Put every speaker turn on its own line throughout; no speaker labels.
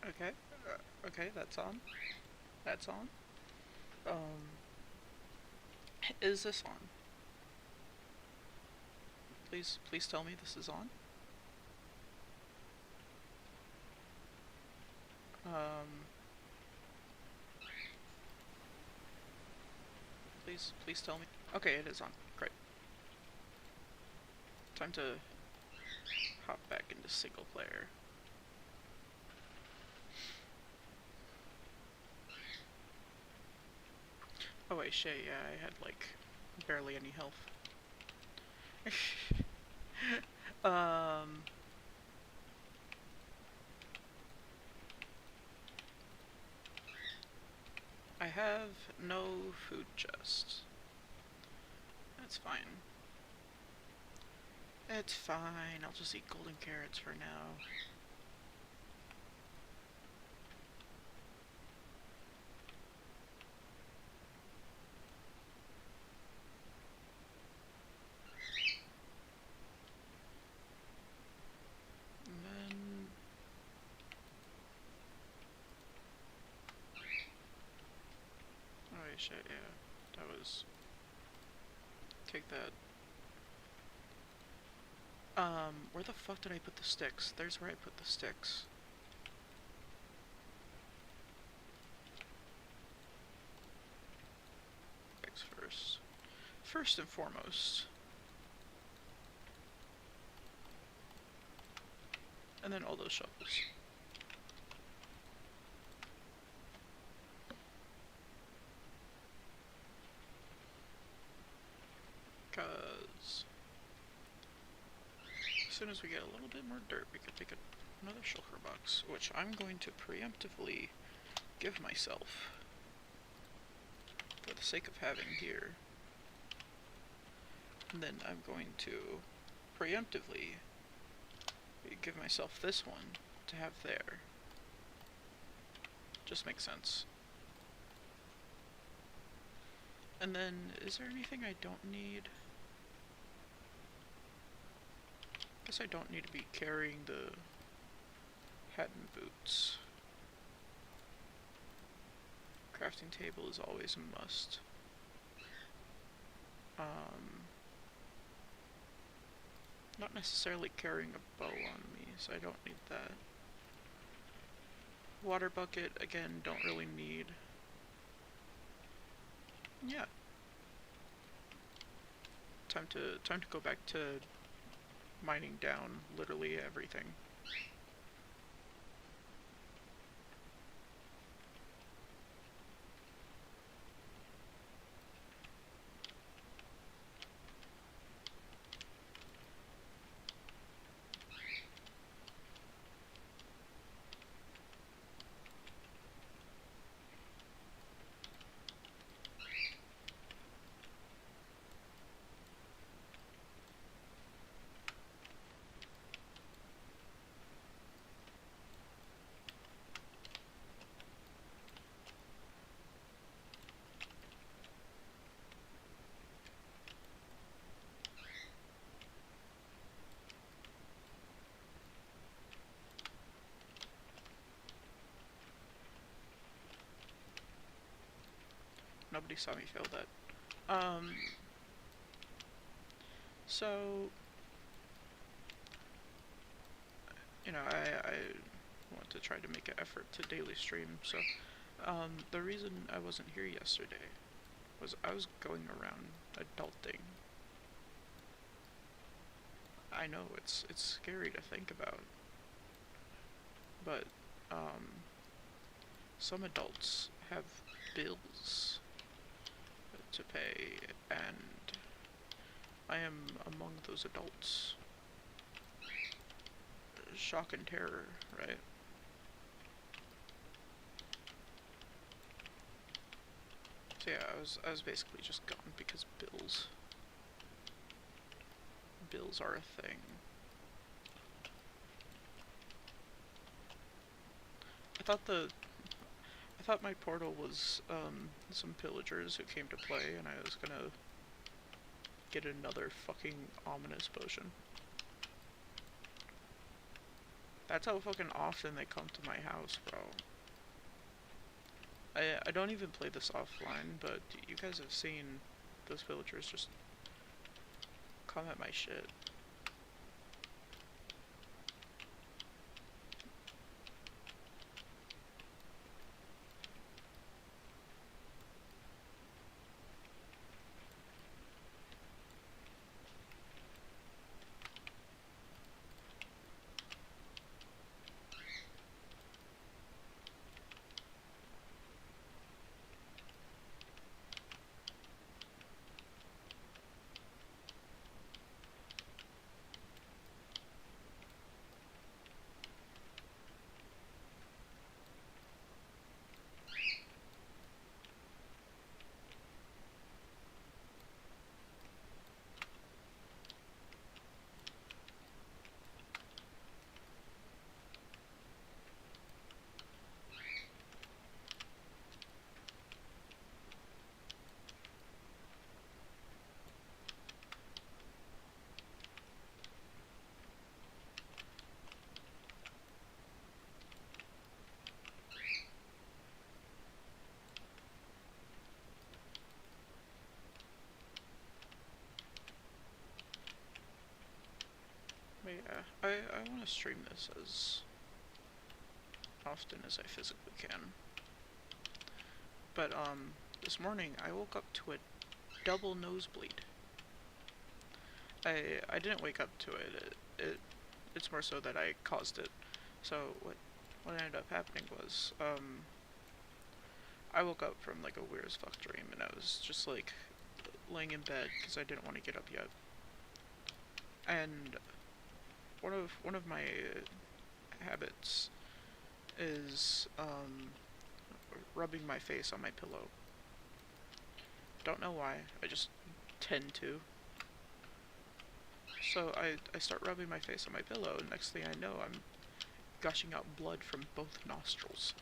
Okay. Okay, that's on. That's on. Is this on? Please tell me this is on. Um, please tell me. Okay, it is on. Great. Time to hop back into single player. Oh wait, shit, yeah, I had like barely any health. um, I have no food chest. That's fine. It's fine, I'll just eat golden carrots for now. And then... oh wait, shit, yeah. That was... take that. Where the fuck did I put the sticks? There's where I put the sticks. Sticks first. First and foremost. And then all those shovels. Cause... as soon as we get a little bit more dirt, we can take another shulker box, which I'm going to preemptively give myself for the sake of having here. And then I'm going to preemptively give myself this one to have there. Just makes sense. And then, is there anything I don't need? Guess I don't need to be carrying the hat and boots. Crafting table is always a must. Not necessarily carrying a bow on me, so I don't need that. Water bucket, again, don't really need. Yeah. Time to go back to mining down literally everything. Nobody saw me fail that. So, you know, I want to try to make an effort to daily stream, so, the reason I wasn't here yesterday was I was going around adulting. I know, it's scary to think about, but, some adults have bills to pay, and I am among those adults. Shock and terror, right? So yeah, I was basically just gone because bills are a thing. I thought my portal was some pillagers who came to play, and I was gonna get another fucking ominous potion. That's how fucking often they come to my house, bro. I don't even play this offline, but you guys have seen those villagers just come at my shit. But yeah, I want to stream this as often as I physically can. But, this morning I woke up to a double nosebleed. I didn't wake up to it's more so that I caused it. So, what ended up happening was, I woke up from, like, a weird as fuck dream, and I was just, like, laying in bed, because I didn't want to get up yet. And one of my habits is, rubbing my face on my pillow. Don't know why, I just tend to. So I start rubbing my face on my pillow, and next thing I know, I'm gushing out blood from both nostrils.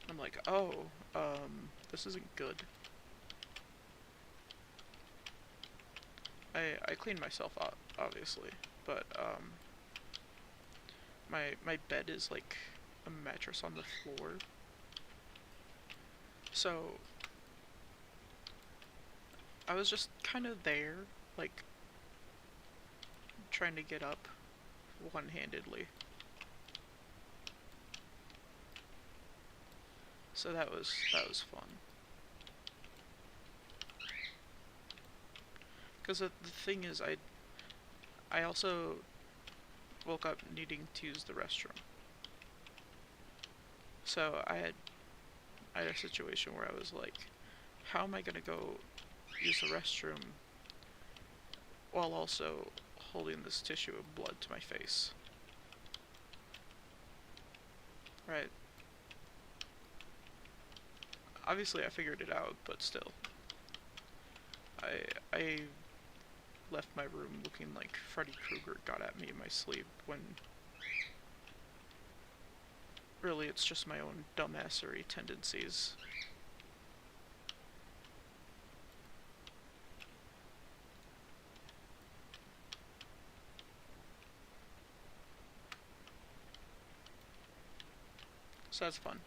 I'm like, oh, this isn't good. I cleaned myself up, obviously, but, my bed is like a mattress on the floor. So, I was just kind of there, like, trying to get up one-handedly. So that was fun. Because the thing is, I also woke up needing to use the restroom. So I had a situation where I was like, how am I gonna go use the restroom while also holding this tissue of blood to my face? Right. Obviously I figured it out, but still. I left my room looking like Freddy Krueger got at me in my sleep, when really it's just my own dumbassery tendencies. So that's fun.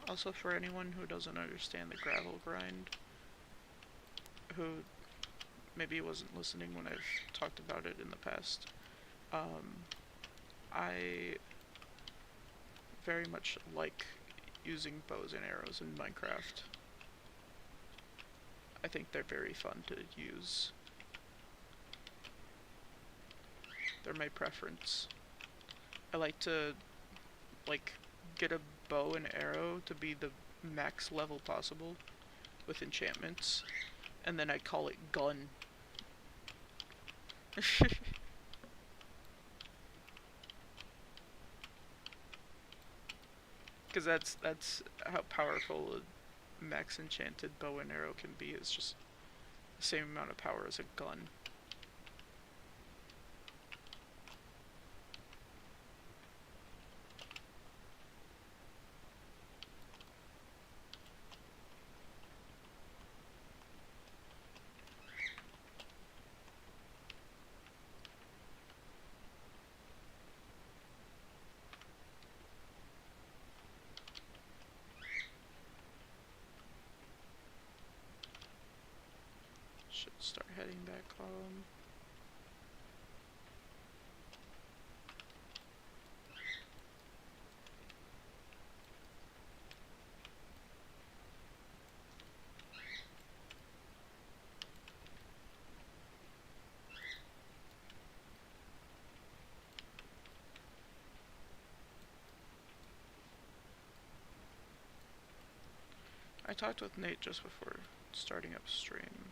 Also, for anyone who doesn't understand the gravel grind, who maybe wasn't listening when I've talked about it in the past, I very much like using bows and arrows in Minecraft. I think they're very fun to use. They're my preference. I like to, like, get a bow and arrow to be the max level possible with enchantments, and then I call it gun Because that's how powerful a max enchanted bow and arrow can be. It's just the same amount of power as a gun. Should start heading back home. I talked with Nate just before starting up stream.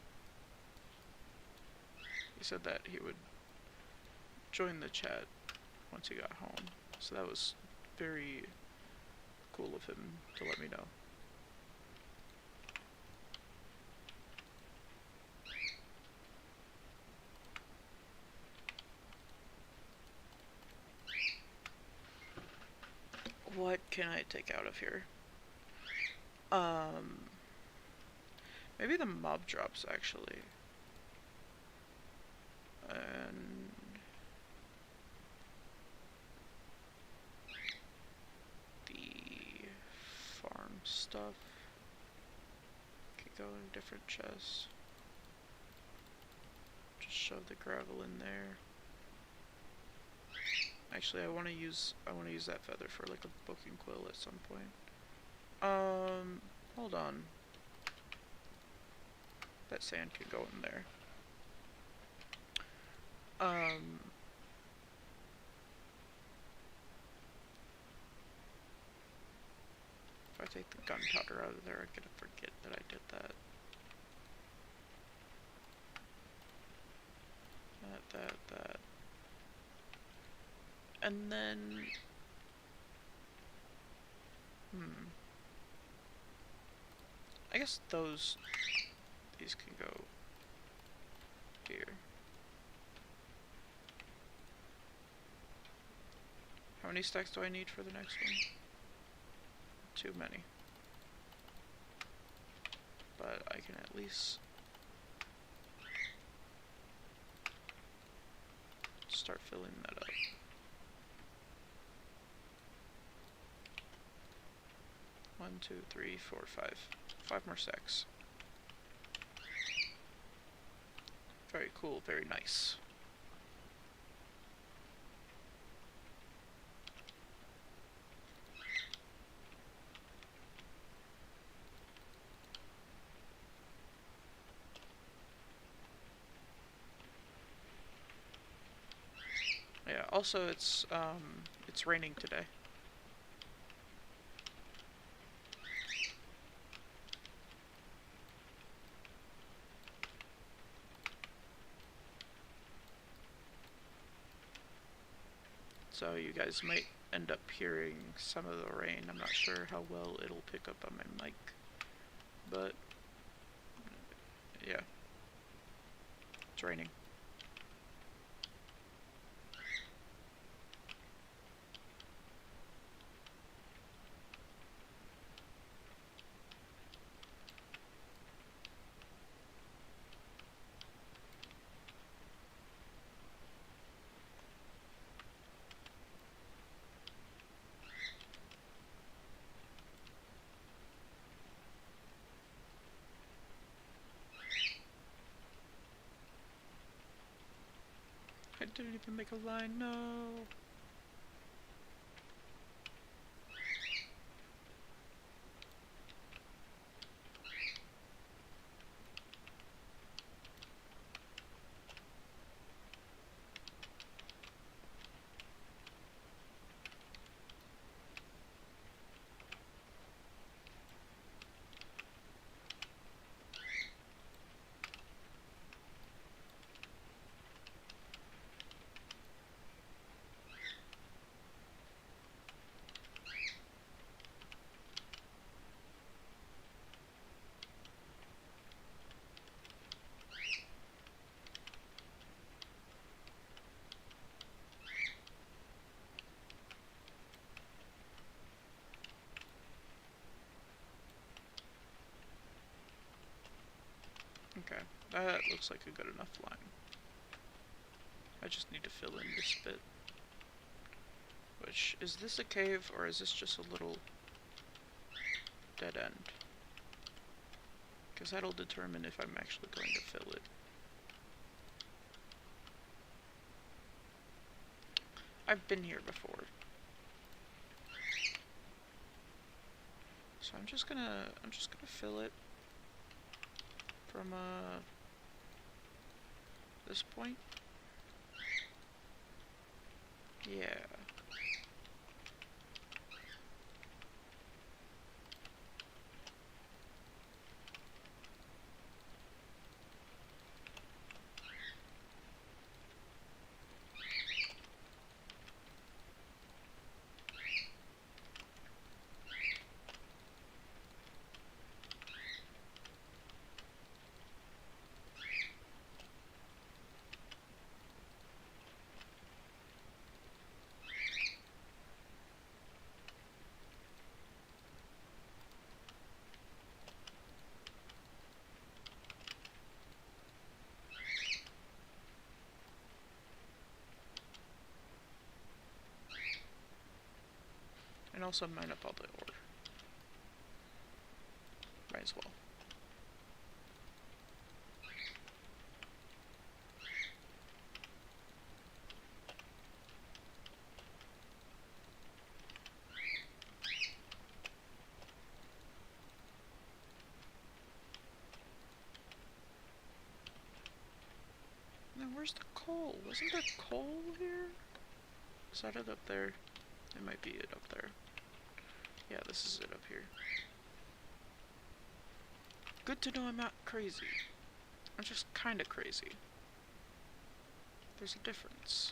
He said that he would join the chat once he got home. So that was very cool of him to let me know. What can I take out of here? Maybe the mob drops, actually. And the farm stuff could go in different chests. Just shove the gravel in there. Actually, I want to use that feather for like a booking quill at some point. Hold on. That sand could go in there. If I take the gunpowder out of there, I'm gonna forget that I did that. That. And then... I guess these can go here. How many stacks do I need for the next one? Too many. But I can at least start filling that up. 1, 2, 3, 4, 5. 5 more stacks. Very cool, very nice. Yeah, also it's raining today. So you guys might end up hearing some of the rain. I'm not sure how well it'll pick up on my mic, but yeah, it's raining. I didn't even make a line, no. looks like a good enough line. I just need to fill in this bit. Which, is this a cave, or is this just a little dead end? Because that'll determine if I'm actually going to fill it. I've been here before. So I'm just gonna fill it from this point. Yeah. And also mine up all the ore. Might as well. Now where's the coal? Wasn't there coal here? Is that it up there? It might be it up there. Yeah, this is it up here. Good to know I'm not crazy. I'm just kinda crazy. There's a difference.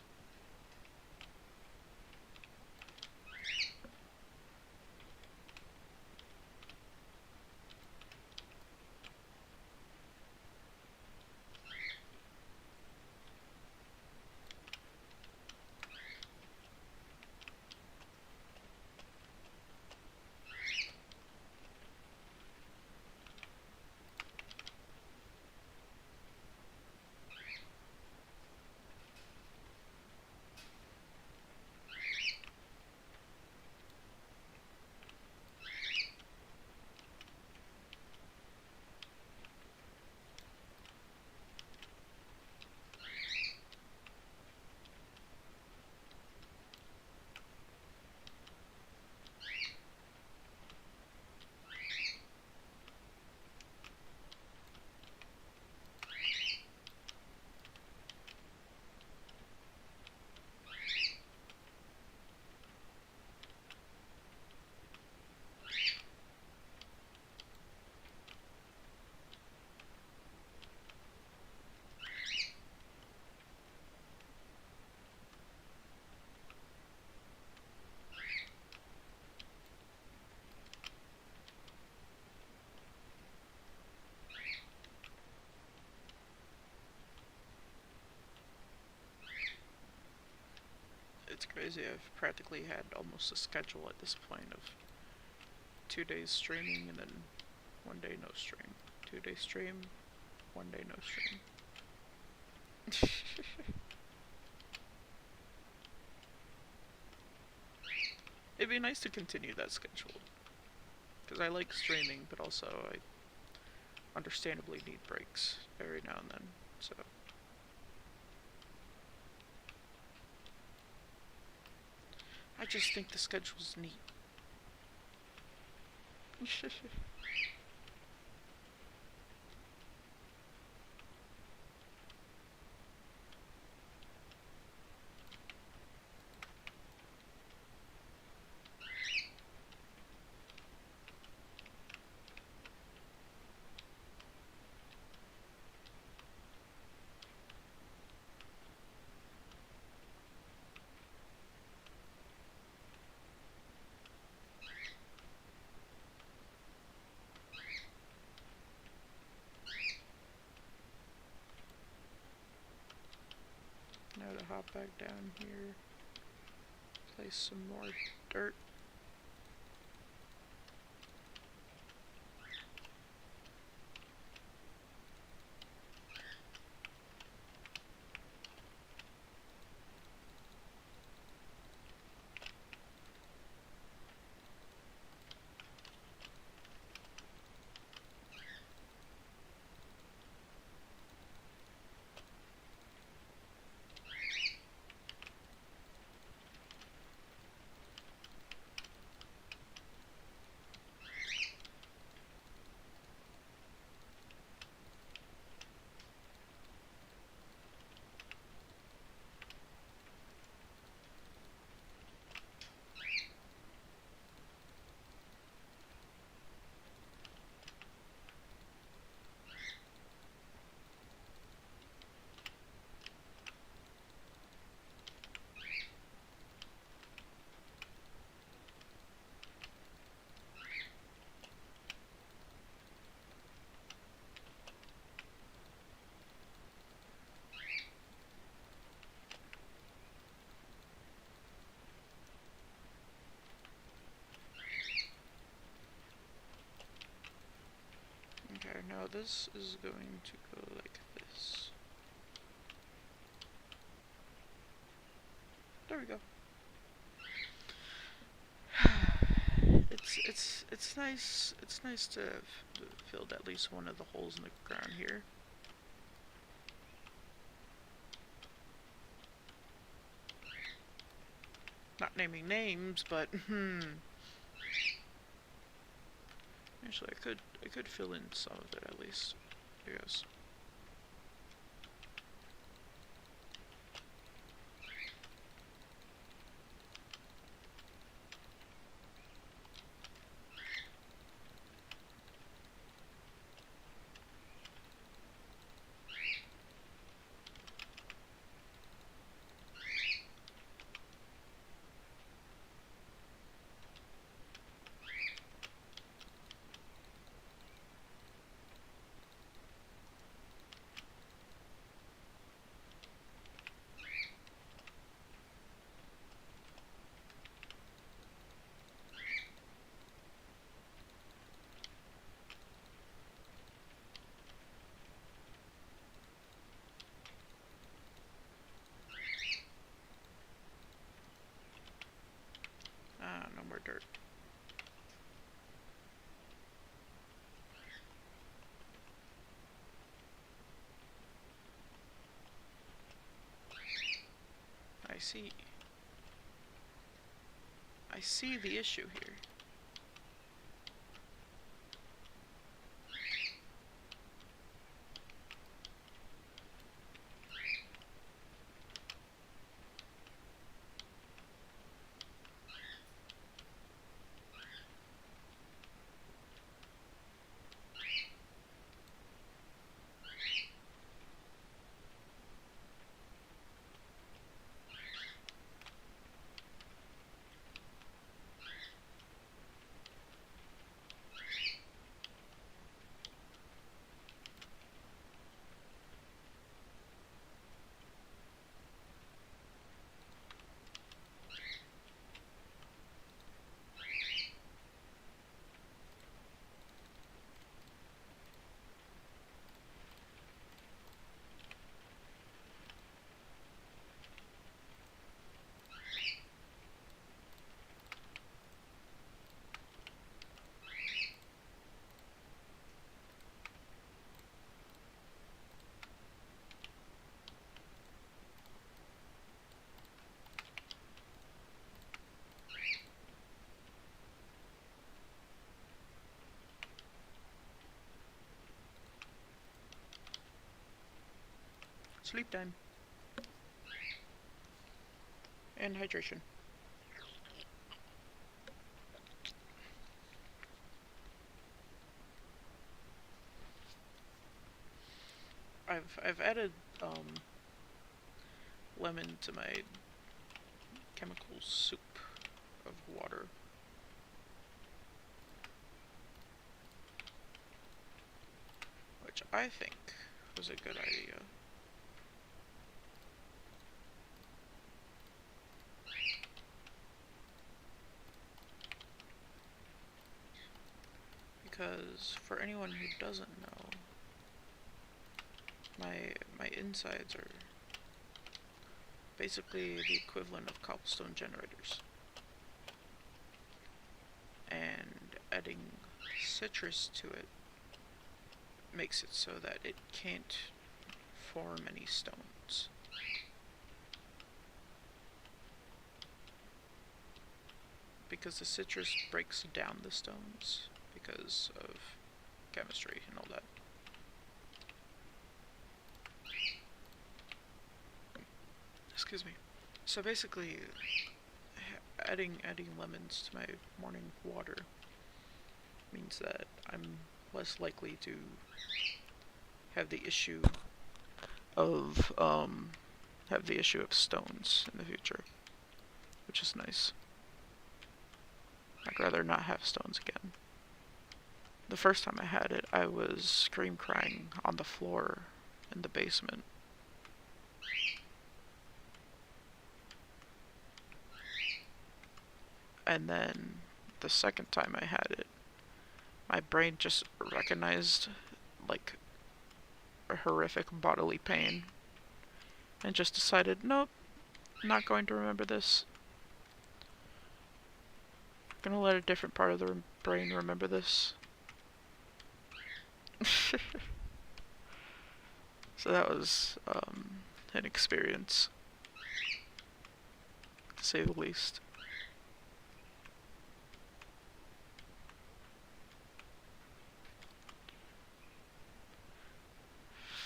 It's crazy, I've practically had almost a schedule at this point of 2 days streaming and then 1 day no stream. 2 day stream, 1 day no stream. It'd be nice to continue that schedule. Because I like streaming, but also I understandably need breaks every now and then, so. I just think the schedule's neat. Now to hop back down here, place some more dirt. now this is going to go like this. There we go. It's nice. It's nice to have filled at least one of the holes in the ground here. Not naming names, but actually I could fill in some of it at least, I guess. Ah, no more dirt. I see. I see the issue here. Sleep time. And hydration. I've added lemon to my chemical soup of water. Which I think was a good idea. Because for anyone who doesn't know, my insides are basically the equivalent of cobblestone generators. And adding citrus to it makes it so that it can't form any stones. Because the citrus breaks down the stones because of chemistry and all that. Excuse me. So basically, adding lemons to my morning water means that I'm less likely to have the issue of stones in the future, which is nice. I'd rather not have stones again. The first time I had it, I was scream crying on the floor in the basement. And then the second time I had it, my brain just recognized like a horrific bodily pain, and just decided, nope, not going to remember this. Gonna let a different part of the brain remember this. So that was an experience, to say the least.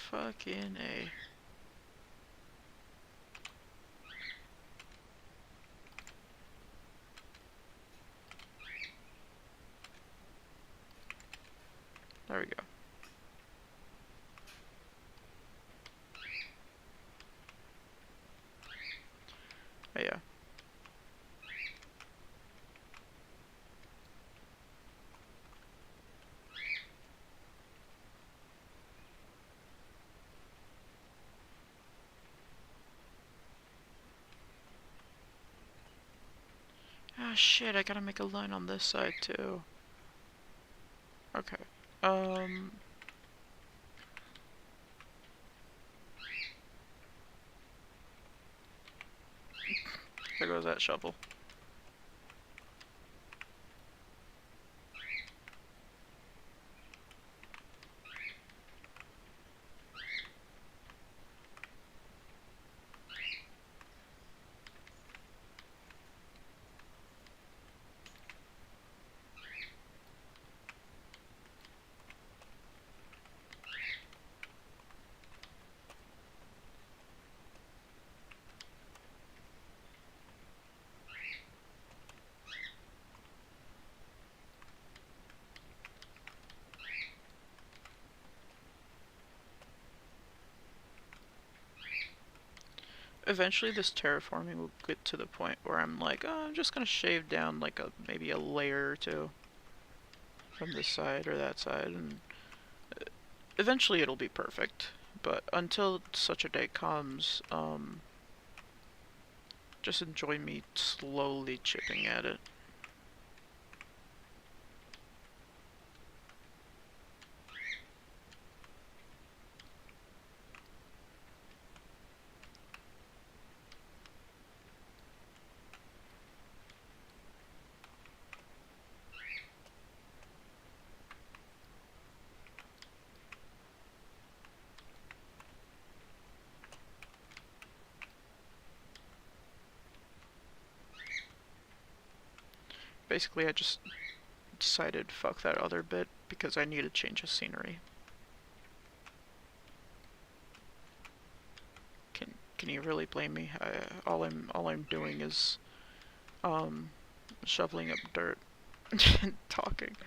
Fucking A. There we go. Oh, yeah. Ah, shit, I gotta make a line on this side, too. Okay. There goes that shovel. Eventually this terraforming will get to the point where I'm like, oh, I'm just gonna shave down like maybe a layer or two from this side or that side, and eventually it'll be perfect. But until such a day comes, just enjoy me slowly chipping at it. Basically, I just decided fuck that other bit because I need a change of scenery. Can you really blame me? All I'm doing is shoveling up dirt and talking.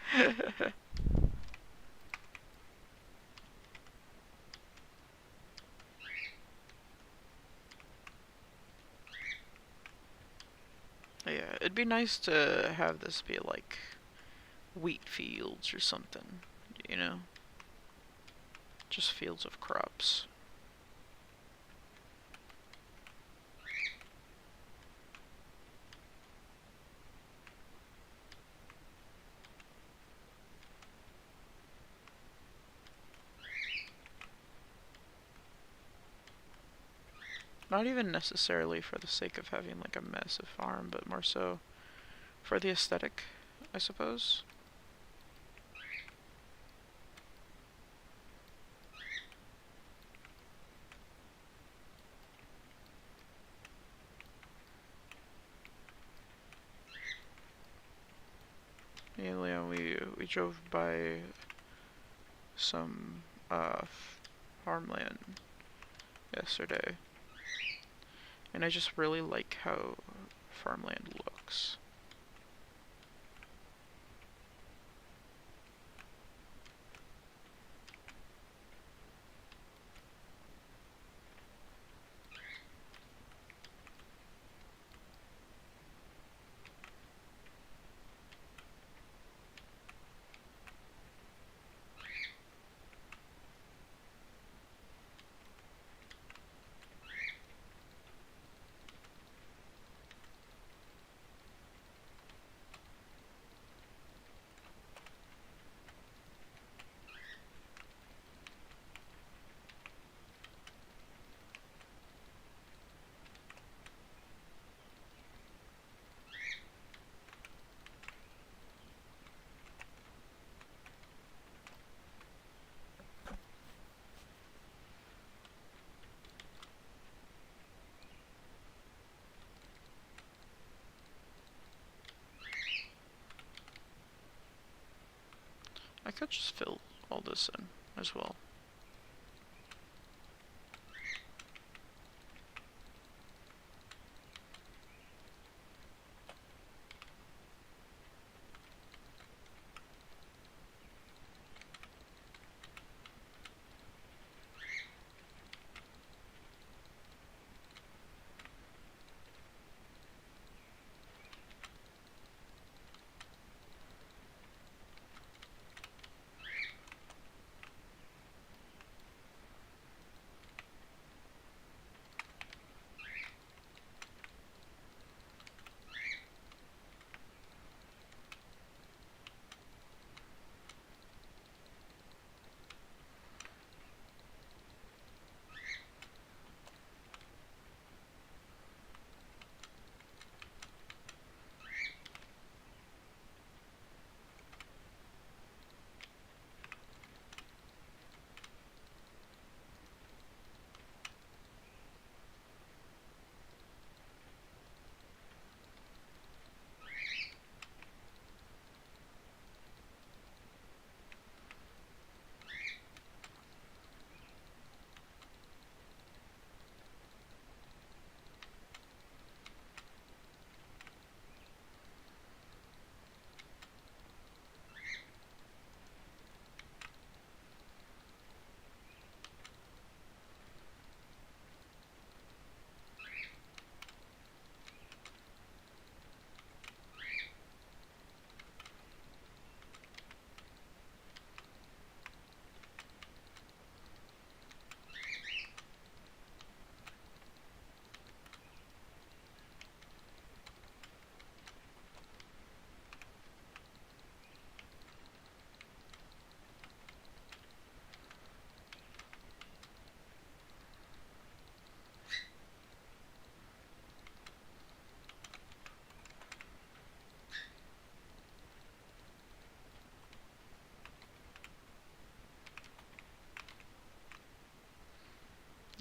Yeah, it'd be nice to have this be like wheat fields or something, you know? Just fields of crops. Not even necessarily for the sake of having like a massive farm, but more so for the aesthetic, I suppose. Yeah, Leon, we drove by some farmland yesterday, and I just really like how farmland looks. could just fill all this in as well.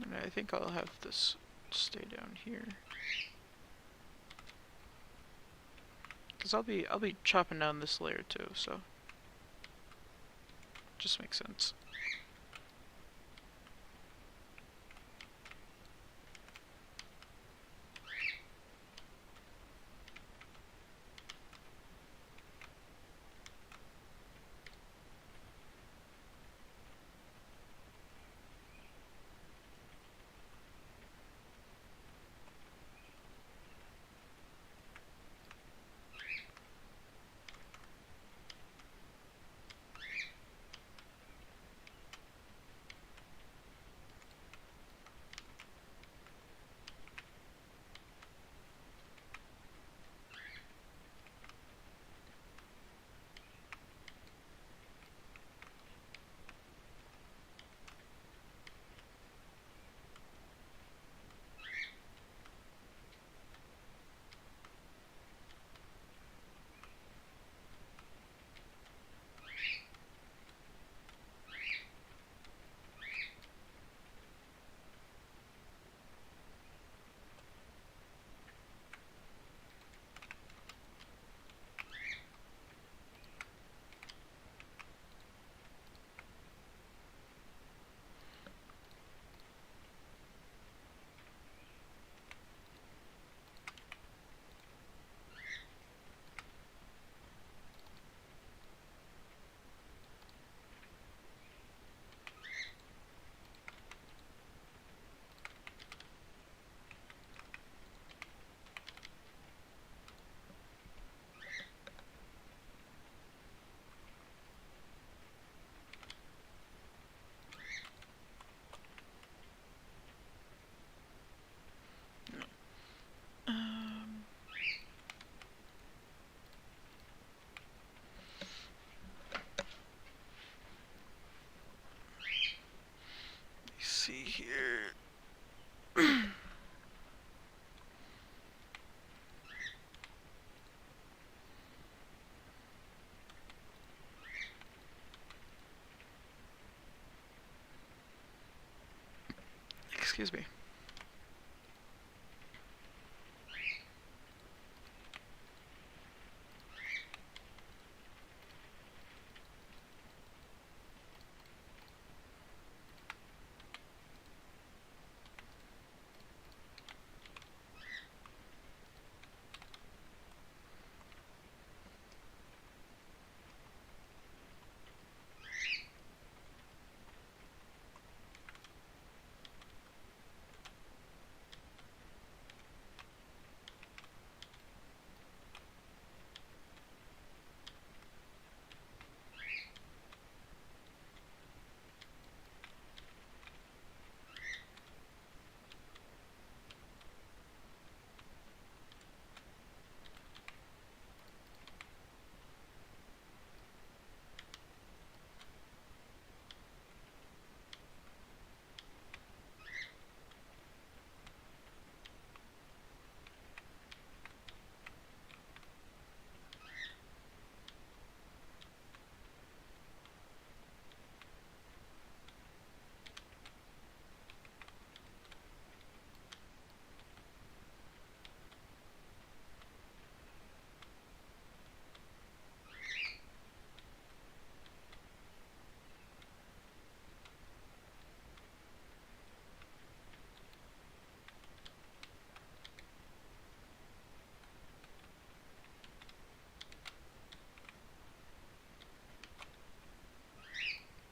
And I think I'll have this stay down here. Cause I'll be chopping down this layer too, so just makes sense. See here. Excuse me.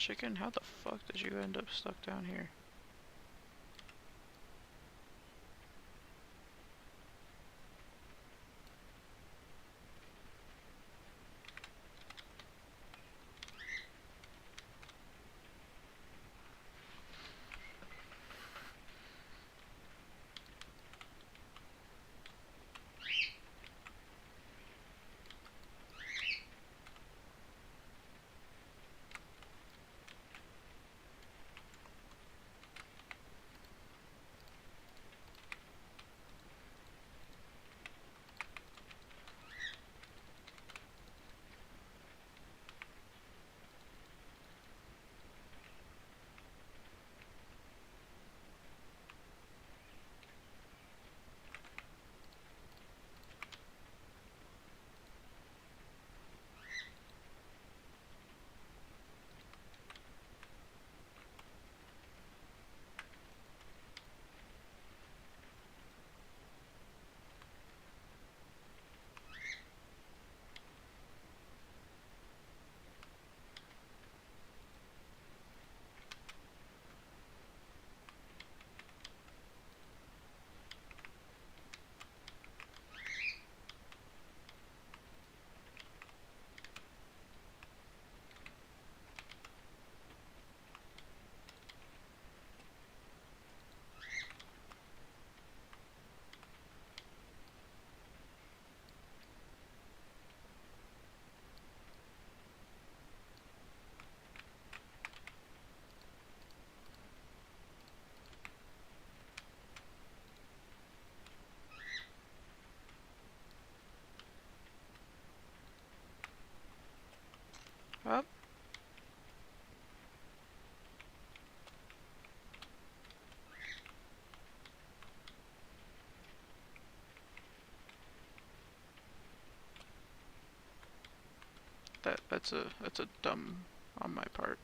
Chicken, how the fuck did you end up stuck down here? Up. That's a dumb on my part.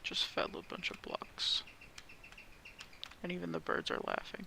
Just fell a bunch of blocks. And even the birds are laughing.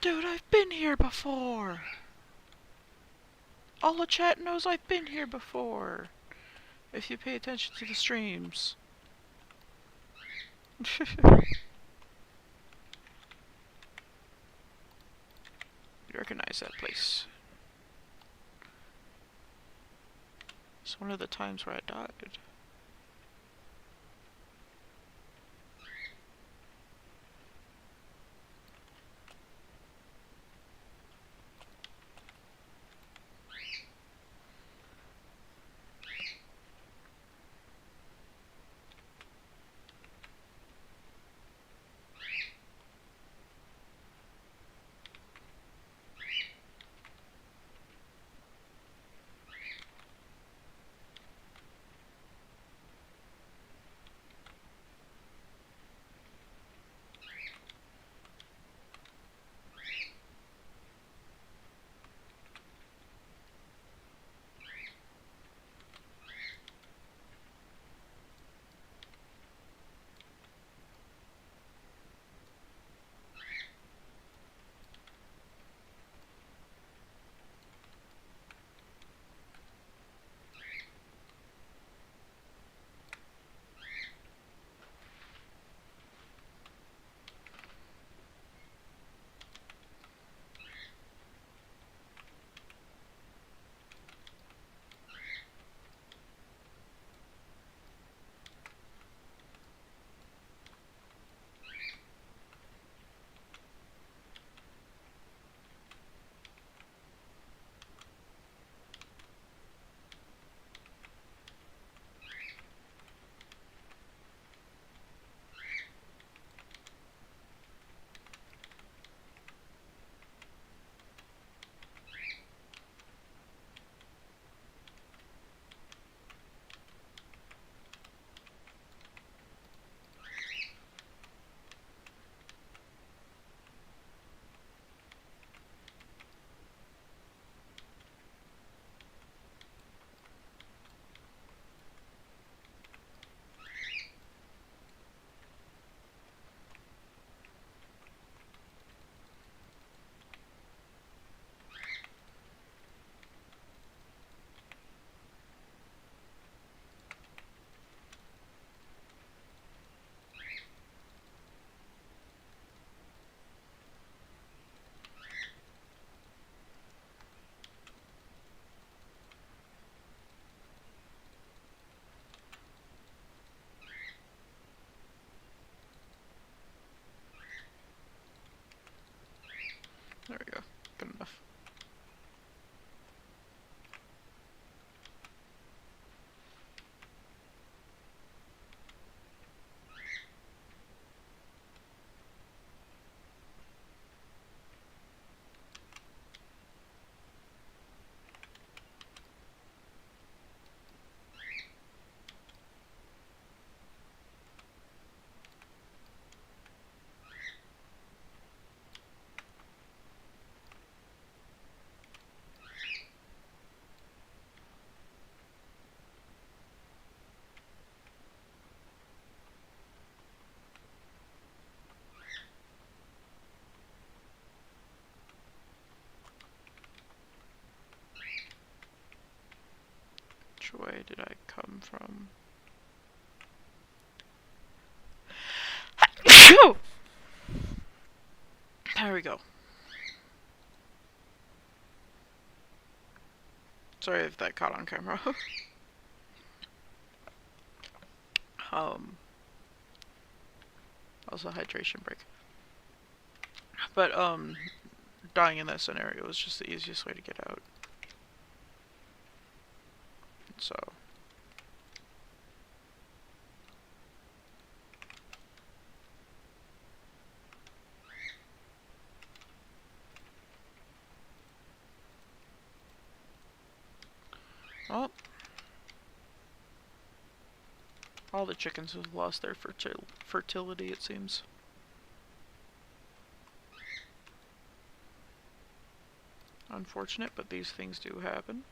Dude, I've been here before! All the chat knows I've been here before! If you pay attention to the streams. You recognize that place. It's one of the times where I died. There we go. Good enough. Which way did I come from? There we go. Sorry if that caught on camera. Also hydration break. But, dying in that scenario was just the easiest way to get out. So... Well... all the chickens have lost their fertility, it seems. Unfortunate, but these things do happen.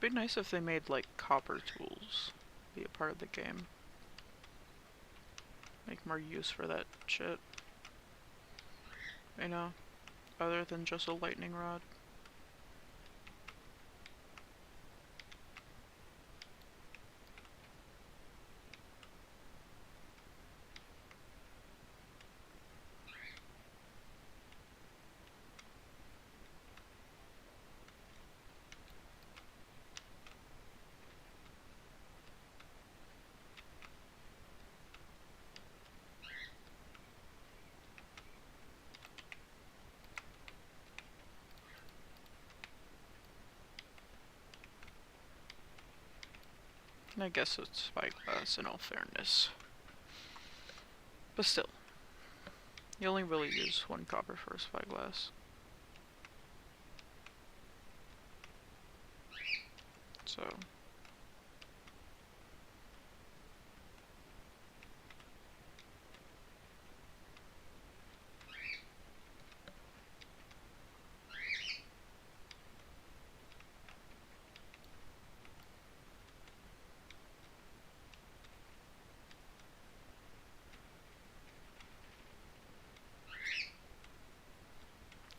be nice if they made, like, copper tools be a part of the game. Make more use for that shit. You know? Other than just a lightning rod. I guess it's spyglass in all fairness. But still. You only really use one copper for a spyglass. So...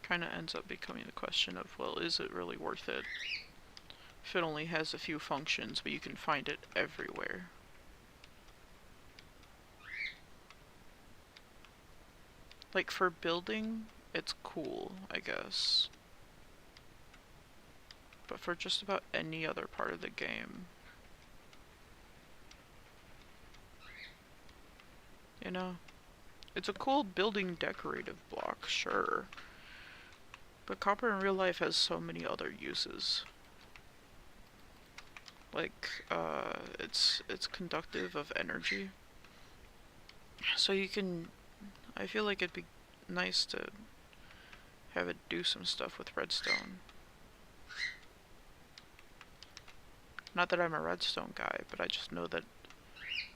kind of ends up becoming the question of, well, is it really worth it if it only has a few functions, but you can find it everywhere? Like, for building, it's cool, I guess. But for just about any other part of the game, you know? It's a cool building decorative block, sure. But copper in real life has so many other uses. Like, it's conductive of energy. So you can... I feel like it'd be nice to have it do some stuff with redstone. Not that I'm a redstone guy, but I just know that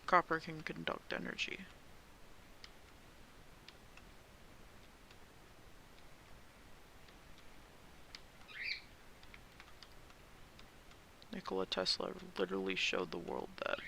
copper can conduct energy. Nikola Tesla literally showed the world that.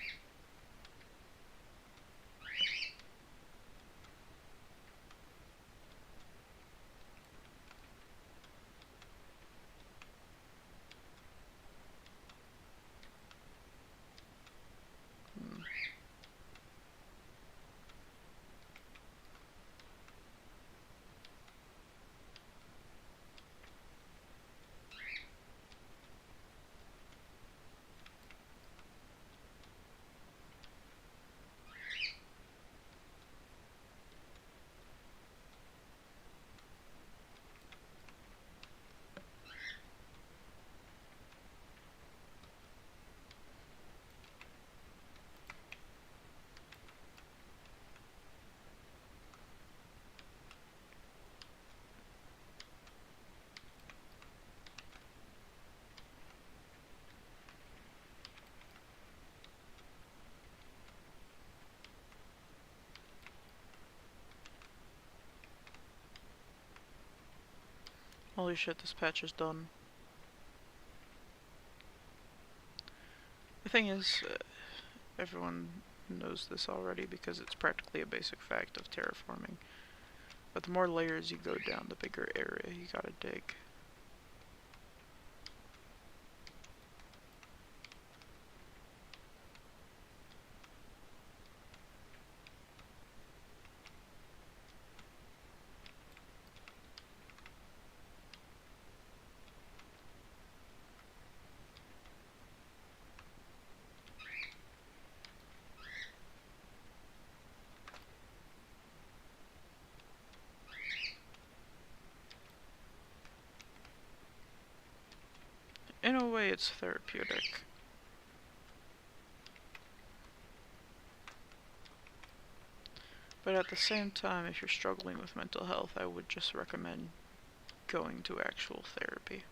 Holy shit, this patch is done. The thing is, everyone knows this already because it's practically a basic fact of terraforming. But the more layers you go down, the bigger area you gotta dig. In a way, it's therapeutic. But at the same time, if you're struggling with mental health, I would just recommend going to actual therapy.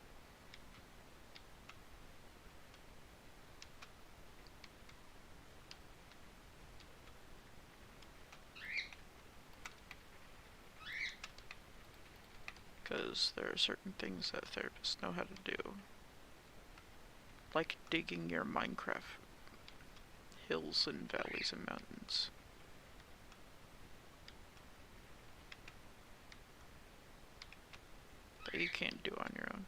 Because there are certain things that therapists know how to do. like digging your Minecraft hills and valleys and mountains. That you can't do on your own.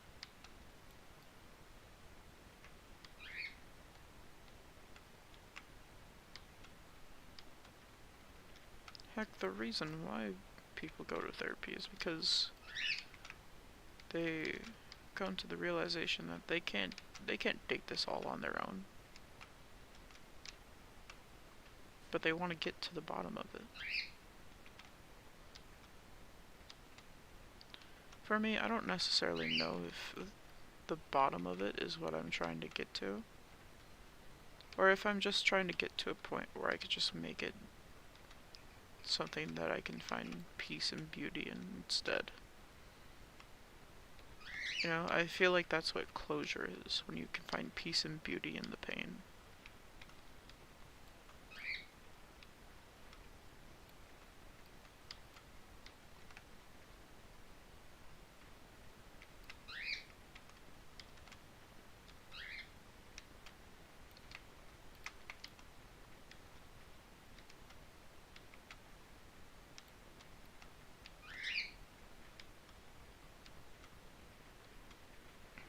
Heck, the reason why people go to therapy is because they come to the realization that they can't dig this all on their own. But they want to get to the bottom of it. For me, I don't necessarily know if the bottom of it is what I'm trying to get to, or if I'm just trying to get to a point where I could just make it something that I can find peace and beauty in instead. You know, I feel like that's what closure is, when you can find peace and beauty in the pain.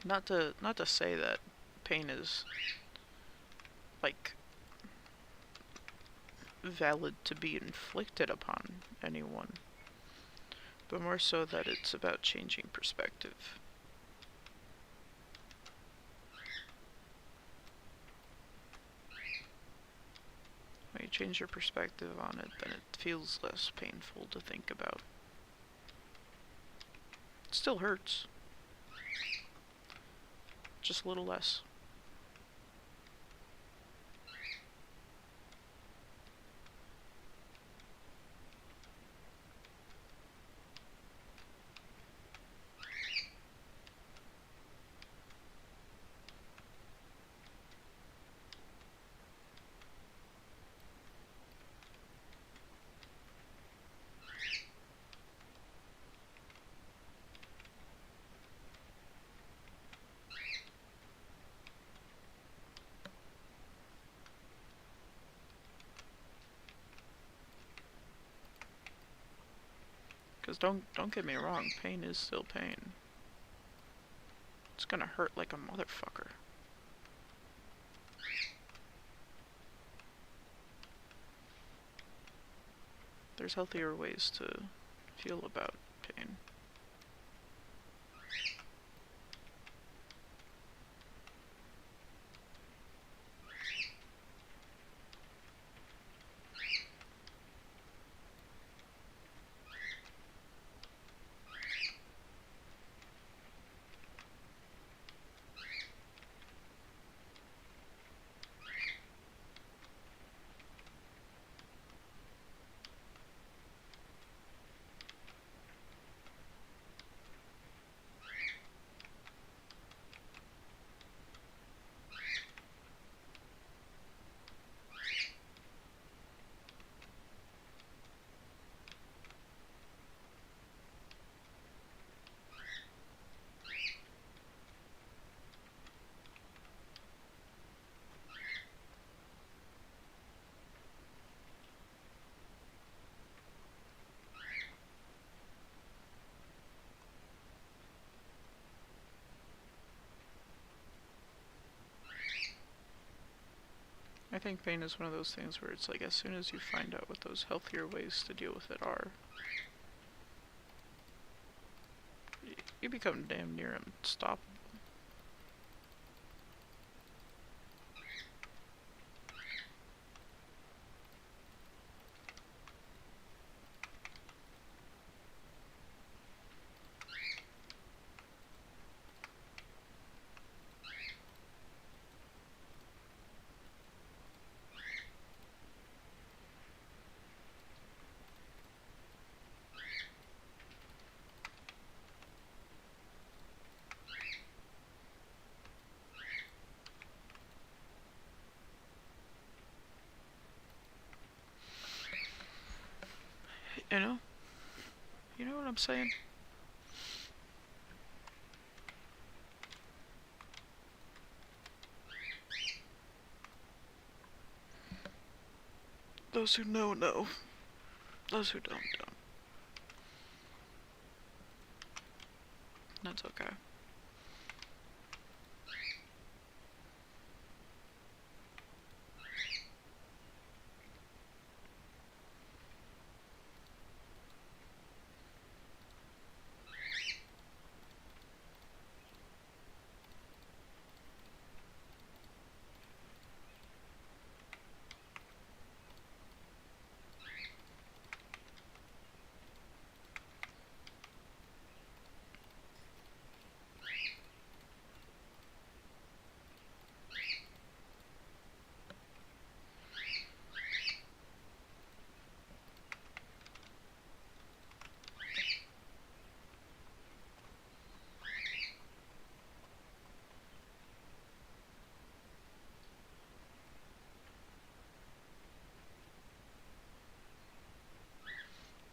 Not to say that pain is like valid to be inflicted upon anyone, but more so that it's about changing perspective. When you change your perspective on it, then it feels less painful to think about. It still hurts, just a little less. Because don't get me wrong, pain is still pain. It's gonna hurt like a motherfucker. There's healthier ways to feel about pain. I think pain is one of those things where it's like, as soon as you find out what those healthier ways to deal with it are, you become damn near unstoppable. You know? You know what I'm saying? Those who know, know. Those who don't, don't. That's okay.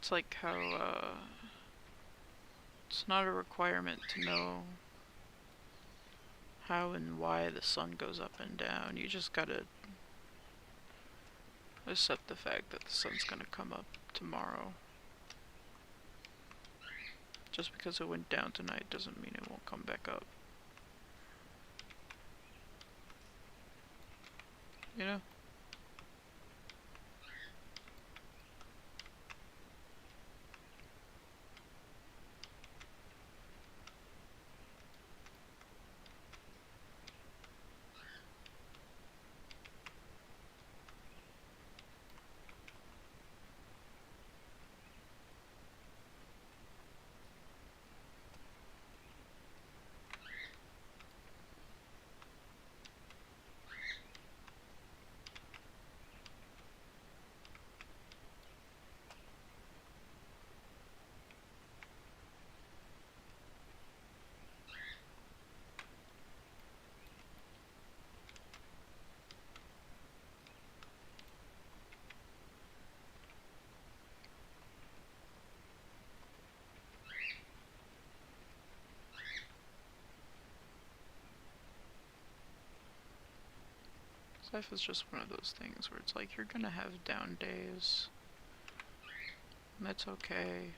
It's like how, it's not a requirement to know how and why the sun goes up and down. You just gotta accept the fact that the sun's gonna come up tomorrow. Just because it went down tonight doesn't mean it won't come back up. You know? Life is just one of those things where it's like you're gonna have down days. And that's okay.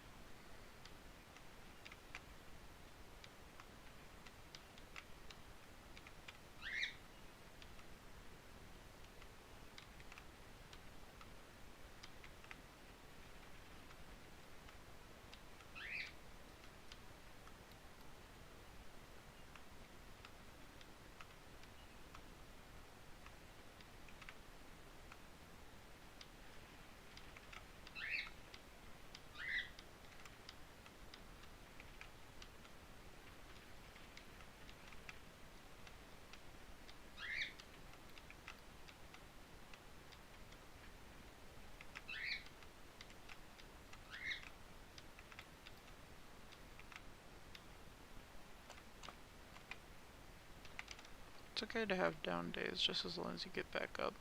It's okay to have down days just as long as you get back up.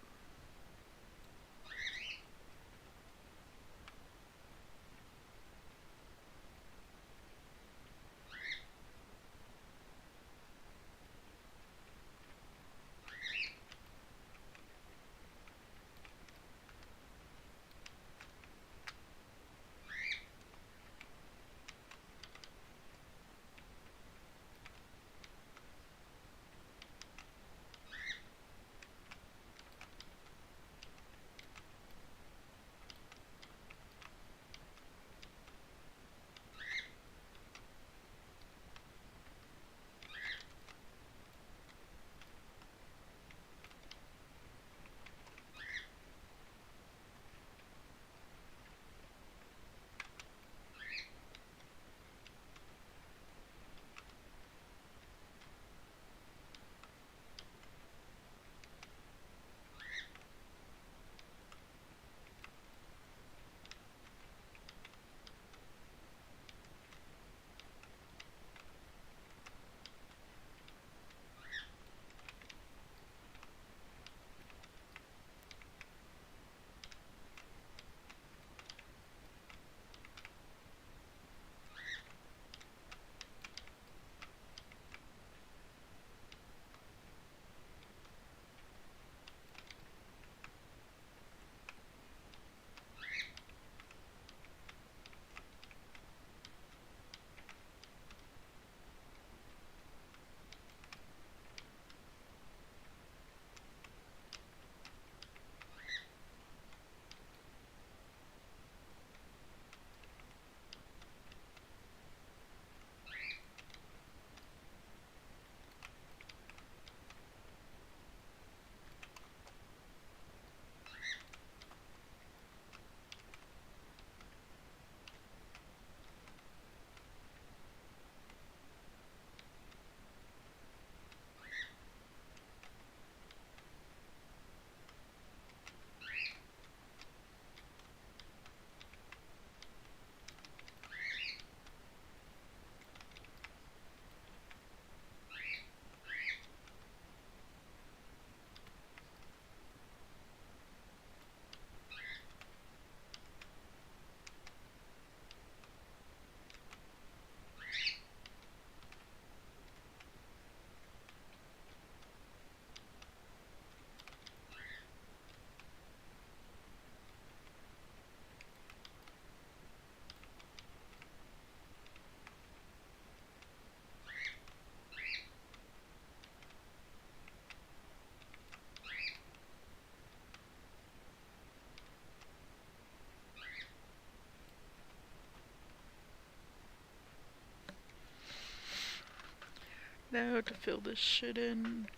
Now to fill this shit in.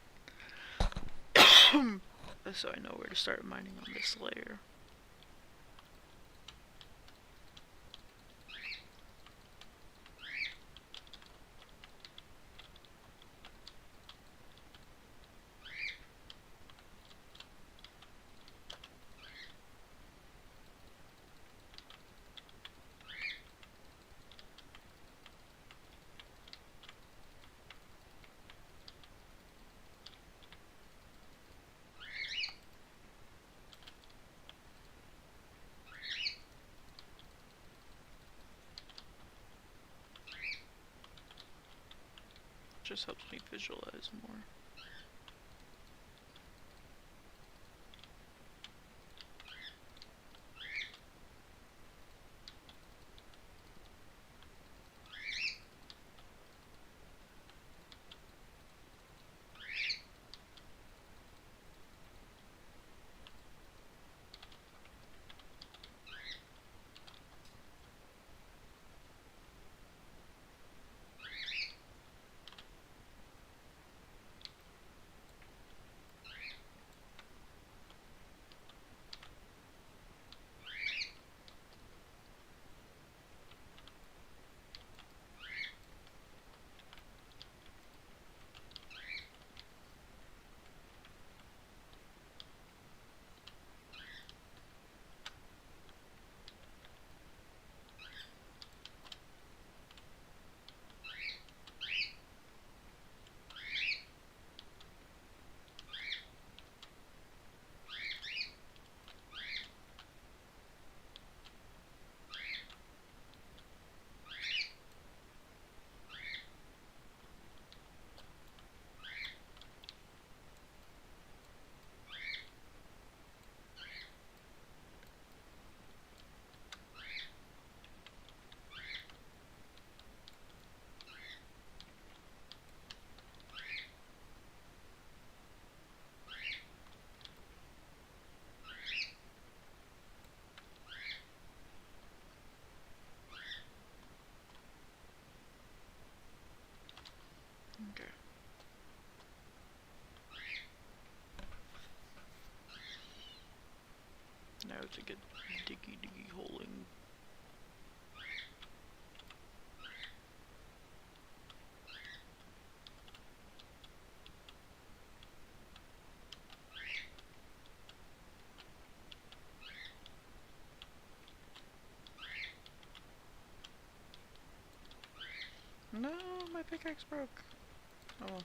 So I know where to start mining on this layer. Just helps me visualize more. Okay. Now to get diggy holing. No, my pickaxe broke. Oh well.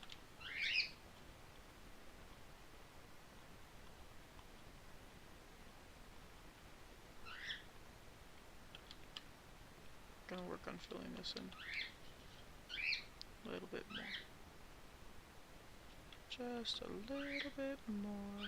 Gonna work on filling this in a little bit more. Just a little bit more.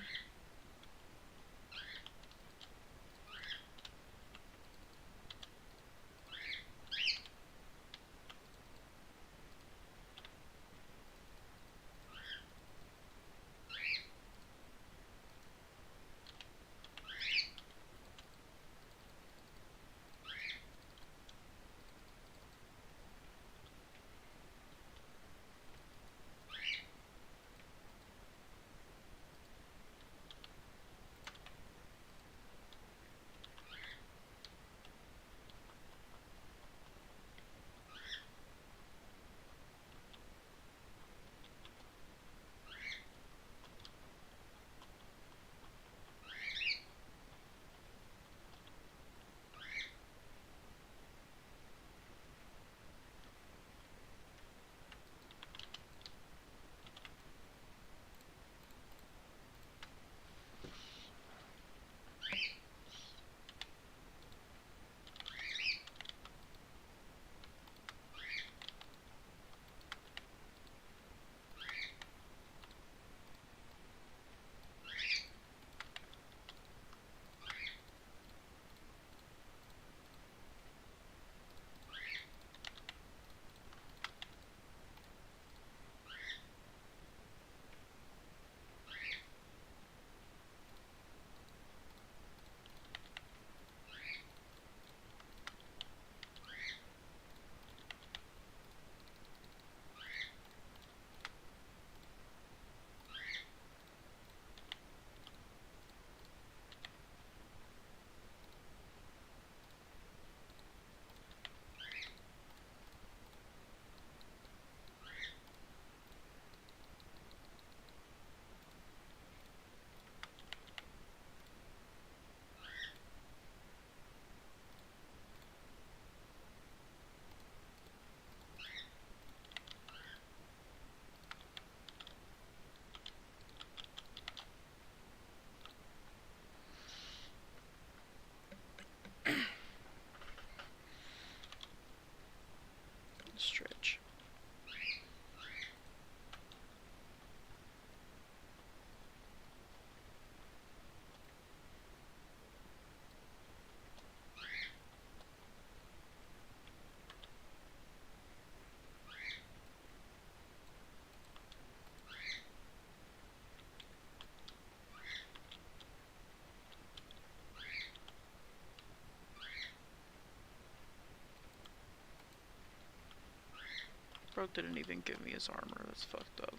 intro didn't even give me his armor. That's fucked up.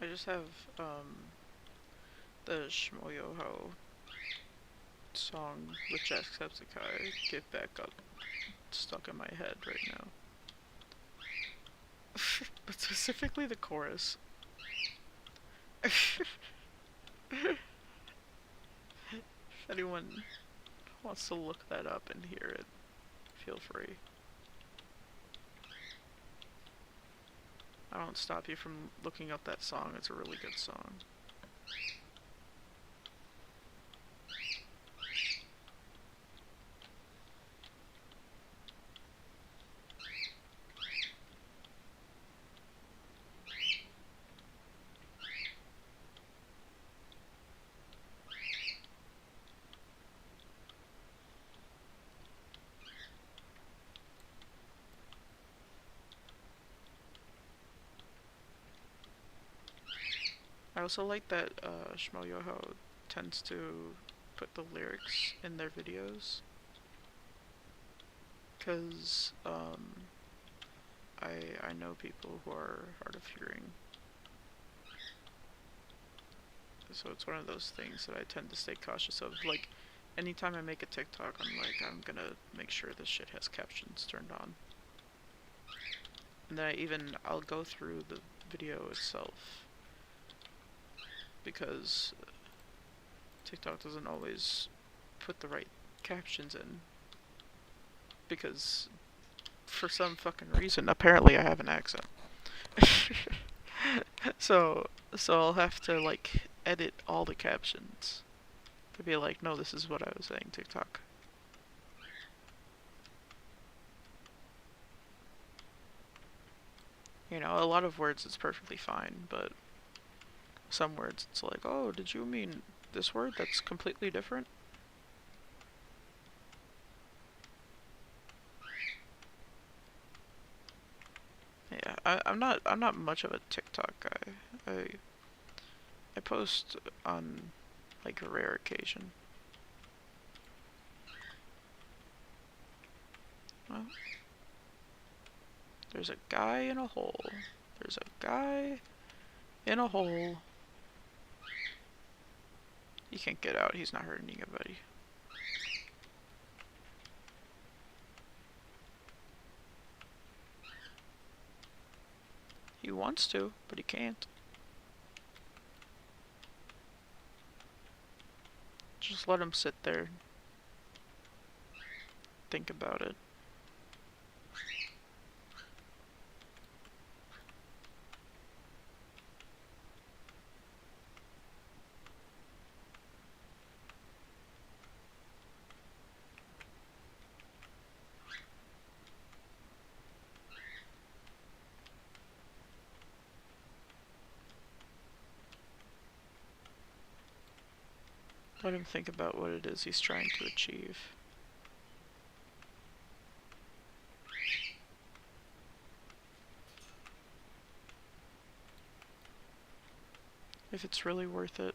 I just have, the Shmoyoho song with Jacksepticeye, Get Back Up, stuck in my head right now. But specifically the chorus. If anyone wants to look that up and hear it, feel free. I won't stop you from looking up that song, it's a really good song. I also like that Shmoyoho tends to put the lyrics in their videos. Because I know people who are hard of hearing. So it's one of those things that I tend to stay cautious of. Like, anytime I make a TikTok, I'm like, I'm gonna make sure this shit has captions turned on. And then I'll go through the video itself, because TikTok doesn't always put the right captions in, because for some fucking reason, apparently I have an accent. so I'll have to like edit all the captions to be like, no, this is what I was saying, TikTok. You know, a lot of words it's perfectly fine, but some words it's like, oh, did you mean this word that's completely different? Yeah, I'm not much of a TikTok guy. I post on like a rare occasion. Well, there's a guy in a hole. There's a guy in a hole. He can't get out. He's not hurting anybody. He wants to, but he can't. Just let him sit there. Think about it. Let him think about what it is he's trying to achieve. If it's really worth it.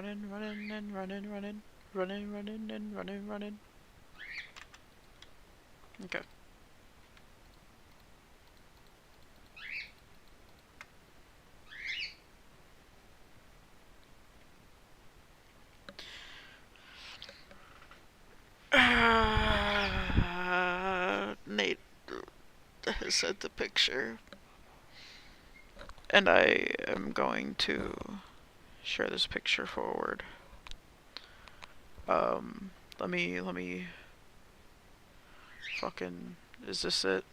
running, running, and running, running, running, running, and running, running. Okay. Nate has sent the picture, and I am going to share this picture forward. Let me fucking, is this it?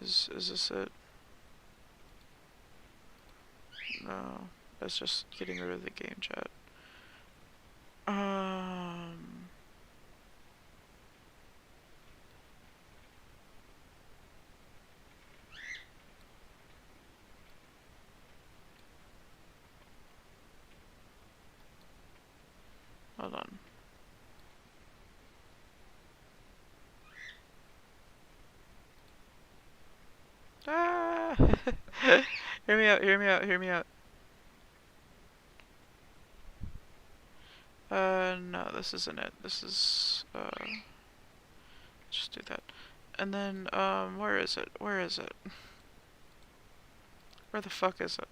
Is this it? No, that's just getting rid of the game chat. Hold on. Ah! Hear me out, hear me out, hear me out. No, this isn't it. This is, just do that. And then, where is it? Where is it? Where the fuck is it?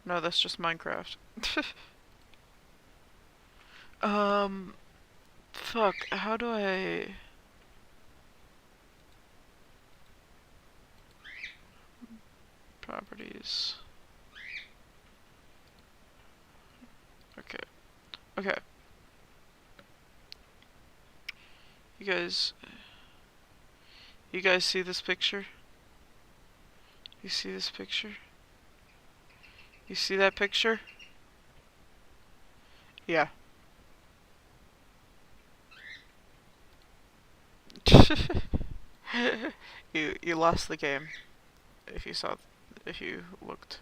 No, that's just Minecraft. Fuck, how do I... Properties. Okay. Okay. You guys see this picture? You see this picture? You see that picture? Yeah. You lost the game. If you saw, if you looked.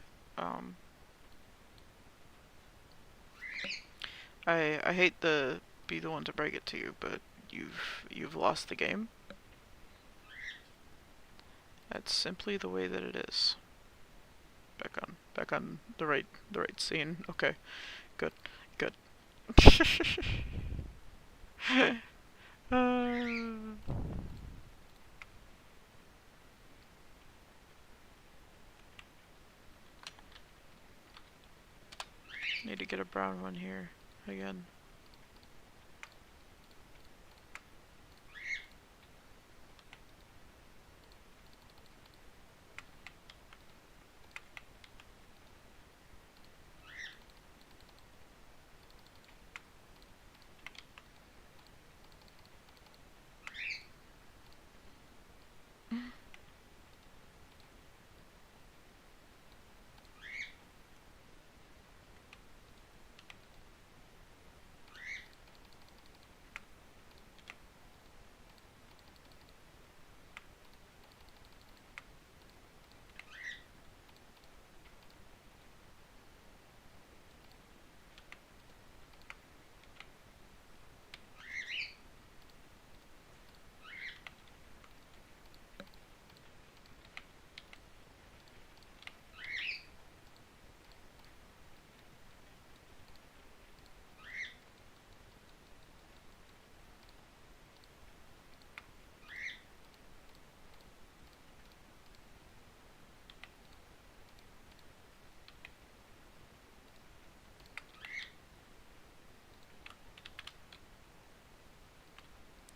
I hate to be the one to break it to you, but you've lost the game. That's simply the way that it is. Back on the right scene. Okay, good. Need to get a brown one here again.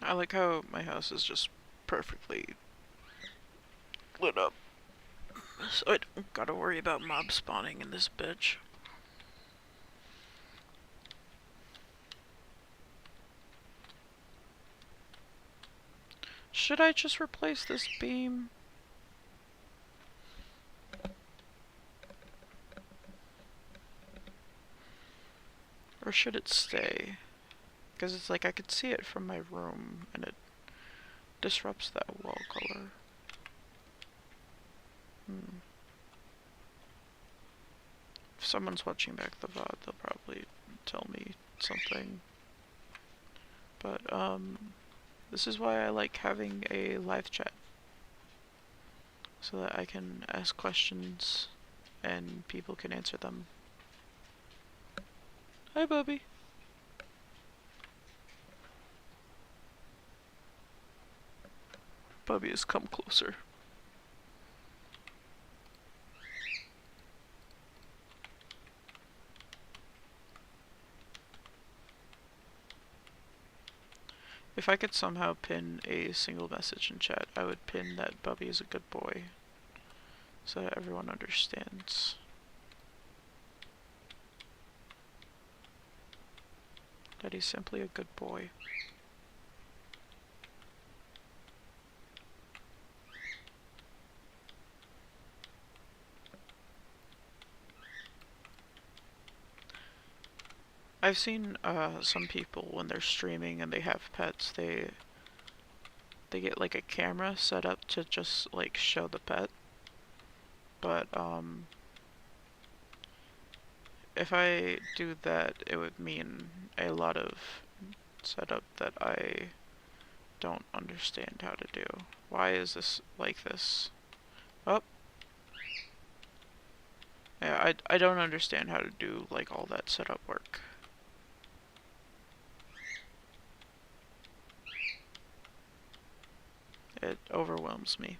I like how my house is just perfectly lit up, so I don't gotta worry about mob spawning in this bitch. Should I just replace this beam? Or should it stay? Because it's like I could see it from my room and it disrupts that wall color. If someone's watching back the VOD, they'll probably tell me something. But, this is why I like having a live chat. So that I can ask questions and people can answer them. Hi, Bubby. Bubby has come closer. If I could somehow pin a single message in chat, I would pin that Bubby is a good boy. So that everyone understands. That he's simply a good boy. I've seen some people when they're streaming and they have pets, they get like a camera set up to just like show the pet. But if I do that, it would mean a lot of setup that I don't understand how to do. Why is this like this? Oh. Yeah, I don't understand how to do like all that setup work. It overwhelms me.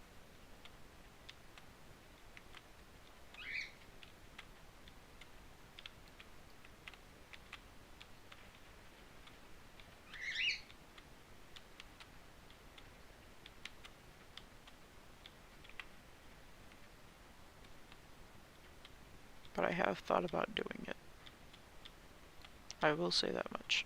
But I have thought about doing it. I will say that much.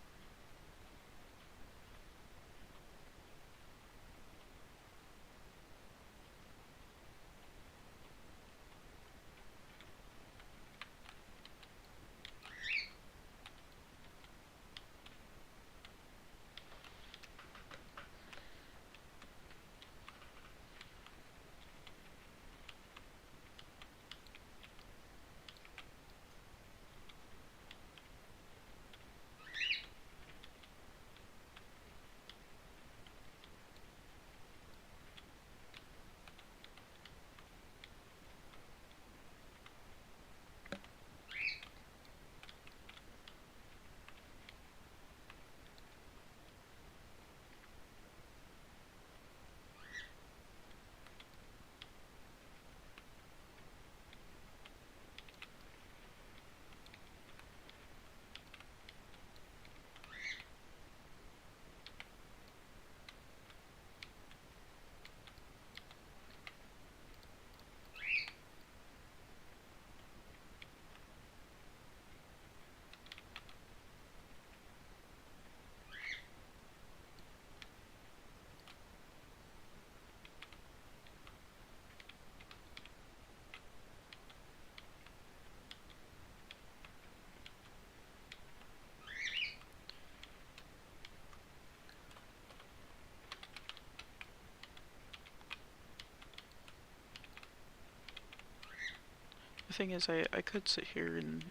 The thing is, I could sit here and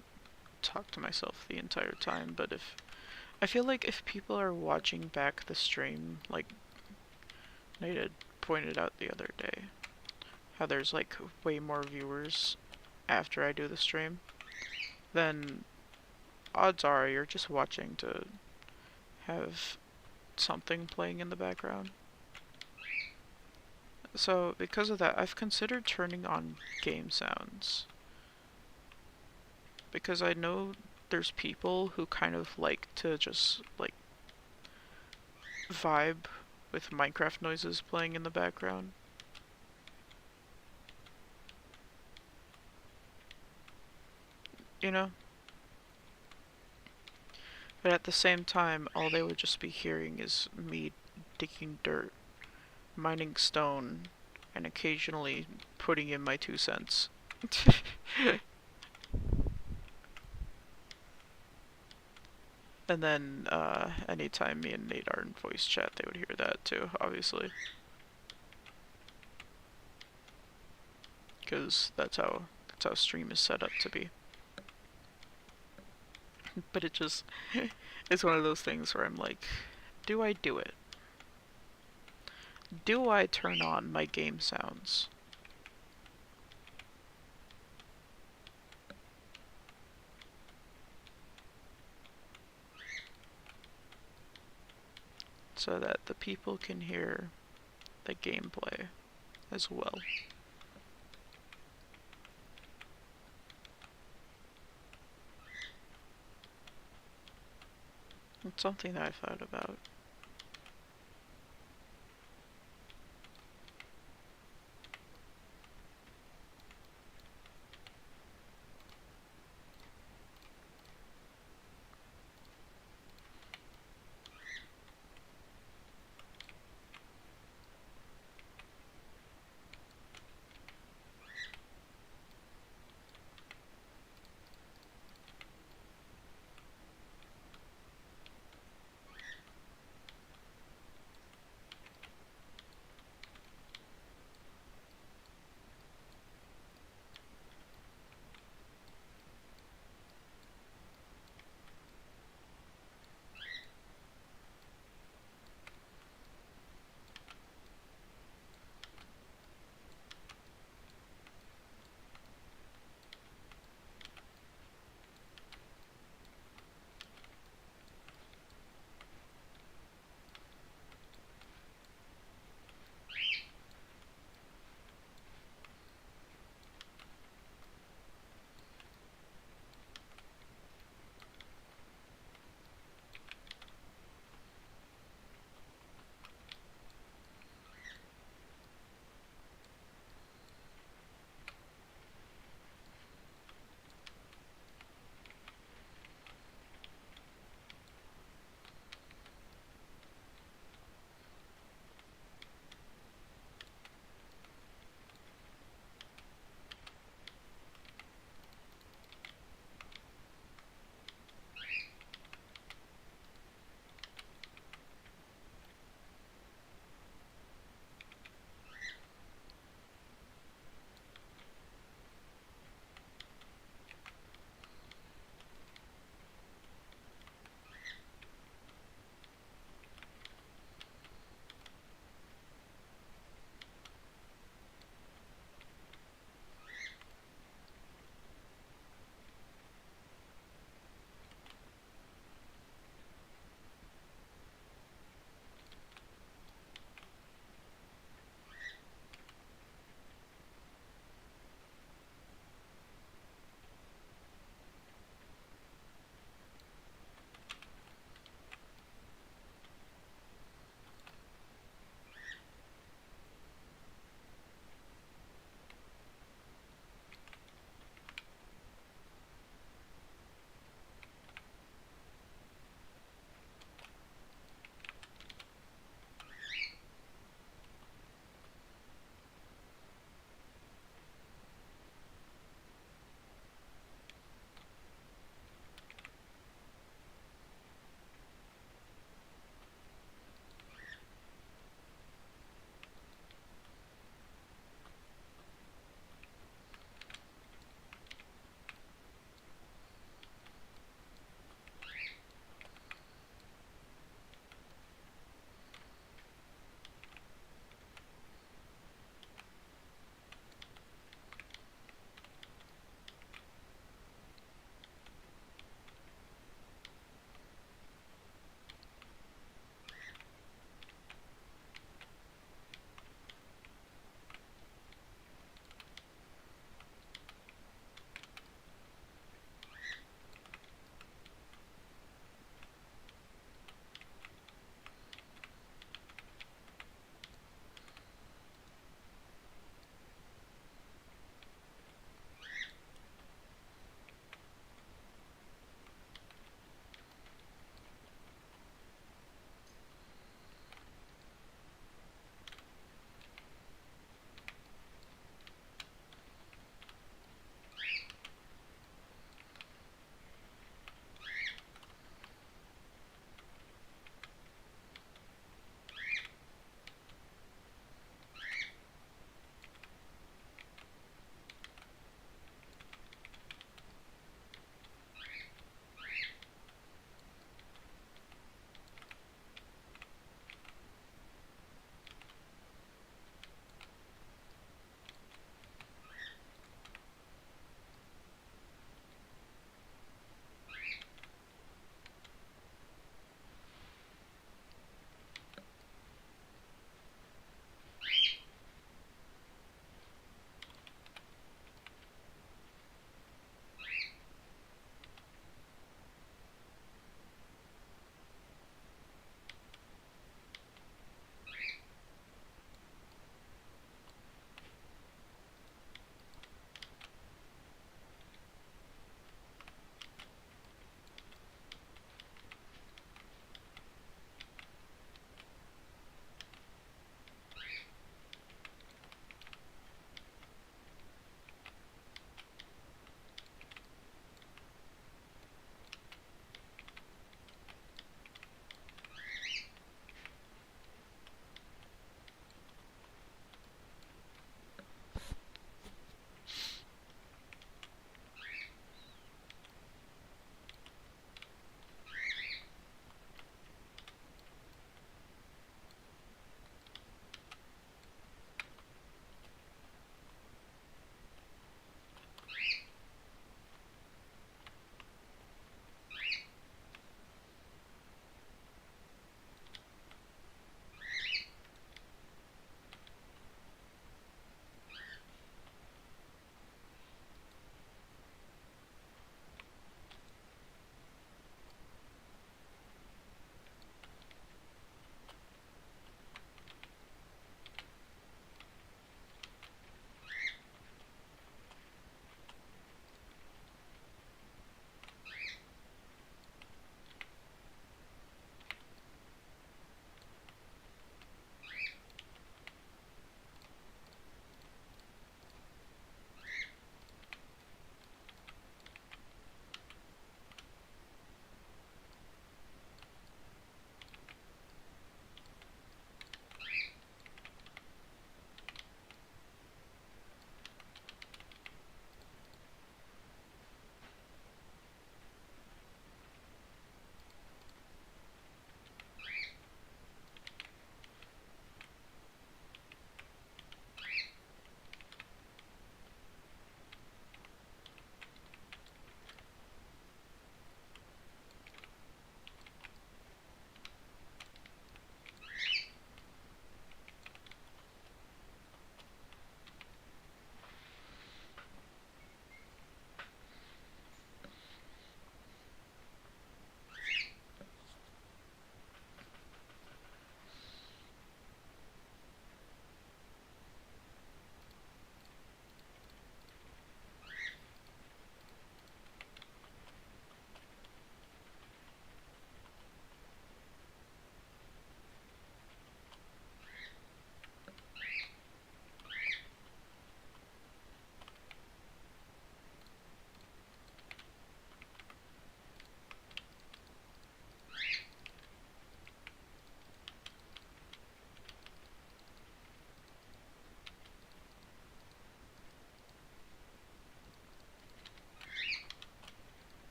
talk to myself the entire time, but I feel like if people are watching back the stream, like Nate had pointed out the other day, how there's like way more viewers after I do the stream, then odds are you're just watching to have something playing in the background. So because of that, I've considered turning on game sounds. Because I know there's people who kind of like to just like vibe with Minecraft noises playing in the background. You know? But at the same time, all they would just be hearing is me digging dirt, mining stone, and occasionally putting in my 2 cents. And then, anytime me and Nate are in voice chat, they would hear that too, obviously. Because that's how stream is set up to be. But it just, it's one of those things where I'm like, Do I do it? Do I turn on my game sounds? So that the people can hear the gameplay as well. It's something that I thought about.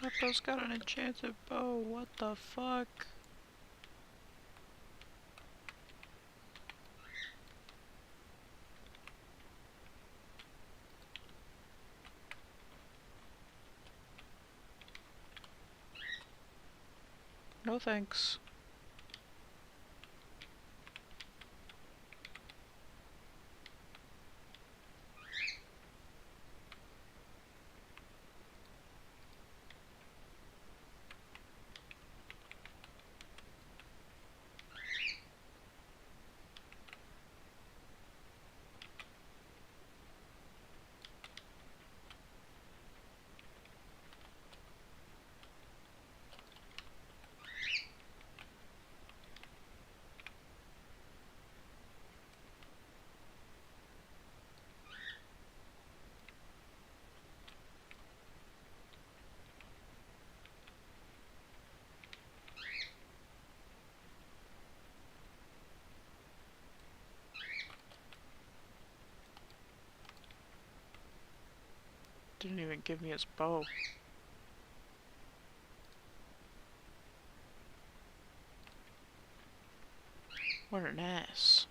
Peppo's got an enchanted bow, what the fuck? No thanks. Didn't even give me his bow. What an ass.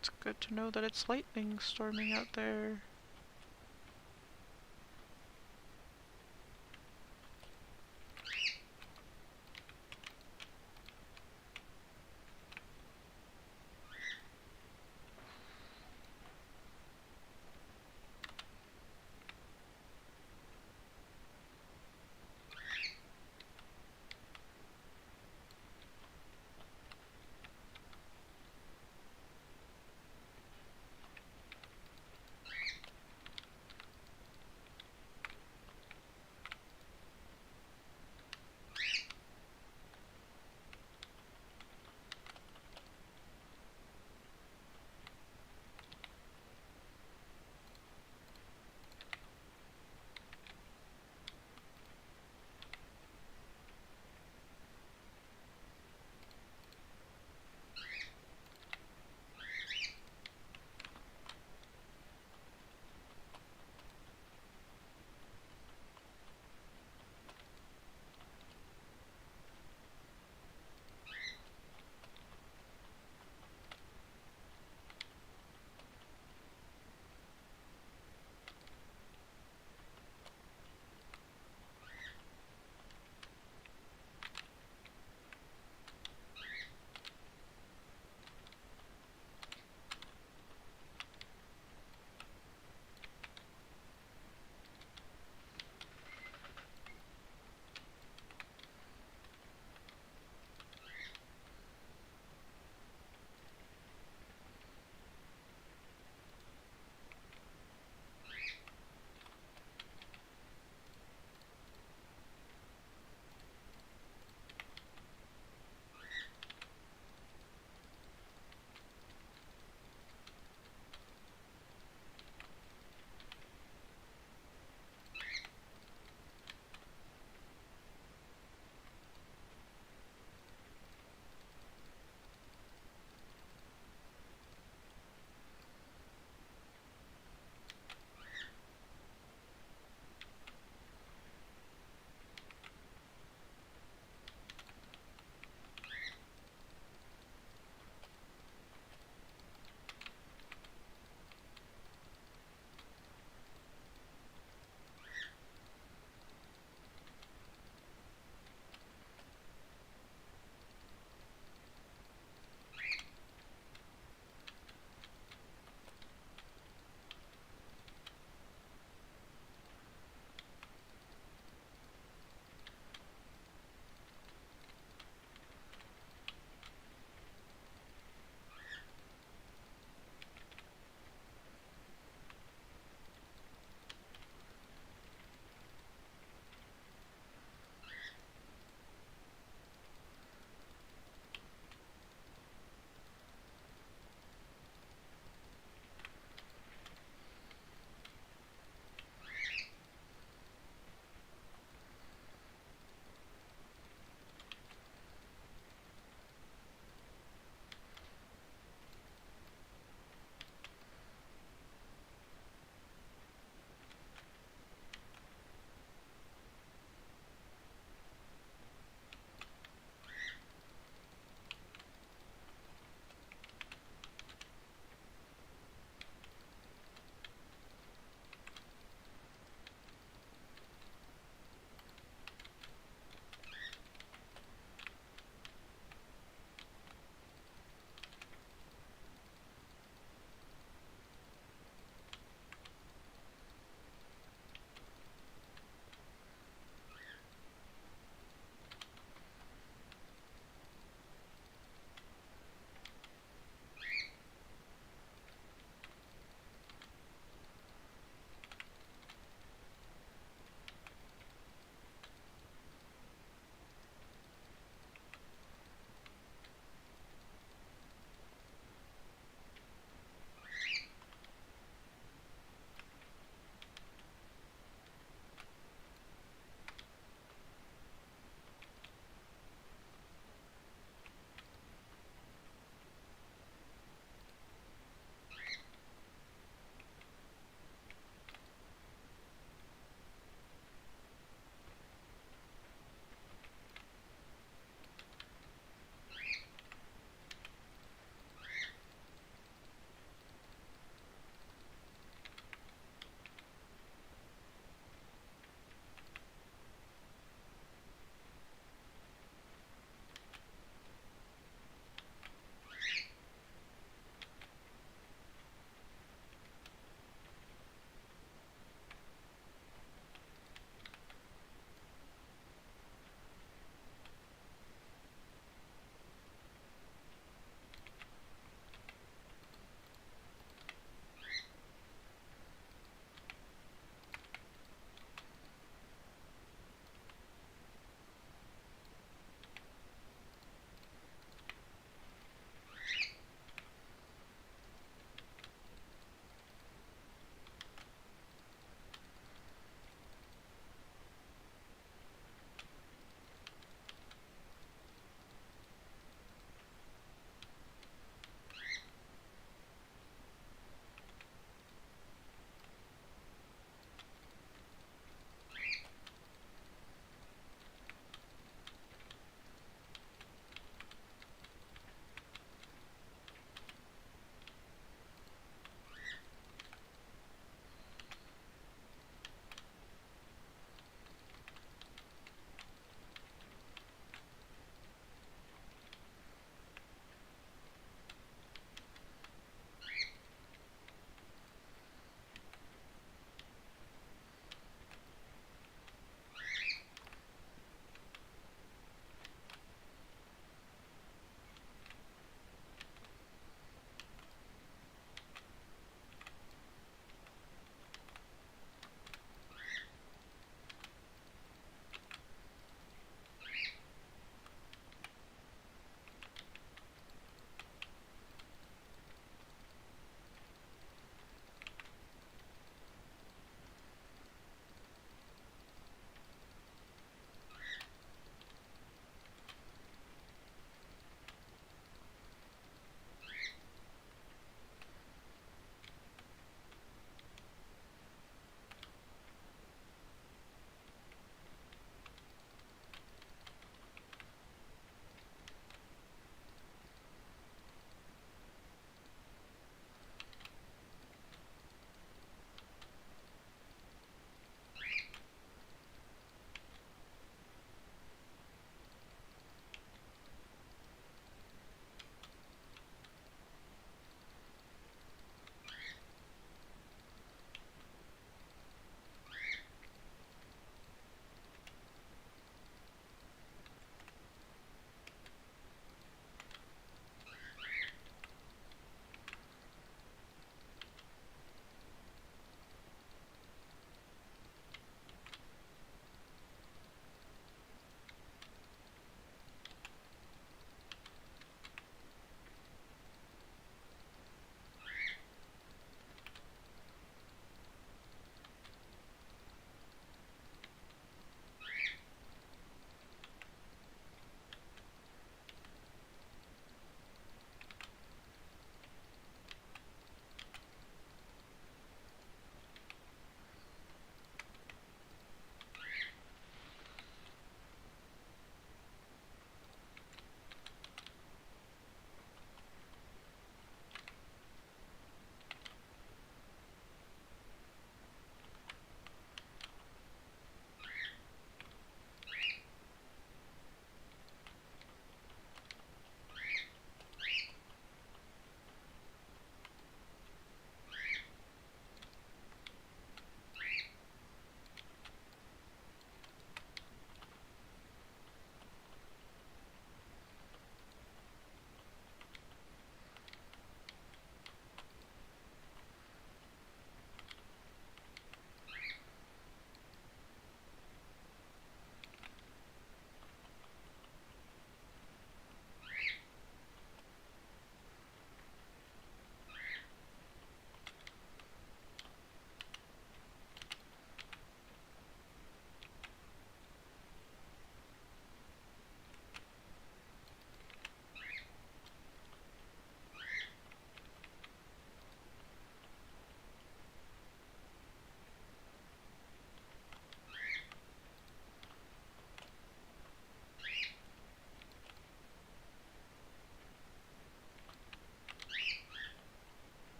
It's good to know that it's lightning storming out there.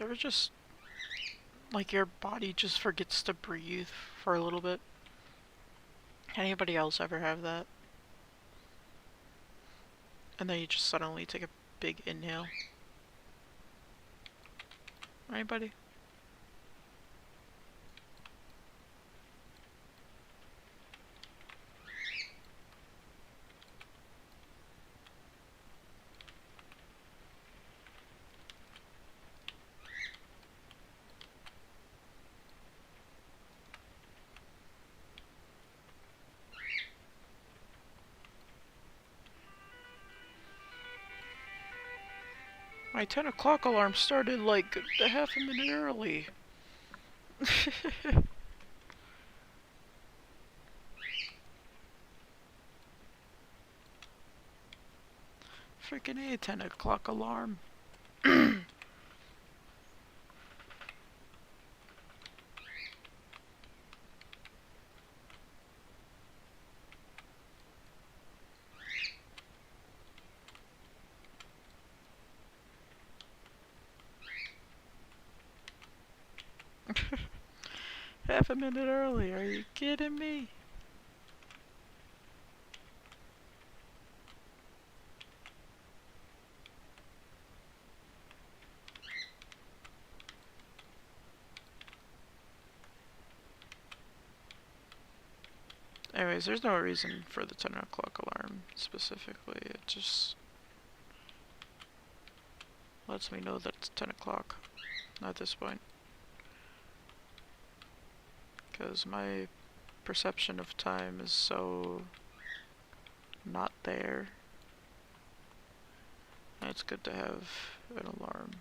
You ever just, like, your body just forgets to breathe for a little bit? Anybody else ever have that? And then you just suddenly take a big inhale? Anybody? My 10 o'clock alarm started like a half a minute early. Freaking A, 10 o'clock alarm. Half a minute early, are you kidding me? Anyways, there's no reason for the 10 o'clock alarm specifically. It just lets me know that it's 10 o'clock at this point. Because my perception of time is so not there. And it's good to have an alarm.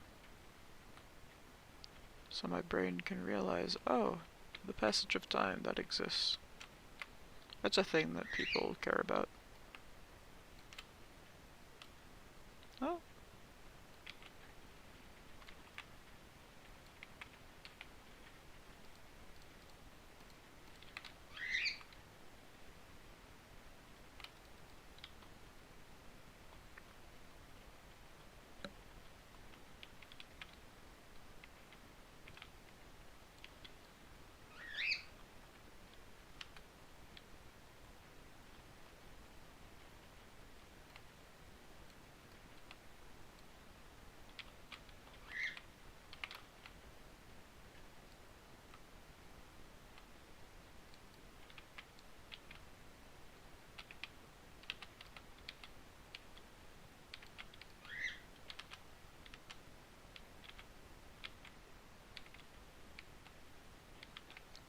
So my brain can realize, oh, the passage of time that exists. That's a thing that people care about. Oh.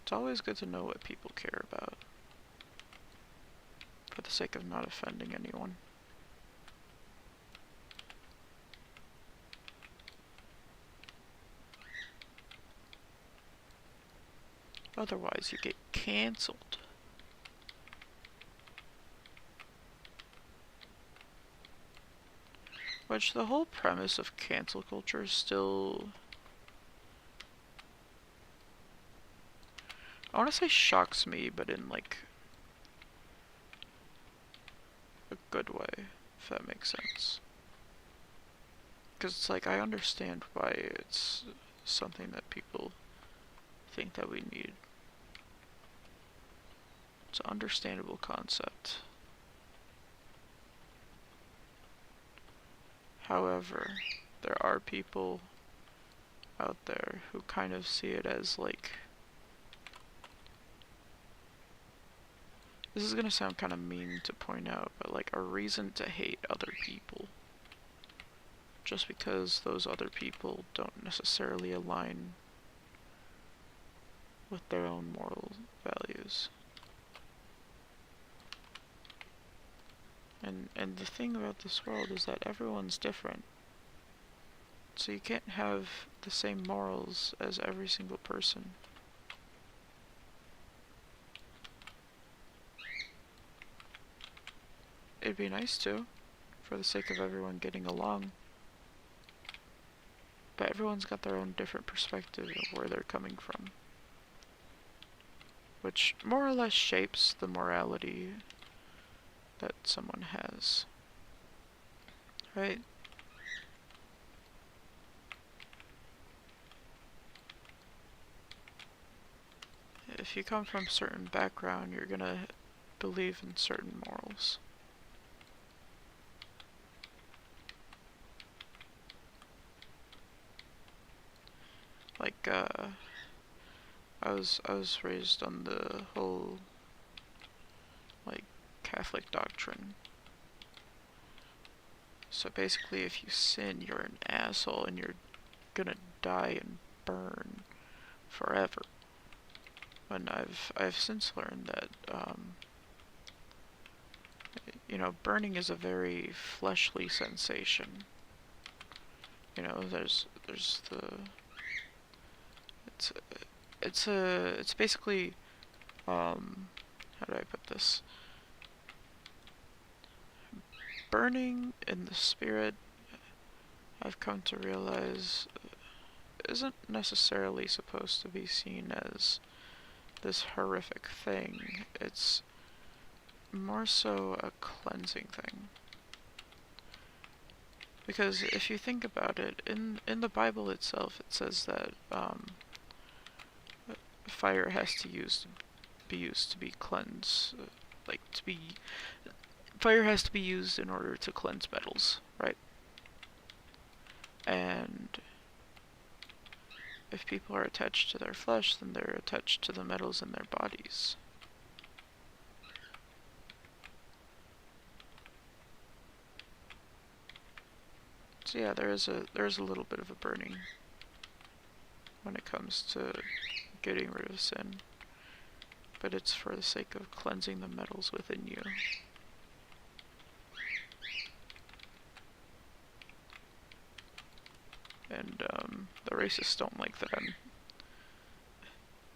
It's always good to know what people care about, for the sake of not offending anyone. Otherwise, you get cancelled. Which, the whole premise of cancel culture is still... I want to say shocks me, but in, like, a good way, if that makes sense. Because it's like, I understand why it's something that people think that we need. It's an understandable concept. However, there are people out there who kind of see it as like... This is gonna sound kind of mean to point out, but like a reason to hate other people. Just because those other people don't necessarily align with their own moral values. And the thing about this world is that everyone's different. So you can't have the same morals as every single person. It'd be nice to, for the sake of everyone getting along. But everyone's got their own different perspective of where they're coming from. Which more or less shapes the morality that someone has. Right? if you come from a certain background, you're gonna believe in certain morals. Like, I was raised on the whole, like, Catholic doctrine. So basically, if you sin, you're an asshole and you're gonna die and burn forever. And I've since learned that, you know, burning is a very fleshly sensation. You know, there's the it's it's basically, how do I put this? Burning in the spirit, I've come to realize, isn't necessarily supposed to be seen as this horrific thing. It's more so a cleansing thing. Because if you think about it, in the Bible itself, it says that fire has to be used to be cleansed, fire has to be used in order to cleanse metals, right? And if people are attached to their flesh, then they're attached to the metals in their bodies. So yeah, there is a little bit of a burning when it comes to getting rid of sin, but it's for the sake of cleansing the metals within you. And the racists don't like that I'm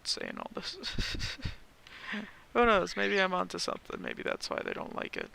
saying all this. Who knows, maybe I'm onto something, maybe that's why they don't like it.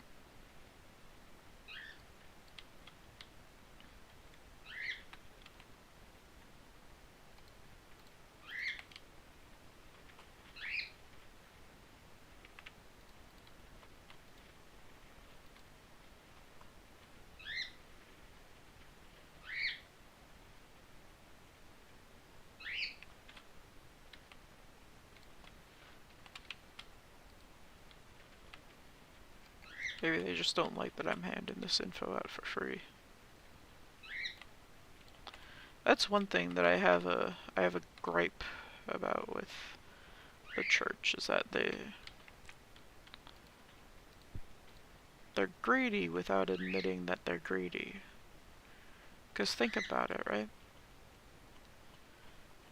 Maybe they just don't like that I'm handing this info out for free. That's one thing that I have a gripe about with the church, is that they're greedy without admitting that they're greedy. Because think about it, right?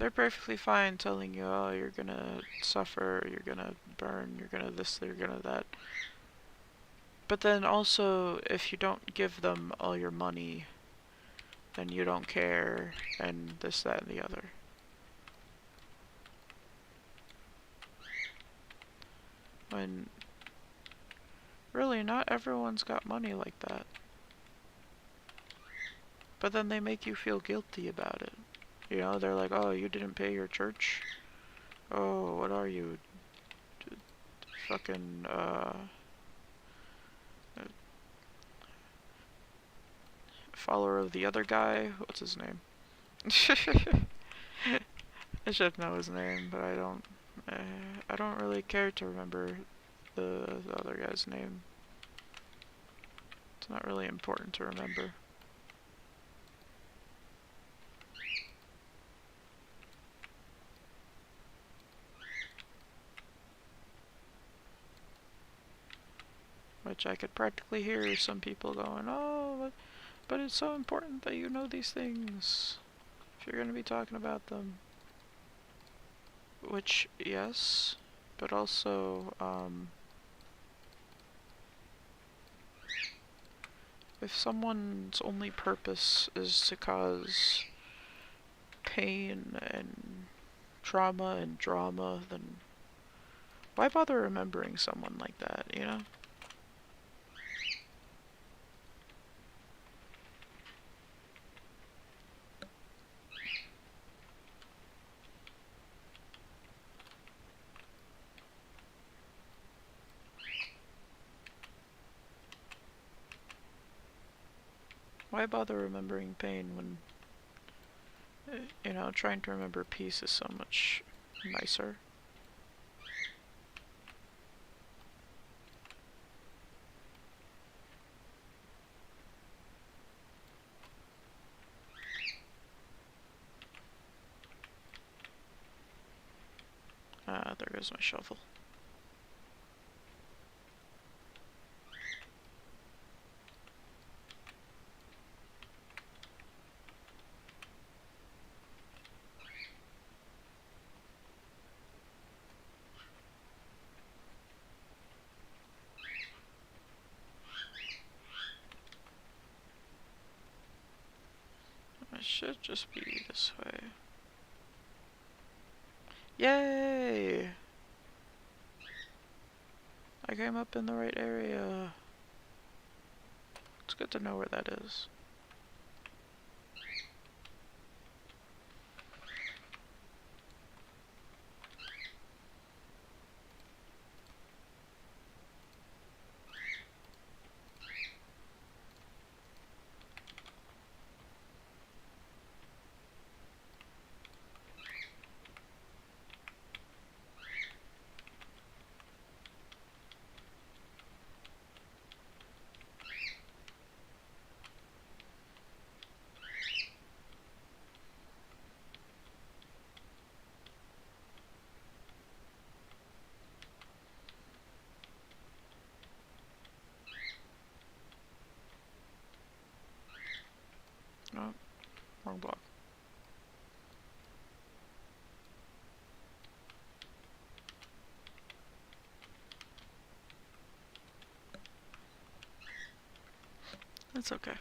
They're perfectly fine telling you, oh, you're gonna suffer, you're gonna burn, you're gonna this, you're gonna that. But then also, if you don't give them all your money, then you don't care, and this, that, and the other. When really, not everyone's got money like that. But then they make you feel guilty about it. You know, they're like, oh, you didn't pay your church? Oh, what are you? Fucking, follower of the other guy? What's his name? I should know his name, but I don't. I don't really care to remember the other guy's name. It's not really important to remember. Which I could practically hear some people going, oh, but it's so important that you know these things if you're going to be talking about them. Which, yes, but also, if someone's only purpose is to cause pain and trauma and drama, then why bother remembering someone like that, you know? Why bother remembering pain when, you know, trying to remember peace is so much nicer? there goes my shovel. It should just be this way. Yay! I came up in the right area. It's good to know where that is. Oh, wrong block. That's okay.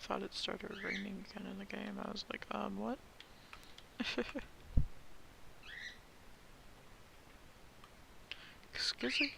Thought it started raining again in the game. I was like, what? Excuse me?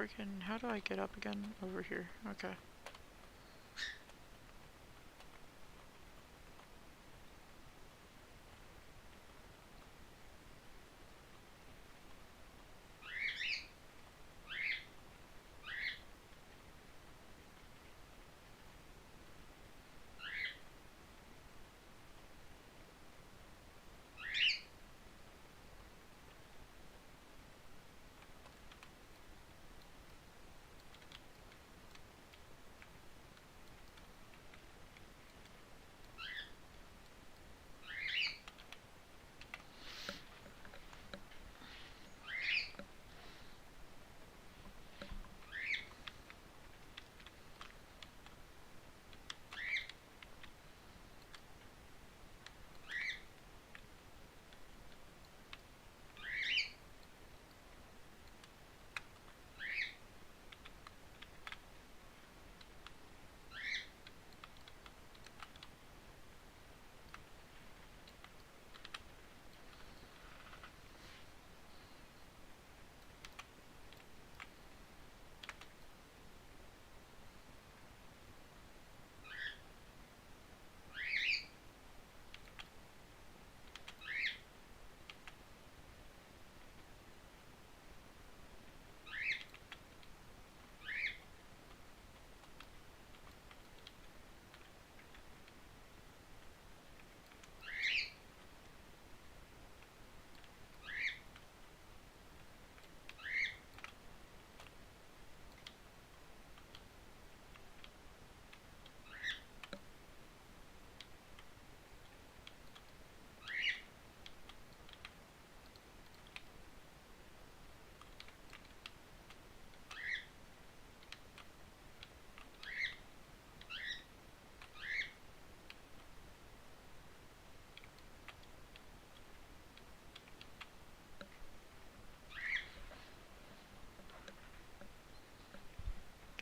freaking... How do I get up again? Over here. Okay.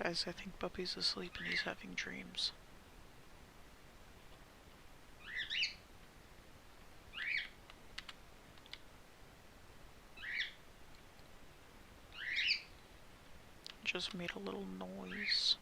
Guys, I think Puppy's asleep and he's having dreams. Just made a little noise.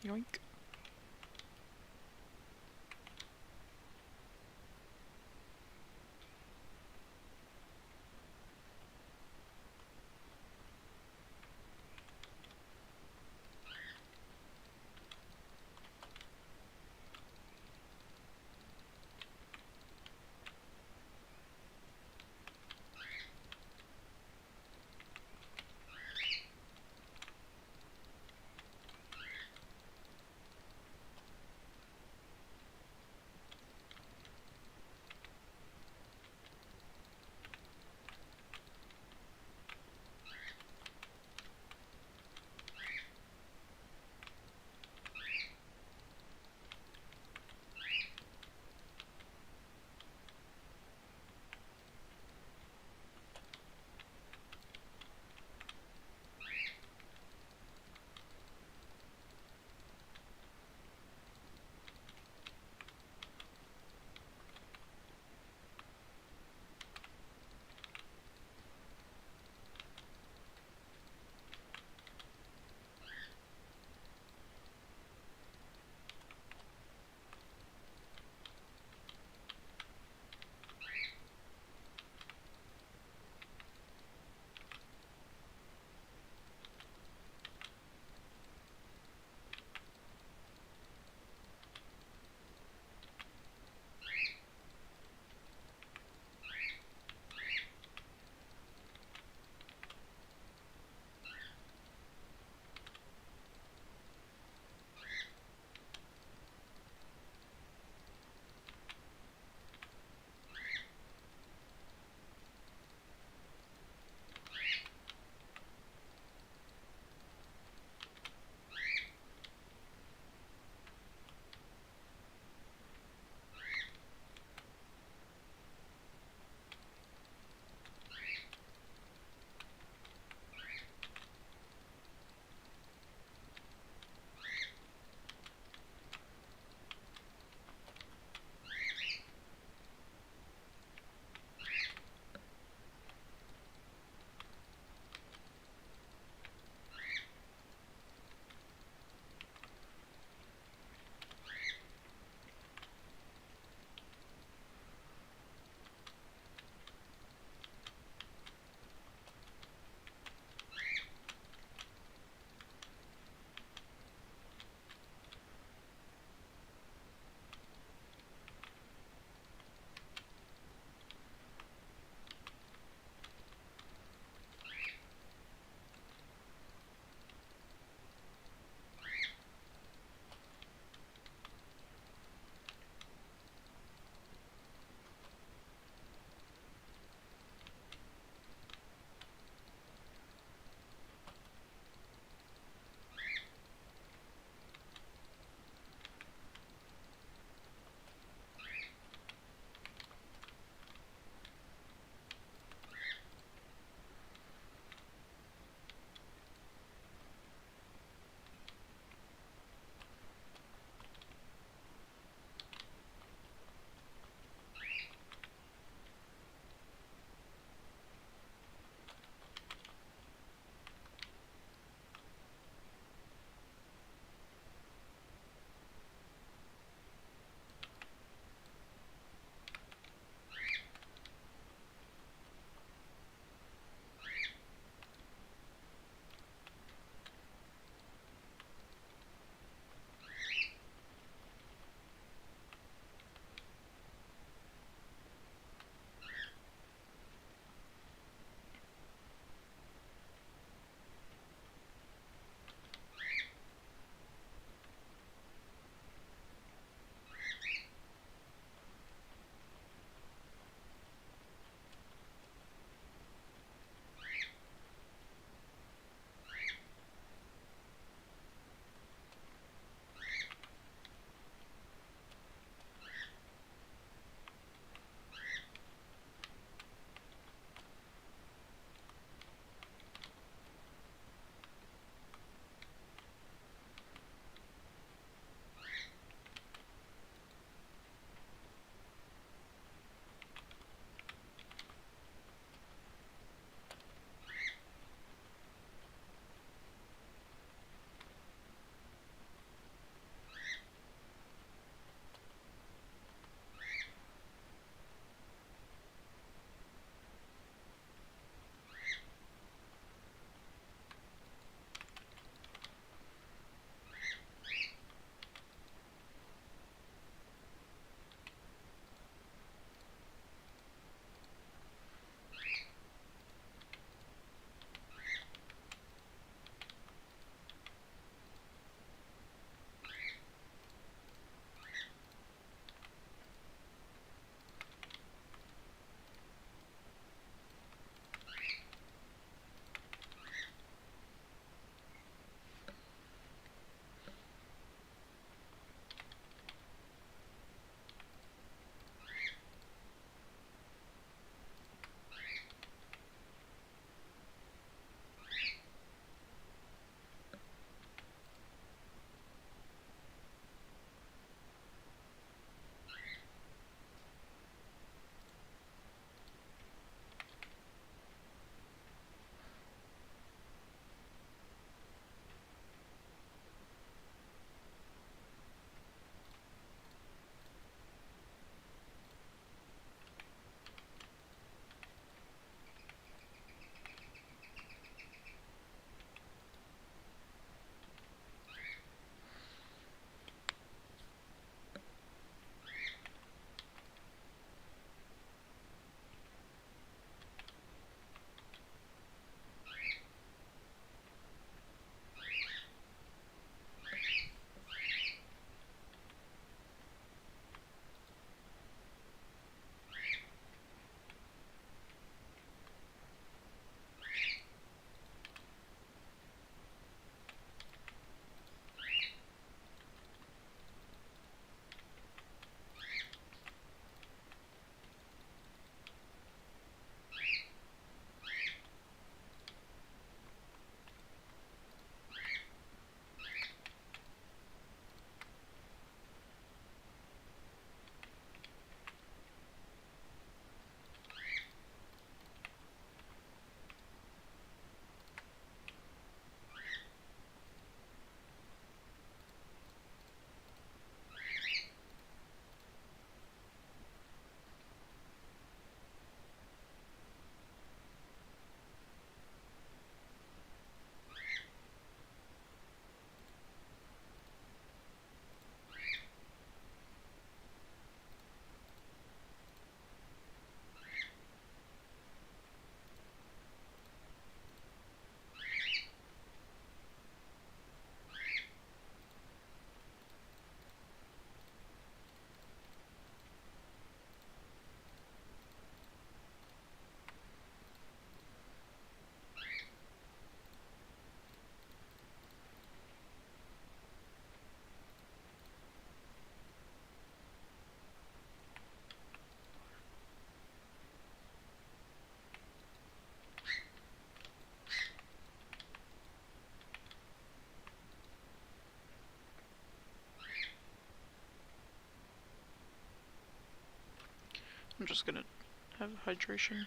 Yoink. I'm just gonna have hydration.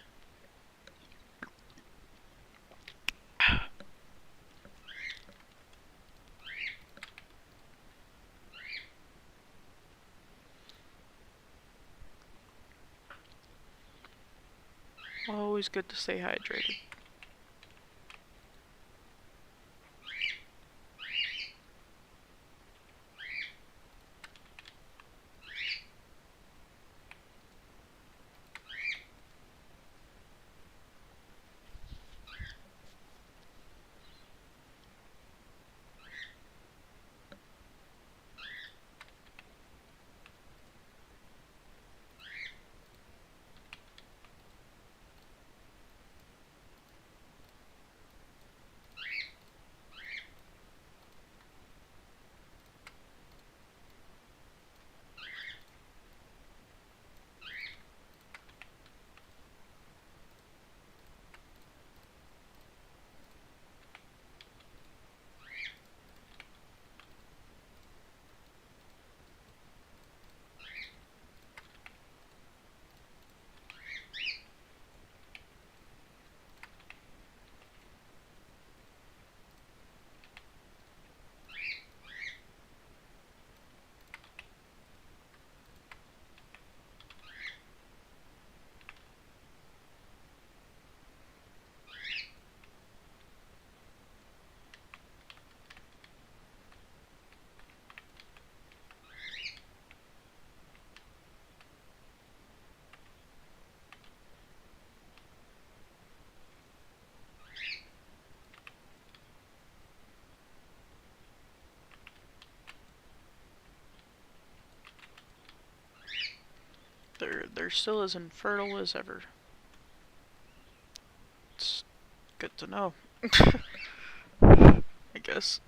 Always good to stay hydrated. They're still as infertile as ever. It's good to know. I guess.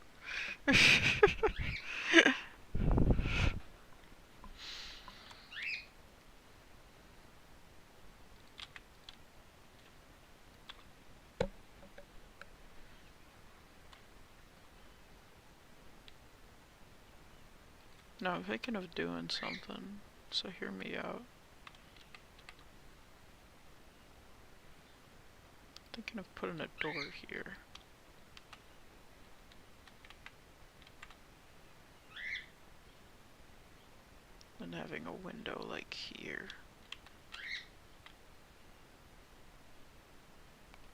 No, I'm thinking of doing something, so hear me out. Thinking of putting a door here. And having a window like here.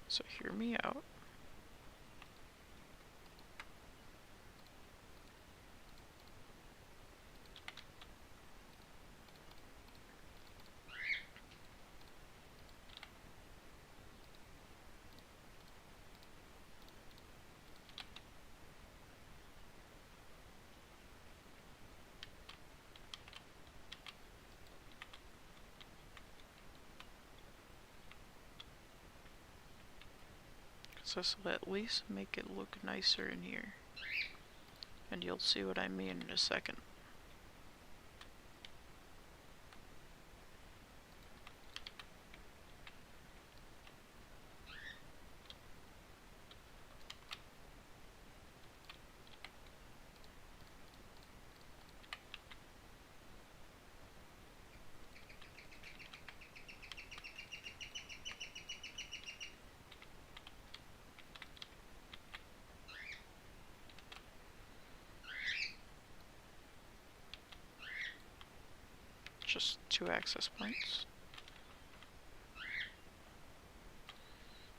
So hear me out. So this will at least make it look nicer in here. And you'll see what I mean in a second. Just 2 access points.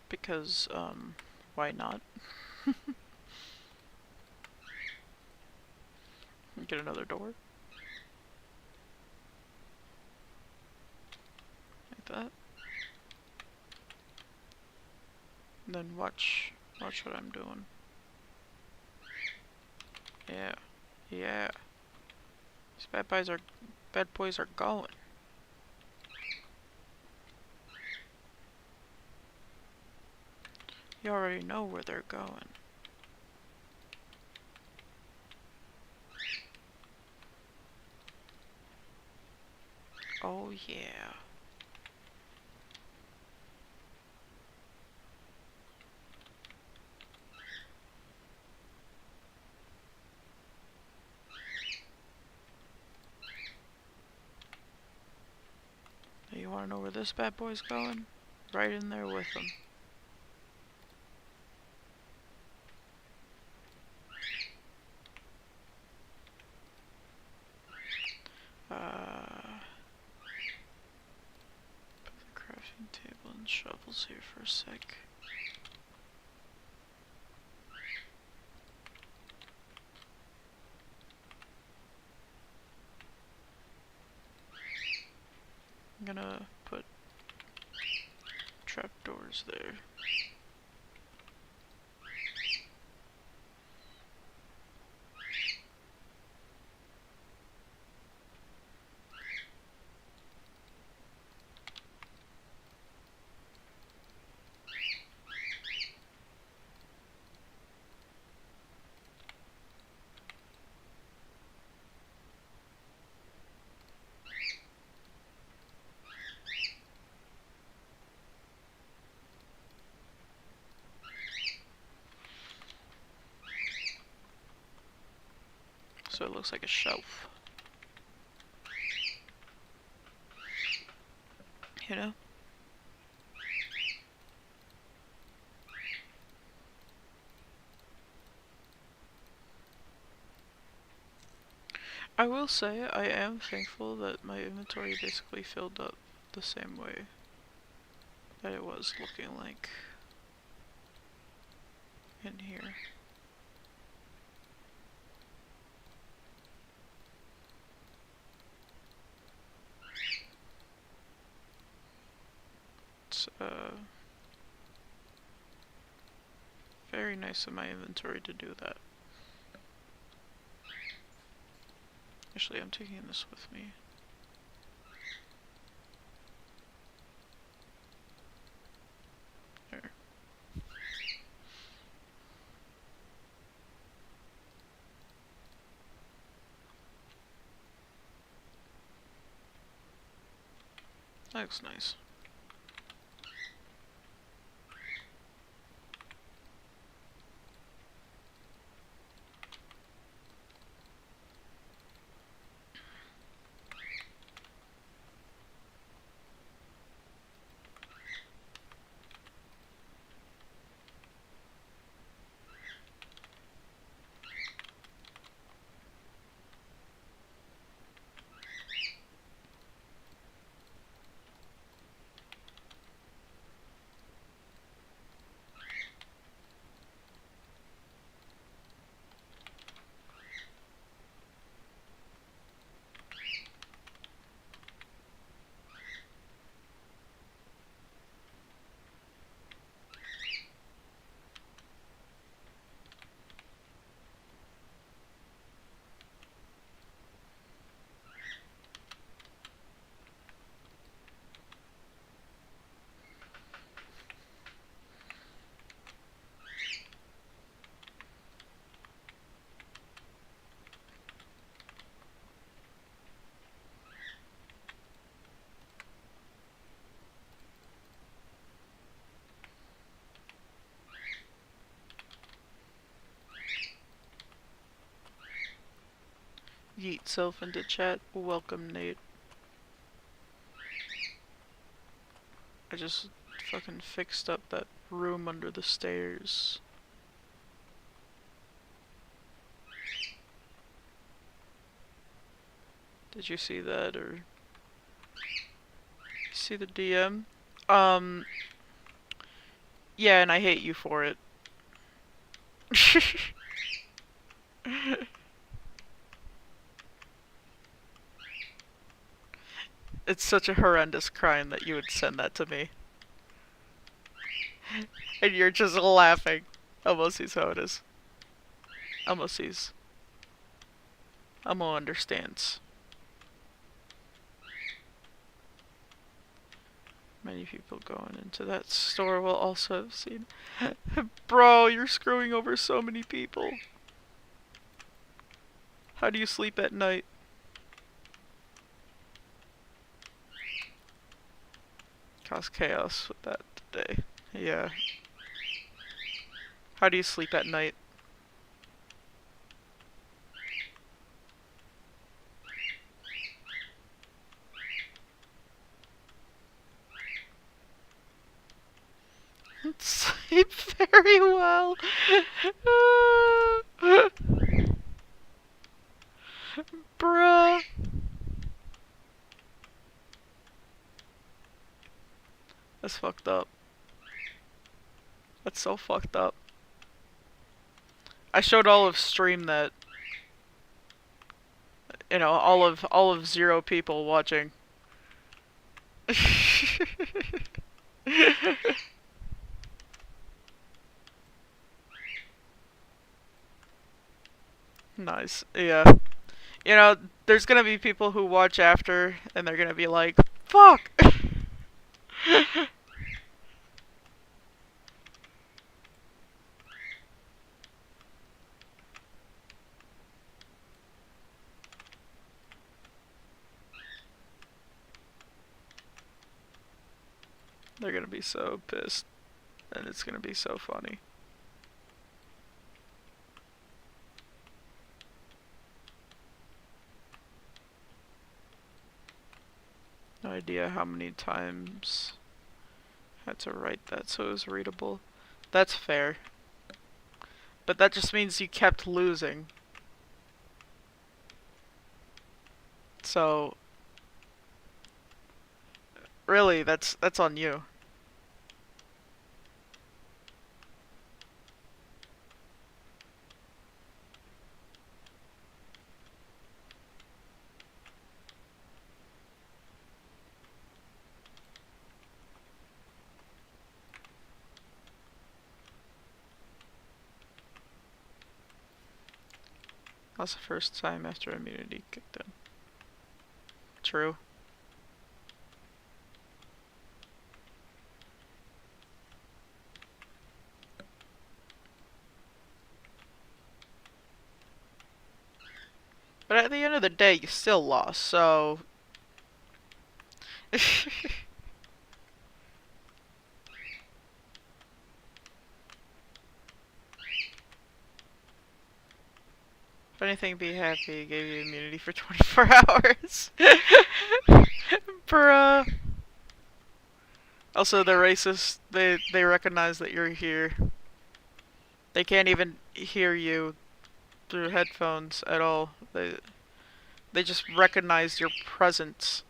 Because, why not? Get another door. Like that. And then watch what I'm doing. Yeah. Yeah. These bad boys are going. You already know where they're going. Oh yeah. wanna know where this bad boy's going? Right in there with him. Put the crafting table and shovels here for a sec. I'm gonna put trapdoors there. So it looks like a shelf. You know? I will say I am thankful that my inventory basically filled up the same way that it was looking like in here. It's very nice of my inventory to do that. Actually, I'm taking this with me. There. That looks nice. Yeet self into chat. Welcome, Nate. I just fucking fixed up that room under the stairs. Did you see that, or see the DM? Yeah, and I hate you for it. It's such a horrendous crime that you would send that to me. And you're just laughing. Almost sees how it is. Almost sees. Almost understands. Many people going into that store will also have seen. Bro, you're screwing over so many people. How do you sleep at night? Cause chaos with that today. Yeah. How do you sleep at night? Sleep very well. Bruh. That's fucked up. That's so fucked up. I showed all of stream that, you know, all of 0 people watching. Nice. Yeah. You know, there's gonna be people who watch after, and they're gonna be like, fuck! They're gonna be so pissed. And it's gonna be so funny. No idea how many times I had to write that so it was readable. That's fair. But that just means you kept losing. So really, that's on you. That's the first time after immunity kicked in. True. But at the end of the day, you still lost, so... If anything, be happy. Gave you immunity for 24 hours. Bruh. Also, they're racist. They recognize that you're here. They can't even hear you through headphones at all. They just recognize your presence.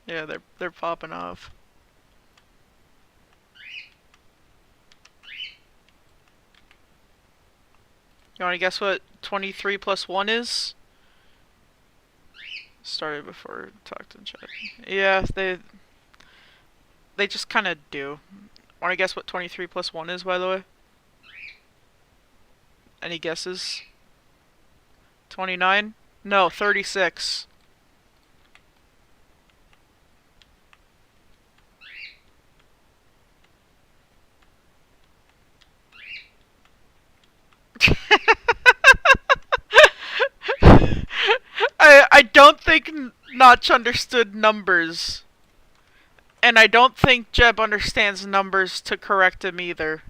Yeah, they're popping off. You wanna guess what 23 plus 1 is? Started before talked in chat. Yeah, they just kinda do. Wanna guess what 23 plus 1 is, by the way? Any guesses? 29? No, 36. I don't think Notch understood numbers. And I don't think Jeb understands numbers to correct him either.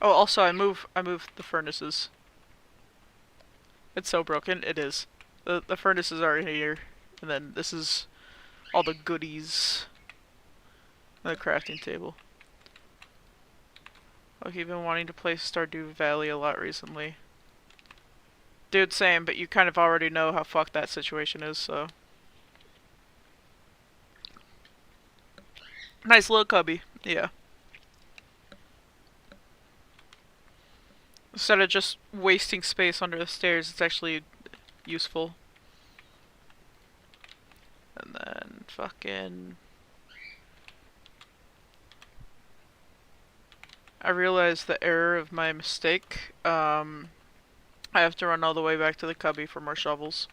Oh, also I moved the furnaces. It's so broken. It is. The furnaces are here, and then this is all the goodies. And the crafting table. Okay, you've been wanting to play Stardew Valley a lot recently. Dude, same, but you kind of already know how fucked that situation is, so. Nice little cubby, yeah. Instead of just wasting space under the stairs, it's actually useful. And then fucking... I realized the error of my mistake. I have to run all the way back to the cubby for more shovels.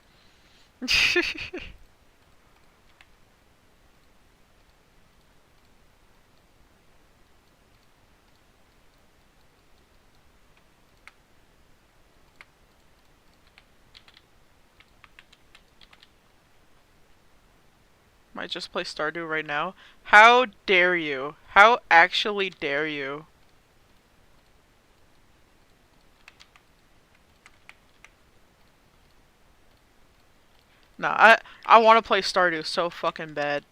I just play Stardew right now. How dare you? How actually dare you? Nah, I want to play Stardew so fucking bad.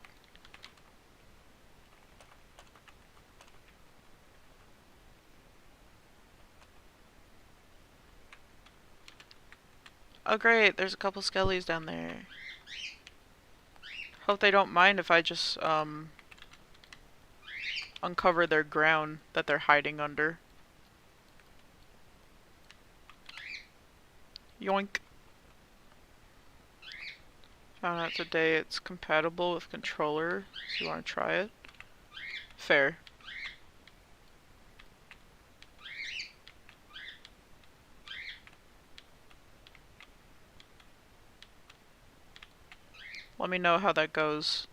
Oh great, there's a couple skellies down there. Hope they don't mind if I just, uncover their ground that they're hiding under. Yoink. Found out today it's compatible with controller, so you want to try it? Fair. Let me know how that goes.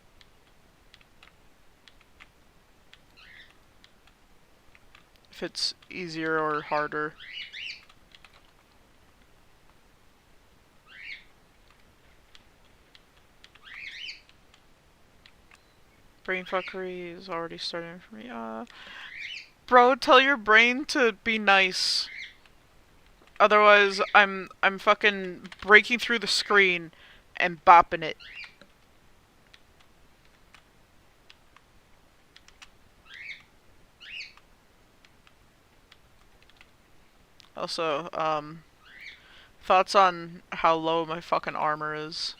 If it's easier or harder. Brain fuckery is already starting for me. Bro, tell your brain to be nice. Otherwise, I'm fucking breaking through the screen and bopping it. Also, thoughts on how low my fucking armor is.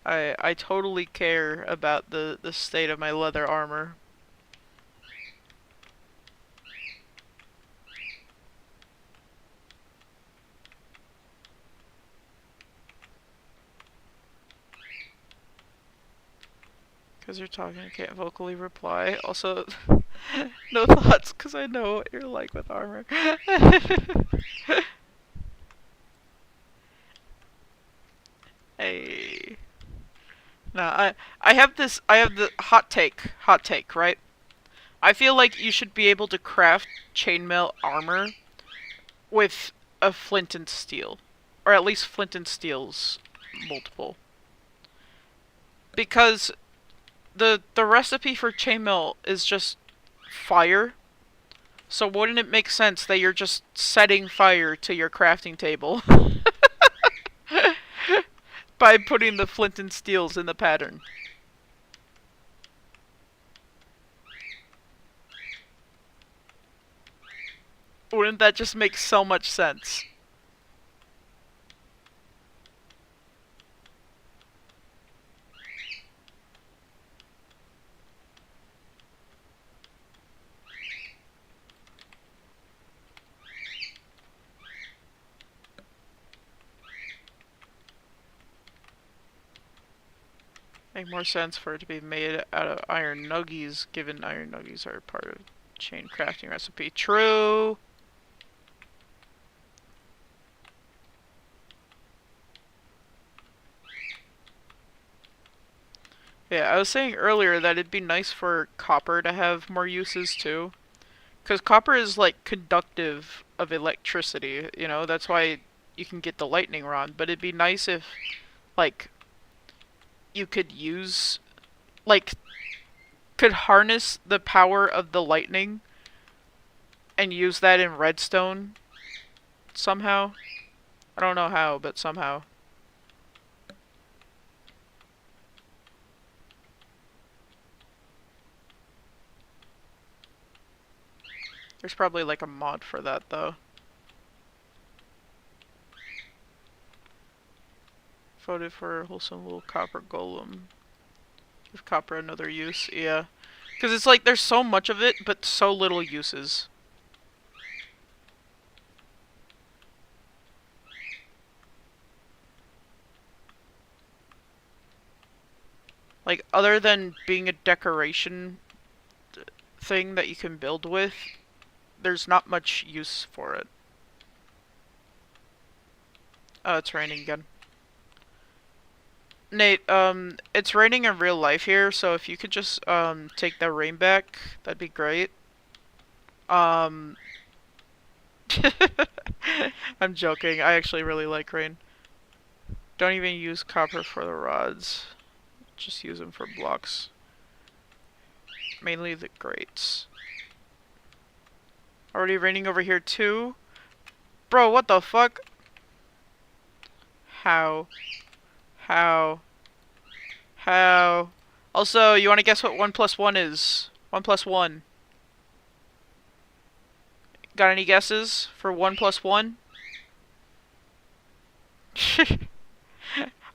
I totally care about the state of my leather armor. Because you're talking, I can't vocally reply. Also, no thoughts, because I know what you're like with armor. Hey. No, I have the hot take, right? I feel like you should be able to craft chainmail armor with a flint and steel. Or at least flint and steel's multiple. Because the recipe for chainmail is just fire. So wouldn't it make sense that you're just setting fire to your crafting table by putting the flint and steels in the pattern? Wouldn't that just make so much sense? Make more sense for it to be made out of iron nuggies, given iron nuggies are part of chain crafting recipe. True! Yeah, I was saying earlier that it'd be nice for copper to have more uses too. Because copper is like conductive of electricity, you know, that's why you can get the lightning rod. But it'd be nice if, like, you could use, like, could harness the power of the lightning and use that in redstone somehow. I don't know how, but somehow. There's probably like a mod for that though. Voted for a wholesome little copper golem. Give copper another use, yeah. Because it's like there's so much of it, but so little uses. Like, other than being a decoration thing that you can build with, there's not much use for it. Oh, it's raining again. Nate, it's raining in real life here, so if you could just, take that rain back, that'd be great. I'm joking. I actually really like rain. Don't even use copper for the rods. Just use them for blocks. Mainly the grates. Already raining over here too? Bro, what the fuck? How? How? How? Also, you wanna guess what 1 plus 1 is? 1 plus 1. Got any guesses for 1 plus 1?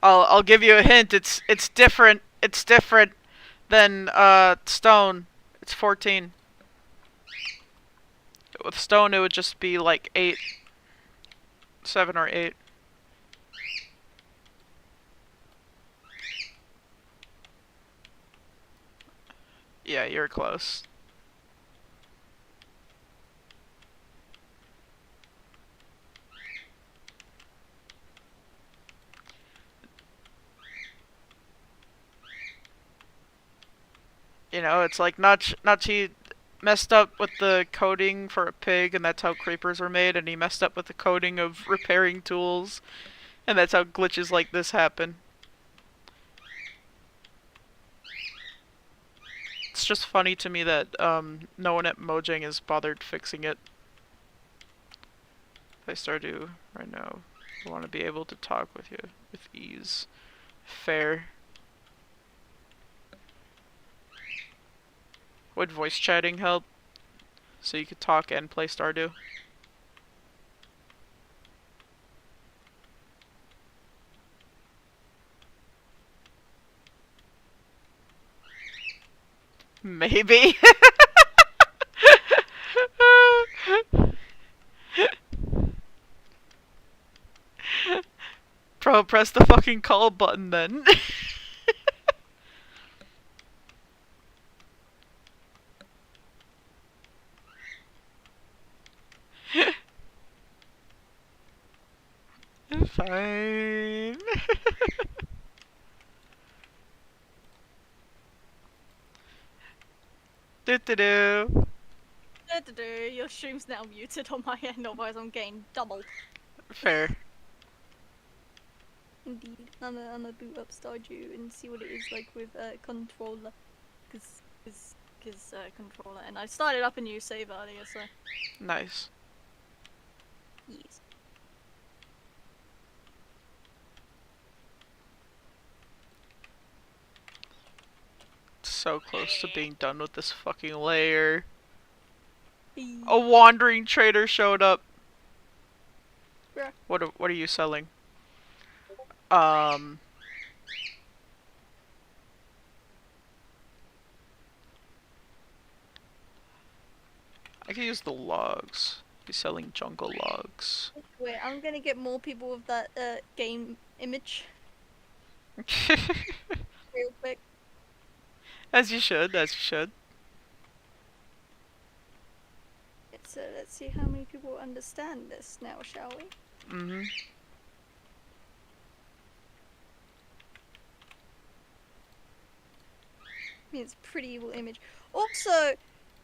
I'll give you a hint. It's different. It's different than stone. It's 14. With stone it would just be like 8. 7 or 8. Yeah, you're close. You know, it's like Nachi messed up with the coding for a pig, and that's how creepers were made, and he messed up with the coding of repairing tools, and that's how glitches like this happen. It's just funny to me that no one at Mojang has bothered fixing it. If I start to right now, I want to be able to talk with you with ease. Fair. Would voice chatting help? So you could talk and play Stardew? Maybe. Bro, press the fucking call button then. Fine. Do do do.
Your stream's now muted on my end, otherwise I'm getting double.
Fair.
Indeed. I'm gonna boot up Stardew and see what it is like with controller. Cause controller. And I started up a new save earlier, so.
Nice.
Yes.
So close to being done with this fucking layer. A wandering trader showed up.
Bruh.
What are you selling? I could use the logs. He's selling jungle logs.
Wait, I'm gonna get more people with that game image real quick.
As you should, as you should.
Let's see how many people understand this now, shall we?
Mm-hmm.
I mean, it's a pretty evil image. Also,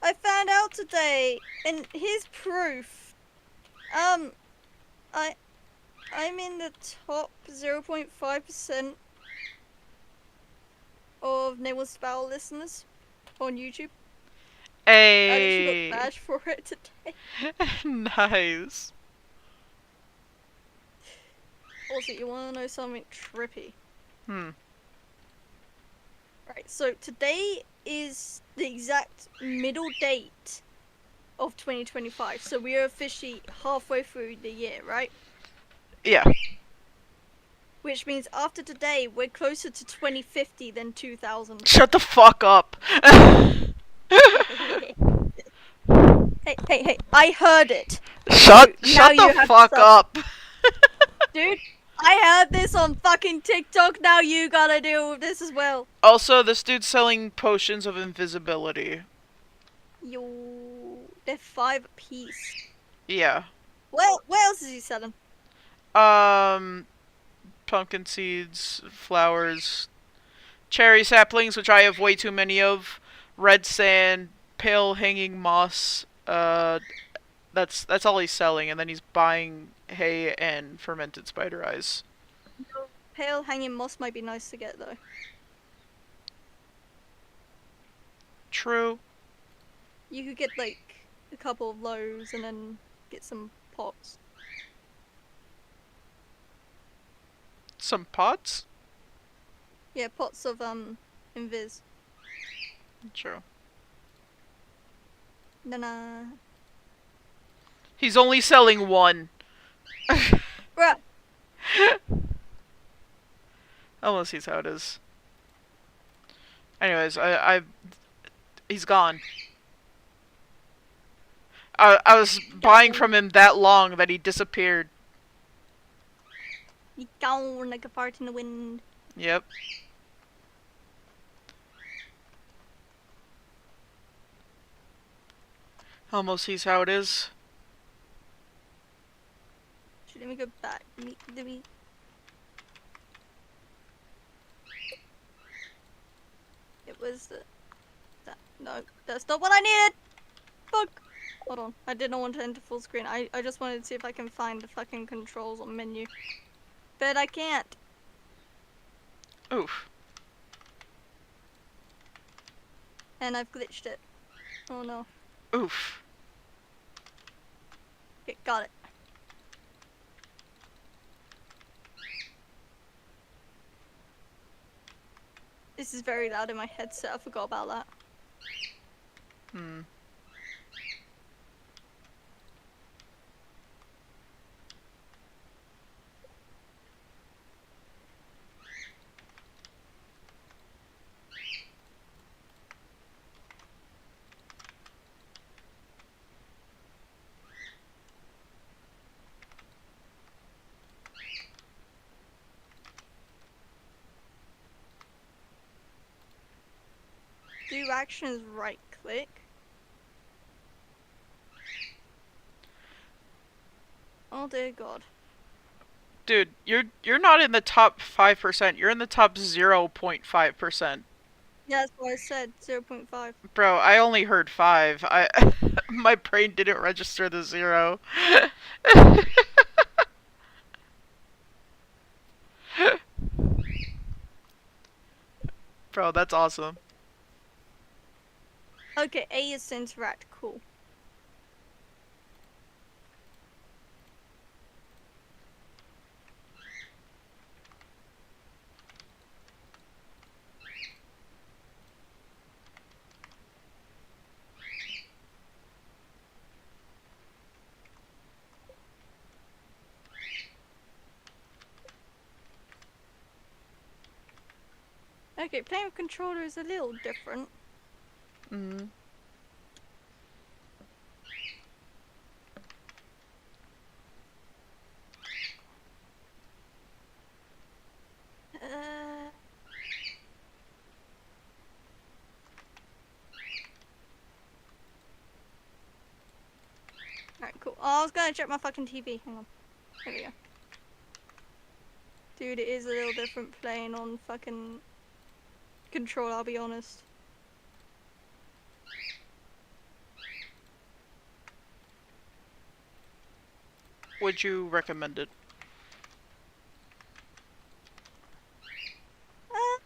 I found out today, and here's proof. I'm in the top 0.5% of Nameless Foul listeners on YouTube.
Hey.
I actually got badged for it today.
Nice.
Also, you wanna know something trippy?
Hmm.
Right, so today is the exact middle date of 2025, so we are officially halfway through the year, right?
Yeah.
Which means after today, we're closer to 2050 than 2000.
Shut the fuck up.
Hey, I heard it.
Shut the fuck up.
Dude, I heard this on fucking TikTok, now you gotta deal with this as well.
Also, this dude's selling potions of invisibility.
Yo, they're 5 a piece.
Yeah.
What else is he selling?
Pumpkin seeds, flowers, cherry saplings, which I have way too many of, red sand, pale hanging moss, that That's all he's selling, and then he's buying hay and fermented spider eyes.
Pale hanging moss might be nice to get though.
True.
You could get like a couple of loaves and then get some pots.
Some pots?
Yeah, pots of invis.
True.
Then
He's only selling one.
bruh.
Almost sees how it is. Anyways, he's gone. I was buying from him that long that he disappeared.
He gone like a fart in the wind.
Yep. Almost sees how it is.
Let me go back. Let me. It was that. No, that's not what I needed. Fuck. Hold on. I didn't want to enter full screen. I just wanted to see if I can find the fucking controls on menu. But I can't.
Oof.
And I've glitched it. Oh no.
Oof.
Okay, got it. This is very loud in my headset. I forgot about that.
Hmm.
Do actions right click. Oh dear god.
Dude, you're not in the top 5%. You're in the top 0.5%.
Yeah, that's what I said. 0.5.
Bro, I only heard 5. My brain didn't register the 0. Bro, that's awesome.
Okay, A is to interact. Cool. Okay, playing with controller is a little different.
Mm-hmm.
Alright, cool. Oh, I was gonna check my fucking TV. Hang on. There we go. Dude, it is a little different playing on fucking control, I'll be honest.
Would you recommend it?
I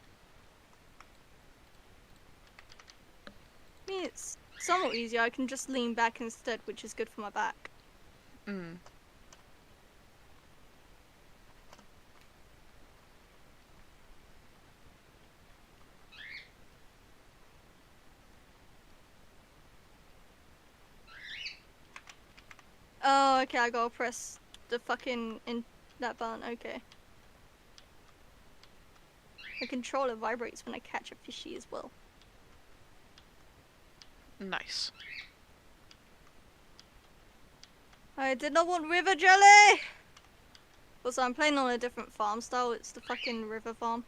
mean, it's somewhat easier. I can just lean back instead, which is good for my back.
Mm.
Oh, okay, I gotta press the fucking that button, okay. The controller vibrates when I catch a fishy as well.
Nice.
I did not want river jelly! Also, I'm playing on a different farm style. It's the fucking river farm.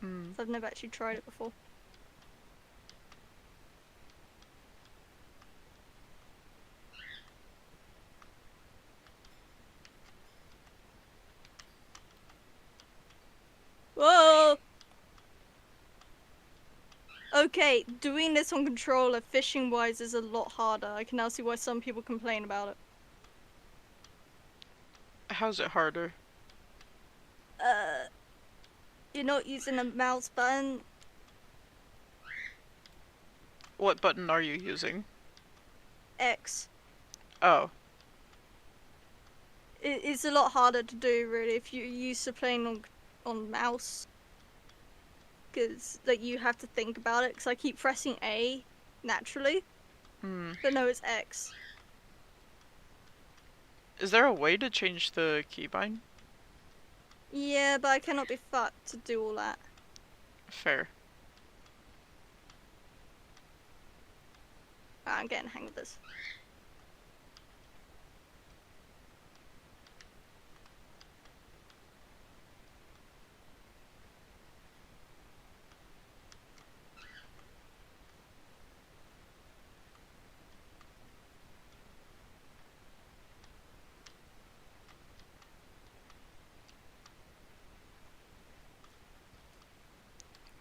Mm.
So I've never actually tried it before. Whoa! Okay, doing this on controller, fishing-wise, is a lot harder. I can now see why some people complain about it.
How's it harder?
You're not using a mouse button.
What button are you using?
X.
Oh.
It's a lot harder to do, really, if you're used to playing on mouse. Because, like, you have to think about it, because I keep pressing A, naturally.
Hmm.
But no, it's X.
Is there a way to change the keybind?
Yeah, but I cannot be fucked to do all that.
Fair.
I'm getting the hang of this.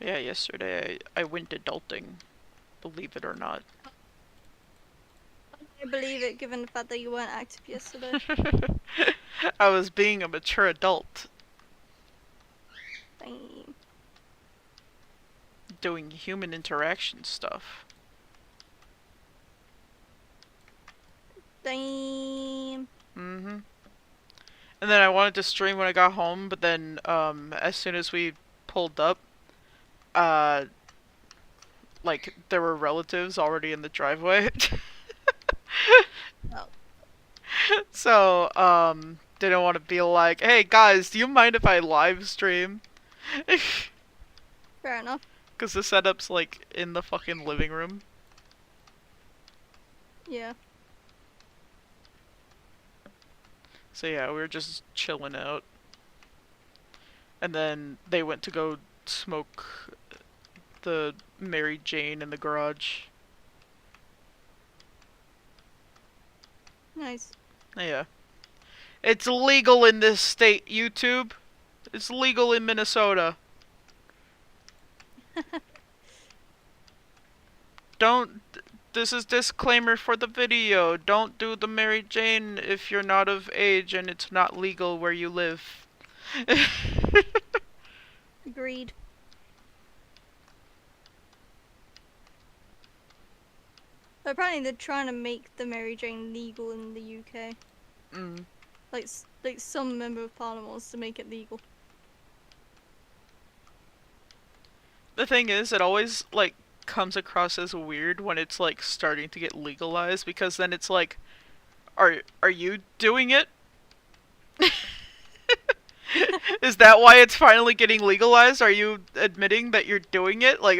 Yeah, yesterday I went adulting, believe it or not.
I believe it, given the fact that you weren't active yesterday.
I was being a mature adult,
Damn.
doing human interaction stuff.
Damn.
Mm-hmm. And then I wanted to stream when I got home, but then, as soon as we pulled up, uh, like, there were relatives already in the driveway.
Oh.
So, didn't want to be like, hey guys, do you mind if I live stream?
Fair enough.
Because the setup's, like, in the fucking living room.
Yeah.
So yeah, we were just chilling out. And then they went to go smoke the Mary Jane in the garage.
Nice.
Yeah. It's legal in this state, YouTube. It's legal in Minnesota. Don't. This is disclaimer for the video. Don't do the Mary Jane if you're not of age and it's not legal where you live.
Agreed. Apparently they're trying to make the Mary Jane legal in the UK.
Mm.
Like some member of parliament wants to make it legal.
The thing is, it always, like, comes across as weird when it's, like, starting to get legalized, because then it's like, are you doing it? Is that why it's finally getting legalized? Are you admitting that you're doing it? Like,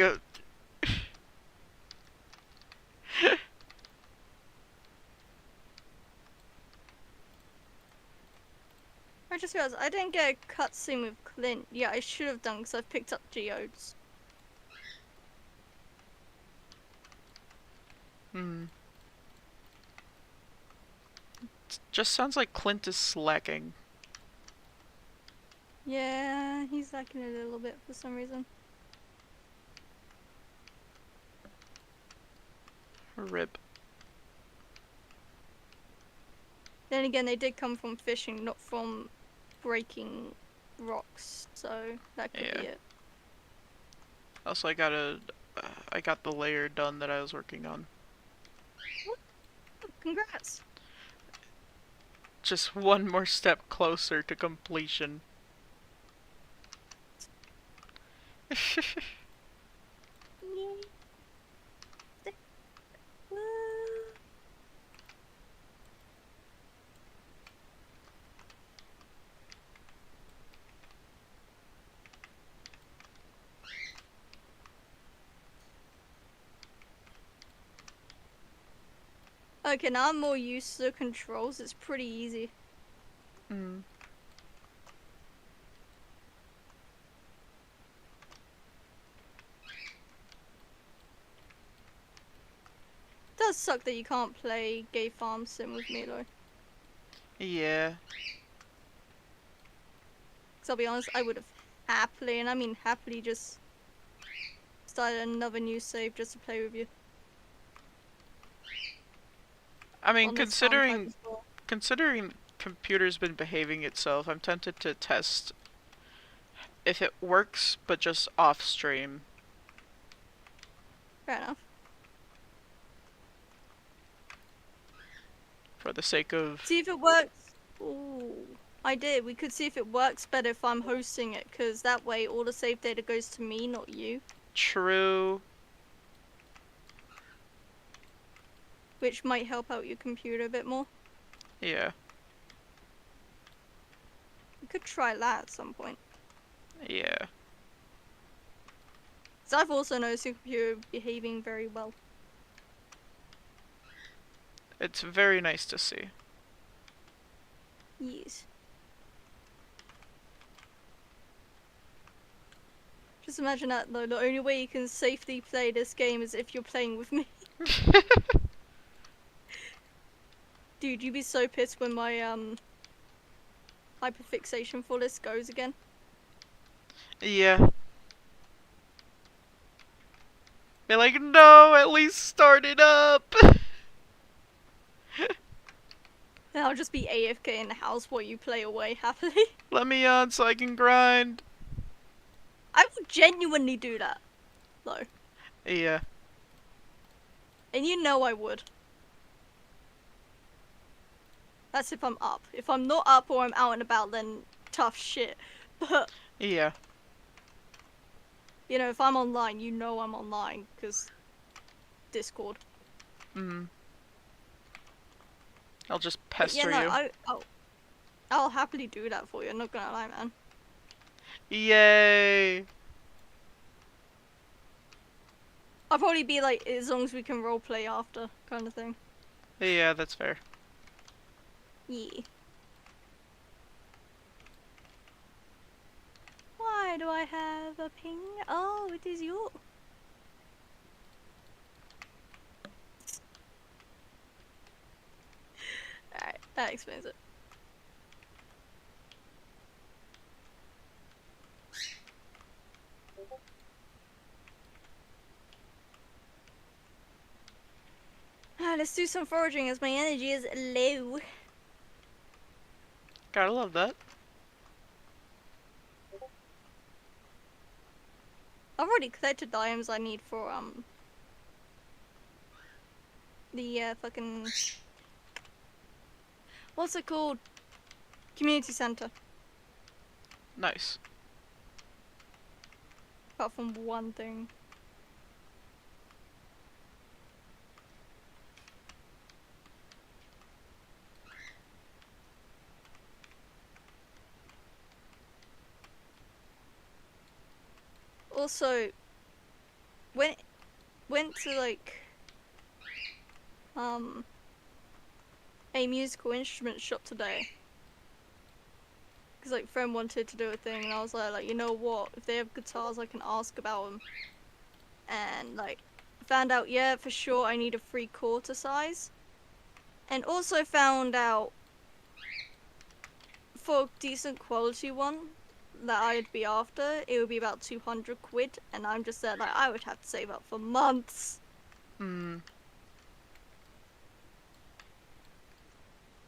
I just realized I didn't get a cutscene with Clint. Yeah, I should have done because I've picked up geodes.
hmm. It just sounds like Clint is slacking.
Yeah, he's lacking a little bit for some reason.
Rip.
Then again, they did come from fishing, not from breaking rocks, so that could be
Yeah.
it.
Also, I got the layer done that I was working on.
Oh, congrats!
Just one more step closer to completion.
Yay. Woo. Okay, now I'm more used to the controls. It's pretty easy.
Mm.
It does suck that you can't play Gay Farm Sim with me though.
Yeah.
Because I'll be honest, I would have happily, and I mean happily, just started another new save just to play with you.
I mean,
On this farm type
considering
as well.
considering computer's been behaving itself. I'm tempted to test if it works, but just off stream.
Fair enough.
For the sake of...
See if it works. Ooh, I did. We could see if it works better if I'm hosting it, because that way all the save data goes to me, not you.
True.
Which might help out your computer a bit more.
Yeah.
We could try that at some point.
Yeah.
Because I've also noticed your computer behaving very well.
It's very nice to see.
Yes. Just imagine that though, the only way you can safely play this game is if you're playing with me. Dude, you'd be so pissed when my hyperfixation for this goes again.
Yeah. Be like, no, at least start it up!
Then I'll just be AFK in the house while you play away happily.
Let me on so I can grind.
I would genuinely do that, though.
Yeah.
And you know I would. That's if I'm up. If I'm not up or I'm out and about, then tough shit. But,
Yeah.
you know, if I'm online, you know I'm online, because Discord.
Mm. I'll just
But
pester
yeah, no,
you.
I'll happily do that for you, I'm not gonna lie, man.
Yay!
I'll probably be like, as long as we can roleplay after, kind of thing.
Yeah, that's fair.
Yeah. Why do I have a ping? Oh, it is you. Alright, that explains it. Let's do some foraging as my energy is low.
Gotta love that.
I've already collected the items I need for the fucking, what's it called? Community center.
Nice.
Apart from one thing. Also, went to like a musical instrument shop today. Cause like friend wanted to do a thing, and I was like, you know what? If they have guitars, I can ask about them. And like, found out, yeah, for sure, I need a 3/4 size. And also found out for a decent quality one that I'd be after, it would be about 200 quid, and I'm just there like, I would have to save up for months.
Hmm.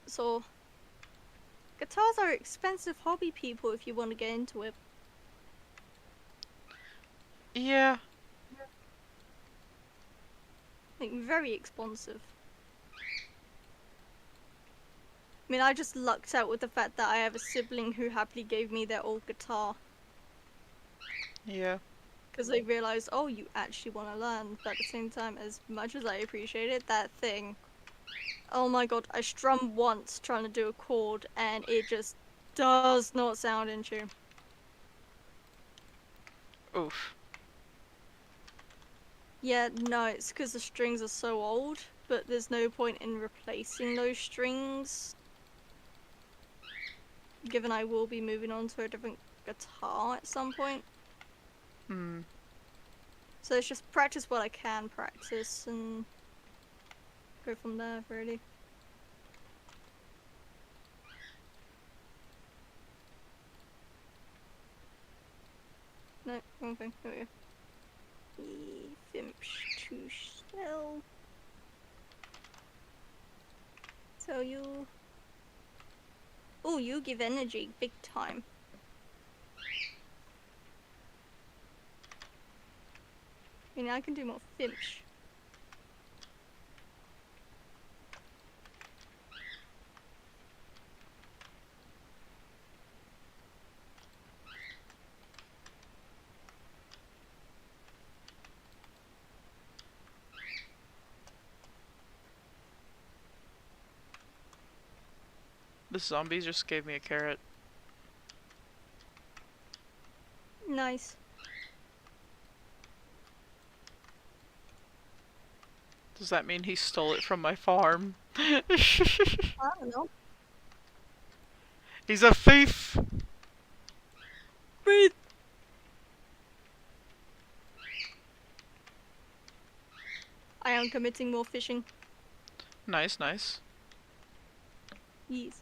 So, guitars are expensive hobby, people, if you want to get into it.
Yeah.
Like, very expensive. I mean, I just lucked out with the fact that I have a sibling who happily gave me their old guitar.
Yeah.
Because they realized, oh, you actually want to learn. But at the same time, as much as I appreciate it, that thing, oh my god, I strummed once trying to do a chord, and it just does not sound in tune.
Oof.
Yeah, no, it's because the strings are so old, but there's no point in replacing those strings, given I will be moving on to a different guitar at some point.
Hmm.
So it's just practice what I can practice and go from there, really. No, wrong thing. There we go. Fimsh to sell. So you. Oh, you give energy big time. I mean, I can do more fish.
The zombies just gave me a carrot.
Nice.
Does that mean he stole it from my farm?
I don't know.
He's a thief!
Breathe. I am committing more fishing.
Nice, nice.
Yes.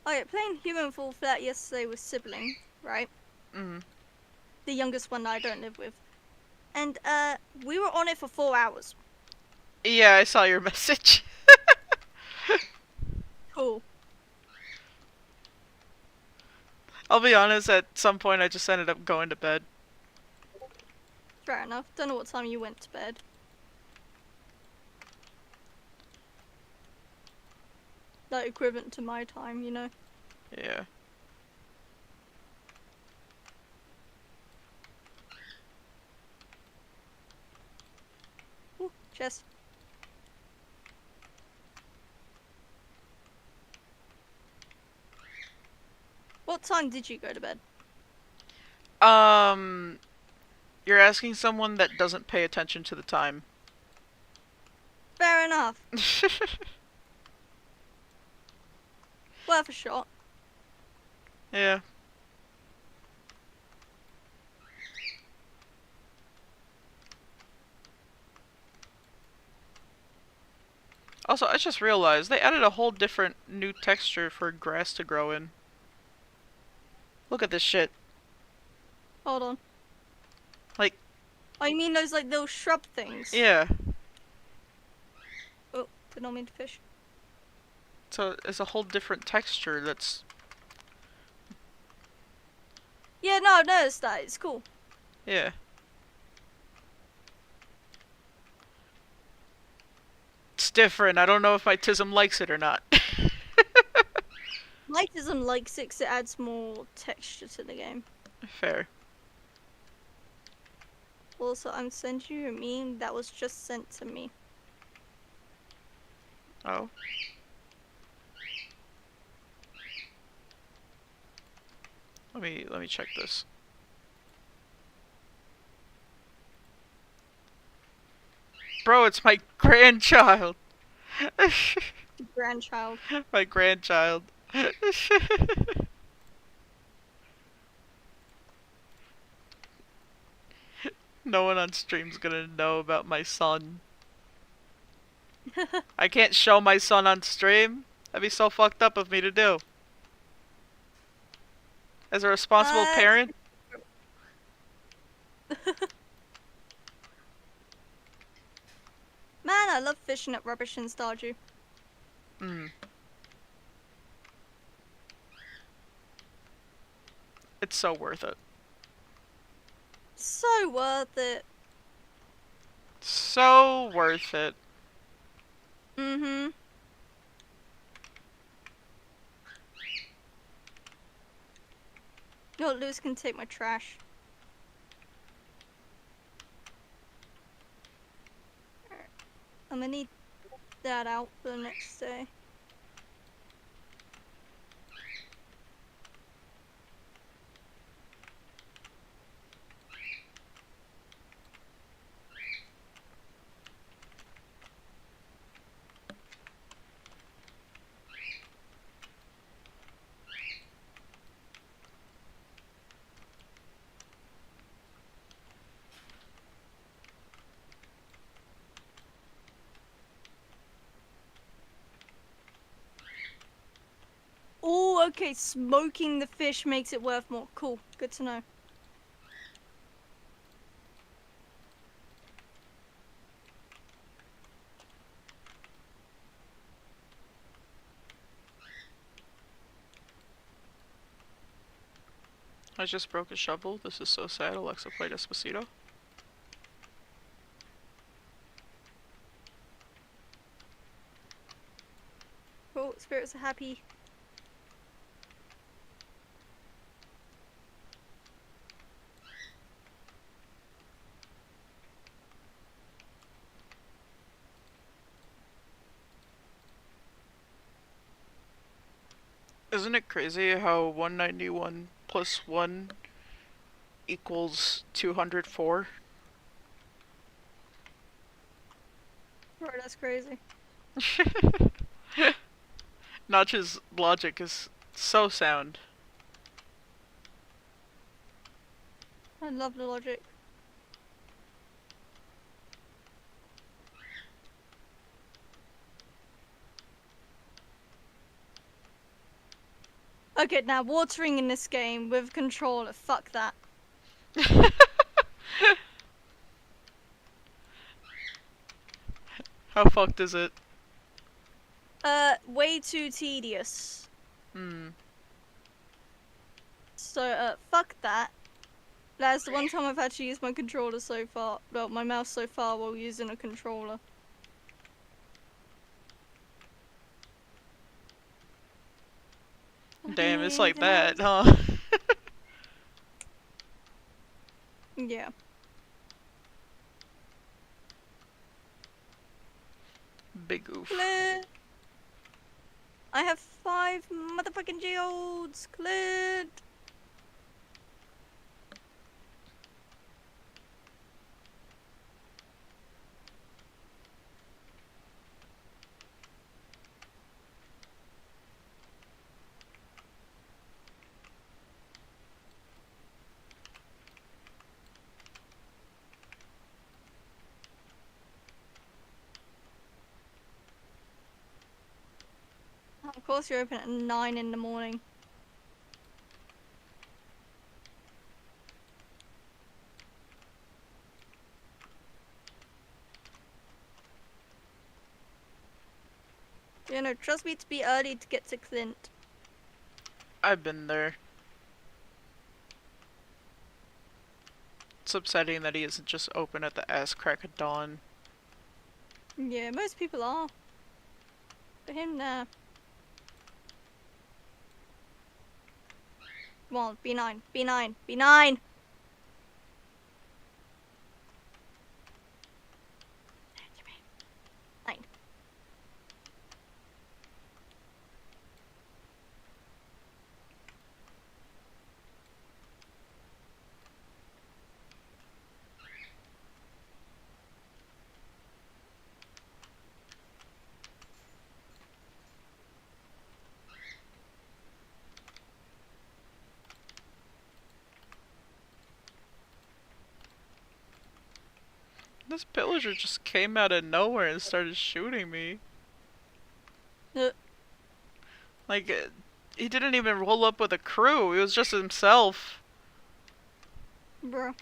Oh yeah, playing Human Fall Flat yesterday with sibling, right?
Mm.
The youngest one that I don't live with. And we were on it for 4 hours.
Yeah, I saw your message.
Cool.
I'll be honest, at some point I just ended up going to bed.
Fair enough. Don't know what time you went to bed. Like equivalent to my time, you know?
Yeah.
Ooh, chest. What time did you go to bed?
You're asking someone that doesn't pay attention to the time.
Fair enough. Worth a shot.
Yeah. Also, I just realized they added a whole different new texture for grass to grow in. Look at this shit.
Hold on.
Like...
Oh, you mean those like little shrub things?
Yeah.
Oh, did not mean to fish.
So it's a whole different texture that's...
Yeah, no, I've noticed that. It's cool.
Yeah. It's different. I don't know if my Tism likes it or not.
Lightism likes it 'cause it adds more texture to the game.
Fair.
Also, I'm sending you a meme that was just sent to me.
Oh. Let me check this. Bro, it's my grandchild.
Grandchild.
My grandchild. No one on stream's gonna know about my son. I can't show my son on stream. That'd be so fucked up of me to do. As a responsible parent.
Man, I love fishing at rubbish in Stardew.
Mm. It's so worth it.
So worth it.
So worth it.
Mm-hmm. No, Lewis can take my trash. I'm gonna need that out for the next day. Oh, okay, smoking the fish makes it worth more. Cool, good to know.
I just broke a shovel. This is so sad. Alexa, play Despacito.
Oh, spirits are happy.
Isn't it crazy how 191 plus 1 equals 204?
Bro, that's crazy.
Notch's logic is so sound.
I love the logic. Okay, now watering in this game with controller, fuck that.
How fucked is it?
Way too tedious.
Hmm.
So, fuck that. That's the one time I've actually used my controller so far. Well, my mouse so far while using a controller.
Damn, it's like that, huh?
Yeah.
Big oof.
Cleared. I have 5 motherfucking geodes. Cleared. Of course you're open at 9 in the morning. You know, trust me to be early to get to Clint.
I've been there. It's upsetting that he isn't just open at the ass crack of dawn.
Yeah, most people are. For him, nah. Come on, B9, B9, B9! Nine.
This pillager just came out of nowhere and started shooting me. Like, he didn't even roll up with a crew. He was just himself.
Bro.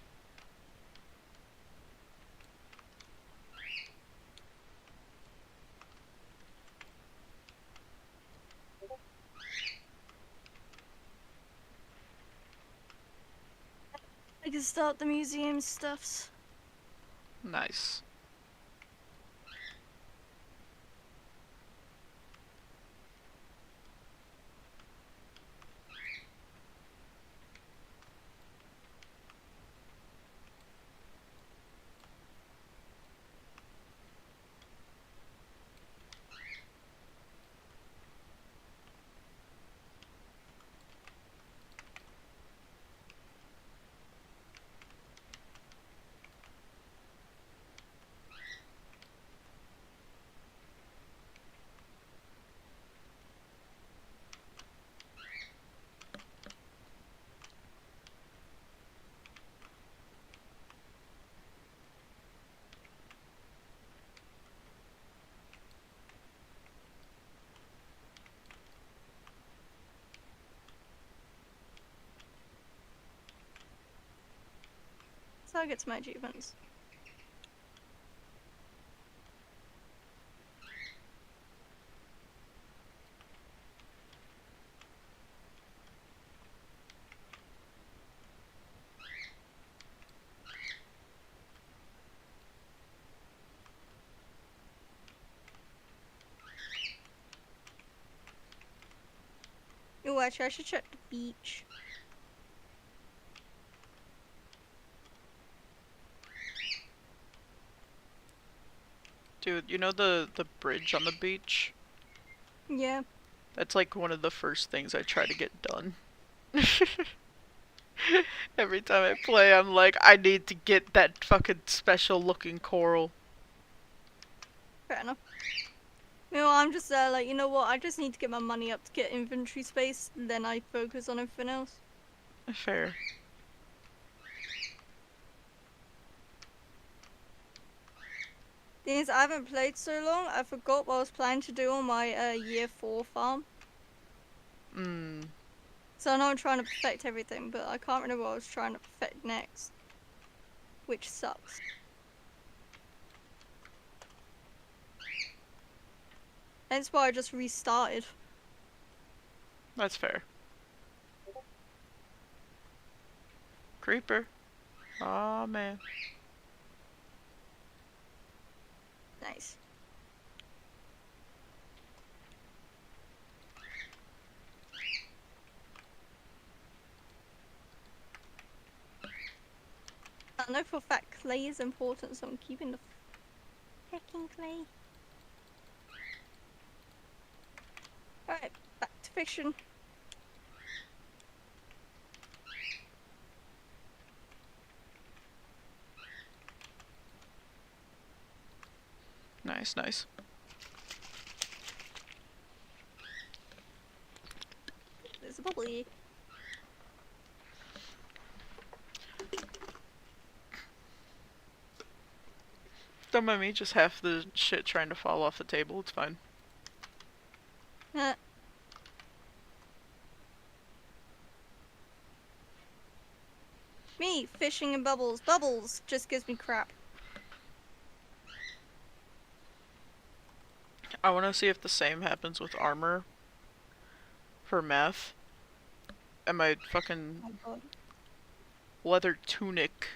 I can start the museum stuffs.
Nice.
That's how I get to my achievements. actually, I should check the beach.
Dude, you know the bridge on the beach?
Yeah.
That's like one of the first things I try to get done. Every time I play, I'm like, I need to get that fucking special looking coral.
Fair enough. Meanwhile, I'm just there, like, you know what? I just need to get my money up to get inventory space, then I focus on everything else.
Fair.
Thing is, I haven't played so long, I forgot what I was planning to do on my year 4 farm. So I know I'm trying to perfect everything, but I can't remember what I was trying to perfect next. Which sucks. Hence why I just restarted.
That's fair. Creeper. Aw, man.
Nice. I know for a fact clay is important, so I'm keeping the freaking clay. Alright, back to fiction.
Nice, nice.
There's a bubbly.
Don't mind me, just half the shit trying to fall off the table, it's fine.
Me, fishing in bubbles. Bubbles just gives me crap.
I want to see if the same happens with armor for math. And my fucking
Oh god.
leather tunic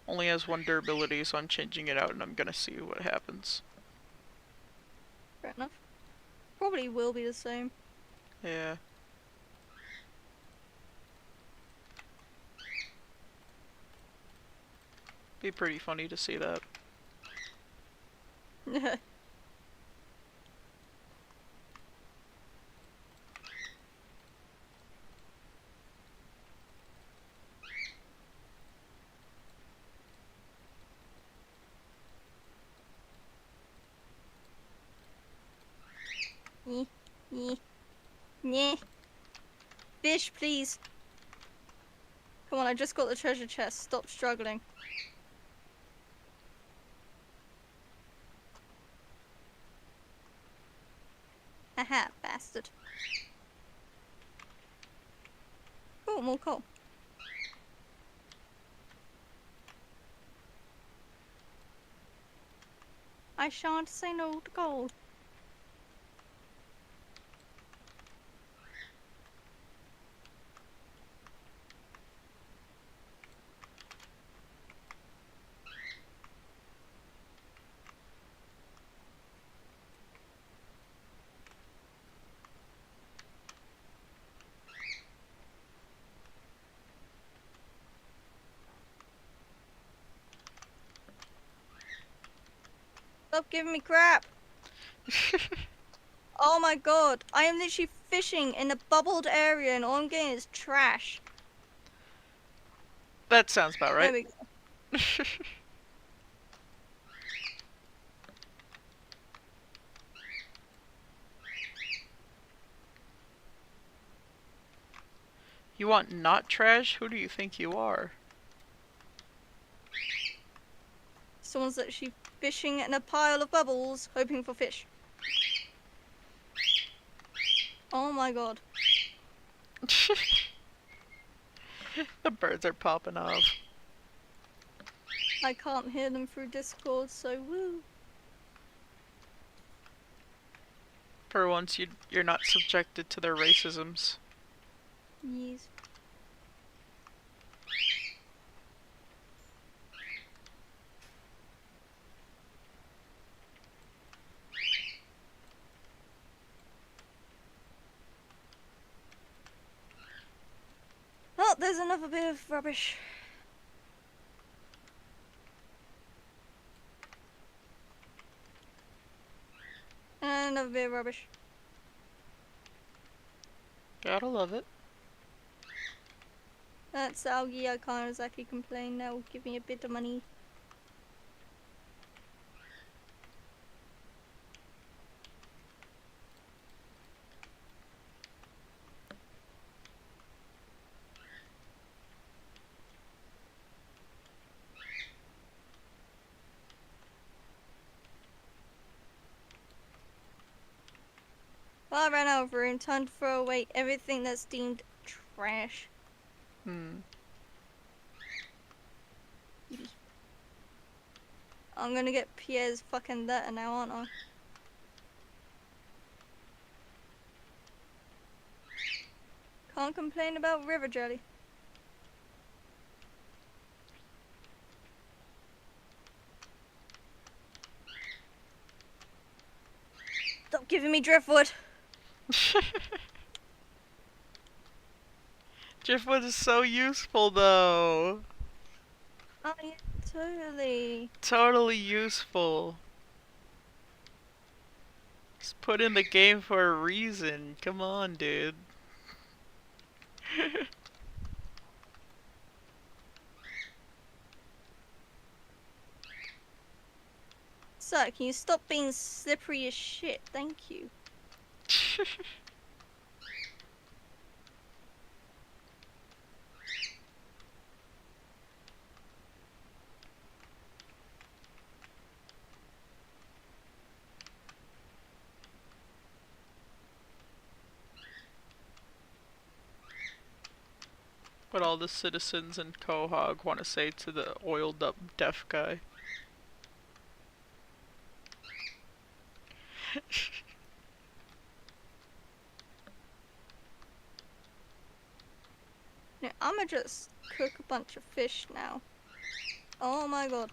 only has 1 durability, so I'm changing it out and I'm gonna see what happens.
Fair enough. Probably will be the same.
Yeah. Be pretty funny to see that.
Nyeh. Nyeh. Nyeh. Fish, please. Come on, I just got the treasure chest. Stop struggling. Haha, bastard. Cool, more coal. I shan't say no to gold. Stop giving me crap. Oh my god, I am literally fishing in a bubbled area and all I'm getting is trash.
That sounds about
There
right.
we go.
You want not trash? Who do you think you are?
Someone's actually fishing in a pile of bubbles, hoping for fish. Oh my god.
The birds are popping off.
I can't hear them through Discord, so woo.
For once, you're not subjected to their racisms.
Yes. Here's another bit of rubbish. And another bit of rubbish.
Gotta love it.
That's algae, I can't exactly complain. They'll give me a bit of money. Well, I ran out of room. Time to throw away everything that's deemed trash.
Hmm.
I'm gonna get Pierre's fucking letter now, aren't I? Can't complain about river jelly. Stop giving me driftwood.
Driftwood is so useful, though.
Oh yeah, totally.
Totally useful. It's put in the game for a reason. Come on, dude.
Sir, can you stop being slippery as shit? Thank you.
What all the citizens in Quahog want to say to the oiled up deaf guy.
Yeah, I'ma just cook a bunch of fish now. Oh my god.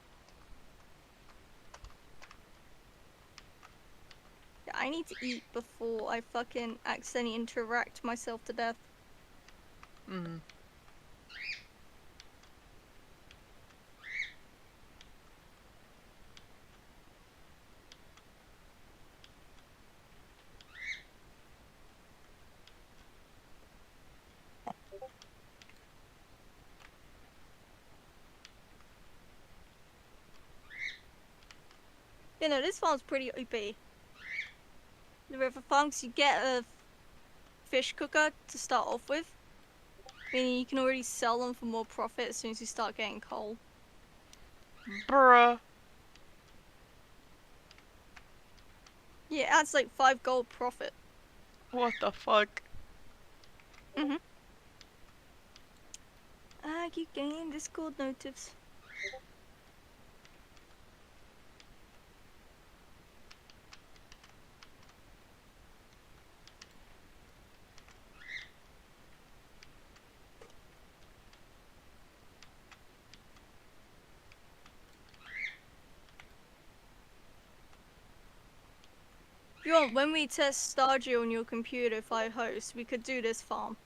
Yeah, I need to eat before I fucking accidentally interact myself to death.
Mm.
You know, this farm's pretty OP. The river farms, you get a fish cooker to start off with. Meaning you can already sell them for more profit as soon as you start getting coal.
Bruh.
Yeah, it adds like 5 gold profit.
What the fuck?
Mm-hmm. I keep getting Discord notifs. If you want, when we test Stardew on your computer if I host, we could do this farm.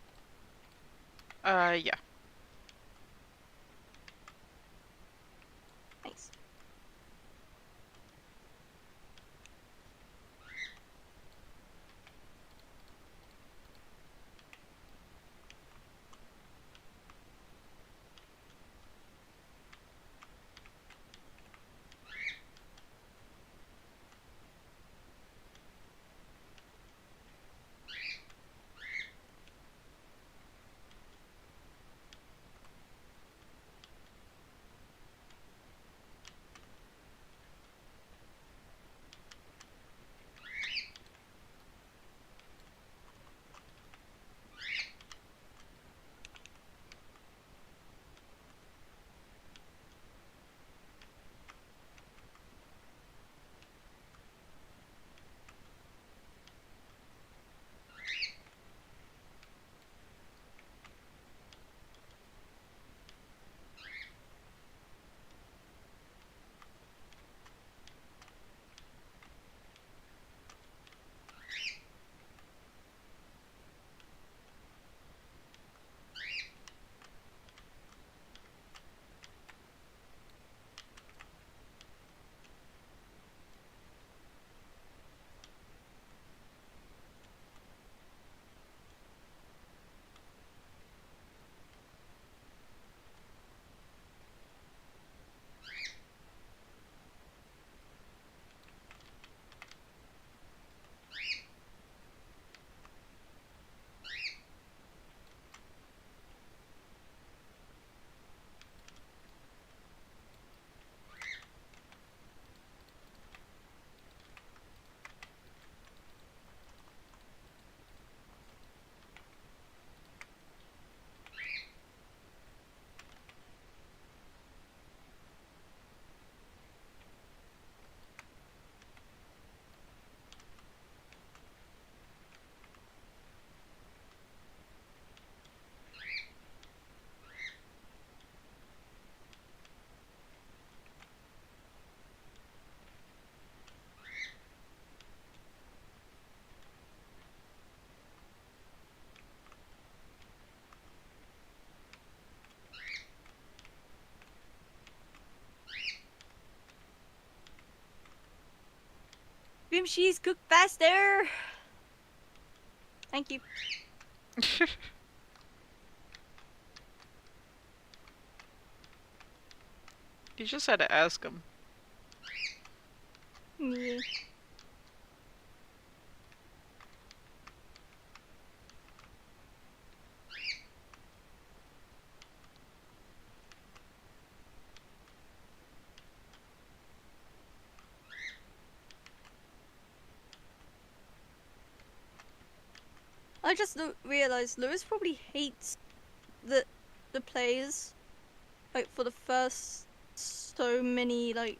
Yeah.
Nice. cheese cook faster. Thank you.
You just had to ask him.
Yeah. I just realized Lewis probably hates the players, like, for the first so many, like,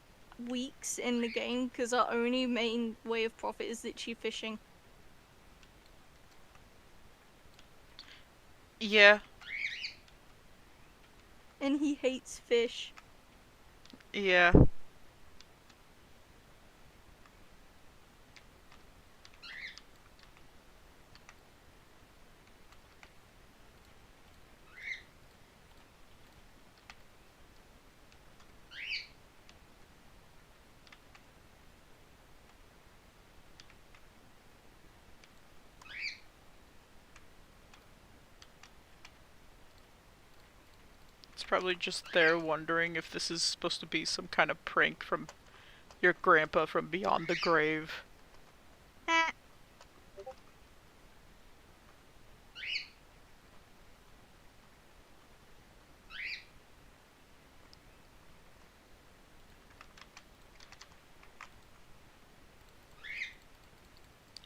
weeks in the game, because our only main way of profit is literally fishing.
Yeah.
And he hates fish.
Yeah. It's probably just there wondering if this is supposed to be some kind of prank from your grandpa from beyond the grave.
Ah.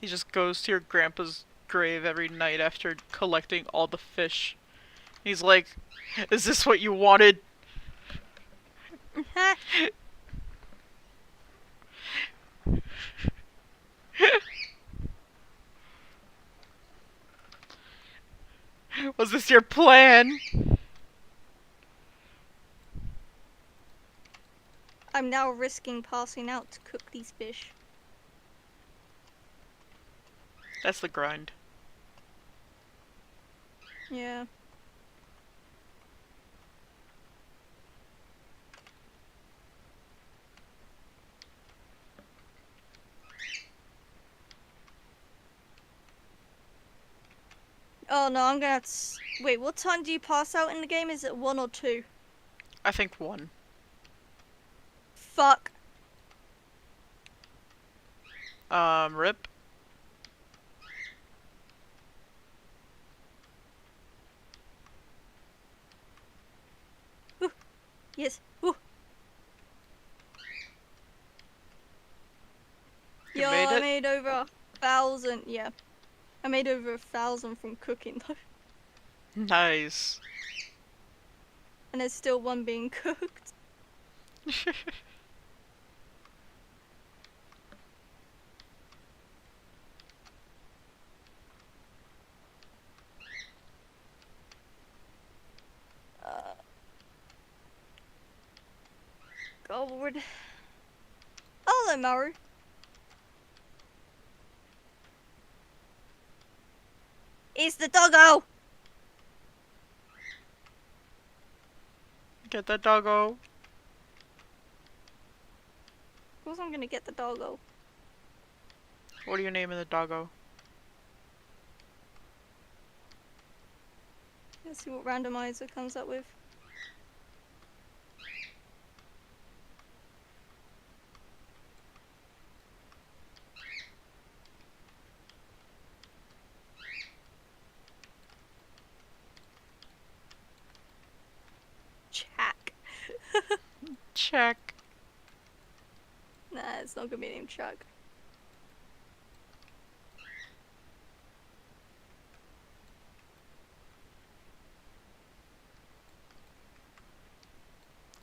He just goes to your grandpa's grave every night after collecting all the fish. He's like, is this what you wanted? Was this your plan?
I'm now risking passing out to cook these fish.
That's the grind.
Yeah. Oh no, I'm gonna have to wait, what time do you pass out in the game? Is it 1 or 2?
I think one.
Fuck.
Rip.
Yes. Ooh.
You
Yo,
made
I
it?
made over 1,000. Yeah. I made over 1,000 from cooking though.
Nice.
And there's still one being cooked. God. Hello, Maru. It's the doggo!
Get that doggo.
Of course I'm gonna get the doggo.
What are you naming the doggo?
Let's see what randomizer comes up with. Chuck.
Check.
Nah, it's not gonna be named Chuck.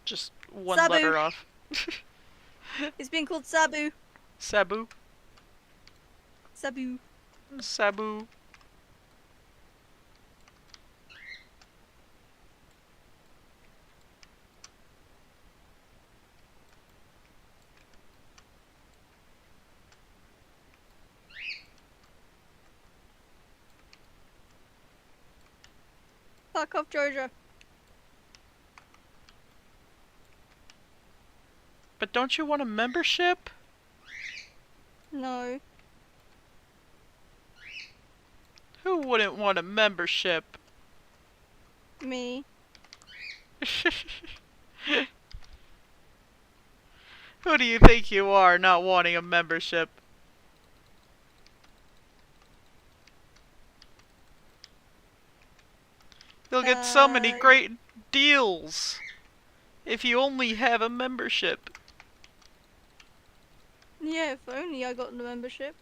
Just one
Sabu.
letter off.
It's being called Sabu.
Sabu.
Sabu.
Sabu.
Fuck off, Georgia.
But don't you want a membership?
No.
Who wouldn't want a membership?
Me.
Who do you think you are, not wanting a membership? You'll get so many great deals if you only have a membership.
Yeah, if only I got the membership.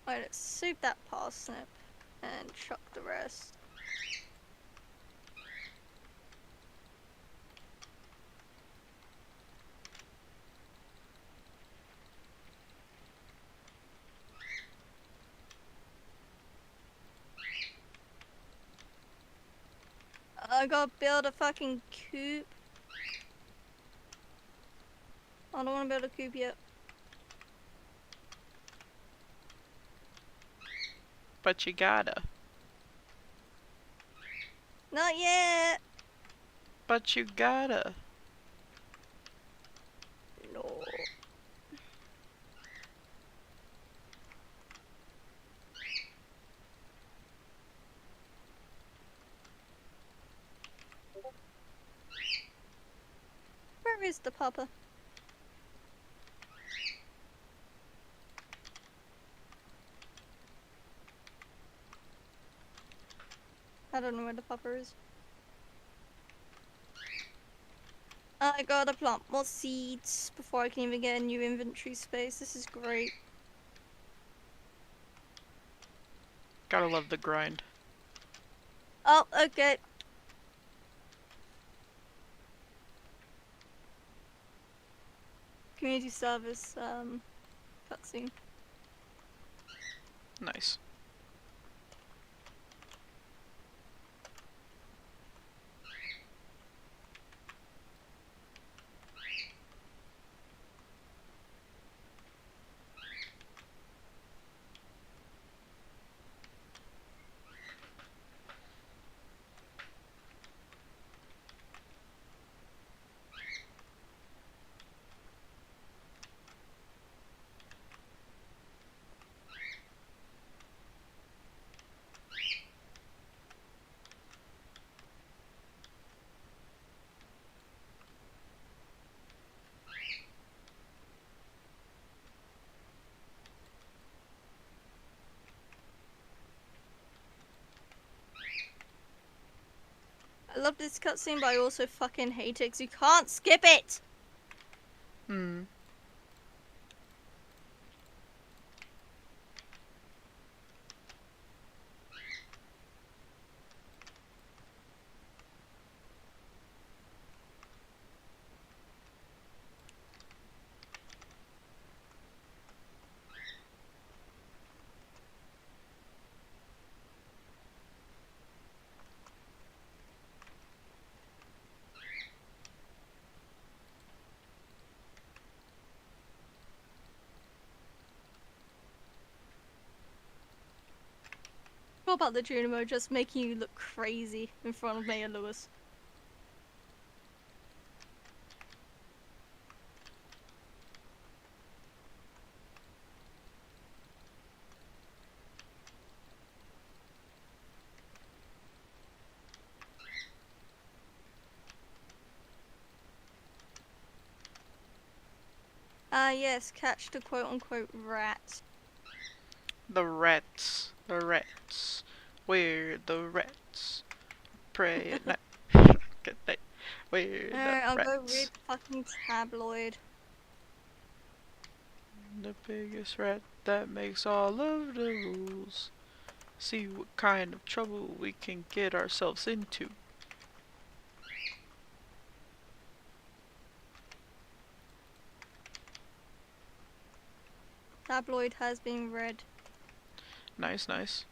Alright, let's save that parsnip and chuck the rest. I gotta build a fucking coop. I don't wanna build a coop yet.
But you gotta.
Not yet!
But you gotta.
No. Where is the papa? I don't know where the papa is. I gotta plant more seeds before I can even get a new inventory space. This is great.
Gotta love the grind.
Oh, okay. Community service, cutscene.
Nice.
I love this cutscene, but I also fucking hate it because you can't skip it!
Hmm.
What about the Junimo just making you look crazy in front of Mayor Lewis? Ah, yes, catch the quote-unquote rat.
The rats. The rats. We're the rats. Pray at night. Good night. We're the
Alright, I'll go read
rats.
the fucking tabloid.
The biggest rat that makes all of the rules. See what kind of trouble we can get ourselves into.
Tabloid has been read.
Nice, nice.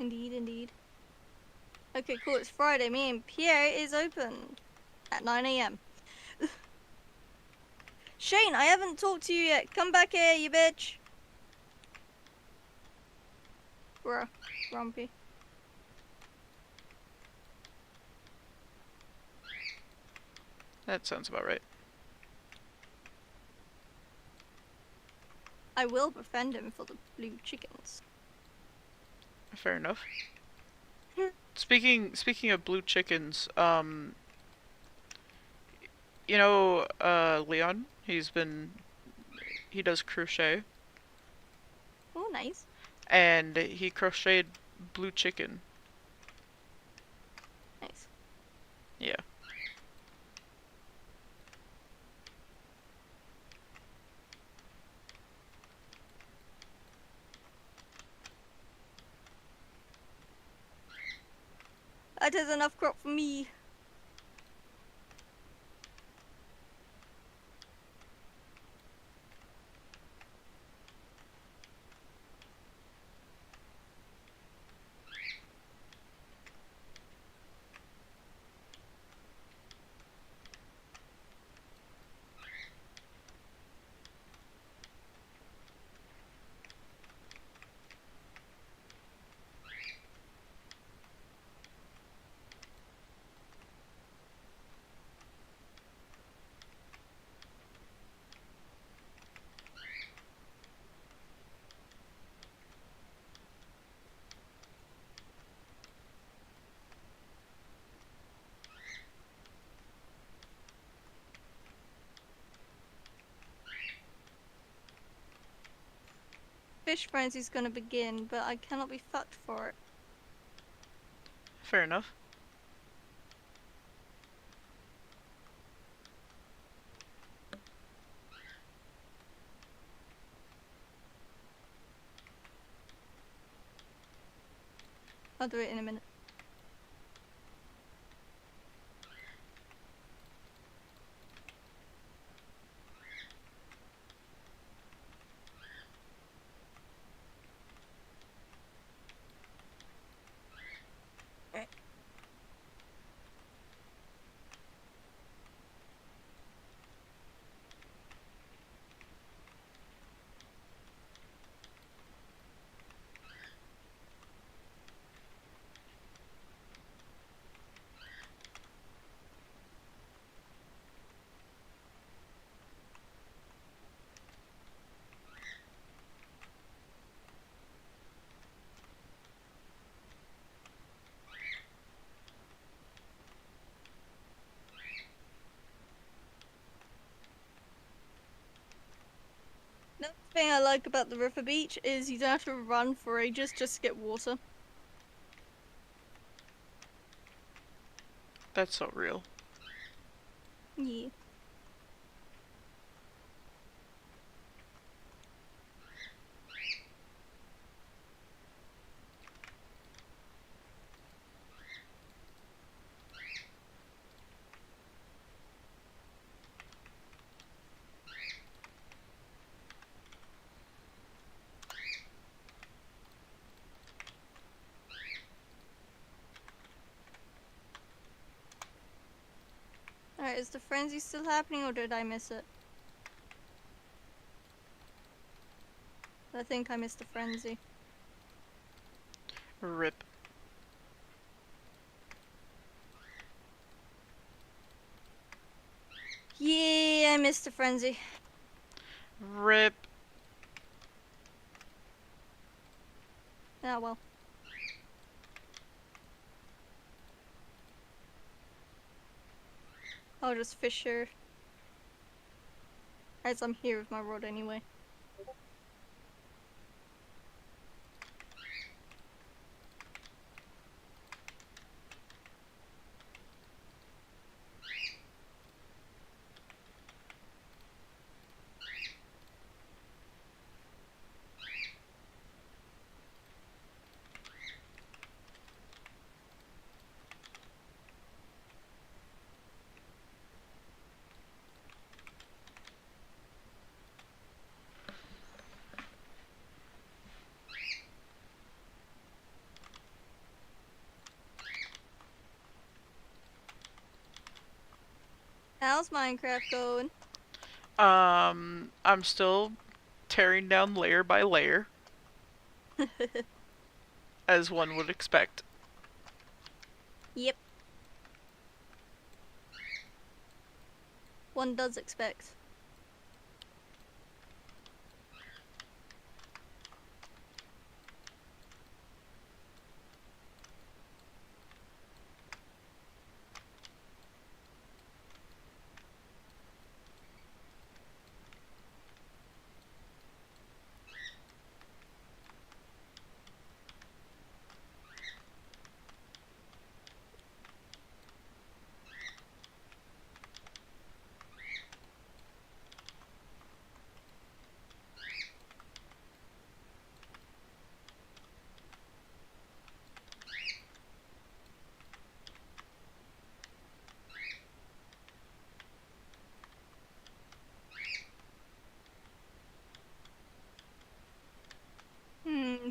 Indeed, indeed. Okay, cool, it's Friday. Me and Pierre is open at 9 AM. Shane, I haven't talked to you yet. Come back here, you bitch. Bruh, grumpy.
That sounds about right.
I will befriend him for the blue chickens.
Fair enough. Speaking of blue chickens, Leon, he does crochet,
Oh, nice.
and he crocheted blue chicken.
Nice.
Yeah.
That is enough crop for me. Fish frenzy's gonna begin, but I cannot be fucked for it.
Fair enough.
I'll do it in a minute. Another thing I like about the river beach is you don't have to run for ages just to get water.
That's so real.
Yeah. Alright, is the frenzy still happening or did I miss it? I think I missed the frenzy.
Rip.
Yeah, I missed the frenzy.
Rip.
Ah, well. I'll just fish her. As I'm here with my rod anyway. How's Minecraft going?
I'm still tearing down layer by layer, as one would expect.
Yep. one does expect.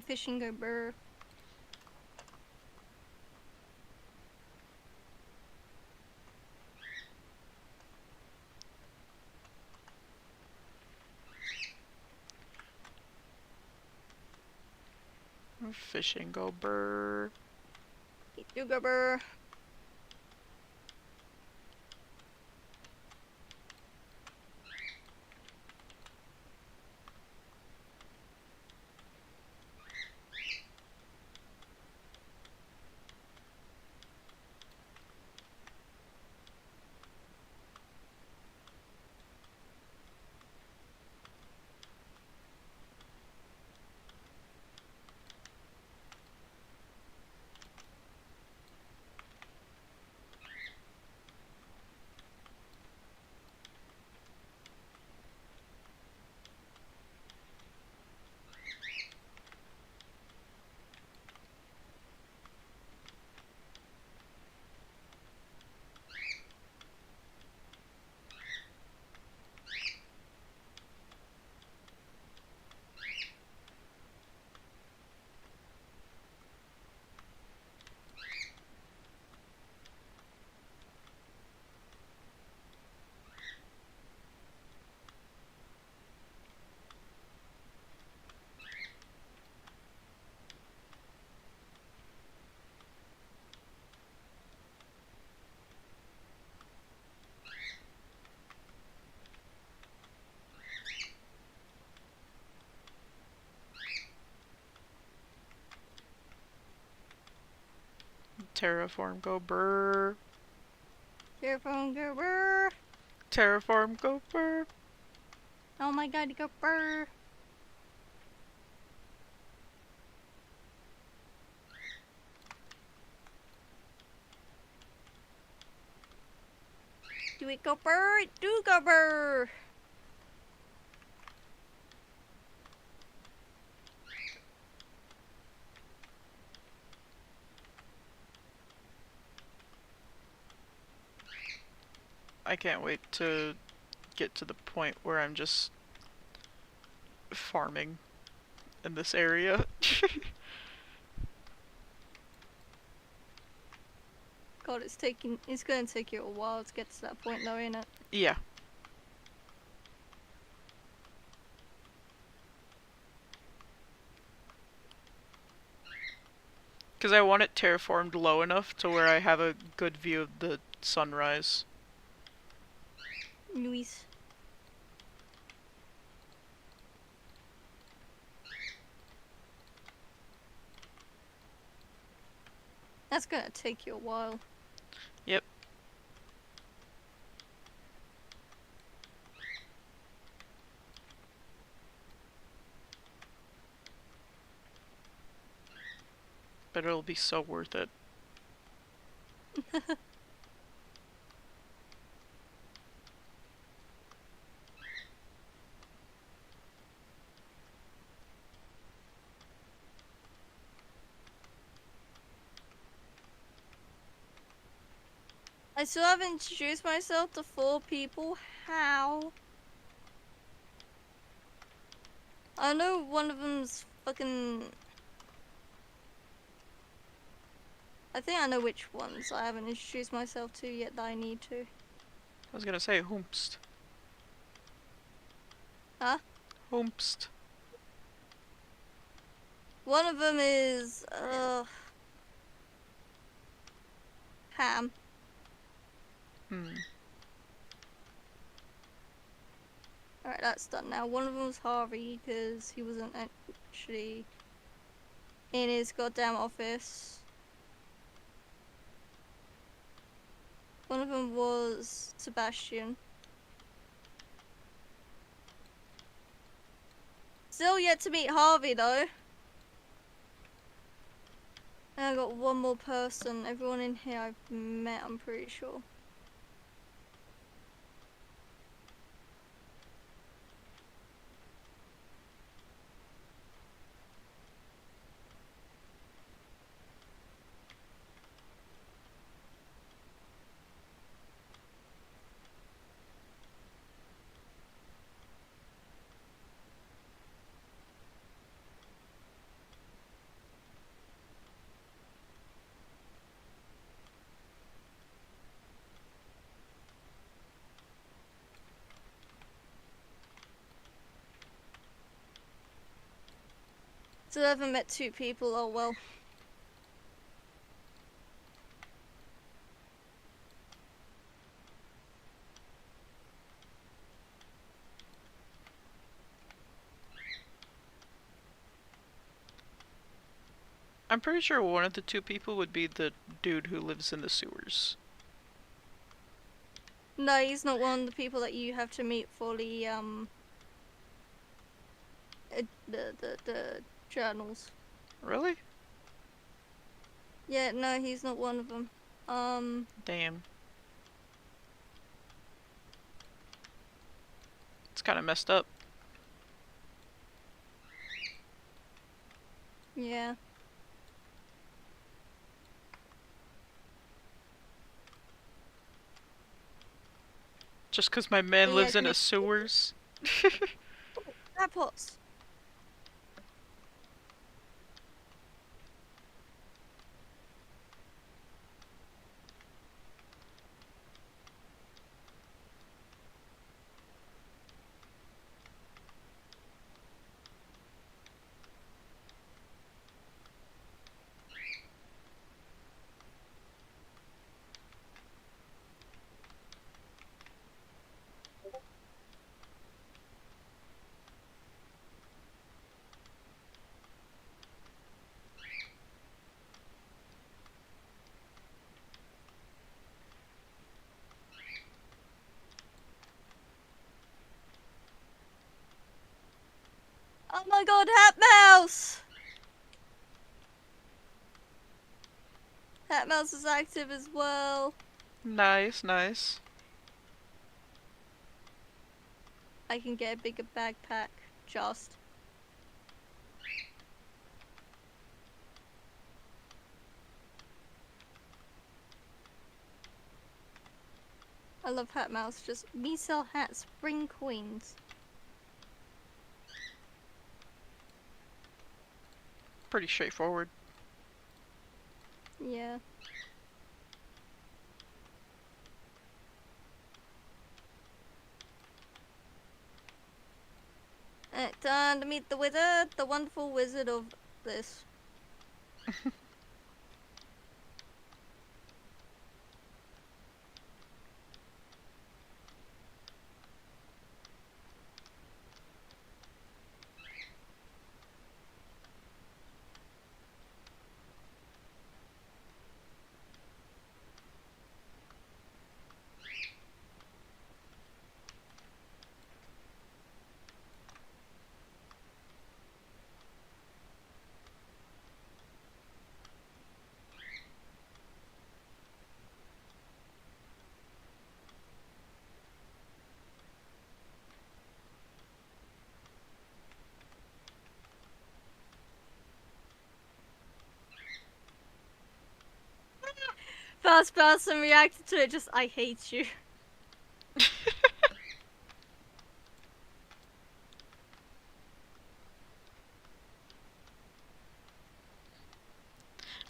Fishing go burr.
Fishing go burr.
Do go burr.
Terraform go burr.
Terraform go burr.
Terraform go burr.
Oh my god, go burr. Do it go burr? It do go burr.
I can't wait to get to the point where I'm just farming in this area.
God, it's gonna take you a while to get to that point though, ain't it?
Yeah. Because I want it terraformed low enough to where I have a good view of the sunrise.
Luis. That's gonna take you a while.
Yep. But it'll be so worth it.
I still haven't introduced myself to 4 people. How? I know one of them's fucking... I think I know which ones I haven't introduced myself to yet that I need to.
I was gonna say hoomst.
Huh?
Hoomst.
One of them is, Ham. Right, that's done now. One of them was Harvey because he wasn't actually in his goddamn office. One of them was Sebastian. Still yet to meet Harvey though. And I got one more person. Everyone in here I've met, I'm pretty sure. Still haven't met two people, oh well.
I'm pretty sure one of the two people would be the dude who lives in the sewers.
No, he's not one of the people that you have to meet for the the journals.
Really?
Yeah, no, he's not one of them.
Damn. It's kind of messed up.
Yeah.
Just because my man
But yeah,
lives in a sewers.
apples. Oh my god, Hat Mouse! Hat Mouse is active as well.
Nice, nice.
I can get a bigger backpack. Just. I love Hat Mouse. Just me sell hats, bring coins.
Pretty straightforward.
Yeah. Time to meet the wizard, the wonderful wizard of this. First person reacted to it, just I hate you.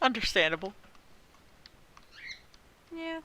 Understandable.
Yeah.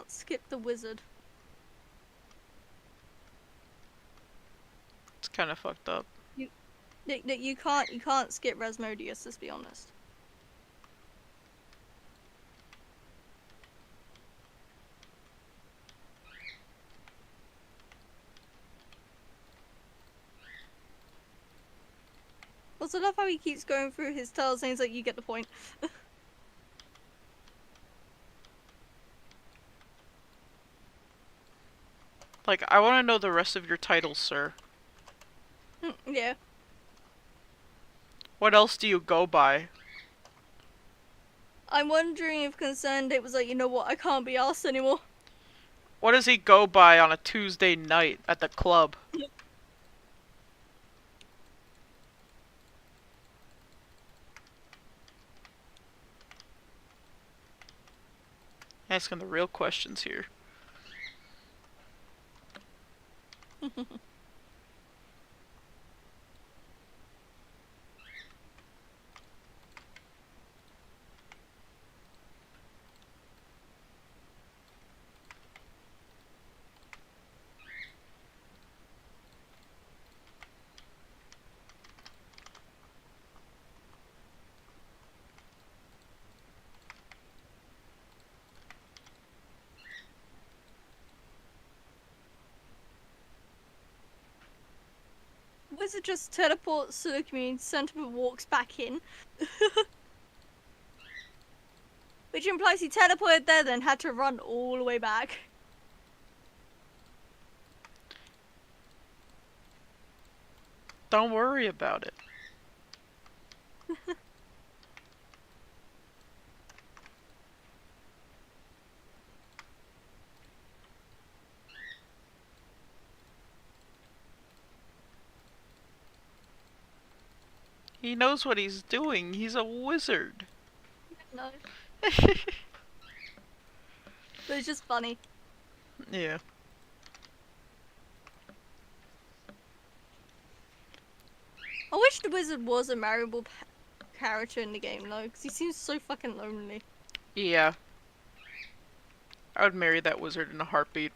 can't skip the wizard.
It's kind of fucked up.
You can't skip Resmodius, let's be honest. Also, love how he keeps going through his tales and he's like, you get the point.
Like, I want to know the rest of your titles, sir.
Yeah.
What else do you go by?
I'm wondering if Concerned it was like, you know what, I can't be asked anymore.
What does he go by on a Tuesday night at the club? Asking the real questions here.
Wizard just teleports to the community center and walks back in. Which implies he teleported there, then had to run all the way back.
Don't worry about it. He knows what he's doing. He's a wizard.
No. But it's just funny.
Yeah.
I wish the wizard was a marriable character in the game, though, because he seems so fucking lonely.
Yeah. I would marry that wizard in a heartbeat.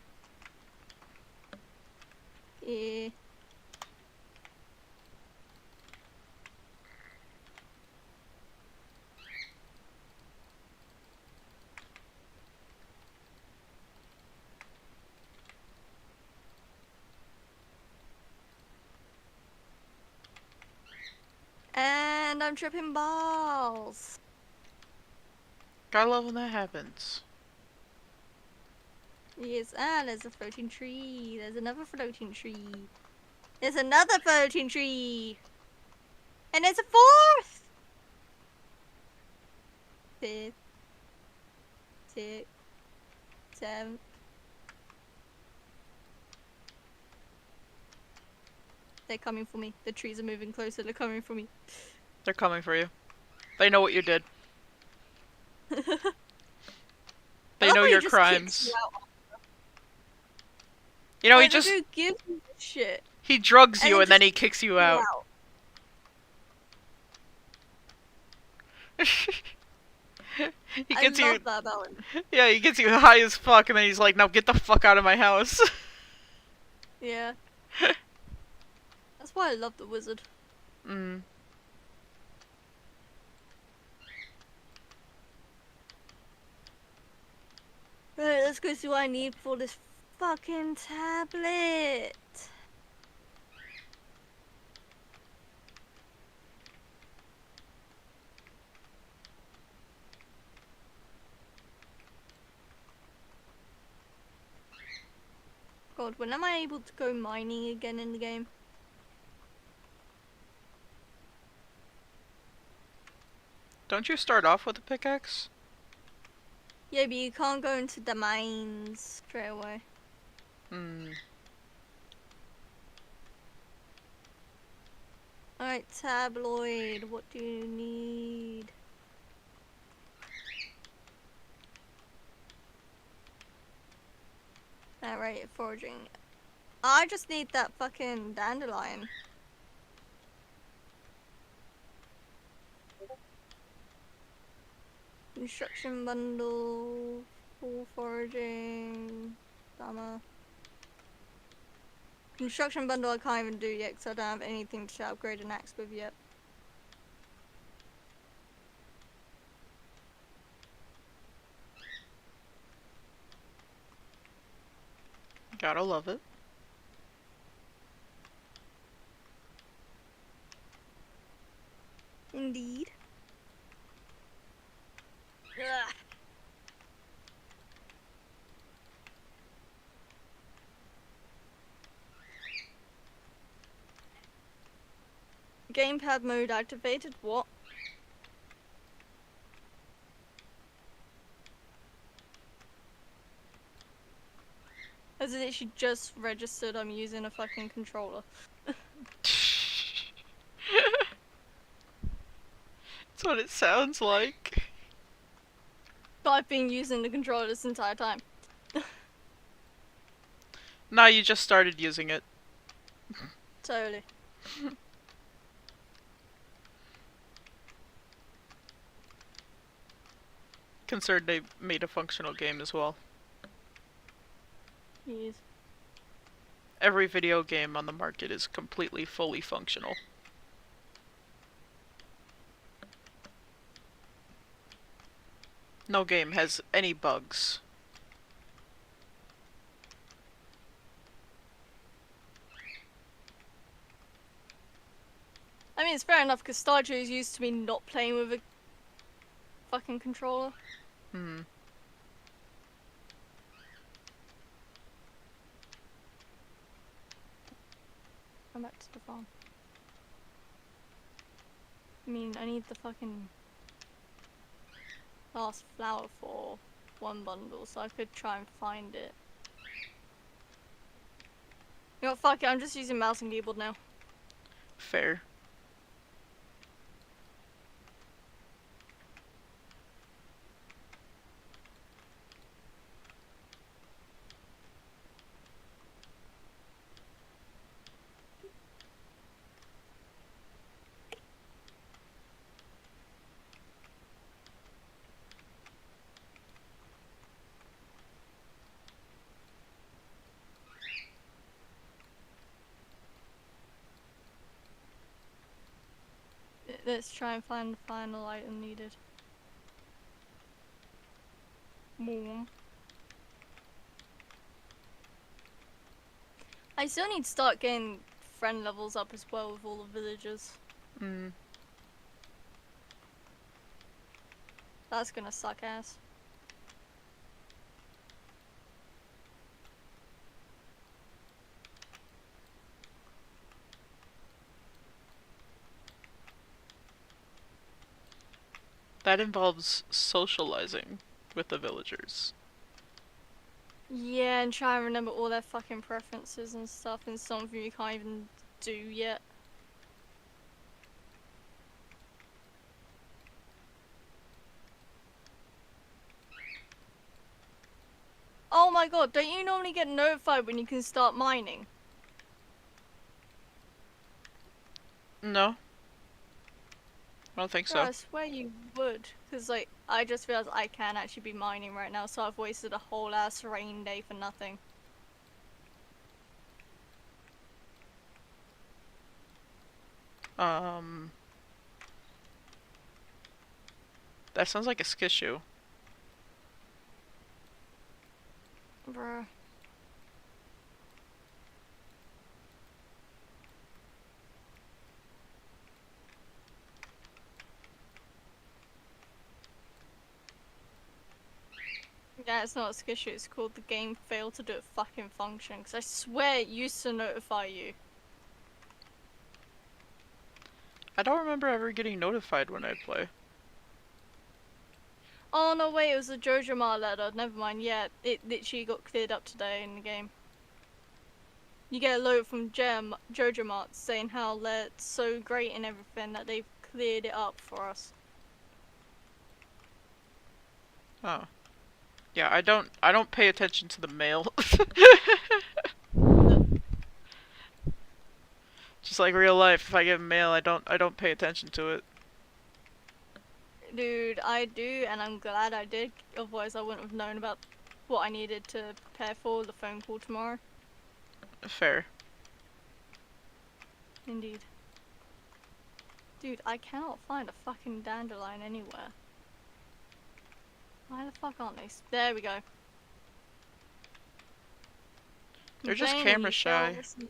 Yeah. And I'm tripping balls.
Gotta love when that happens.
Yes, there's a floating tree. There's another floating tree. There's another floating tree. And there's a fourth! Fifth. Sixth. Seventh. They're coming for me. The trees are moving closer. They're coming for me.
They're coming for you. They know what you did. They know your crimes. You know, he just
gives you shit.
he drugs you and then he kicks you out. He gets
I
you.
love that about him.
Yeah, he gets you high as fuck, and then he's like, "Now get the fuck out of my house."
Yeah. That's why I love the wizard.
Mm.
Right, let's go see what I need for this fucking tablet. God, when am I able to go mining again in the game?
Don't you start off with a pickaxe?
Yeah, but you can't go into the mines straight away.
Hmm.
Alright, tabloid, what do you need? Alright, foraging. I just need that fucking dandelion. Construction bundle. Full foraging. Summer. Construction bundle I can't even do yet because I don't have anything to upgrade an axe with yet.
Gotta love it.
Indeed. Ugh. Gamepad mode activated? What? As it literally just registered I'm using a fucking controller.
That's what it sounds like.
But I've been using the controller this entire time.
Nah, you just started using it.
Totally.
Concerned they made a functional game as well.
Jeez.
Every video game on the market is completely, fully functional. No game has any bugs.
I mean, it's fair enough because Stardew is used to me not playing with a fucking controller.
Hmm.
Come back to the farm. I mean, I need the fucking last flower for one bundle, so I could try and find it. You know what, fuck it, I'm just using mouse and keyboard now.
Fair.
Let's try and find the final item needed. Boom. I still need to start getting friend levels up as well with all the villagers.
Hmm.
That's gonna suck ass.
That involves socializing with the villagers.
Yeah, and try and remember all their fucking preferences and stuff, and some of them you can't even do yet. Oh my god, don't you normally get notified when you can start mining?
No. I don't think
Bro,
so.
I swear you would. Because, like, I just realized I can actually be mining right now, so I've wasted a whole ass rain day for nothing.
That sounds like a skissue.
Bruh. Yeah, it's not a skill issue, it's called the game failed to do a fucking function. Because I swear it used to notify you.
I don't remember ever getting notified when I play.
Oh no, wait, it was a Jojo Mart letter. Never mind, yeah, it literally got cleared up today in the game. You get a note from Jojo Mart saying how they're so great and everything that they've cleared it up for us.
Oh. Yeah, I don't pay attention to the mail. Just like real life, if I get mail, I don't pay attention to it.
Dude, I do, and I'm glad I did. Otherwise, I wouldn't have known about what I needed to prepare for the phone call tomorrow.
Fair.
Indeed. Dude, I cannot find a fucking dandelion anywhere. Why the fuck aren't they? There we go.
They're just
Complaining
camera
you shall
shy.
receive.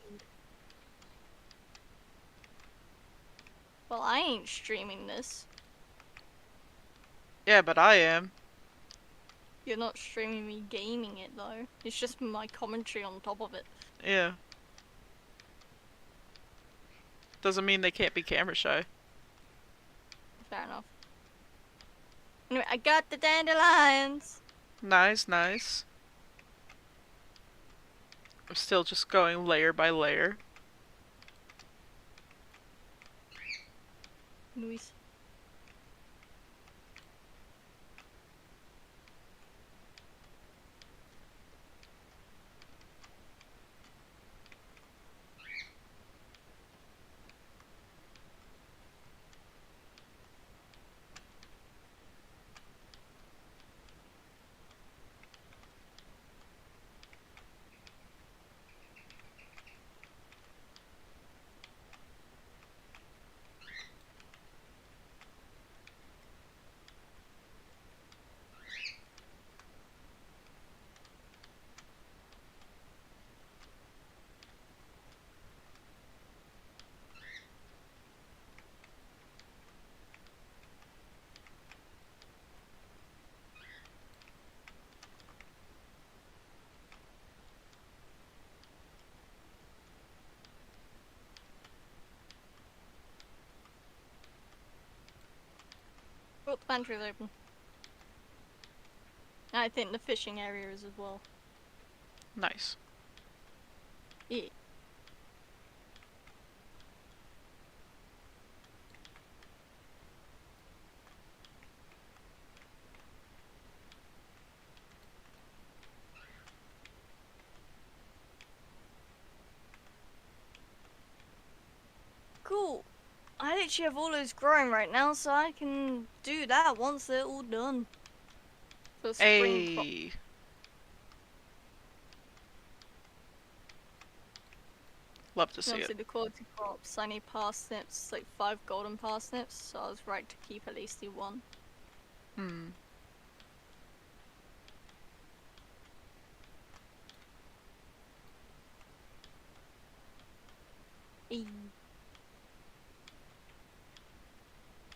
Well, I ain't streaming this.
Yeah, but I am.
You're not streaming me gaming it though. It's just my commentary on top of it.
Yeah. Doesn't mean they can't be camera shy.
Fair enough. Anyway, I got the dandelions.
Nice, nice. I'm still just going layer by layer.
Nice. Oh, the pantry's open. I think the fishing area is as well.
Nice.
Yeah. Cool. I literally have all those growing right now, so I can do that once they're all done. For spring crop.
Hey. Love to see
Obviously,
it.
the quality crops, I need parsnips, like 5 golden parsnips, so I was right to keep at least the 1.
Hmm.
Eee.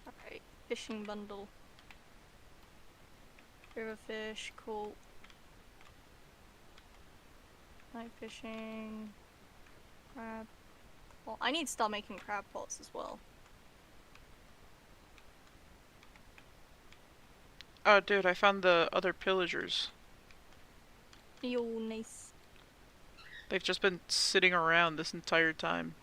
Alright, fishing bundle. River fish, cool. Night fishing. Crab. Well, I need to start making crab pots as well.
Oh, dude, I found the other pillagers.
Yo, nice.
They've just been sitting around this entire time.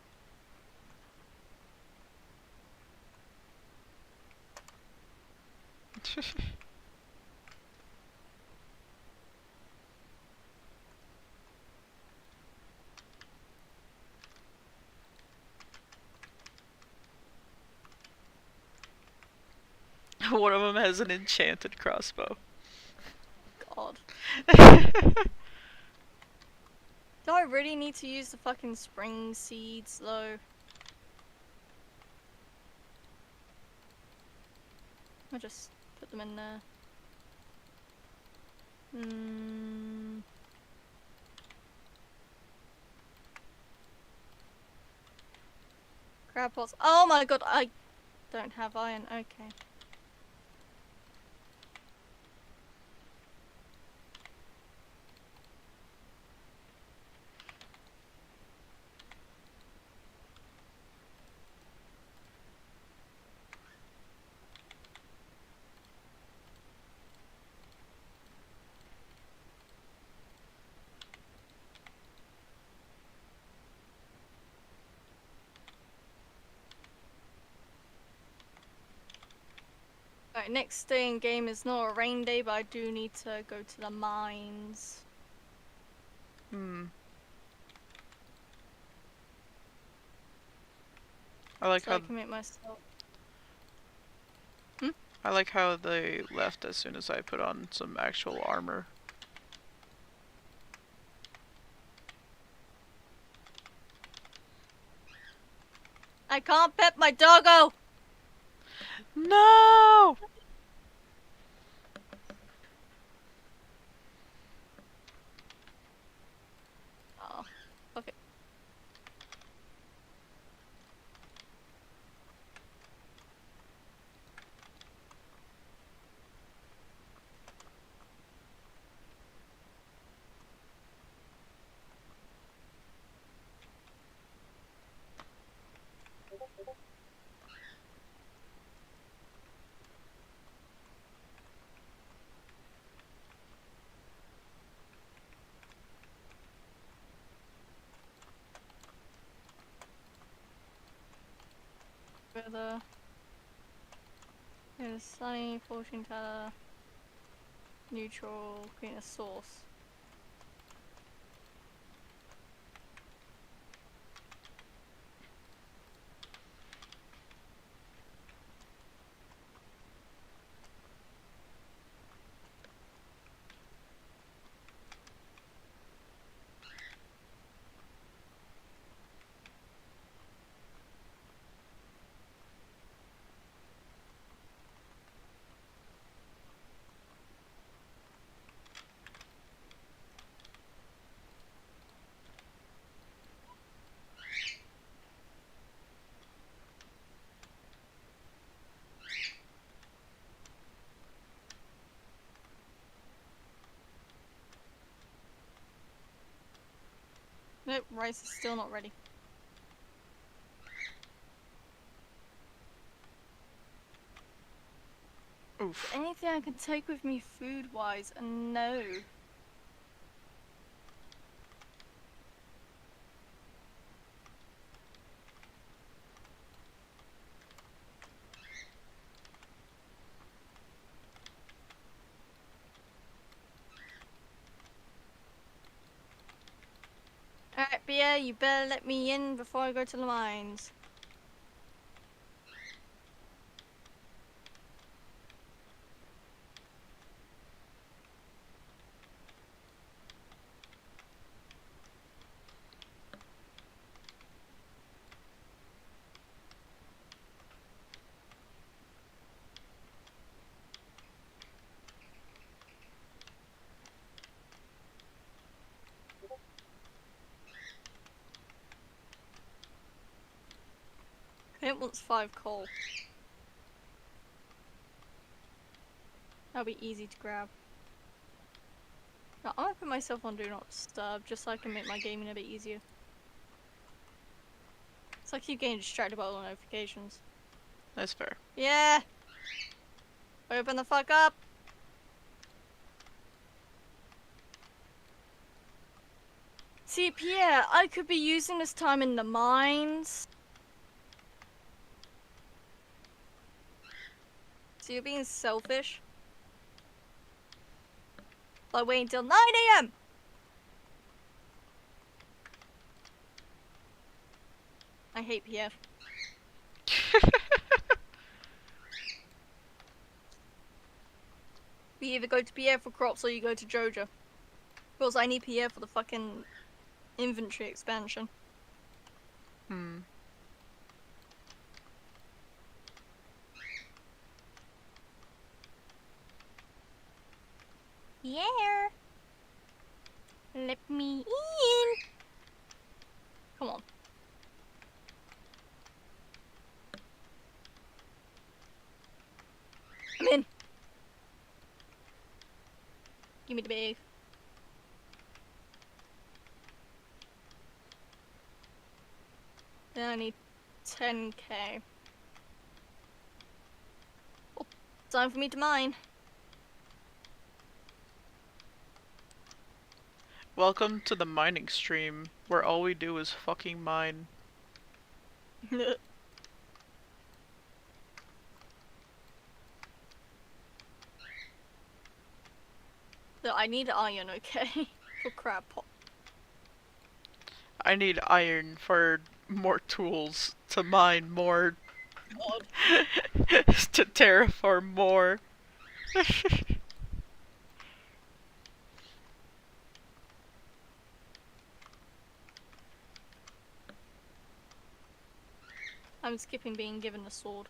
One of them has an enchanted crossbow.
God. Do I really need to use the fucking spring seeds though? I'll just put them in there. Crab pots. Oh my god, I don't have iron. Okay. Alright, next day in game is not a rain day, but I do need to go to the mines.
Hmm. I like
So
how
I can make myself.
I like how they left as soon as I put on some actual armor.
I can't pet my doggo!
No!
Oh, okay. Weather. There's sunny, fortune teller, neutral, green a source. Nope, rice is still not ready.
Oof.
Anything I can take with me food-wise? No. Alright, Bia, you better let me in before I go to the mines. It wants 5 coal. That'll be easy to grab. No, I'm gonna put myself on Do Not Disturb just so I can make my gaming a bit easier. So I keep getting distracted by all the notifications.
That's fair.
Yeah! Open the fuck up! See, Pierre, I could be using this time in the mines. So you're being selfish? By waiting till 9 AM! I hate Pierre. We either go to Pierre for crops or you go to Joja. Because I need Pierre for the fucking inventory expansion.
Hmm.
Pierre! Let me in! Come on. I'm in! Give me the bag. Then I need 10k. Oh, time for me to mine.
Welcome to the mining stream, where all we do is fucking mine.
So I need iron, okay? For crab pot.
I need iron for more tools to mine more
God.
To terraform more.
I'm skipping being given a sword.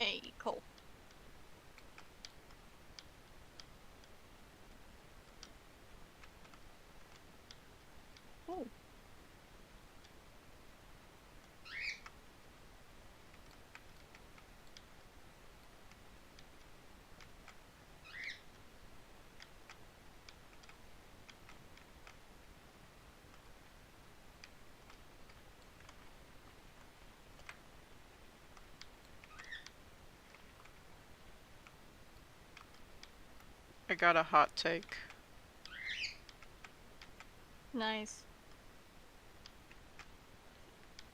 Hey, Cole. Oh.
I got a hot take.
Nice.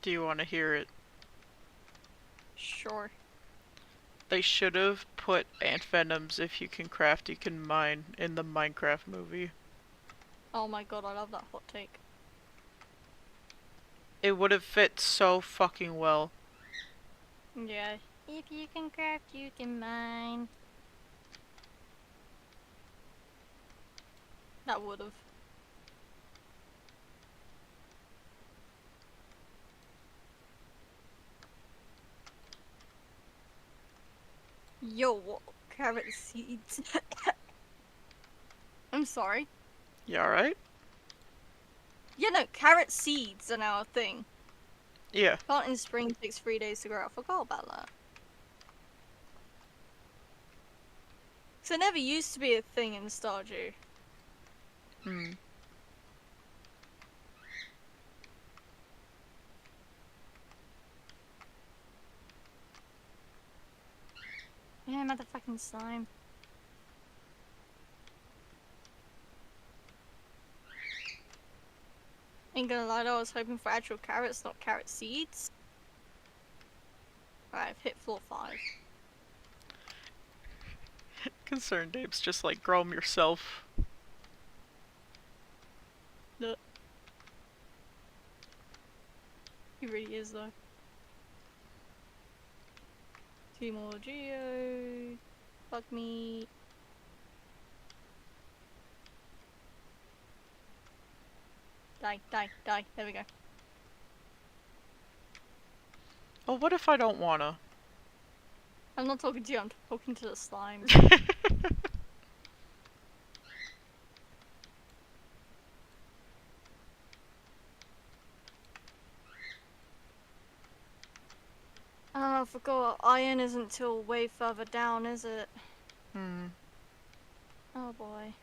Do you want to hear it?
Sure.
They should have put ant venoms if you can craft, you can mine in the Minecraft movie.
Oh my god, I love that hot take.
It would have fit so fucking well.
Yeah. If you can craft, you can mine. That would've. Yo, what? Carrot seeds. I'm sorry.
You alright?
Yeah, no, carrot seeds are now a thing.
Yeah.
Plant in spring takes 3 days to grow. I forgot about that. So it never used to be a thing in Stardew.
Hmm.
Yeah, motherfucking slime. Ain't gonna lie though, I was hoping for actual carrots, not carrot seeds. Alright, I've hit floor 5.
Concerned apes just like grow them yourself.
Look. He really is though. 2 more geodes. Fuck me. Die, die, die. There we go.
Well, what if I don't wanna?
I'm not talking to you, I'm talking to the slime. Oh, I forgot. Iron isn't till way further down, is it?
Hmm.
Oh boy.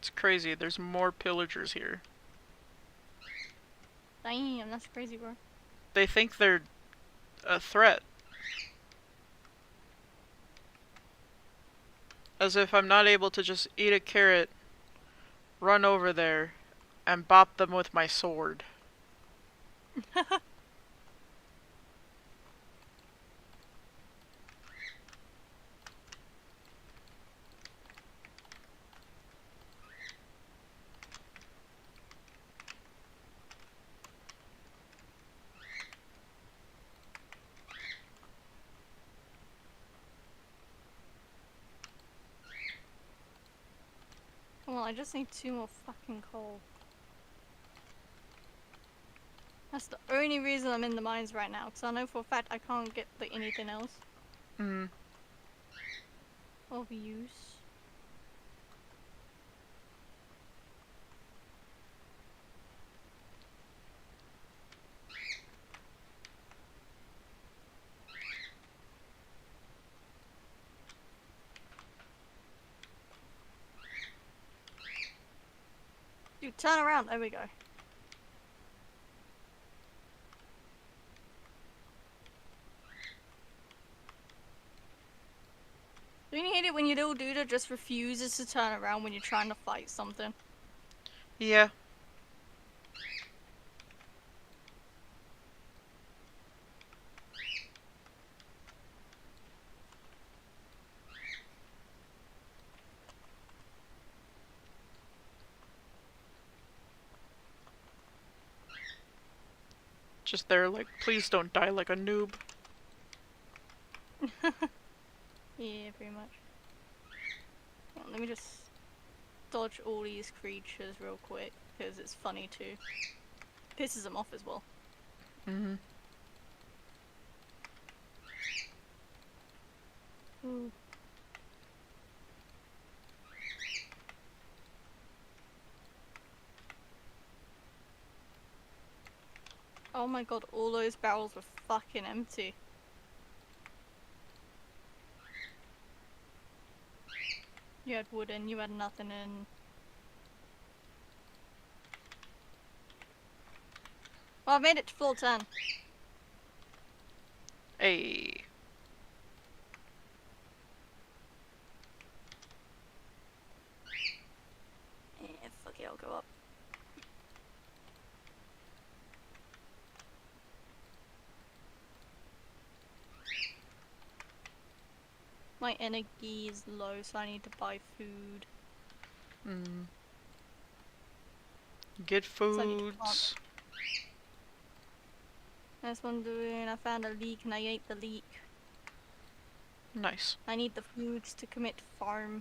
It's crazy, there's more pillagers here.
Damn, that's crazy, bro.
They think they're a threat. As if I'm not able to just eat a carrot, run over there, and bop them with my sword.
I just need 2 more fucking coal. That's the only reason I'm in the mines right now, because I know for a fact I can't get like anything else of use. Dude, turn around. There we go. Don't you hate it when your little dude just refuses to turn around when you're trying to fight something?
Yeah. Just there, like, please don't die like a noob.
Yeah, pretty much. Hang on, let me just dodge all these creatures real quick, because it's funny too. Pisses them off as well. Ooh. Oh my god, all those barrels were fucking empty. You had wood in, you had nothing in. Well, I've made it to floor 10.
Hey.
Yeah, fuck it, I'll go up. My energy is low, so I need to buy food.
Get
So I need to plant.
foods.
That's what I'm doing. I found a leek and I ate the leek.
Nice.
I need the foods to commit farm.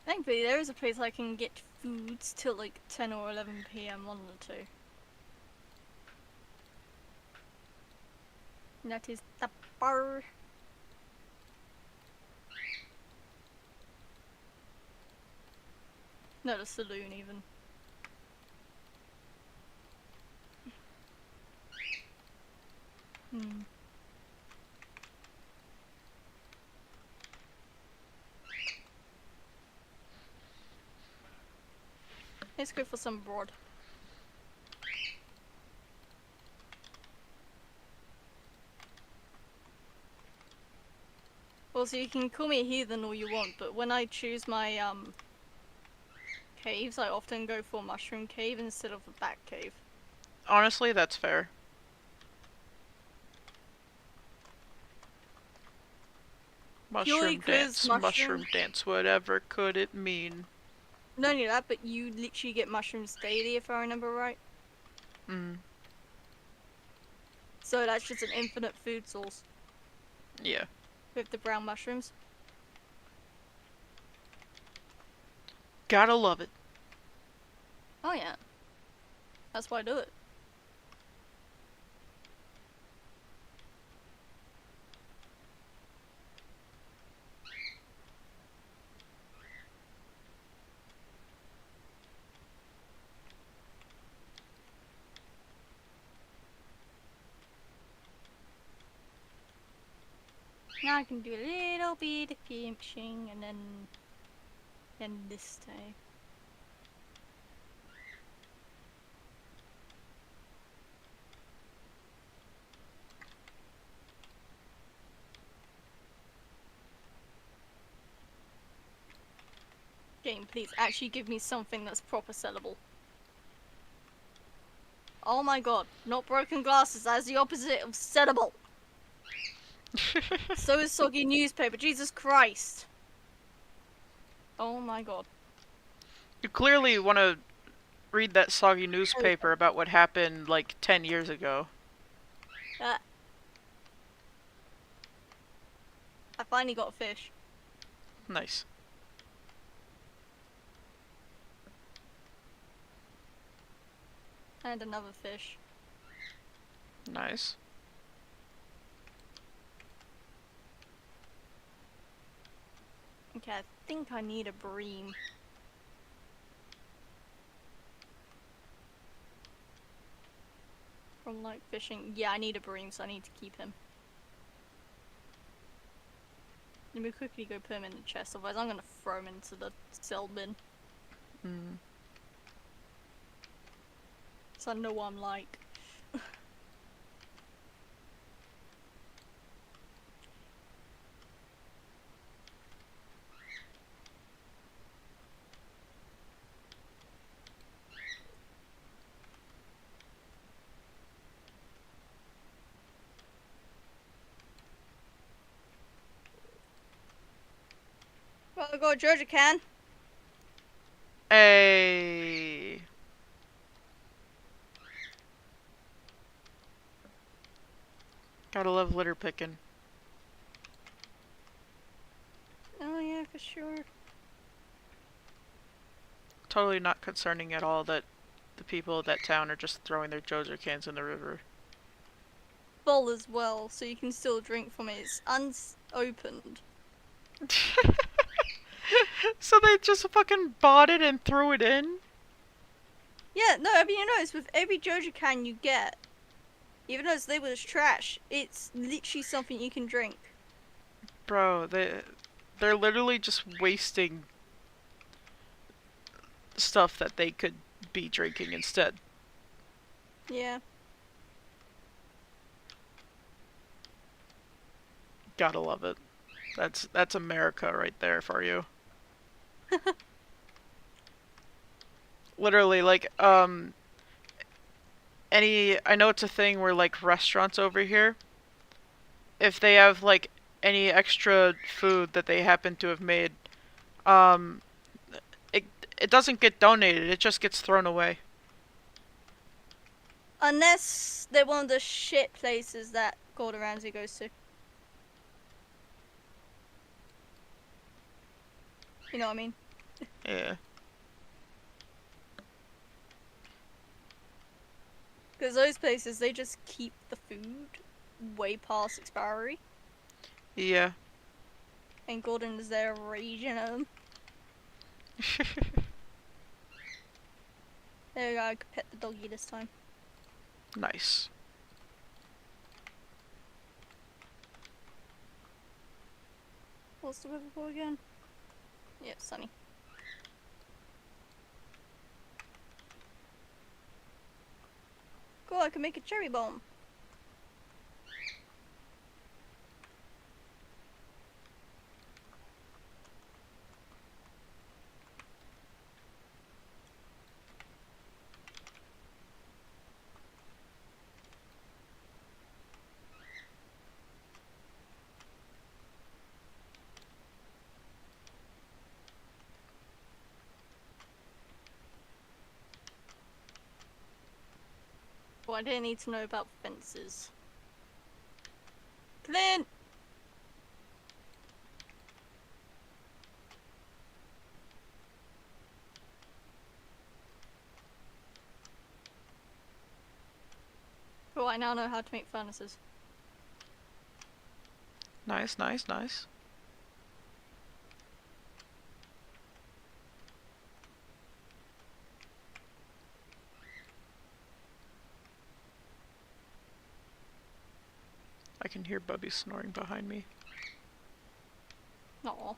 Thankfully, there is a place I can get foods till like 10 or 11 PM, one of the two. And that is the bar. No, the saloon even. Let's go for some broad. Well, so you can call me a heathen all you want, but when I choose my caves, I often go for mushroom cave instead of a bat cave.
Honestly, that's fair. Mushroom dance, mushroom dance, whatever could it mean?
Not only that, but you literally get mushrooms daily if I remember right. So that's just an infinite food source.
Yeah.
With the brown mushrooms.
Gotta love it.
Oh yeah. That's why I do it. Now I can do a little bit of fishing and then this day. Game, please actually give me something that's proper sellable. Oh my god, not broken glasses, that's the opposite of sellable. So is soggy newspaper, Jesus Christ. Oh my god.
You clearly want to read that soggy newspaper about what happened like 10 years ago.
I finally got a fish.
Nice.
And another fish.
Nice.
Okay, I think I need a bream. From like fishing. Yeah, I need a bream, so I need to keep him. Let me quickly go put him in the chest, otherwise I'm gonna throw him into the cell bin.
Mm.
So I know what I'm like. Well, I got a Georgia can.
Hey. Gotta love litter picking.
Oh yeah, for sure.
Totally not concerning at all that the people of that town are just throwing their Jozer cans in the river.
Bowl as well, so you can still drink from it. It's unopened.
So they just fucking bought it and threw it in?
Yeah, no, I mean, you notice with every Georgia can you get, even though it's labeled as trash, it's literally something you can drink.
Bro, they're literally just wasting stuff that they could be drinking instead.
Yeah.
Gotta love it. That's America right there for you. Literally, like, I know it's a thing where, like, restaurants over here, if they have, like, any extra food that they happen to have made, um, it, it doesn't get donated, it just gets thrown away.
Unless they're one of the shit places that Gordon Ramsay goes to. You know what I mean?
Yeah.
Because those places, they just keep the food way past expiry.
Yeah.
And Gordon is there raging at them. There we go, I could pet the doggy this time.
Nice.
What's the weather for again? Yeah, sunny. Cool, I can make a cherry bomb. Oh, I didn't need to know about fences. Clint! Oh, I now know how to make furnaces.
Nice, nice, nice. I can hear Bubby snoring behind me.
Aw.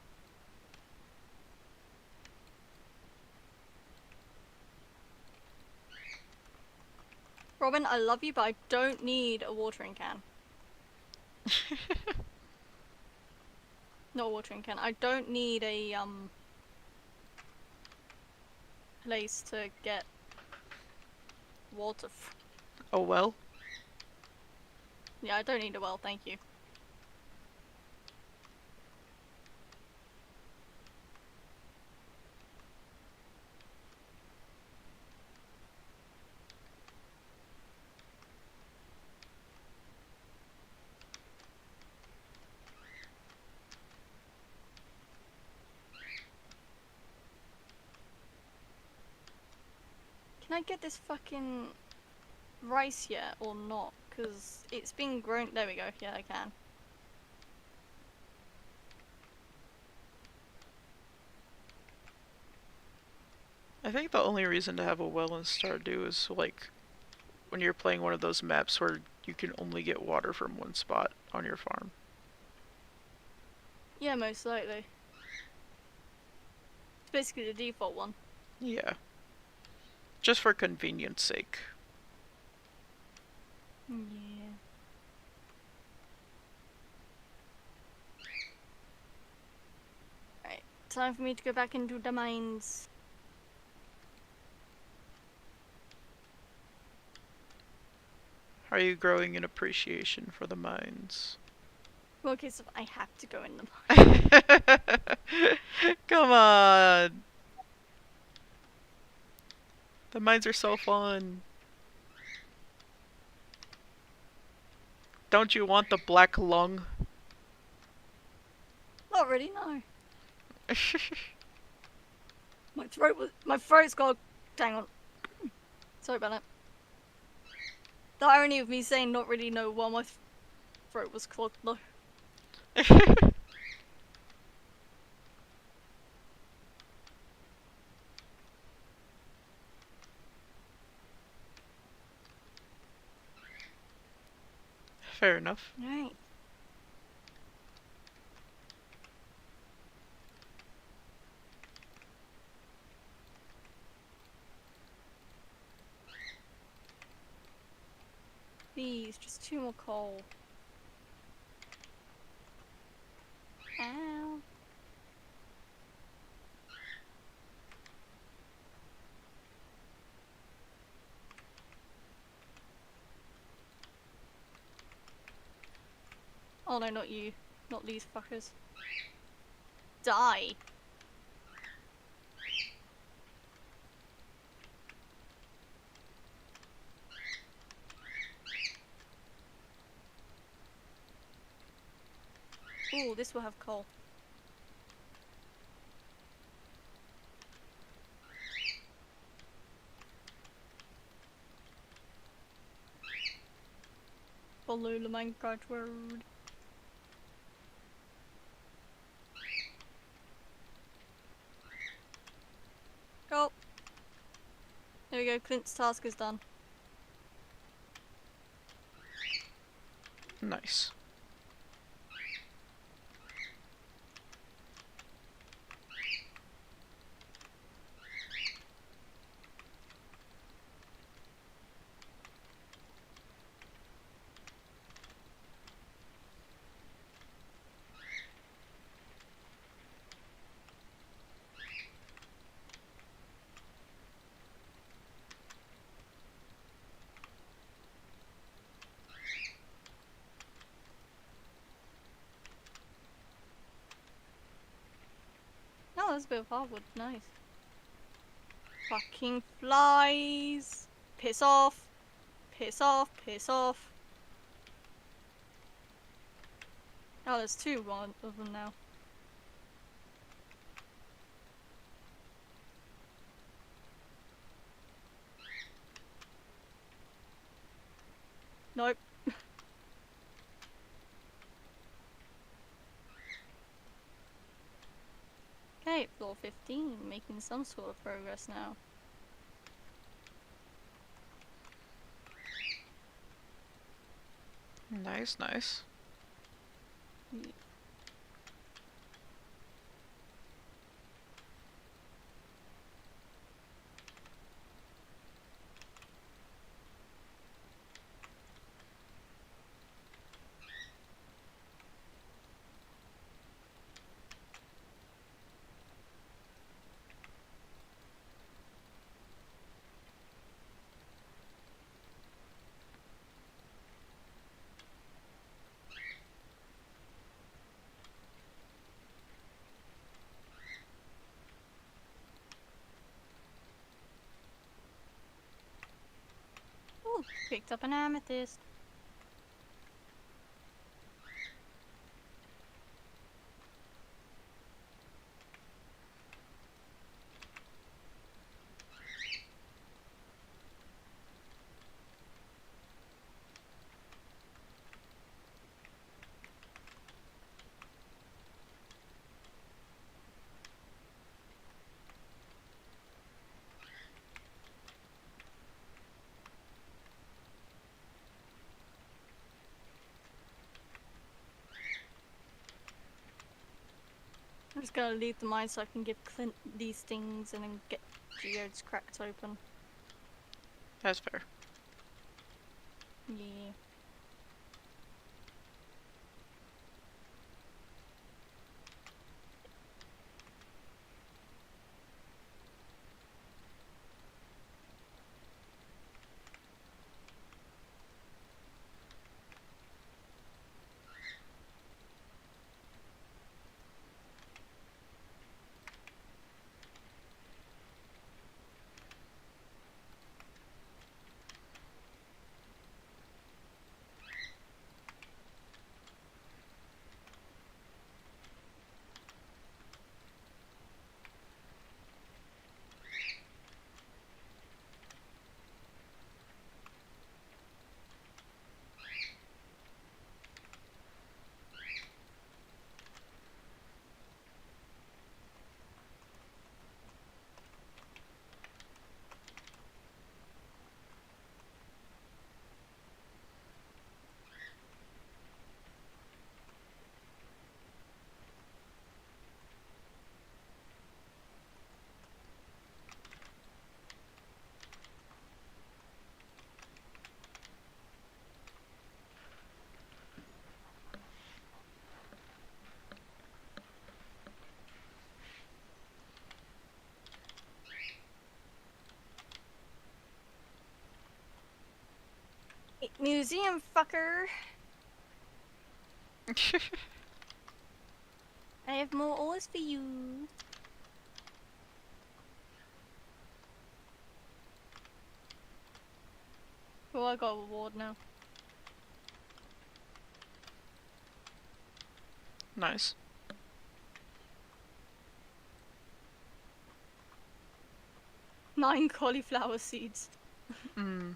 Robin, I love you, but I don't need a watering can. Not a watering can. I don't need a, place to get water
Oh well.
Yeah, I don't need a well, thank you. Can I get this fucking rice yet or not? Because it's been grown. There we go. Yeah, I can.
I think the only reason to have a well in Stardew is like when you're playing one of those maps where you can only get water from one spot on your farm.
Yeah, most likely. It's basically the default one.
Yeah. Just for convenience sake.
Yeah. Right. Time for me to go back into the mines.
Are you growing an appreciation for the mines?
Well, okay, so I have to go in the mines.
Come on! The mines are so fun. Don't you want the black lung?
Not really, no. My throat's got. Dang on. Sorry about that. The irony of me saying not really know while my throat was clogged though.
Fair enough.
Right. Please, just 2 more coal. Ow. Oh no, not you. Not these fuckers. Die. Ooh, this will have coal. Follow the Minecraft road. Go. There we go, Clint's task is done.
Nice.
Oh, that's a bit of hardwood. Nice. Fucking flies. Piss off. Piss off. Piss off. Oh, there's 2 of them now. Nope. Okay, floor 15, making some sort of progress now.
Nice, nice.
Yeah. Ooh, picked up an amethyst. I'm just gonna leave the mine so I can give Clint these things and then get geodes cracked open.
That's fair.
Yeah. Museum fucker! I have more ores for you. Oh, I got a reward now.
Nice.
Nine cauliflower seeds.
Mm.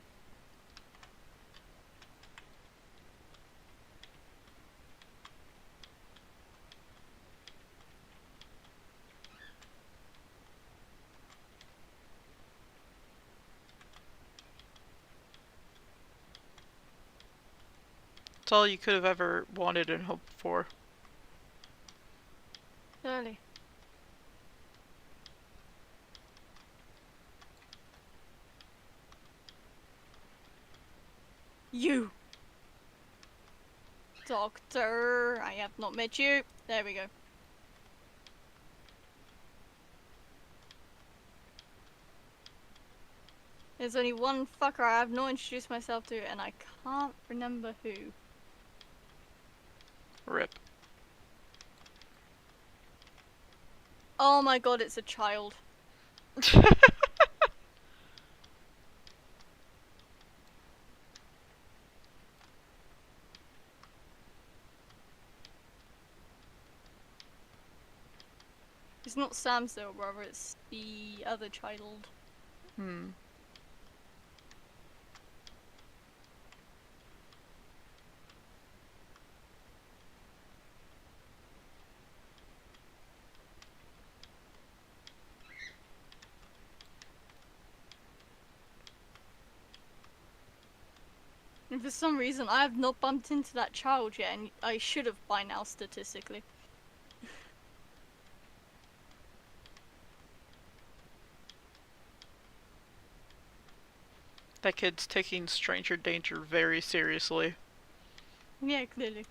It's all you could have ever wanted and hoped for.
Early. You! Doctor, I have not met you. There we go. There's only one fucker I have not introduced myself to, and I can't remember who.
Rip.
Oh my god, it's a child. It's not Sam's little brother, it's the other child.
Hmm.
And for some reason, I have not bumped into that child yet, and I should have by now, statistically.
That kid's taking stranger danger very seriously.
Yeah, clearly.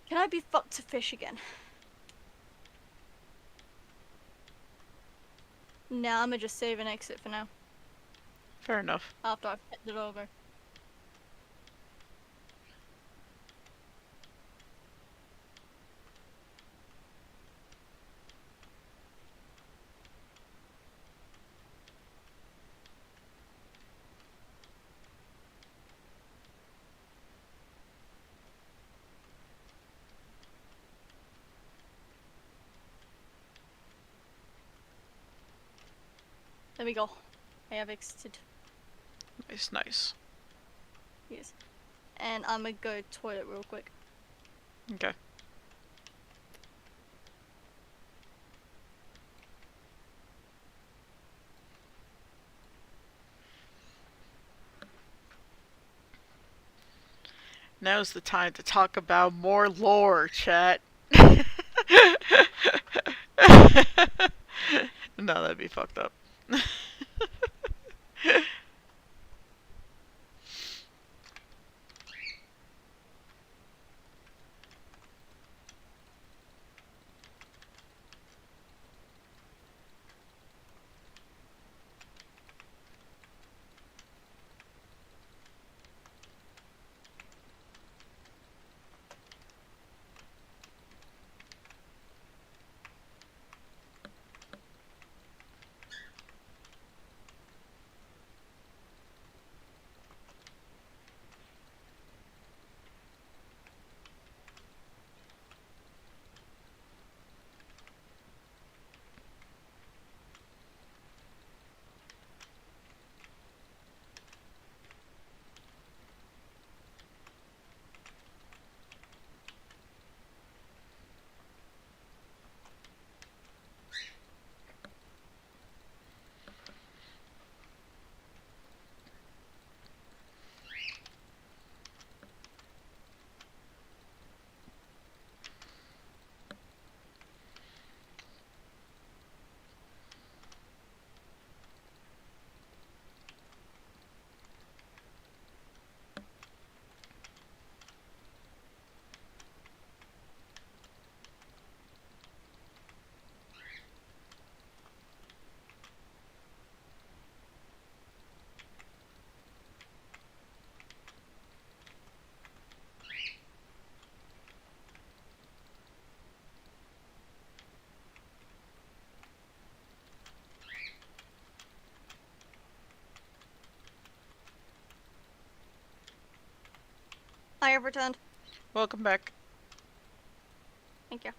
Can I be fucked to fish again? Nah, I'ma just save and exit for now.
Fair enough.
After I've pet the doggo. There we go. I have exited.
Nice, nice.
Yes. And I'm gonna go toilet real quick.
Okay. Now's the time to talk about more lore, chat. No, that'd be fucked up.
I have returned.
Welcome back.
Thank you.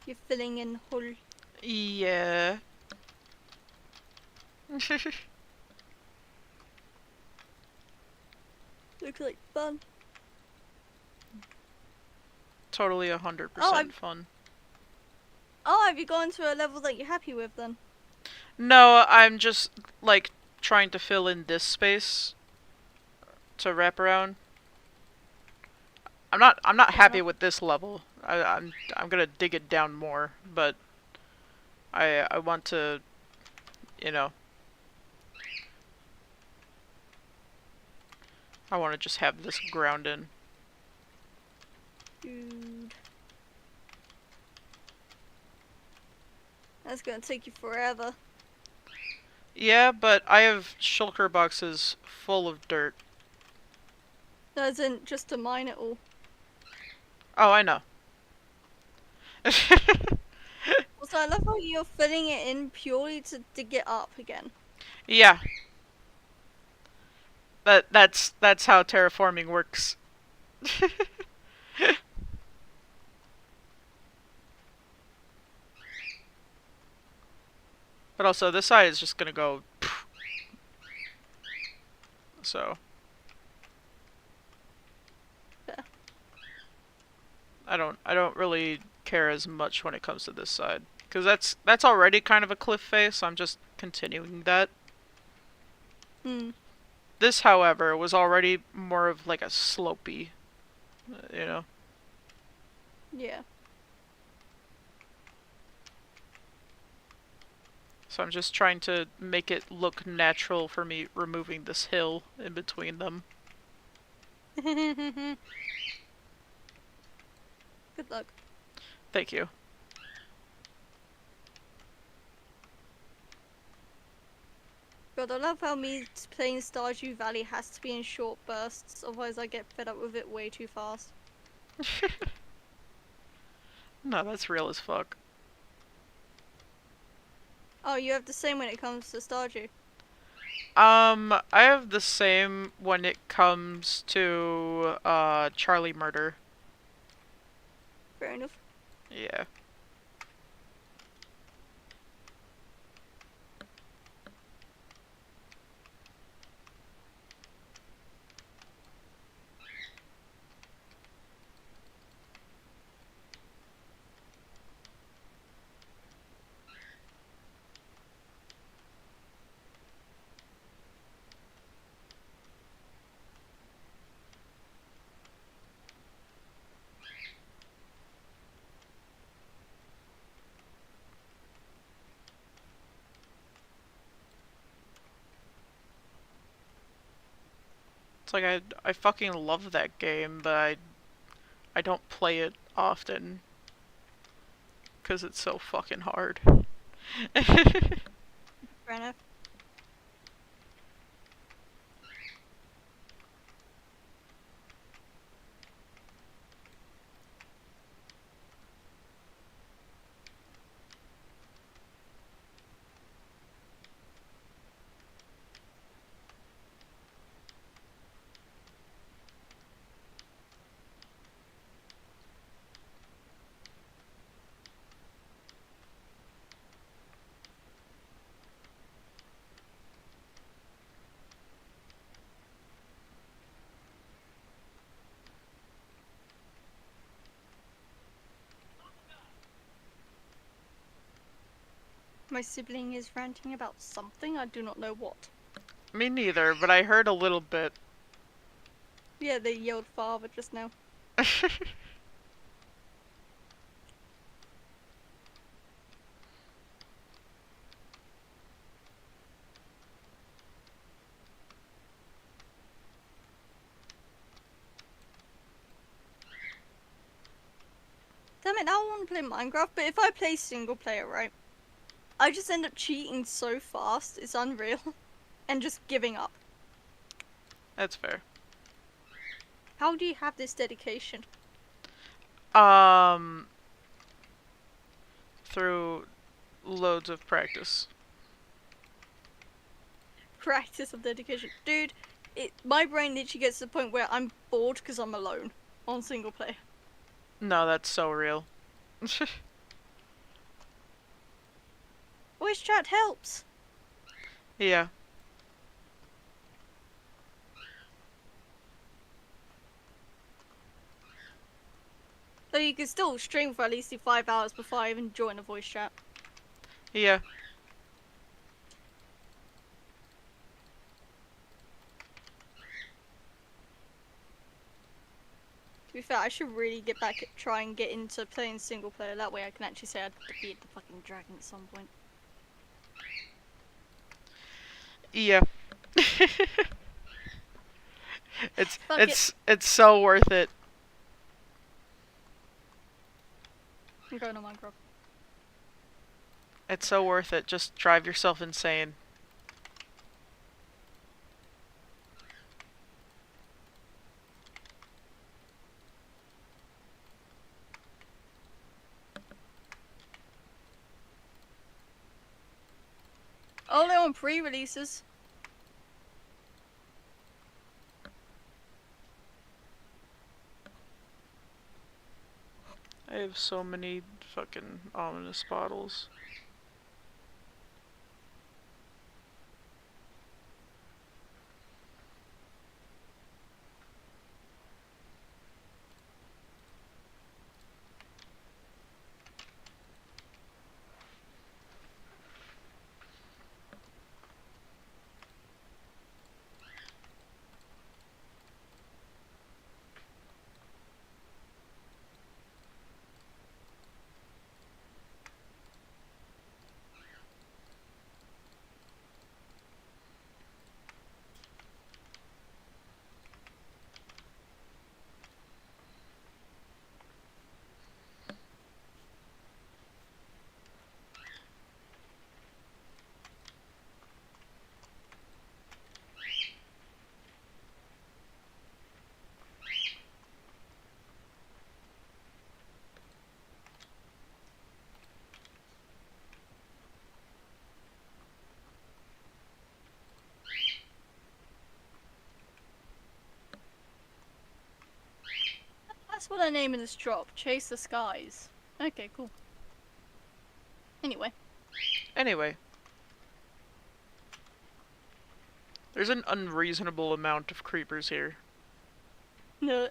You're filling in hole.
Yeah.
Looks like fun.
Totally 100%
Oh,
fun.
Oh, have you gone to a level that you're happy with then?
No, I'm just, like, trying to fill in this space to wrap around. I'm not happy with this level. I'm gonna dig it down more, but I want to, you know, I want to just have this ground in.
Dude. That's gonna take you forever.
Yeah, but I have shulker boxes full of dirt.
That isn't just to mine it all.
Oh, I know.
Also, I love how you're filling it in purely to dig it up again.
Yeah. That's how terraforming works. But also, this side is just gonna go. So.
Yeah.
I don't really care as much when it comes to this side, because that's already kind of a cliff face. I'm just continuing that.
Hmm.
This, however, was already more of like a slopey, you know.
Yeah.
So I'm just trying to make it look natural for me removing this hill in between them.
Good luck.
Thank you.
God, I love how me playing Stardew Valley has to be in short bursts, otherwise I get fed up with it way too fast.
No, that's real as fuck.
Oh, you have the same when it comes to Stardew.
I have the same when it comes to Charlie murder.
Fair enough.
Yeah. It's like I fucking love that game, but I don't play it often because it's so fucking hard.
Fair enough. My sibling is ranting about something, I do not know what.
Me neither, but I heard a little bit.
Yeah, they yelled father just now. Damn it, now I want to play Minecraft, but if I play single player, right, I just end up cheating so fast, it's unreal. And just giving up.
That's fair.
How do you have this dedication?
Through loads of practice.
Practice of dedication. Dude, my brain literally gets to the point where I'm bored because I'm alone on single player.
No, that's so real.
Voice chat helps.
Yeah.
So you can still stream for at least 5 hours before I even join a voice chat.
Yeah.
To be fair, I should really get back at try and get into playing single player. That way I can actually say I defeated the fucking dragon at some point.
Yeah. it's
Fuck it.
it's so worth it.
I'm going on Minecraft.
It's so worth it. Just drive yourself insane.
Oh, they're on pre-releases.
I have so many fucking ominous bottles.
the name of this drop? Chase the Skies. Okay, cool. Anyway.
Anyway. There's an unreasonable amount of creepers here.
No.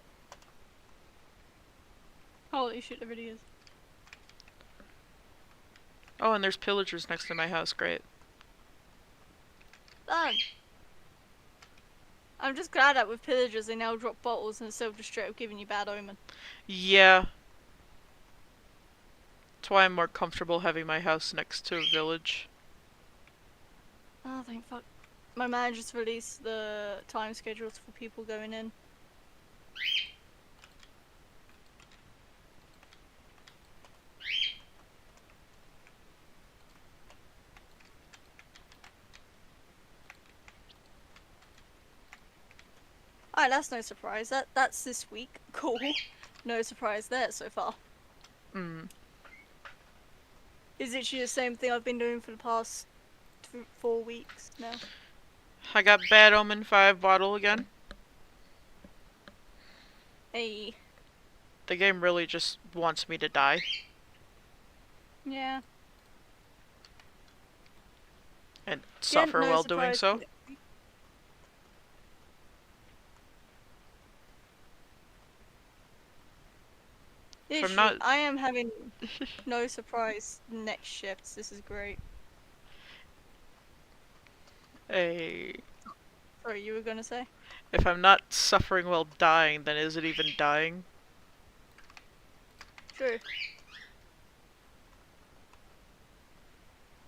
Holy shit, there really is.
Oh, and there's pillagers next to my house, great.
Done. I'm just glad that with pillagers they now drop bottles instead of just straight up giving you bad omen.
Yeah. That's why I'm more comfortable having my house next to a village.
Oh, thank fuck. My manager's released the time schedules for people going in. Alright, that's no surprise. That's this week. Cool. No surprise there so far. Is it the same thing I've been doing for the past 4 weeks now?
I got Bad Omen 5 bottle again.
Hey.
The game really just wants me to die.
Yeah.
And suffer
no
while doing
surprise.
so.
Literally,
not-
I am having no surprise next shifts. This is great.
Hey.
Sorry, you were gonna say?
If I'm not suffering while dying, then is it even dying?
True.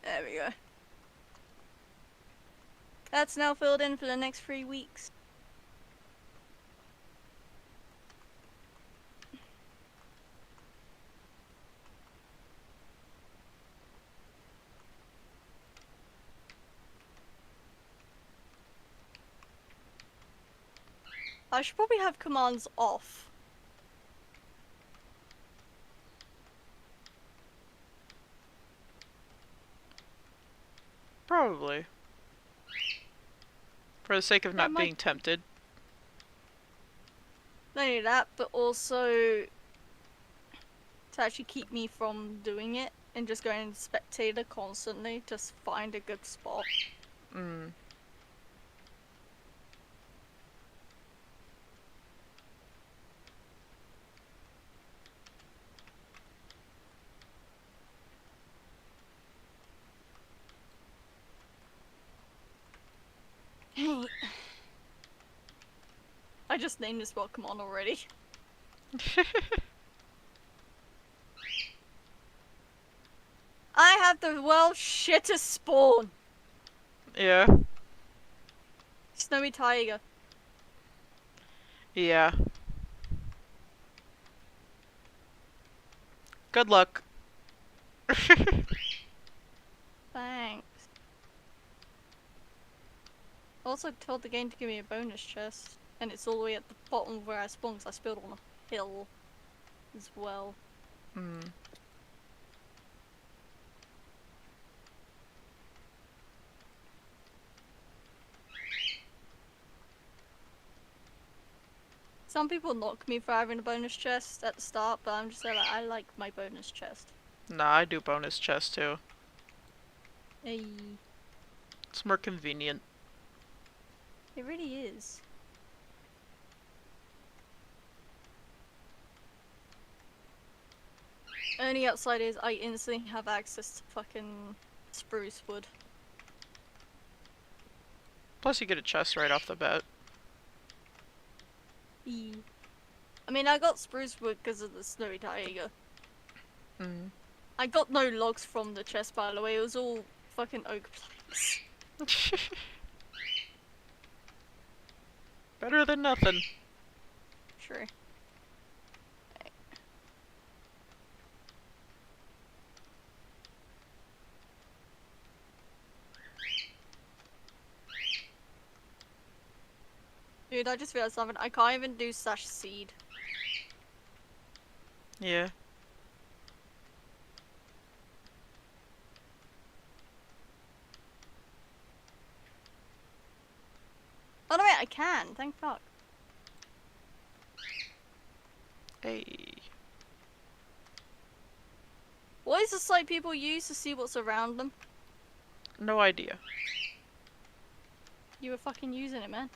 There we go. That's now filled in for the next 3 weeks. I should probably have commands off.
Probably. For the sake of not being tempted.
Not only that, but also to actually keep me from doing it and just going spectator constantly, just find a good spot. I just named this Pokemon already. I have the world's shittest spawn.
Yeah.
Snowy Tiger.
Yeah. Good luck.
Thanks. Also told the game to give me a bonus chest, and it's all the way at the bottom of where I spawned because I spilled on a hill as well. Some people knock me for having a bonus chest at the start, but I'm just like, I like my bonus chest.
Nah, I do bonus chest too.
Hey.
It's more convenient.
It really is. Only upside is I instantly have access to fucking spruce wood.
Plus you get a chest right off the bat.
I mean, I got spruce wood because of the Snowy Tiger. I got no logs from the chest, by the way. It was all fucking oak planks.
Better than nothing.
True. Dude, I just realized something. I can't even do slash seed.
Yeah.
Oh no, wait, I can. Thank fuck.
Hey.
What is the site people use to see what's around them?
No idea.
You were fucking using it, man.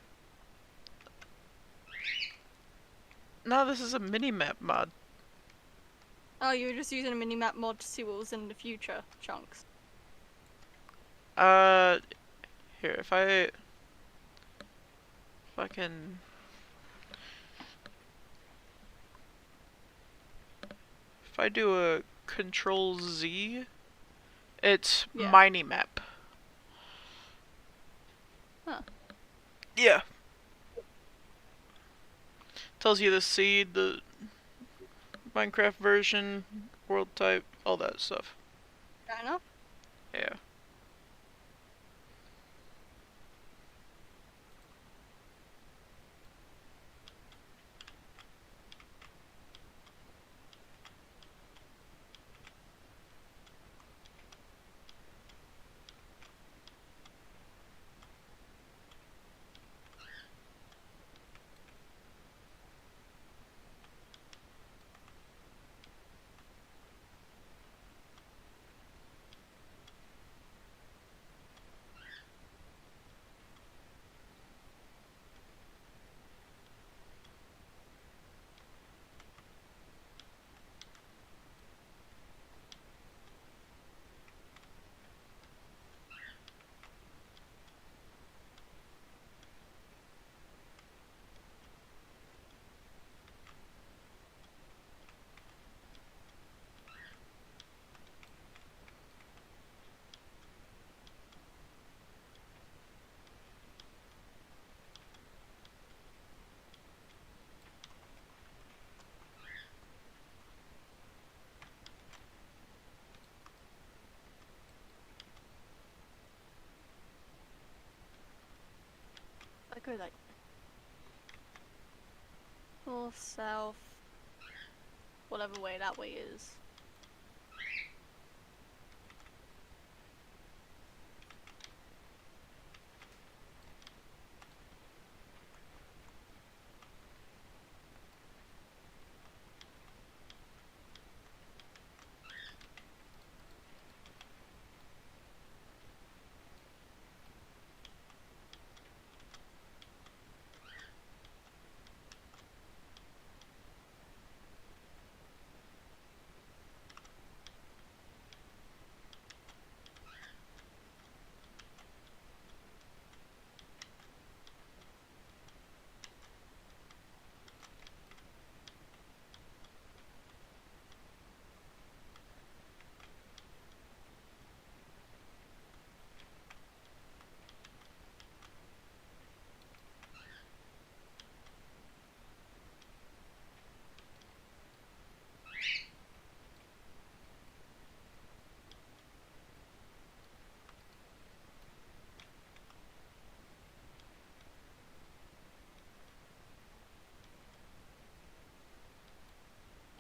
No, this is a mini-map mod.
Oh, you were just using a mini-map mod to see what was in the future chunks.
Here, if I can... If I do a Control Z, it's
Yeah.
Minimap.
Huh.
Yeah. Tells you the seed, the Minecraft version, world type, all that stuff.
Fair enough.
Yeah.
I go like north, south, whatever way that way is.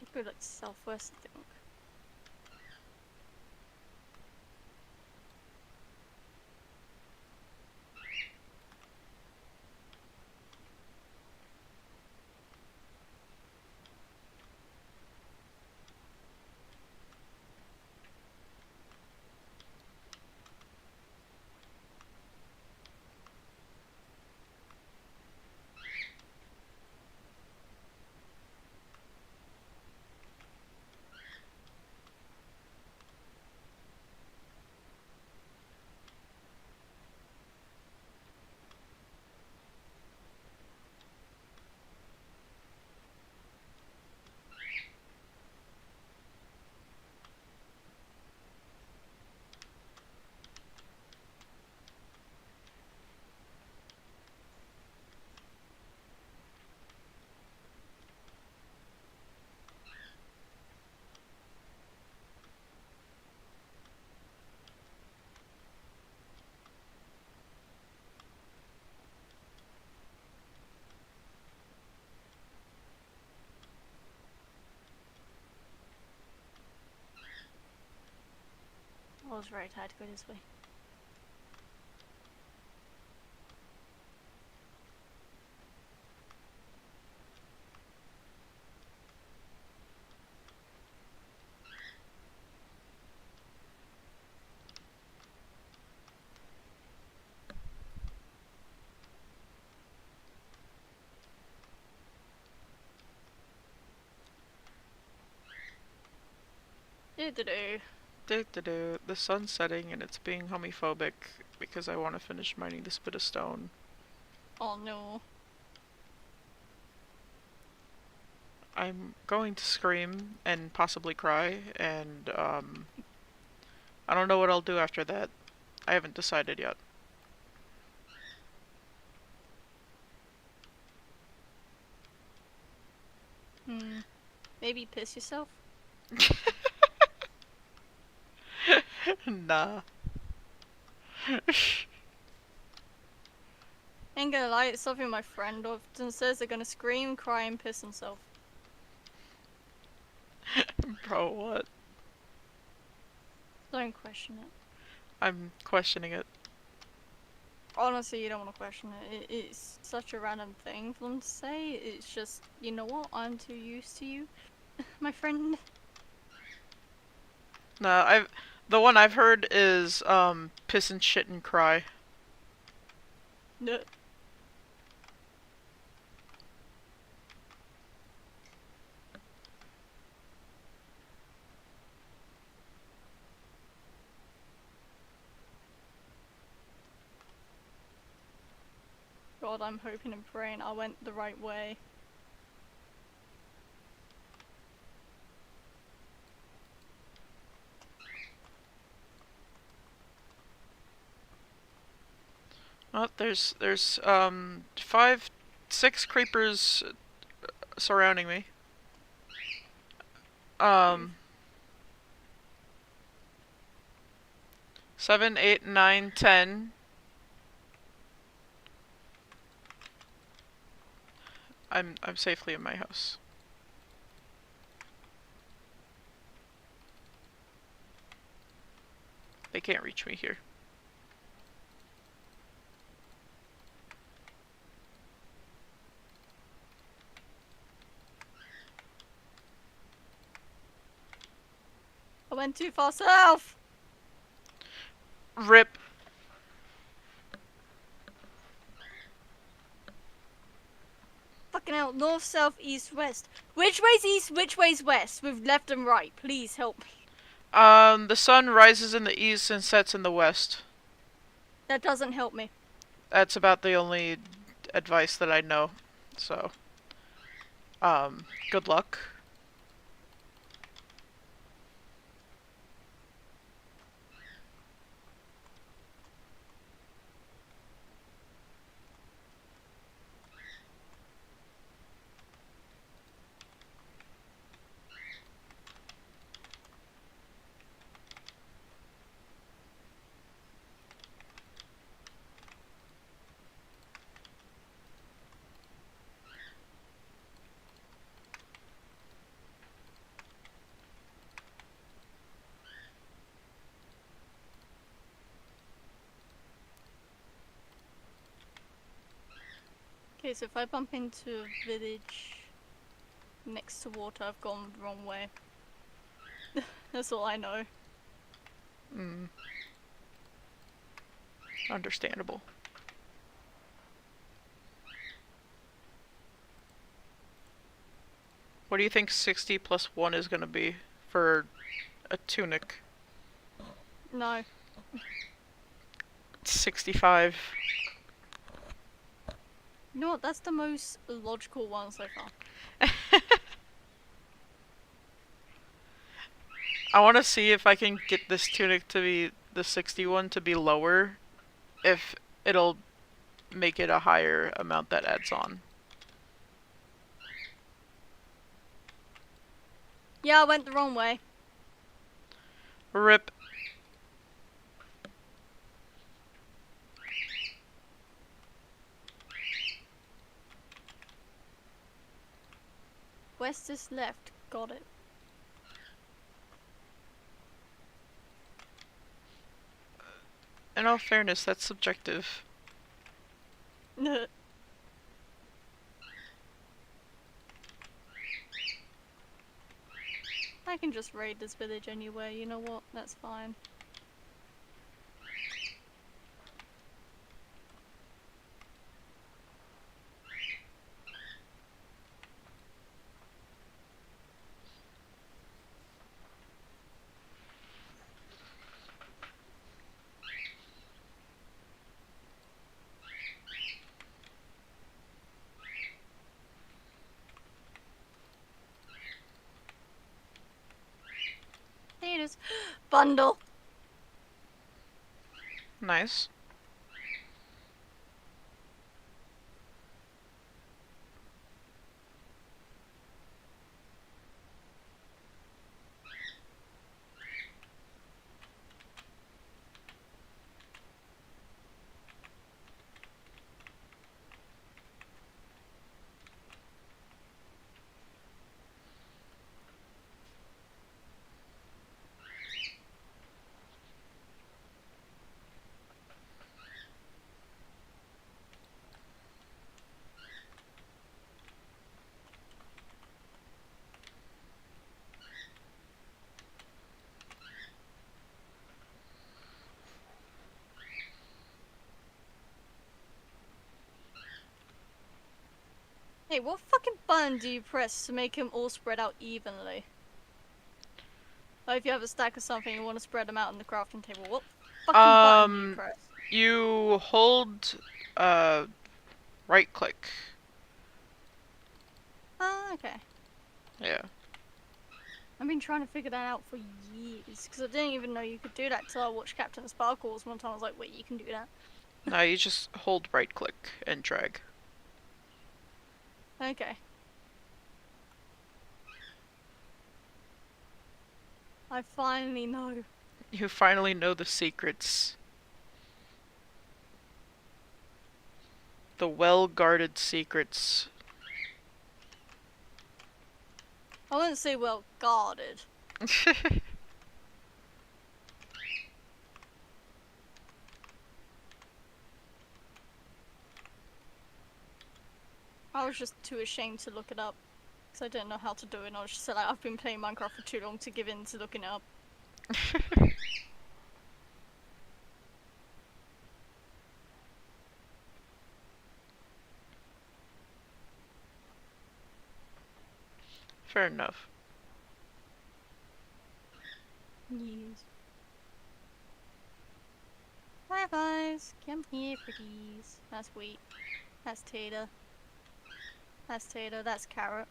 I go like southwest, I think. I was very tired to go this way. Do-do-do.
The sun's setting and it's being homophobic because I want to finish mining this bit of stone.
Oh no.
I'm going to scream and possibly cry, and I don't know what I'll do after that. I haven't decided yet.
Maybe piss yourself?
Nah.
Ain't gonna lie, it's something my friend often says. They're gonna scream, cry, and piss themselves.
Bro, what?
Don't question it.
I'm questioning it.
Honestly, you don't want to question it. It's such a random thing for them to say. It's just, you know what? I'm too used to you, my friend.
Nah, the one I've heard is piss and shit and cry.
No. God, I'm hoping and praying I went the right way.
Oh, there's 6 creepers surrounding me. 7, 8, 9, 10. I'm safely in my house. They can't reach me here.
I went too far south!
Rip.
Fucking hell, north, south, east, west. Which way's east, which way's west? With left and right. Please help me.
The sun rises in the east and sets in the west.
That doesn't help me.
That's about the only advice that I know. So, good luck.
Okay, so if I bump into a village next to water, I've gone the wrong way. That's all I know.
Understandable. What do you think 60 plus 1 is gonna be for a tunic?
No.
65.
You know what? That's the most logical one so far.
I want to see if I can get this tunic to be the 61 to be lower, if it'll make it a higher amount that adds on.
Yeah, I went the wrong way.
Rip.
West is left. Got it.
In all fairness, that's subjective.
I can just raid this village anyway, you know what? That's fine. bundle.
Nice.
Hey, what fucking button do you press to make them all spread out evenly? Like if you have a stack of something and you want to spread them out on the crafting table, what fucking button do you press?
You hold, right click.
Ah, okay.
Yeah.
I've been trying to figure that out for years, because I didn't even know you could do that till I watched Captain Sparkles one time. I was like, wait, you can do that?
No, you just hold right click and drag.
Okay. I finally know.
You finally know the secrets. The well-guarded secrets.
I wouldn't say well guarded. I was just too ashamed to look it up, because I didn't know how to do it, and I was just like, I've been playing Minecraft for too long to give in to looking it up.
Fair enough.
Yes. Fireflies, come here, pretties. That's wheat. That's tater. That's tater. That's carrot.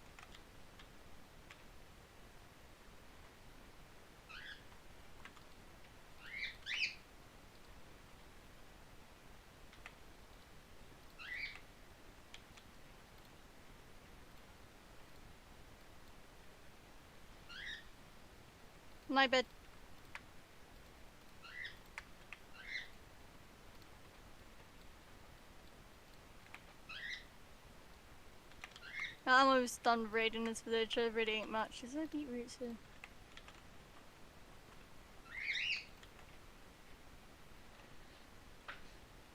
My bed. I'm almost done raiding this village. There really ain't much. Is there beetroots here?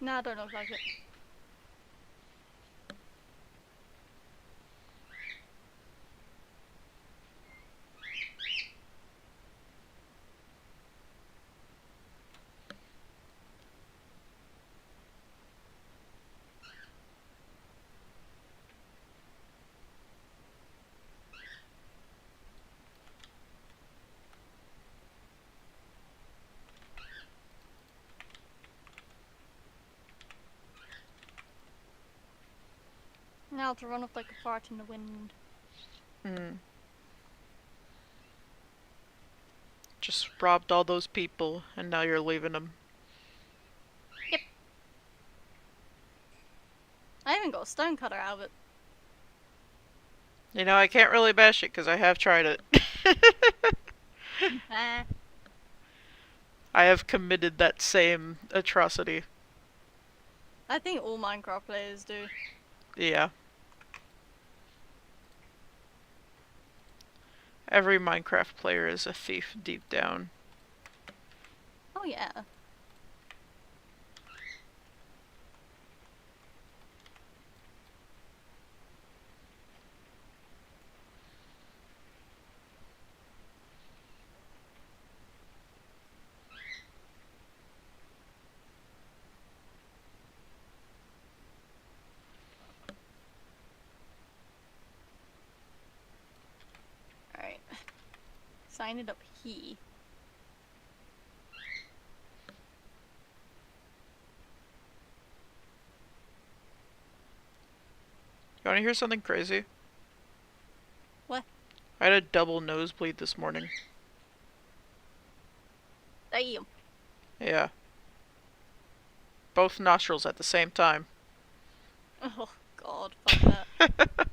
Nah, don't look like it. Now to run off like a fart in the wind.
Just robbed all those people, and now you're leaving them.
Yep. I even got a stone cutter out of it.
You know, I can't really bash it because I have tried it. I have committed that same atrocity.
I think all Minecraft players do.
Yeah. Every Minecraft player is a thief deep down.
Oh yeah. Alright. Sign it up here.
You want to hear something crazy?
What?
I had a double nosebleed this morning.
Damn.
Yeah. Both nostrils at the same time.
Oh god, fuck that.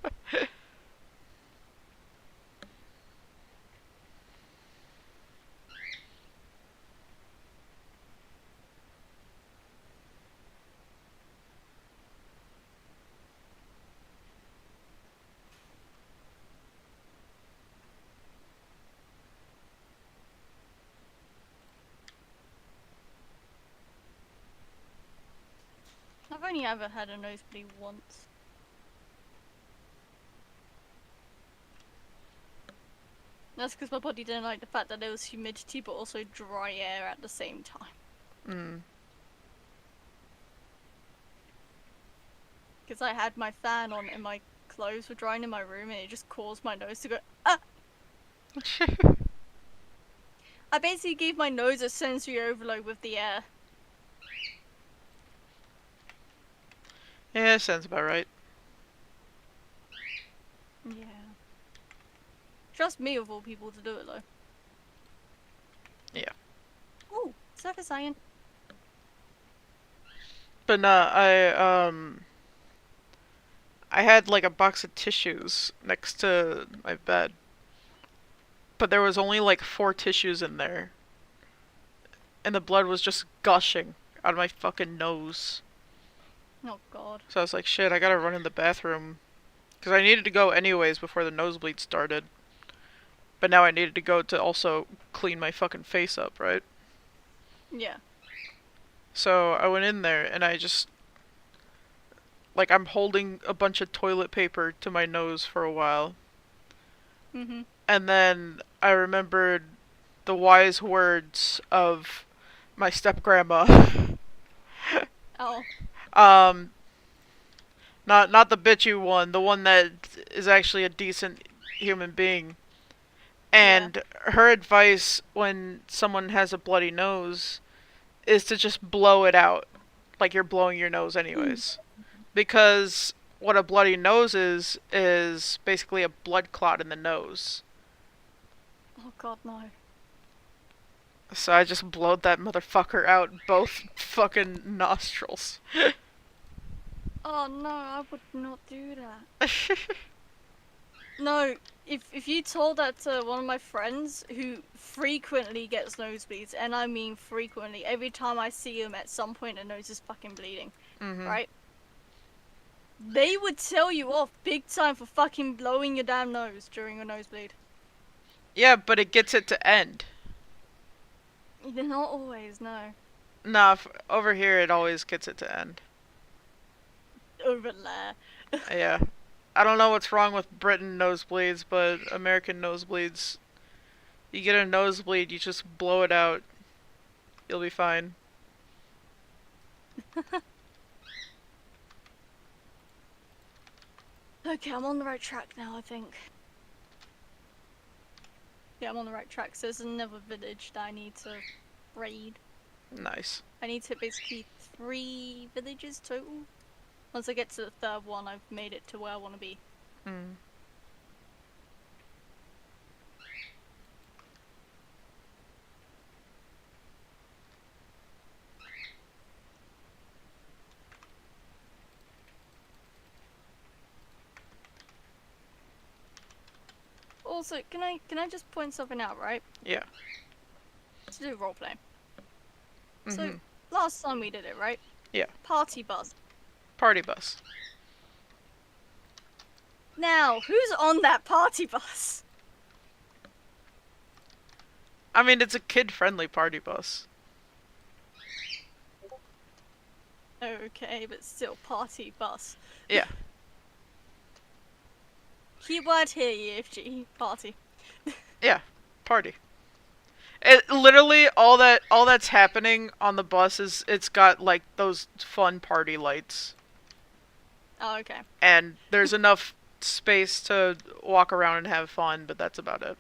I've only ever had a nosebleed once. That's because my body didn't like the fact that there was humidity but also dry air at the same time.
Mm.
Because I had my fan on and my clothes were drying in my room and it just caused my nose to go, ah! I basically gave my nose a sensory overload with the air.
Yeah, sounds about right.
Yeah. Trust me of all people to do it though.
Yeah.
Oh, surface iron.
But nah, I had like a box of tissues next to my bed. But there was only like 4 tissues in there. And the blood was just gushing out of my fucking nose.
Oh god.
So I was like, shit, I gotta run in the bathroom. Because I needed to go anyways before the nosebleed started. But now I needed to go to also clean my fucking face up, right?
Yeah.
So I went in there and I just... Like, I'm holding a bunch of toilet paper to my nose for a while.
Mm-hmm.
And then I remembered the wise words of my step-grandma.
Oh.
um, not the bitchy one, the one that is actually a decent human being. And her advice when someone has a bloody nose is to just blow it out, like you're blowing your nose anyways. Because what a bloody nose is basically a blood clot in the nose.
Oh god, no.
So I just blowed that motherfucker out both fucking nostrils.
Oh no, I would not do that. No, if you told that to one of my friends who frequently gets nosebleeds, and I mean frequently, every time I see him at some point the nose is fucking bleeding, right? They would tell you off big time for fucking blowing your damn nose during a nosebleed.
Yeah, but it gets it to end.
Not always, no.
Nah, over here it always gets it to end.
Over there.
Yeah. I don't know what's wrong with Britain nosebleeds, but American nosebleeds, you get a nosebleed, you just blow it out. You'll be fine.
Okay, I'm on the right track now, I think. Yeah, I'm on the right track. So there's another village that I need to raid.
Nice.
I need to hit basically 3 villages total. Once I get to the 3rd one, I've made it to where I want to be.
Hmm.
Also, can I just point something out, right?
Yeah.
To do roleplay.
Mm-hmm.
So, last time we did it, right?
Yeah.
Party bus.
Party bus.
Now, who's on that party bus?
I mean, it's a kid-friendly party bus.
Okay, but still, party bus.
Yeah.
Keyword here, EFG. Party.
Yeah. Party. It literally all that's happening on the bus is it's got like those fun party lights.
Oh, okay.
And there's enough space to walk around and have fun, but that's about it.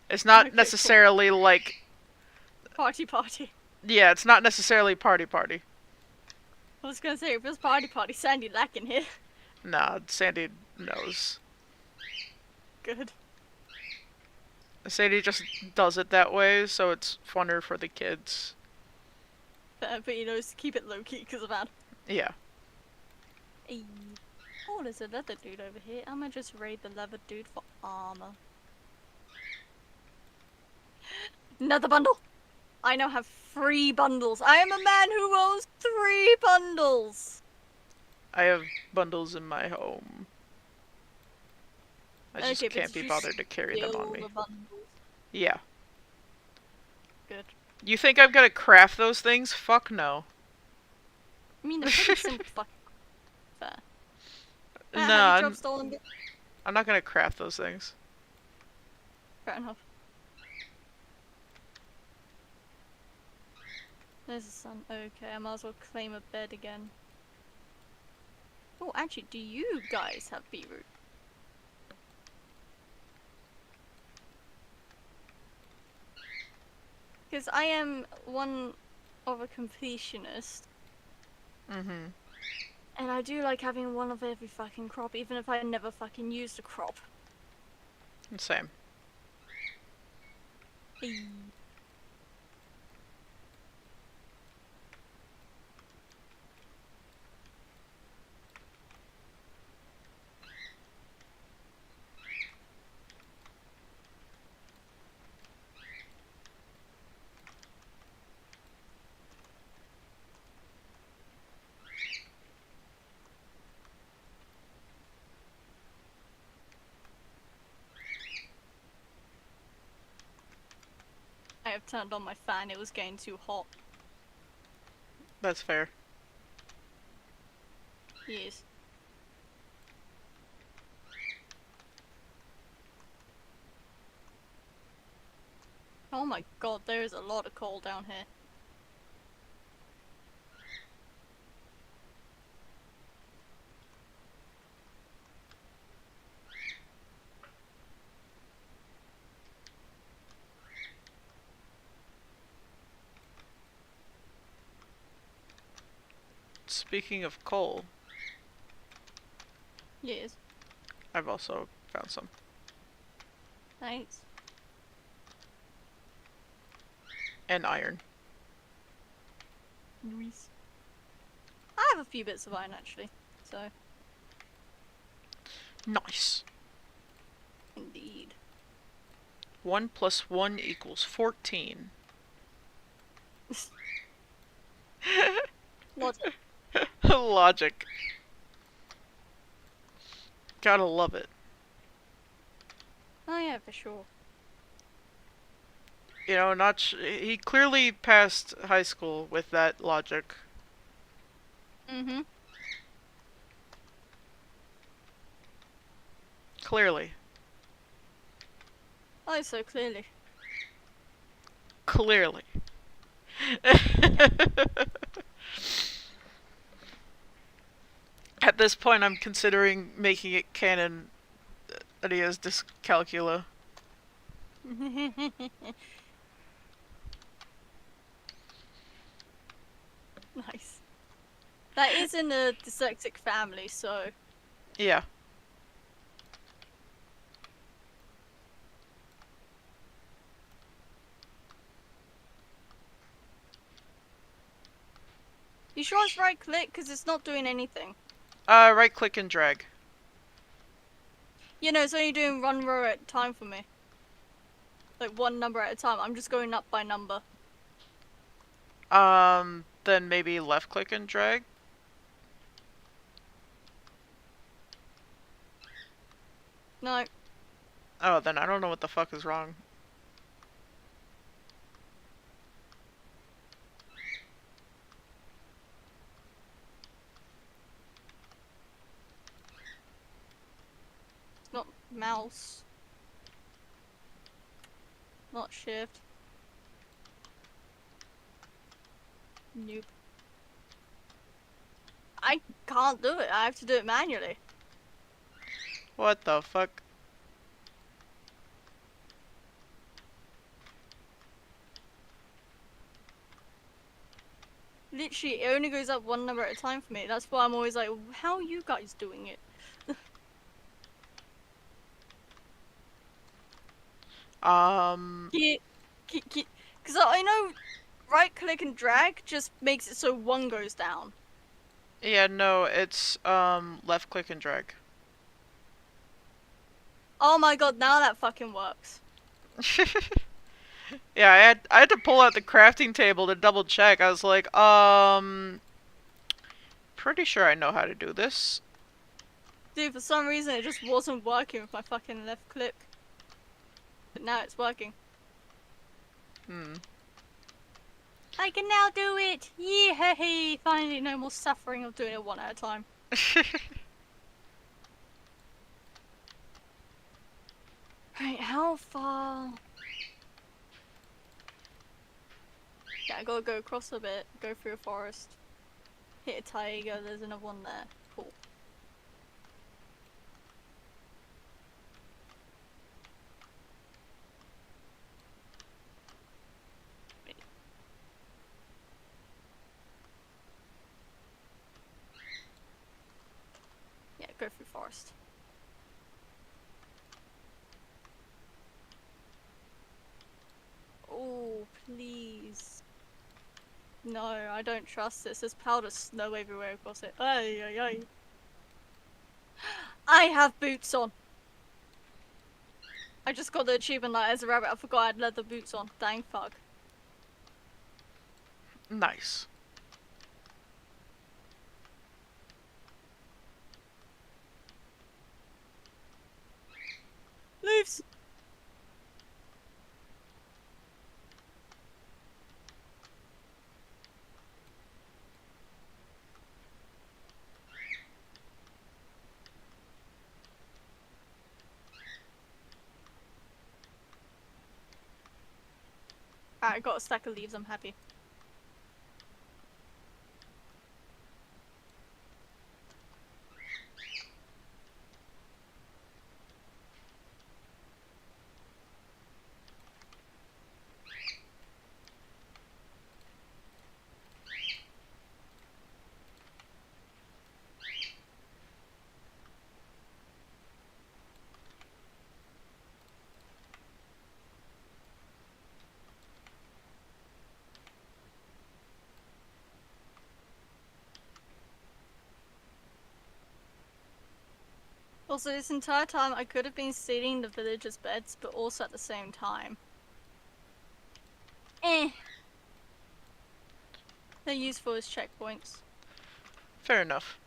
It's not
Okay,
necessarily
cool.
like...
Party.
Yeah, it's not necessarily party.
I was gonna say, if it was party, Sandy lacking here.
Nah, Sandy knows.
Good.
Sadie just does it that way, so it's funner for the kids.
But he knows to keep it low key because of that.
Yeah.
Hey. Oh, there's a leather dude over here. I'm gonna just raid the leather dude for armor. Another bundle! I now have 3 bundles. I am a man who owns 3 bundles!
I have bundles in my home. I just
Okay, but
can't
did
be
you
bothered to carry them on
steal
me.
the bundles?
Yeah.
Good.
You think I'm gonna craft those things? Fuck no.
I mean, they're pretty simple fucking fair. Have
Nah,
you dropped stolen bit?
I'm not gonna craft those things.
Fair enough. There's the sun. Okay, I might as well claim a bed again. Oh, actually, do you guys have beetroot? Because I am one of a completionist,
Mm-hmm.
and I do like having one of every fucking crop, even if I never fucking used a crop.
Same.
Hey. I have turned on my fan, it was getting too hot.
That's fair.
Yes. Oh my god, there is a lot of coal down here.
Speaking of coal,
Yes.
I've also found some.
Thanks.
And iron.
Nice. I have a few bits of iron actually, so.
Nice.
Indeed.
1 + 1 = 14.
Logic.
Logic. Gotta love it.
Oh yeah, for sure.
You know, he clearly passed high school with that logic.
Mm-hmm.
Clearly.
Oh, so clearly.
Clearly. At this point, I'm considering making it canon that he has dyscalculia.
Nice. That is in a dyslexic family, so.
Yeah.
You sure it's right click? Because it's not doing anything.
Right click and drag.
You know, it's only doing 1 row at a time for me. Like 1 number at a time. I'm just going up by number.
Then maybe left click and drag?
No.
Oh, then I don't know what the fuck is wrong.
It's not mouse. Not shift. Nope. I can't do it. I have to do it manually.
What the fuck?
Literally, it only goes up 1 number at a time for me. That's why I'm always like, how are you guys doing it? Because I know right click and drag just makes it so one goes down.
Yeah, no, it's, left click and drag.
Oh my god, now that fucking works.
Yeah, I had to pull out the crafting table to double check. I was like, pretty sure I know how to do this.
Dude, for some reason it just wasn't working with my fucking left click. But now it's working.
Hmm.
I can now do it! Yay! Finally no more suffering of doing it one at a time. Right, how far? Yeah, I gotta go across a bit, go through a forest, hit a tiger, there's another one there. Cool. Wait. Yeah, go through forest. Oh, please. No, I don't trust this. There's powdered snow everywhere across it. Ay, ay, ay. I have boots on. I just got the achievement like as a rabbit. I forgot I had leather boots on. Dang fuck.
Nice.
Leaves! Alright, I got a stack of leaves. I'm happy. Also, this entire time I could have been stealing the villagers' beds, but also at the same time. Eh. They're useful as checkpoints.
Fair enough.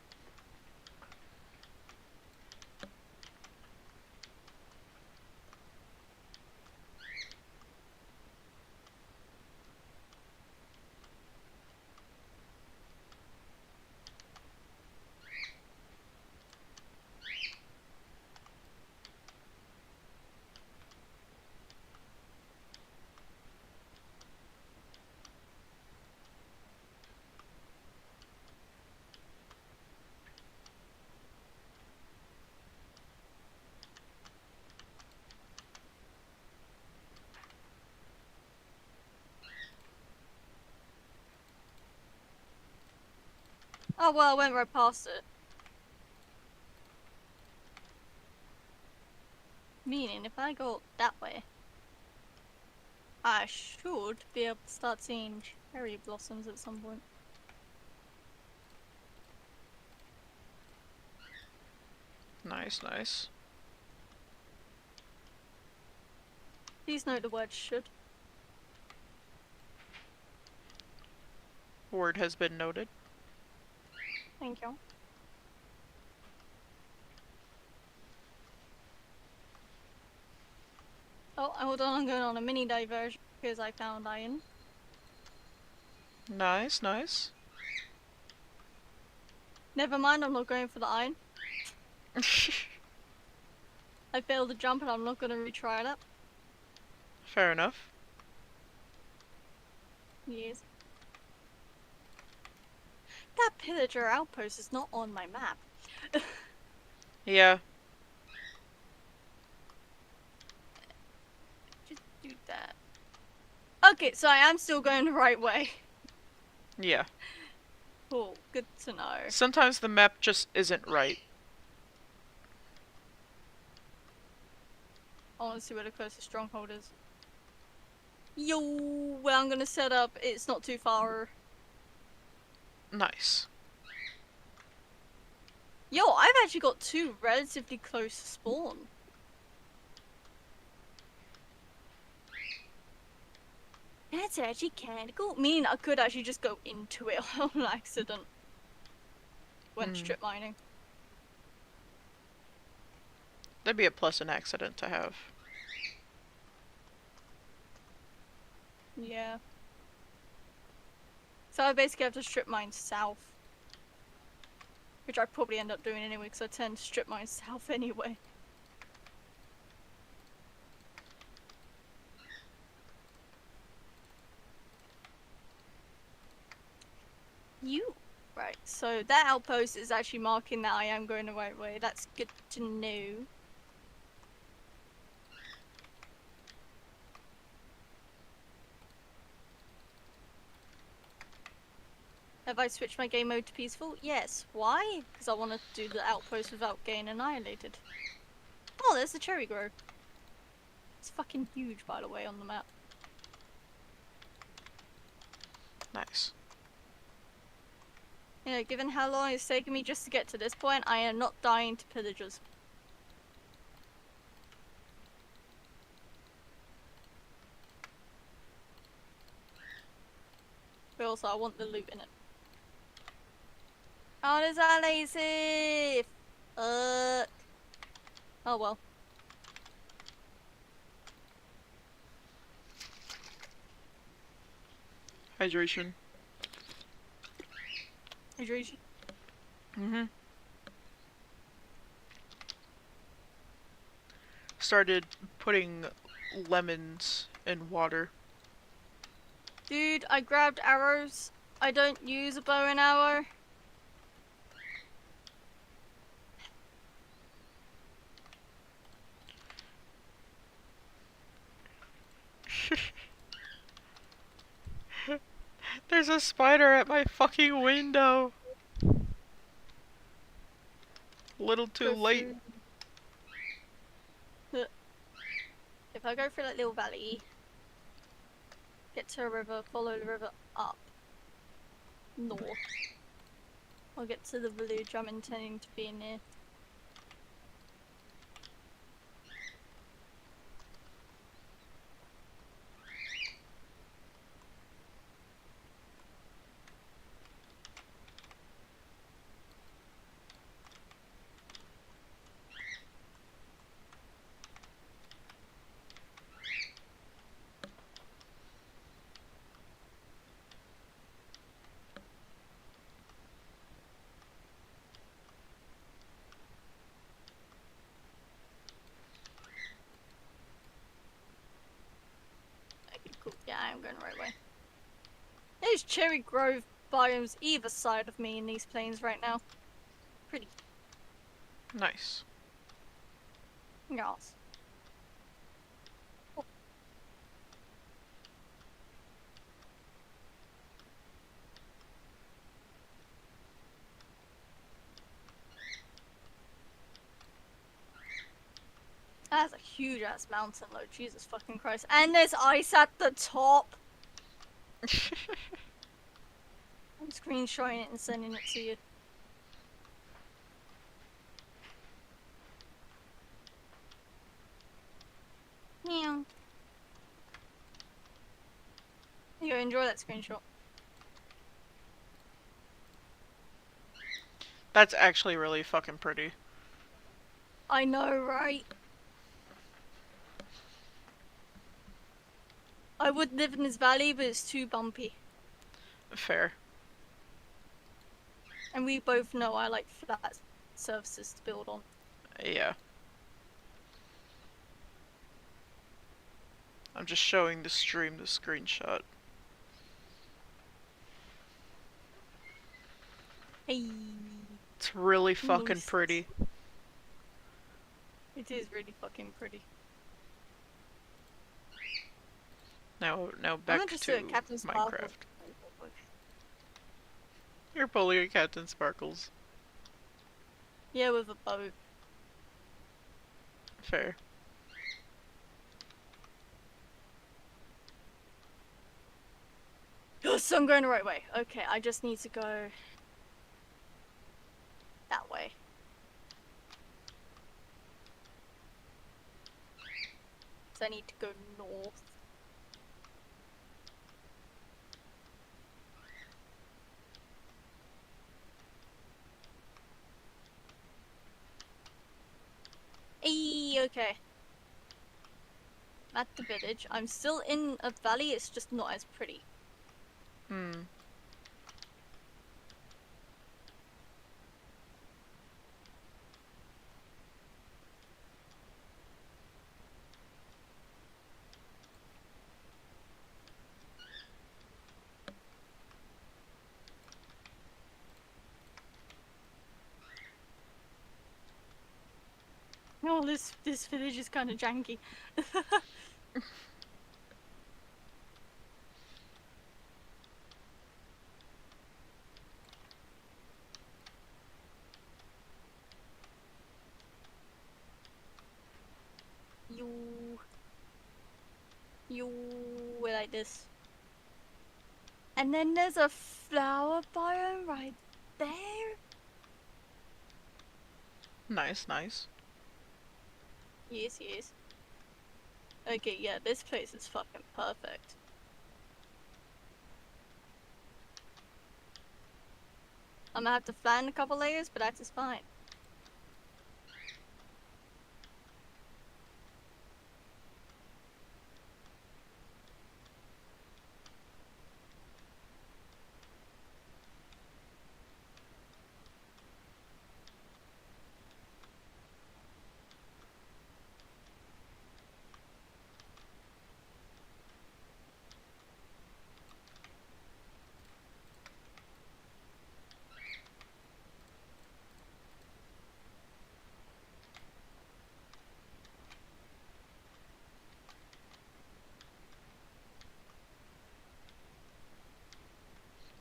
Oh well, I went right past it. Meaning, if I go that way, I should be able to start seeing cherry blossoms at some point.
Nice, nice.
Please note the word should.
Word has been noted.
Thank you. Oh, hold on, I'm going on a mini diversion because I found iron.
Nice, nice.
Never mind, I'm not going for the iron. I failed the jump and I'm not going to retry it up.
Fair enough.
Yes. That pillager outpost is not on my map.
Yeah.
Just do that. Okay, so I am still going the right way.
Yeah.
Cool, good to know.
Sometimes the map just isn't right.
I want to see where the closest stronghold is. Yo, where I'm gonna set up, it's not too far.
Nice.
Yo, I've actually got 2 relatively close to spawn. That's actually kinda cool. Meaning I could actually just go into it on accident. Went strip mining.
That'd be a pleasant accident to have.
Yeah. So I basically have to strip mine south. Which I'd probably end up doing anyway, because I tend to strip mine south anyway. Right, so that outpost is actually marking that I am going the right way. That's good to know. Have I switched my game mode to peaceful? Yes. Why? Because I want to do the outpost without getting annihilated. Oh, there's the cherry grove. It's fucking huge, by the way, on the map.
Nice.
You know, given how long it's taken me just to get to this point, I am not dying to pillagers. But also, I want the loot in it. Oh, there's that lazy! Oh well.
Hydration.
Hydration.
Started putting lemons in water.
Dude, I grabbed arrows. I don't use a bow and arrow.
There's a spider at my fucking window. A little too late.
If I go through that little valley, get to a river, follow the river up north, I'll get to the village I'm intending to be near. Okay, cool. Yeah, I am going the right way. There's cherry grove biomes either side of me in these plains right now. Pretty.
Nice.
Yes. That's a huge ass mountain though, Jesus fucking Christ. And there's ice at the top! I'm screenshotting it and sending it to you. Yeah. You enjoy that screenshot.
That's actually really fucking pretty.
I know, right? I would live in this valley, but it's too bumpy.
Fair.
And we both know I like flat surfaces to build on.
Yeah. I'm just showing the stream the screenshot.
Hey.
It's really fucking
Nice.
pretty.
It is really fucking pretty.
Now
I'm
back
just
to
a Captain Sparkle.
Minecraft. You're pulling a Captain Sparkles.
Yeah, with a boat.
Fair.
So I'm going the right way. Okay, I just need to go that way. So I need to go north. Okay. I'm at the village. I'm still in a valley, it's just not as pretty.
Hmm.
Oh, this village is kind of janky. You like this. And then there's a flower biome right there.
Nice, nice.
Yes, yes. Okay, yeah, this place is fucking perfect. I'm gonna have to flatten a couple layers, but that is fine.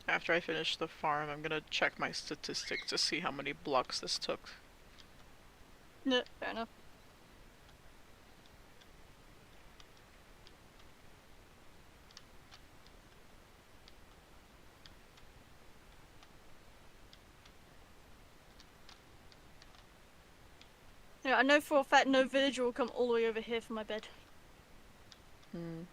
After I finish the farm, I'm gonna check my statistics to see how many blocks this took.
No, fair enough. Yeah, I know for a fact no villager will come all the way over here for my bed.
Hmm.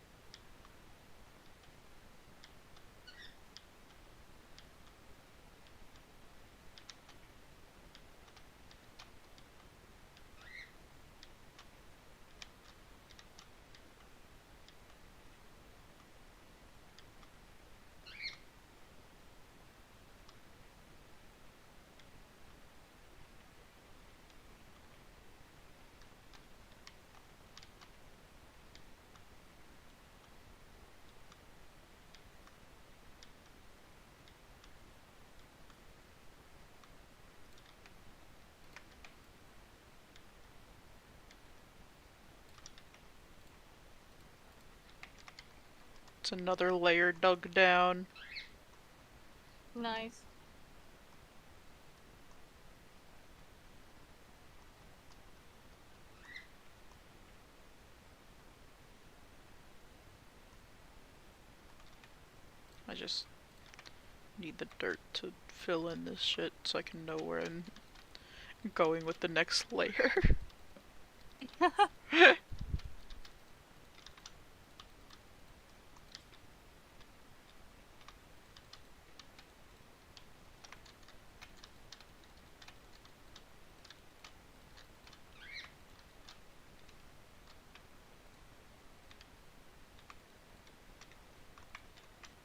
It's another layer dug down.
Nice.
I just need the dirt to fill in this shit so I can know where I'm going with the next layer.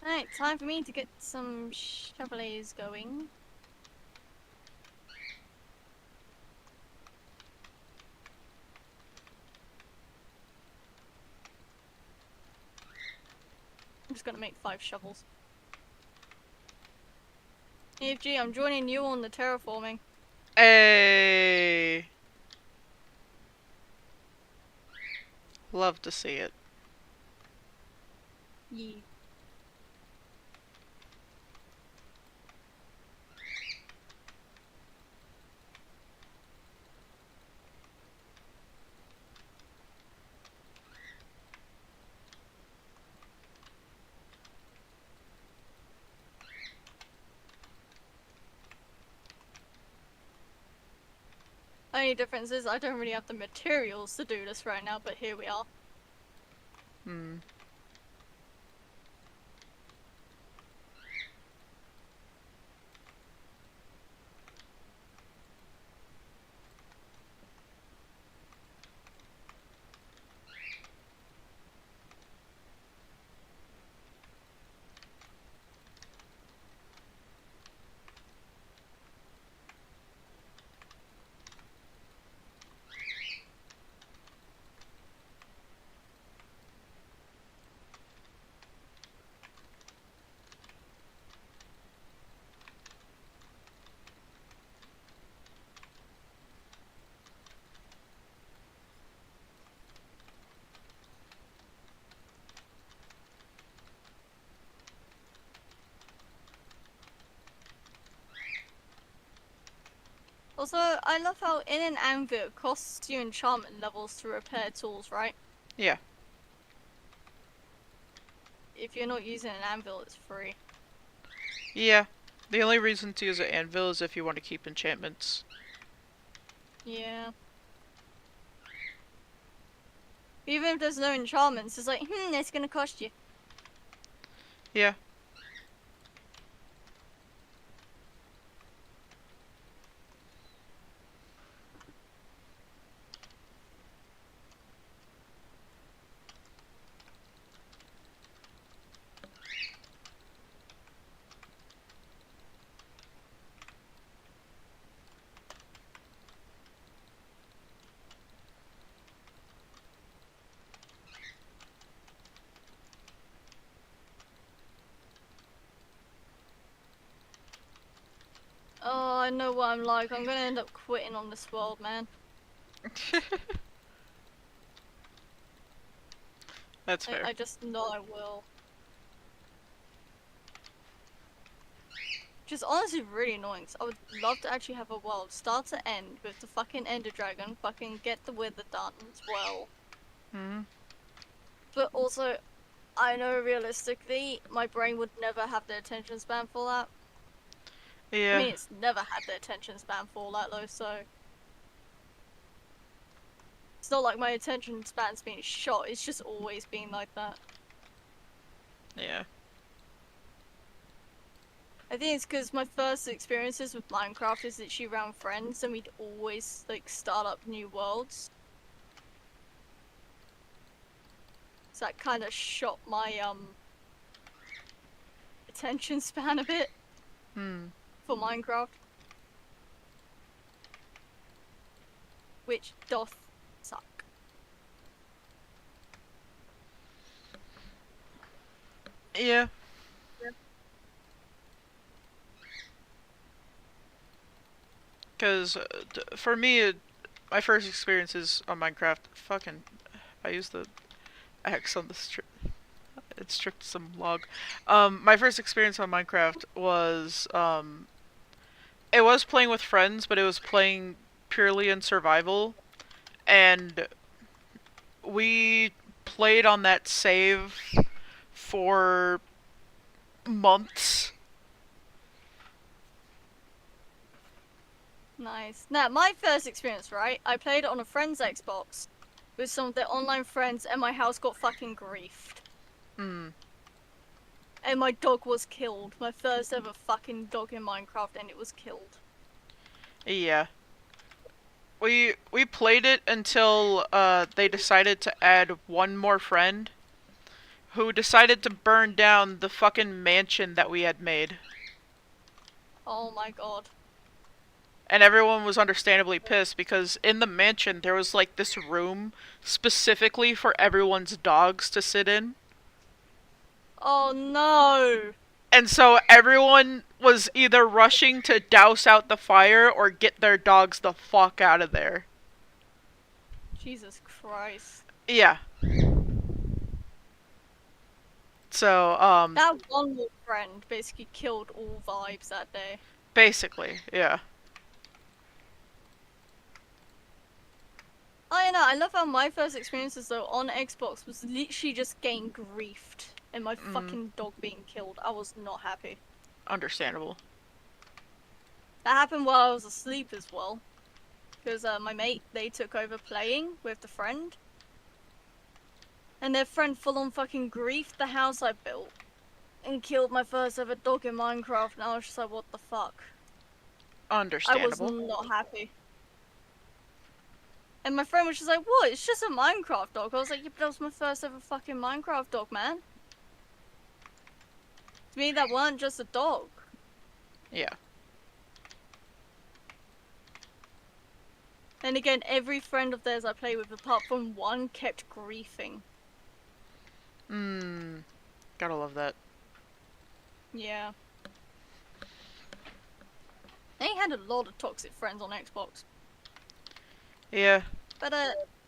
Alright, time for me to get some chevrolets going. I'm just gonna make 5 shovels. EFG, I'm joining you on the terraforming.
Hey! Love to see it.
Yeah. Only difference is I don't really have the materials to do this right now, but here we are.
Hmm.
Also, I love how in an anvil it costs you enchantment levels to repair tools, right?
Yeah.
If you're not using an anvil, it's free.
Yeah. The only reason to use an anvil is if you want to keep enchantments.
Yeah. Even if there's no enchantments, it's like, it's gonna cost you.
Yeah.
Oh, I know what I'm like. I'm gonna end up quitting on this world, man.
That's fair.
I just know I will. Which is honestly really annoying, 'cause I would love to actually have a world start to end with the fucking Ender Dragon, fucking get the Wither done as well.
Hmm.
But also, I know realistically, my brain would never have the attention span for that. I
Yeah.
mean, it's never had the attention span for that though, so. It's not like my attention span's been shot, it's just always been like that.
Yeah.
I think it's because my first experiences with Minecraft is literally around friends, and we'd always, like, start up new worlds. So that kind of shot my, attention span a bit
Hmm.
for Minecraft. Which doth suck.
Yeah. Because for me, my first experiences on Minecraft, fucking, I used the X on the it's strict some log. My first experience on Minecraft was it was playing with friends, but it was playing purely in survival, and we played on that save for months.
Nice. Now, my first experience, right? I played it on a friend's Xbox with some of their online friends, and my house got fucking griefed.
Hmm.
And my dog was killed. My first ever fucking dog in Minecraft, and it was killed.
Yeah. We played it until they decided to add one more friend who decided to burn down the fucking mansion that we had made.
Oh my god.
And everyone was understandably pissed because in the mansion there was like this room specifically for everyone's dogs to sit in.
Oh no!
And so everyone was either rushing to douse out the fire or get their dogs the fuck out of there.
Jesus Christ.
Yeah. So,
That one little friend basically killed all vibes that day.
basically, yeah.
I know, I love how my first experiences though on Xbox was literally just getting griefed and my fucking dog being killed. I was not happy.
Understandable.
That happened while I was asleep as well. because my mate, they took over playing with the friend. And their friend full on fucking griefed the house I built. And killed my first ever dog in Minecraft, and I was just like, what the fuck? I was
Understandable.
not happy. And my friend was just like, what? It's just a Minecraft dog. I was like, yeah, but that was my first ever fucking Minecraft dog, man. To me, that weren't just a dog.
Yeah.
And again, every friend of theirs I play with, apart from one, kept griefing.
Gotta love that.
Yeah. They had a lot of toxic friends on Xbox.
Yeah.
But,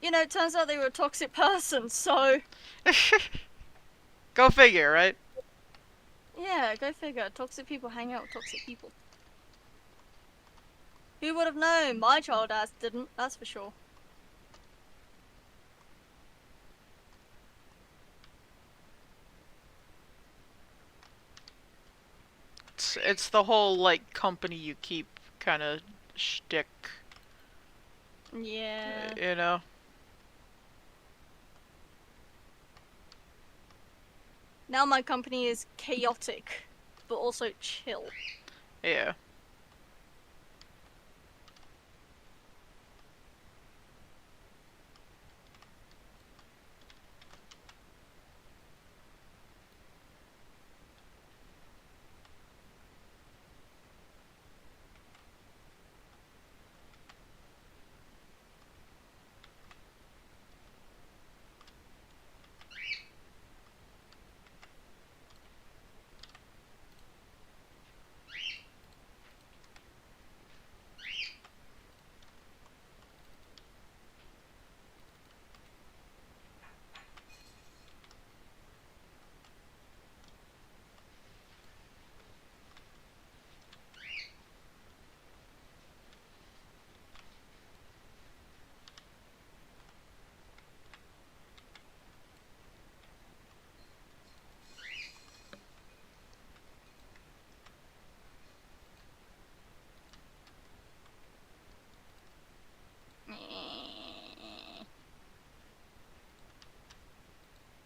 you know, it turns out they were a toxic person, so...
Go figure, right?
Yeah, go figure. Toxic people hang out with toxic people. Who would have known? My child ass didn't, that's for sure.
It's the whole, like, company you keep kind of shtick.
Yeah.
You know?
Now my company is chaotic, but also chill.
Yeah.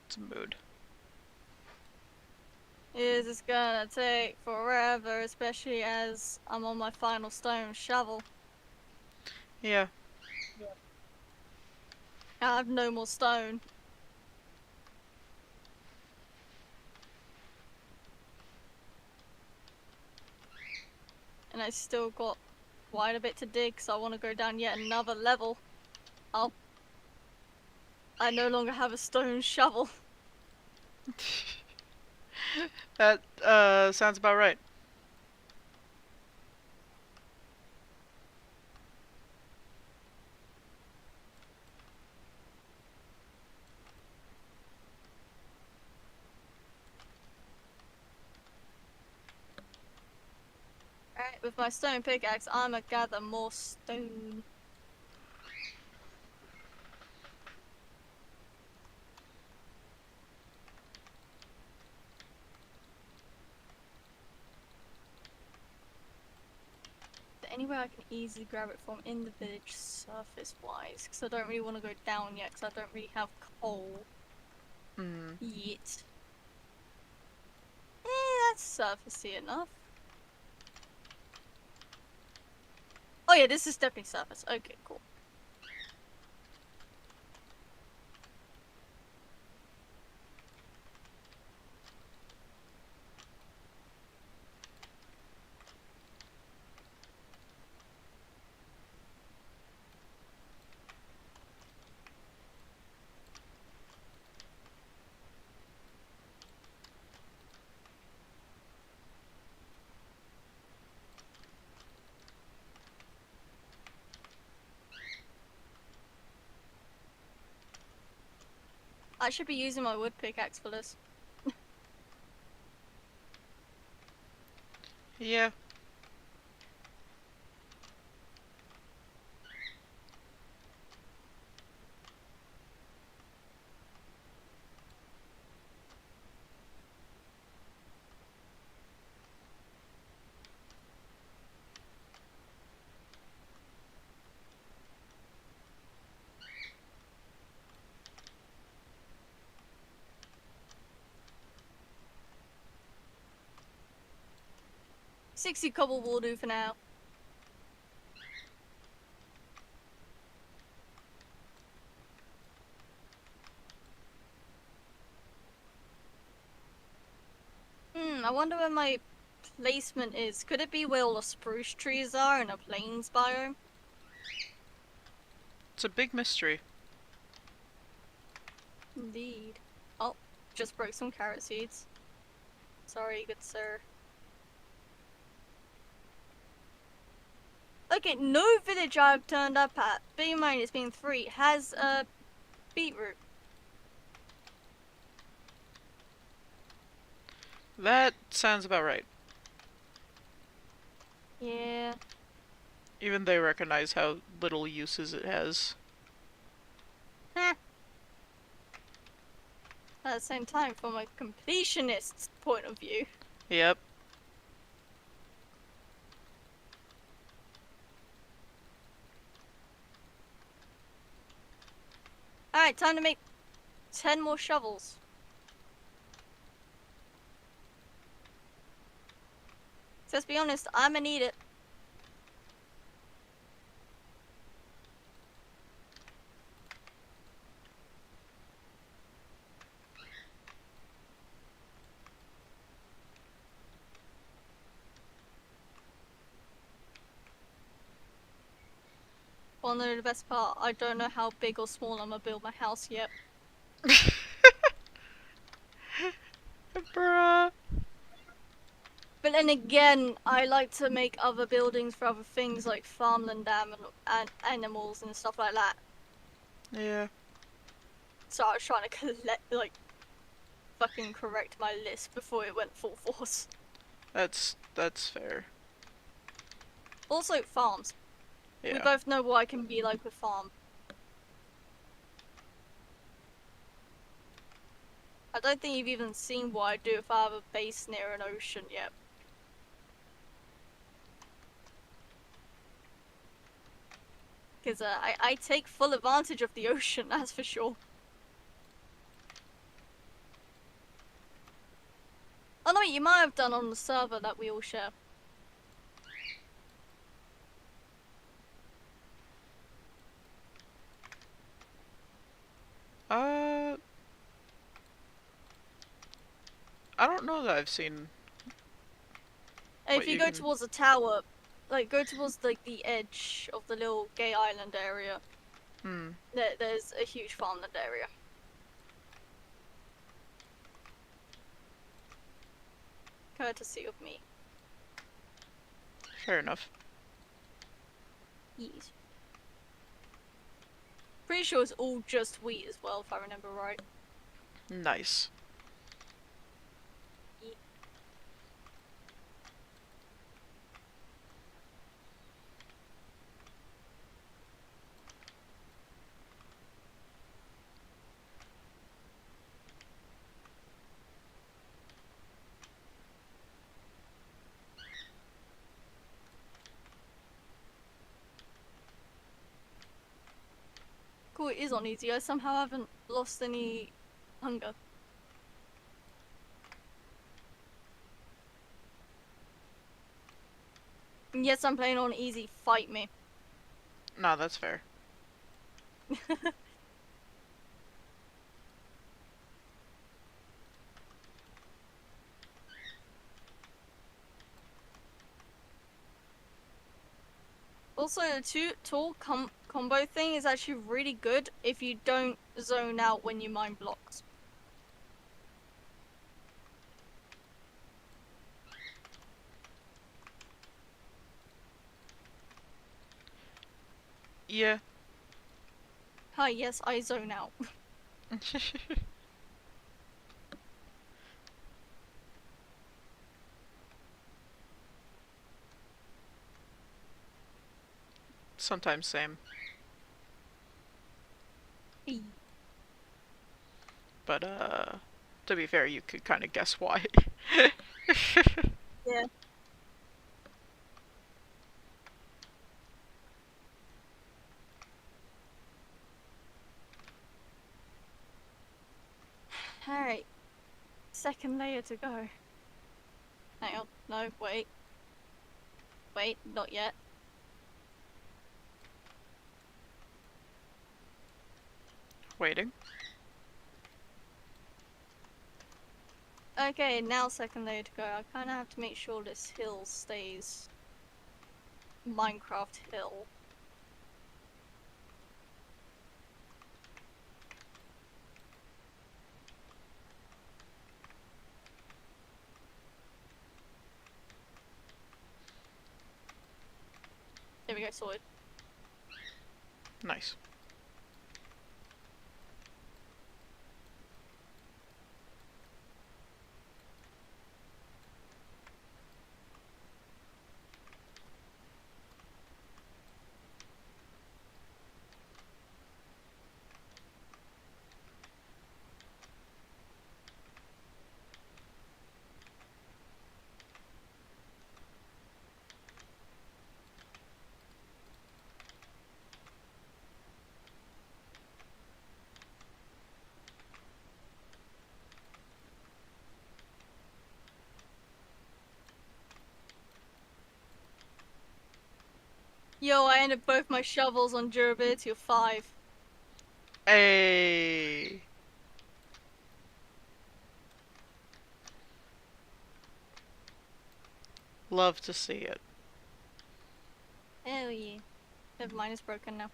It's a mood.
Is this gonna take forever, especially as I'm on my final stone shovel.
Yeah.
I have no more stone. And I still got quite a bit to dig, so I want to go down yet another level. I no longer have a stone shovel.
That, sounds about right.
Alright, with my stone pickaxe, I'ma gather more stone. Anywhere I can easily grab it from in the village surface-wise, because I don't really want to go down yet, because I don't really have coal yet. That's surfacey enough. Oh yeah, this is definitely surface. Okay, cool. I should be using my wood pickaxe for this.
Yeah.
60 cobble will do for now. I wonder where my placement is. Could it be where all the spruce trees are in a plains biome?
It's a big mystery.
Indeed. Oh, just broke some carrot seeds. Sorry, good sir. Okay, no village I've turned up at, bear in mind it's been 3, has a beetroot.
That sounds about right.
Yeah.
Even they recognize how little uses it has.
Heh. At the same time, from a completionist's point of view.
Yep.
Alright, time to make 10 more shovels. Let's be honest, I'ma need it. Wanna know the best part? I don't know how big or small I'm gonna build my house yet.
Bruh.
But then again, I like to make other buildings for other things like farmland and animals and stuff like that.
Yeah.
So I was trying to fucking correct my list before it went full force.
That's fair.
Also, farms.
Yeah.
We both know what I can be like with farm. I don't think you've even seen what I do if I have a base near an ocean yet. Because I take full advantage of the ocean, that's for sure. Oh no, you might have done on the server that we all share.
I don't know that I've seen.
If
What
you
you
go
can-
towards the tower, like go towards like the edge of the little gay island area, there's a huge farmland area. Courtesy of me.
Fair enough.
Yes. Pretty sure it's all just wheat as well, if I remember right.
Nice.
Cool, it is on easy. I somehow haven't lost any hunger. And yes, I'm playing on easy. Fight me.
Nah, that's fair.
Also, the tool combo thing is actually really good if you don't zone out when you mine blocks.
Yeah.
Hi, yes, I zone out.
Sometimes same. But to be fair, you could kind of guess why.
Yeah. Alright. Second layer to go. Hang on. No, wait. wait, not yet.
Waiting.
Okay, now second layer to go. I kinda have to make sure this hill stays Minecraft hill. There we go, sorted.
Nice.
Yo, I ended both my shovels on durability of 5.
Hey. Love to see it.
Oh yeah. Never mind, it's broken now.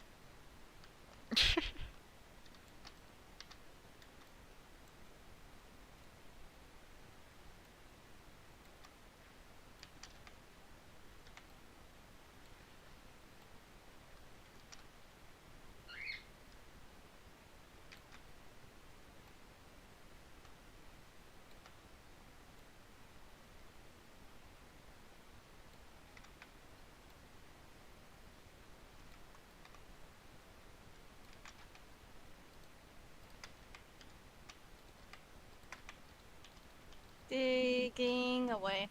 Digging away.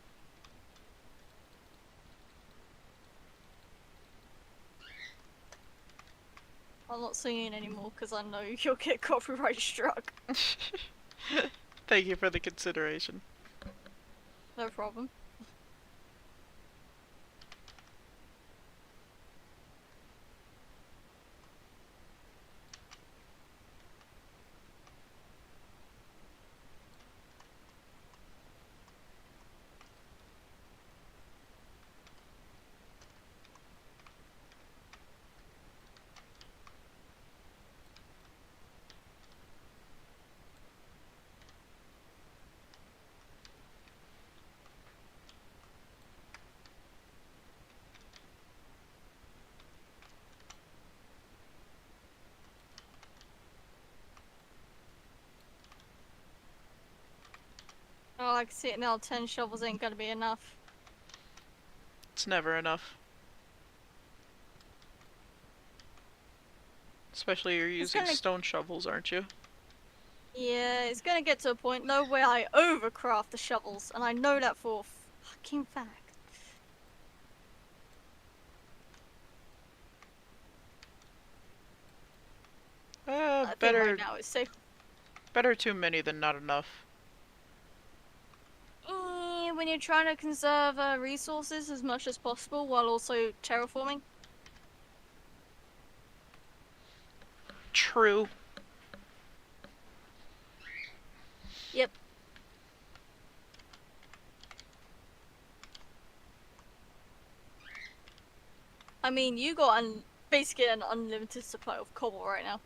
I'm not singing anymore because I know you'll get copyright struck.
Thank you for the consideration.
No problem. Oh, I can see it now. 10 shovels ain't gonna be enough.
It's never enough. Especially you're using stone shovels, aren't you?
Yeah, it's gonna get to a point though where I overcraft the shovels, and I know that for a fucking fact. I think
Better
right now it's safe.
better too many than not enough.
When you're trying to conserve resources as much as possible while also terraforming.
True.
Yep. I mean, you got basically an unlimited supply of cobble right now.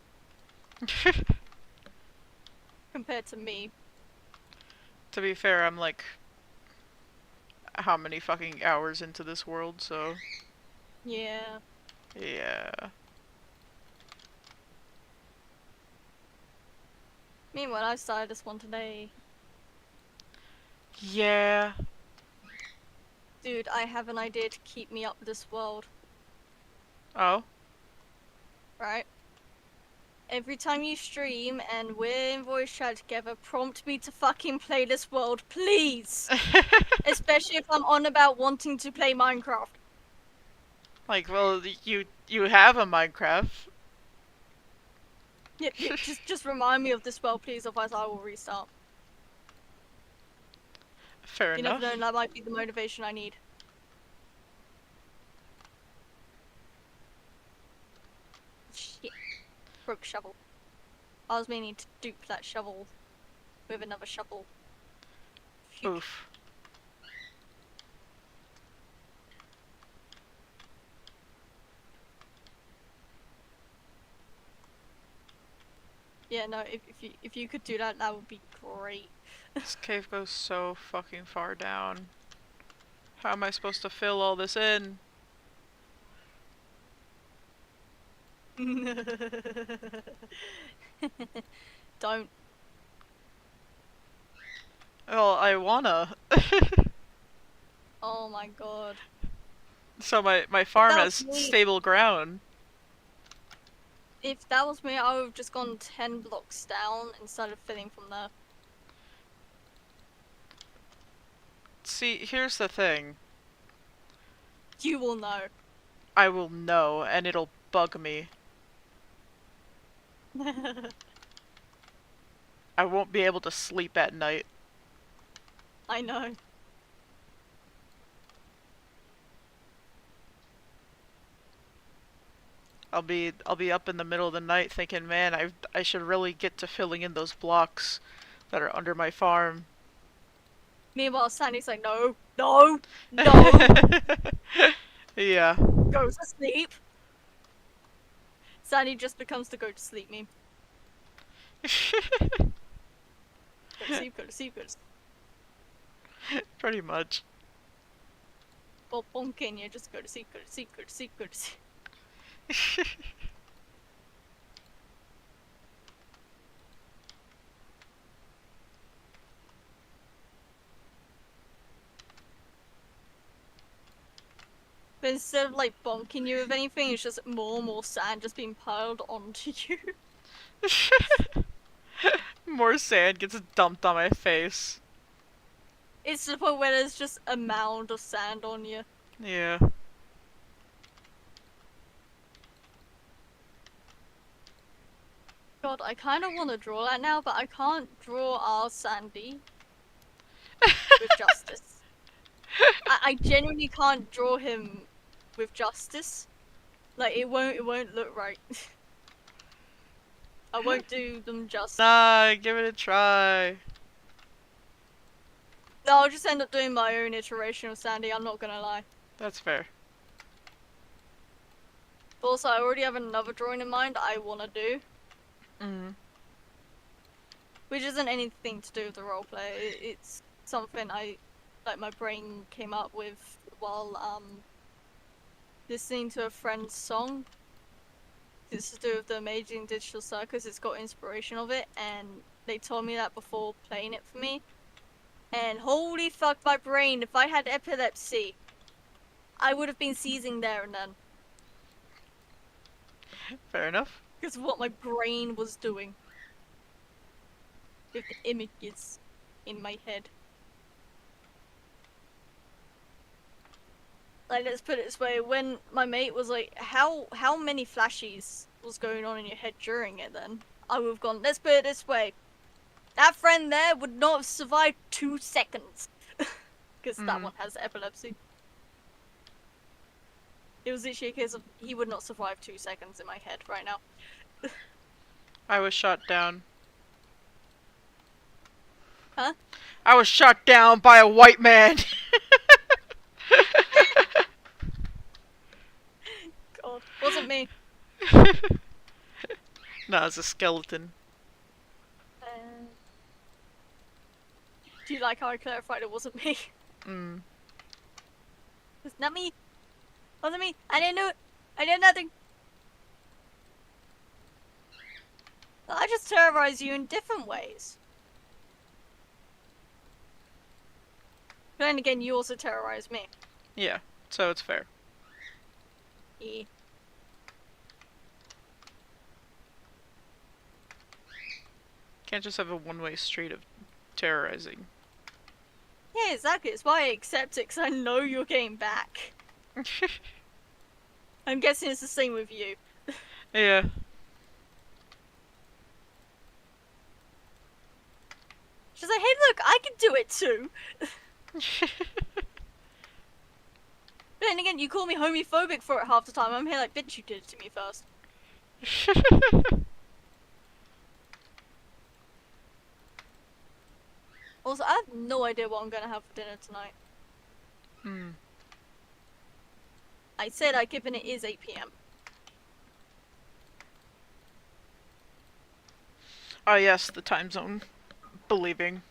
Compared to me.
To be fair, I'm like how many fucking hours into this world, so
Yeah.
yeah.
Meanwhile, I started this one today.
Yeah.
Dude, I have an idea to keep me up this world.
Oh.
Right? Every time you stream and we're in voice chat together, prompt me to fucking play this world, please! Especially if I'm on about wanting to play Minecraft.
Like, well, you have a Minecraft.
Yeah, just remind me of this world, please, otherwise I will restart.
Fair
You
enough.
never know, that might be the motivation I need. broke shovel. I was meaning to dupe that shovel with another shovel. Phew.
Oof.
Yeah, no, if you could do that, that would be great.
This cave goes so fucking far down. How am I supposed to fill all this in?
Don't.
Well, I wanna.
Oh my god.
So my farm
that
has
was me-
stable ground.
If that was me, I would have just gone 10 blocks down instead of filling from there.
See, here's the thing.
You will know.
I will know, and it'll bug me. I won't be able to sleep at night.
I know.
I'll be up in the middle of the night thinking, man, I should really get to filling in those blocks that are under my farm.
Meanwhile, Sandy's like, no, no, no,
Yeah.
go to sleep. Sandy just becomes the go to sleep meme. Go to sleep, go to sleep, go to sleep.
Pretty much.
Well, pumpkin, you just go to sleep, go to sleep, go to sleep, go to sleep. But instead of like bonking you with anything, it's just more and more sand just being piled onto you.
More sand gets dumped on my face.
It's to the point where there's just a mound of sand on you.
Yeah.
God, I kind of want to draw that now, but I can't draw our Sandy with justice. I genuinely can't draw him with justice. Like it won't look right. I won't do them justice.
Nah, give it a try.
No, I'll just end up doing my own iteration of Sandy. I'm not gonna lie.
That's fair.
Also, I already have another drawing in mind I want to do, which isn't anything to do with the roleplay. It's something my brain came up with while listening to a friend's song. It's to do with the Amazing Digital Circus. It's got inspiration of it, and they told me that before playing it for me. And holy fuck, my brain! If I had epilepsy, I would have been seizing there and then.
Fair enough.
Because of what my brain was doing with the images in my head. Like, let's put it this way, when my mate was like, how many flashes was going on in your head during it then? I would have gone, let's put it this way, that friend there would not have survived 2 seconds. Because that one has epilepsy. It was literally a case of, he would not survive 2 seconds in my head right now.
I was shot down.
Huh?
I was shot down by a white man.
God, wasn't me.
Nah, it's a skeleton.
Do you like how I clarified it wasn't me? It's not me. Wasn't me. I didn't do it. I did nothing. I just terrorize you in different ways. But then again, you also terrorize me.
Yeah, so it's fair.
Yeah.
Can't just have a one-way street of terrorizing.
Yeah, exactly. It's why I accept it, because I know you're getting back. I'm guessing it's the same with you.
Yeah.
She's like, hey look, I can do it too. But then again, you call me homophobic for it half the time. I'm here like, bitch, you did it to me first. have no idea what I'm gonna have for dinner tonight.
Hmm.
I said given it is 8 p.m.
Oh yes, the time zone believing.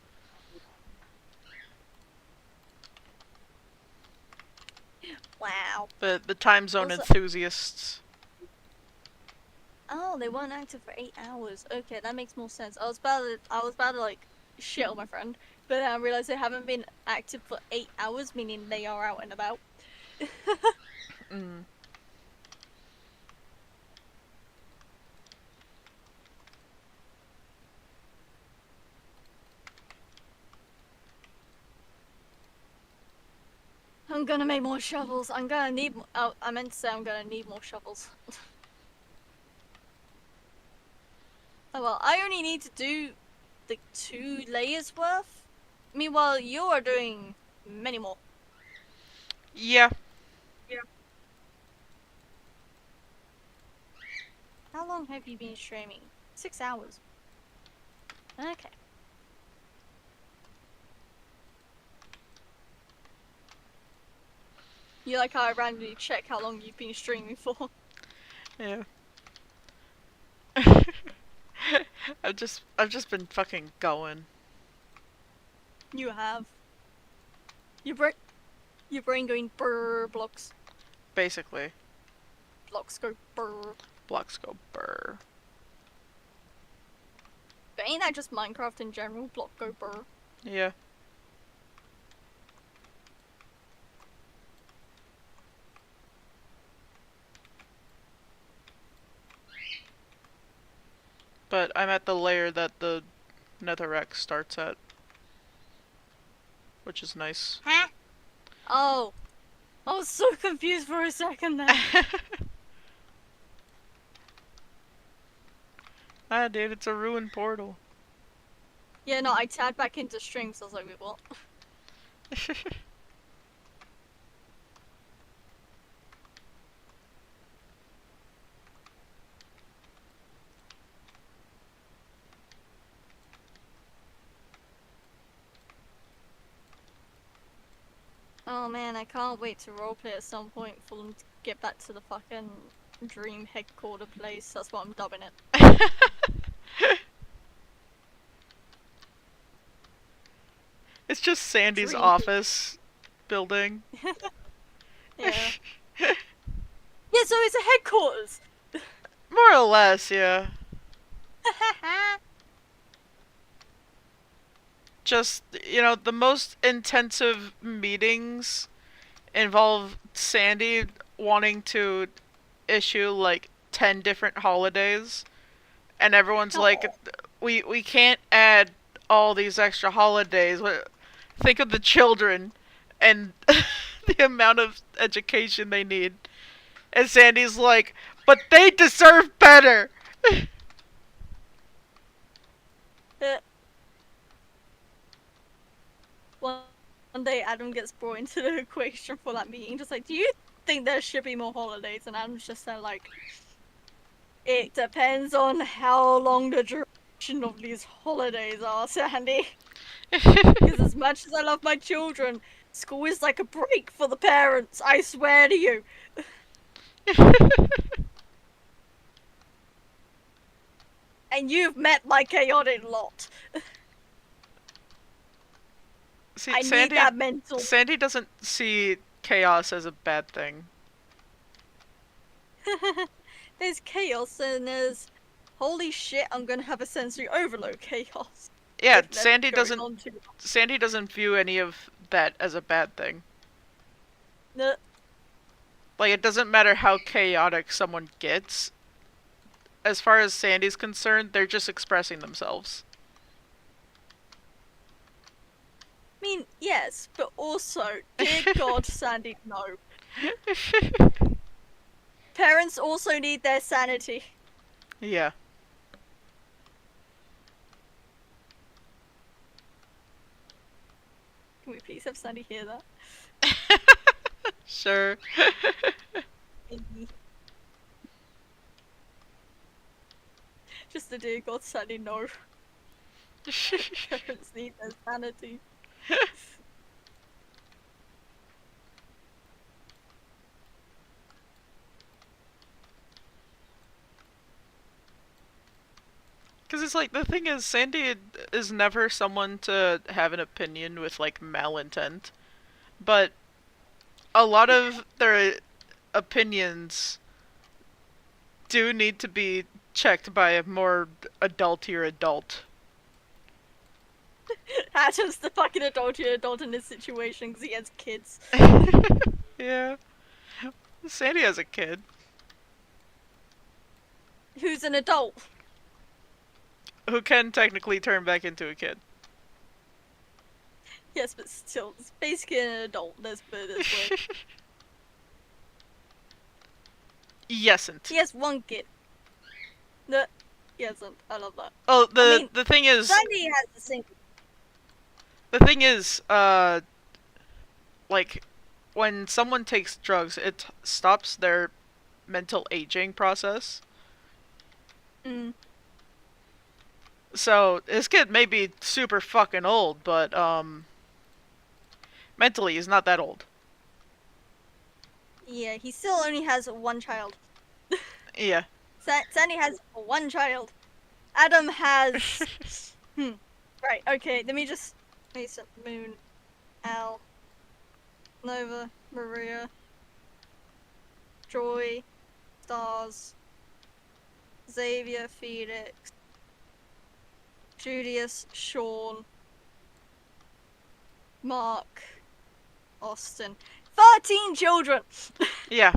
Wow.
The time zone
Also,
enthusiasts.
oh, they weren't active for 8 hours. Okay, that makes more sense. I was about to like shit on my friend, but then I realized they haven't been active for 8 hours, meaning they are out and about.
Mm.
I'm gonna make more shovels. I'm gonna need. Oh, I meant to say I'm gonna need more shovels. Oh well, I only need to do like 2 layers worth. Meanwhile, you are doing many more.
Yeah.
Yeah. How long have you been streaming? 6 hours. Okay. You like how I randomly check how long you've been streaming for?
Yeah. I've just been fucking going.
You have. Your brain going brrr, blocks.
Basically.
Blocks go brrr.
Blocks go burr.
But ain't that just Minecraft in general? Block go brrr.
Yeah. But I'm at the layer that the netherrack starts at. Which is nice.
Huh? Oh. I was so confused for a second there.
Ah, dude, it's a ruined portal.
Yeah, no, I tabbed back into stream, so I was like, wait, what? Oh man, I can't wait to roleplay at some point for them to get back to the fucking dream headquarter place. That's what I'm dubbing it.
It's just Sandy's
Dream.
office building.
Yeah. Yeah, so it's a headquarters!
More or less, yeah. Just, the most intensive meetings involve Sandy wanting to issue like 10 different holidays, and everyone's like,
Oh.
we can't add all these extra holidays. Think of the children and the amount of education they need. And Sandy's like, but they deserve better.
One day Adam gets brought into the equation for that meeting, just like, do you think there should be more holidays? And Adam's just there like, it depends on how long the duration of these holidays are, Sandy. Because as much as I love my children, school is like a break for the parents, I swear to you. And you've met my chaotic lot.
See,
I need that mental.
Sandy doesn't see chaos as a bad thing.
There's chaos and there's holy shit, I'm gonna have a sensory overload chaos.
Yeah,
If that's going on too long.
Sandy doesn't view any of that as a bad thing. Like, it doesn't matter how chaotic someone gets. As far as Sandy's concerned, they're just expressing themselves.
I mean, yes, but also, dear God, Sandy, no. Parents also need their sanity.
Yeah.
Can we please have Sandy hear that?
Sure.
Just the dear God, Sandy, no. Parents need their sanity.
Because it's like, the thing is, Sandy is never someone to have an opinion with, like, malintent. But a lot of their opinions do need to be checked by a more adultier adult.
Adam's the fucking adult in this situation because he has kids.
Yeah. Sandy has a kid.
Who's an adult?
Who can technically turn back into a kid.
Yes, but still, it's basically an adult, let's put it this way.
Yesn't.
He has one kid. No, he hasn't. I love that.
Oh,
I mean,
the thing is...
Sandy has the same.
The thing is, like, when someone takes drugs, it stops their mental aging process.
Mm.
So, his kid may be super fucking old, but, mentally he's not that old.
Yeah, he still only has one child.
Yeah.
Sandy has one child. Adam has... Right, okay, let me just... Mason, Moon, Al, Nova, Maria, Joy, Stars, Xavier, Felix, Julius, Sean, Mark, Austin. 13 children!
Yeah.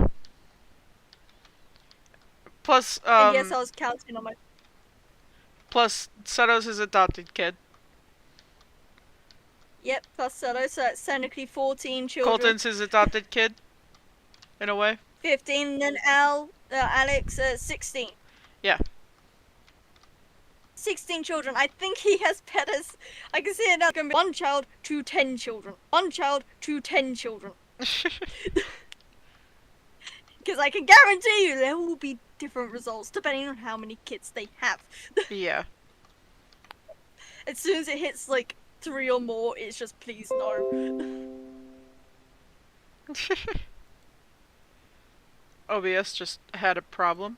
Plus,
And yes, I was counting on my...
plus, Seto's his adopted kid.
Yep, plus Solo, so that's technically 14 children.
Colton's his adopted kid, in a way.
15, and then Alex, 16.
Yeah.
16 children. I think he has better... I can see it now. Going to be 1 child to 10 children. 1 child to 10 children. Because I can guarantee you there will be different results depending on how many kids they have.
Yeah.
As soon as it hits, like, 3 or more, it's just please no.
OBS just had a problem.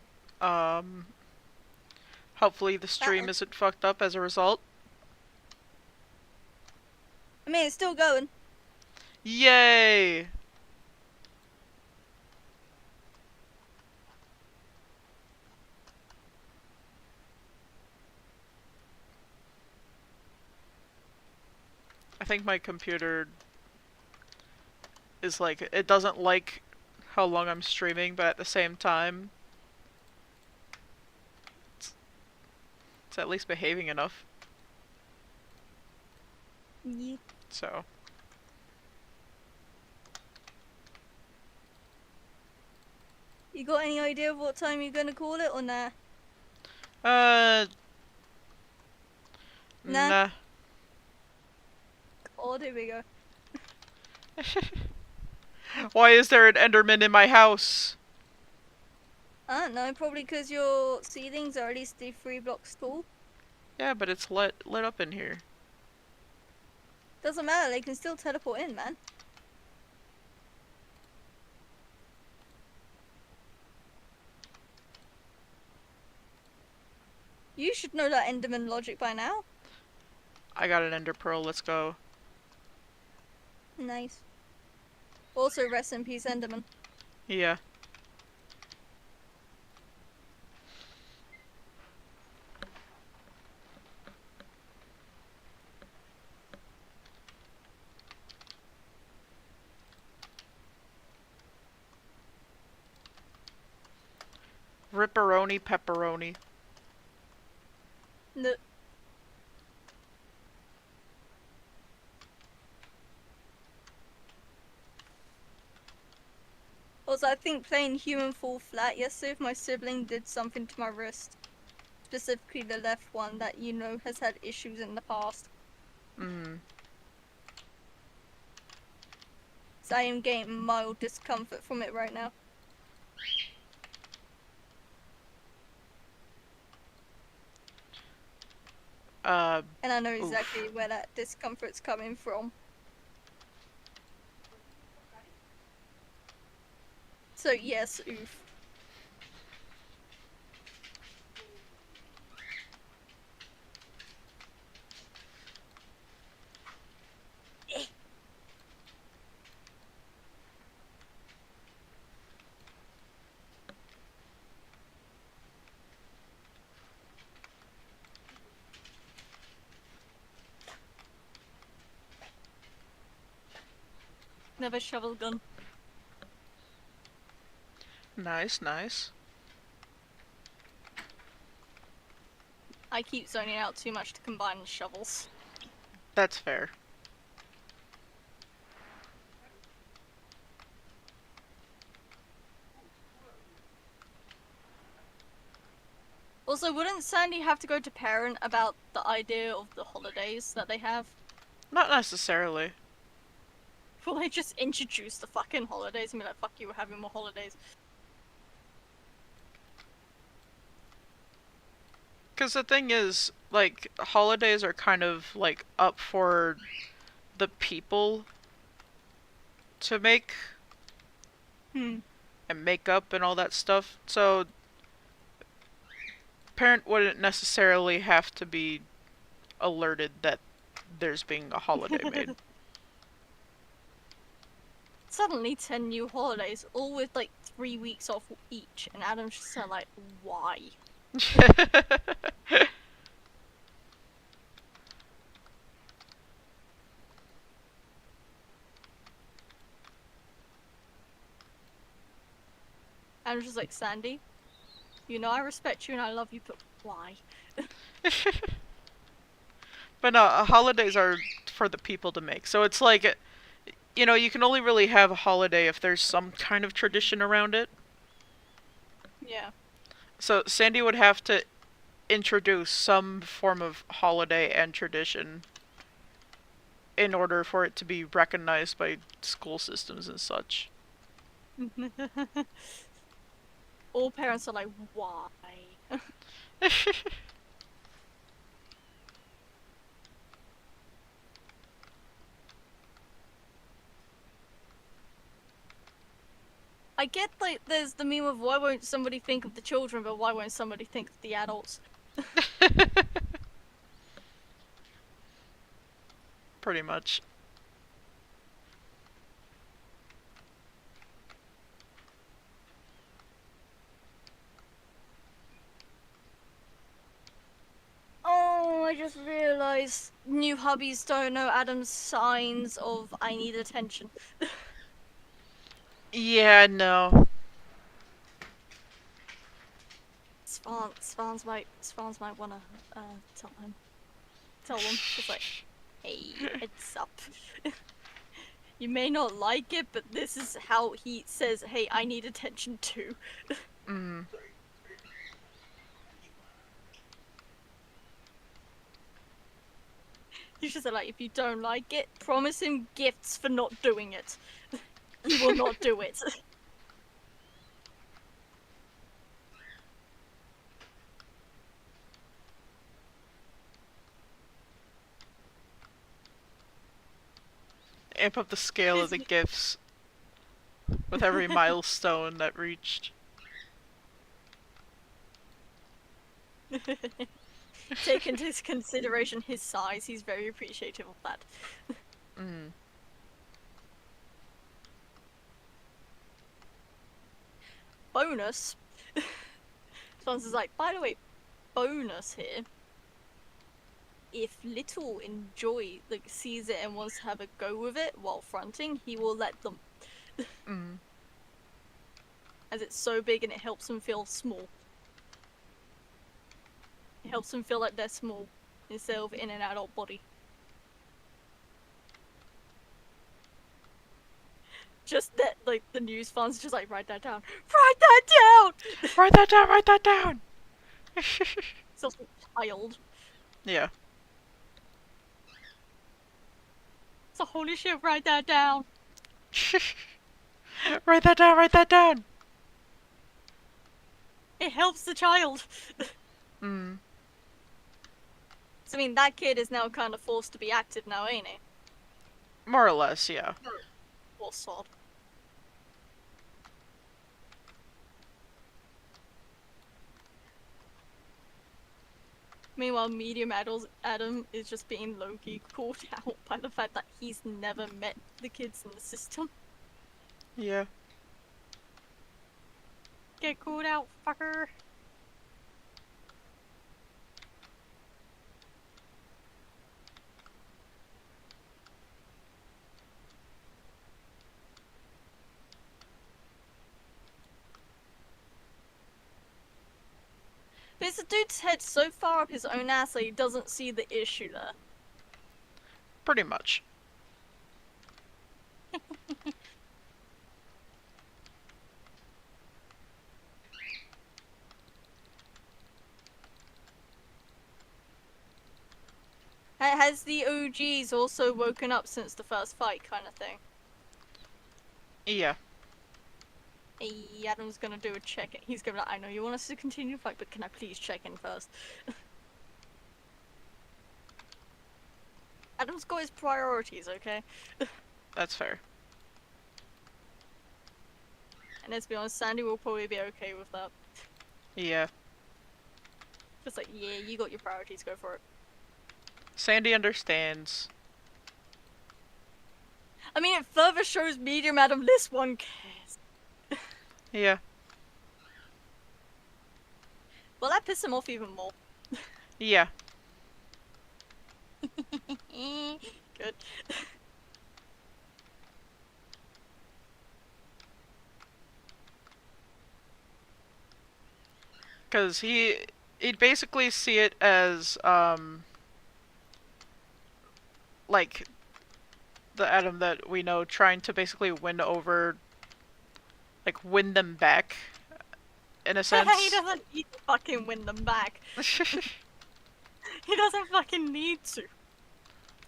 Hopefully the stream isn't fucked up as a result.
I mean, it's still going.
Yay! I think my computer is like, it doesn't like how long I'm streaming, but at the same time, it's at least behaving enough.
Yeah.
So.
You got any idea of what time you're gonna call it or nah?
Nah.
Nah. Oh, there we go.
Why is there an Enderman in my house?
I don't know, probably because your ceilings are at least 3 blocks tall.
Yeah, but it's lit up in here.
Doesn't matter, they can still teleport in, man. You should know that Enderman logic by now.
I got an Ender Pearl, let's go.
Nice. Also, rest in peace, Enderman.
Yeah. Ripperoni pepperoni.
No. Also, I think playing Human Fall Flat yesterday, my sibling did something to my wrist. Specifically the left one that, you know, has had issues in the past. So I am getting mild discomfort from it right now. And I know exactly where that discomfort's coming from. So yes, oof. Never shovel gun.
Nice, nice.
I keep zoning out too much to combine shovels.
That's fair.
Also, wouldn't Sandy have to go to parent about the idea of the holidays that they have?
Not necessarily.
Will they just introduce the fucking holidays and be like, fuck you, we're having more holidays?
Because the thing is, like, holidays are kind of, like, up for the people to make and make up and all that stuff. So, parent wouldn't necessarily have to be alerted that there's being a holiday made.
Suddenly 10 new holidays, all with like 3 weeks off each, and Adam's just like, why? Adam's just like, Sandy, you know I respect you and I love you, but why?
But no, holidays are for the people to make. So it's like, you know, you can only really have a holiday if there's some kind of tradition around it.
Yeah.
So Sandy would have to introduce some form of holiday and tradition in order for it to be recognized by school systems and such.
All parents are like, why? I get like there's the meme of why won't somebody think of the children, but why won't somebody think of the adults?
Pretty much.
Oh, I just realised new hubbies don't know Adam's signs of I need attention.
Yeah, no.
Svans might wanna tell them, just like, hey, heads up. You may not like it, but this is how he says, hey, I need attention too.
Mm.
He's just like, if you don't like it, promise him gifts for not doing it. He will not do it.
Amp up the scale of the gifts with every milestone that reached.
Take into consideration his size, he's very appreciative of that.
Mm.
Bonus. Svans is like, by the way, bonus here. If Little sees it and wants to have a go with it while fronting, he will let them.
Mm.
As it's so big and it helps them feel small. It helps them feel like they're small instead of in an adult body. Just that, like, the news funds just like, write that down. Write that down!
Write that down, write that down!
It's also child.
Yeah.
So holy shit, write that down.
Write that down, write that down!
It helps the child.
Mm.
So, I mean, that kid is now kind of forced to be active now, ain't he?
More or less, yeah.
Poor sod. Meanwhile, Medium Adam is just being low-key called out by the fact that he's never met the kids in the system.
Yeah.
Get called out, fucker. But the dude's head so far up his own ass that he doesn't see the issue there.
Pretty much.
Has the OGs also woken up since the first fight, kind of thing?
Yeah.
Hey, Adam's gonna do a check-in. He's gonna be like, I know you want us to continue the fight, but can I please check in first? Adam's got his priorities, okay?
That's fair.
And let's be honest, Sandy will probably be okay with that.
Yeah.
Just like, yeah, you got your priorities, go for it.
Sandy understands.
I mean, it further shows Medium Adam this one cares.
Yeah.
Well, that pissed him off even more.
Yeah.
Good.
Because he'd basically see it as, like, the Adam that we know trying to basically win over, like, win them back, in a sense.
He doesn't need to fucking win them back. He doesn't fucking need to.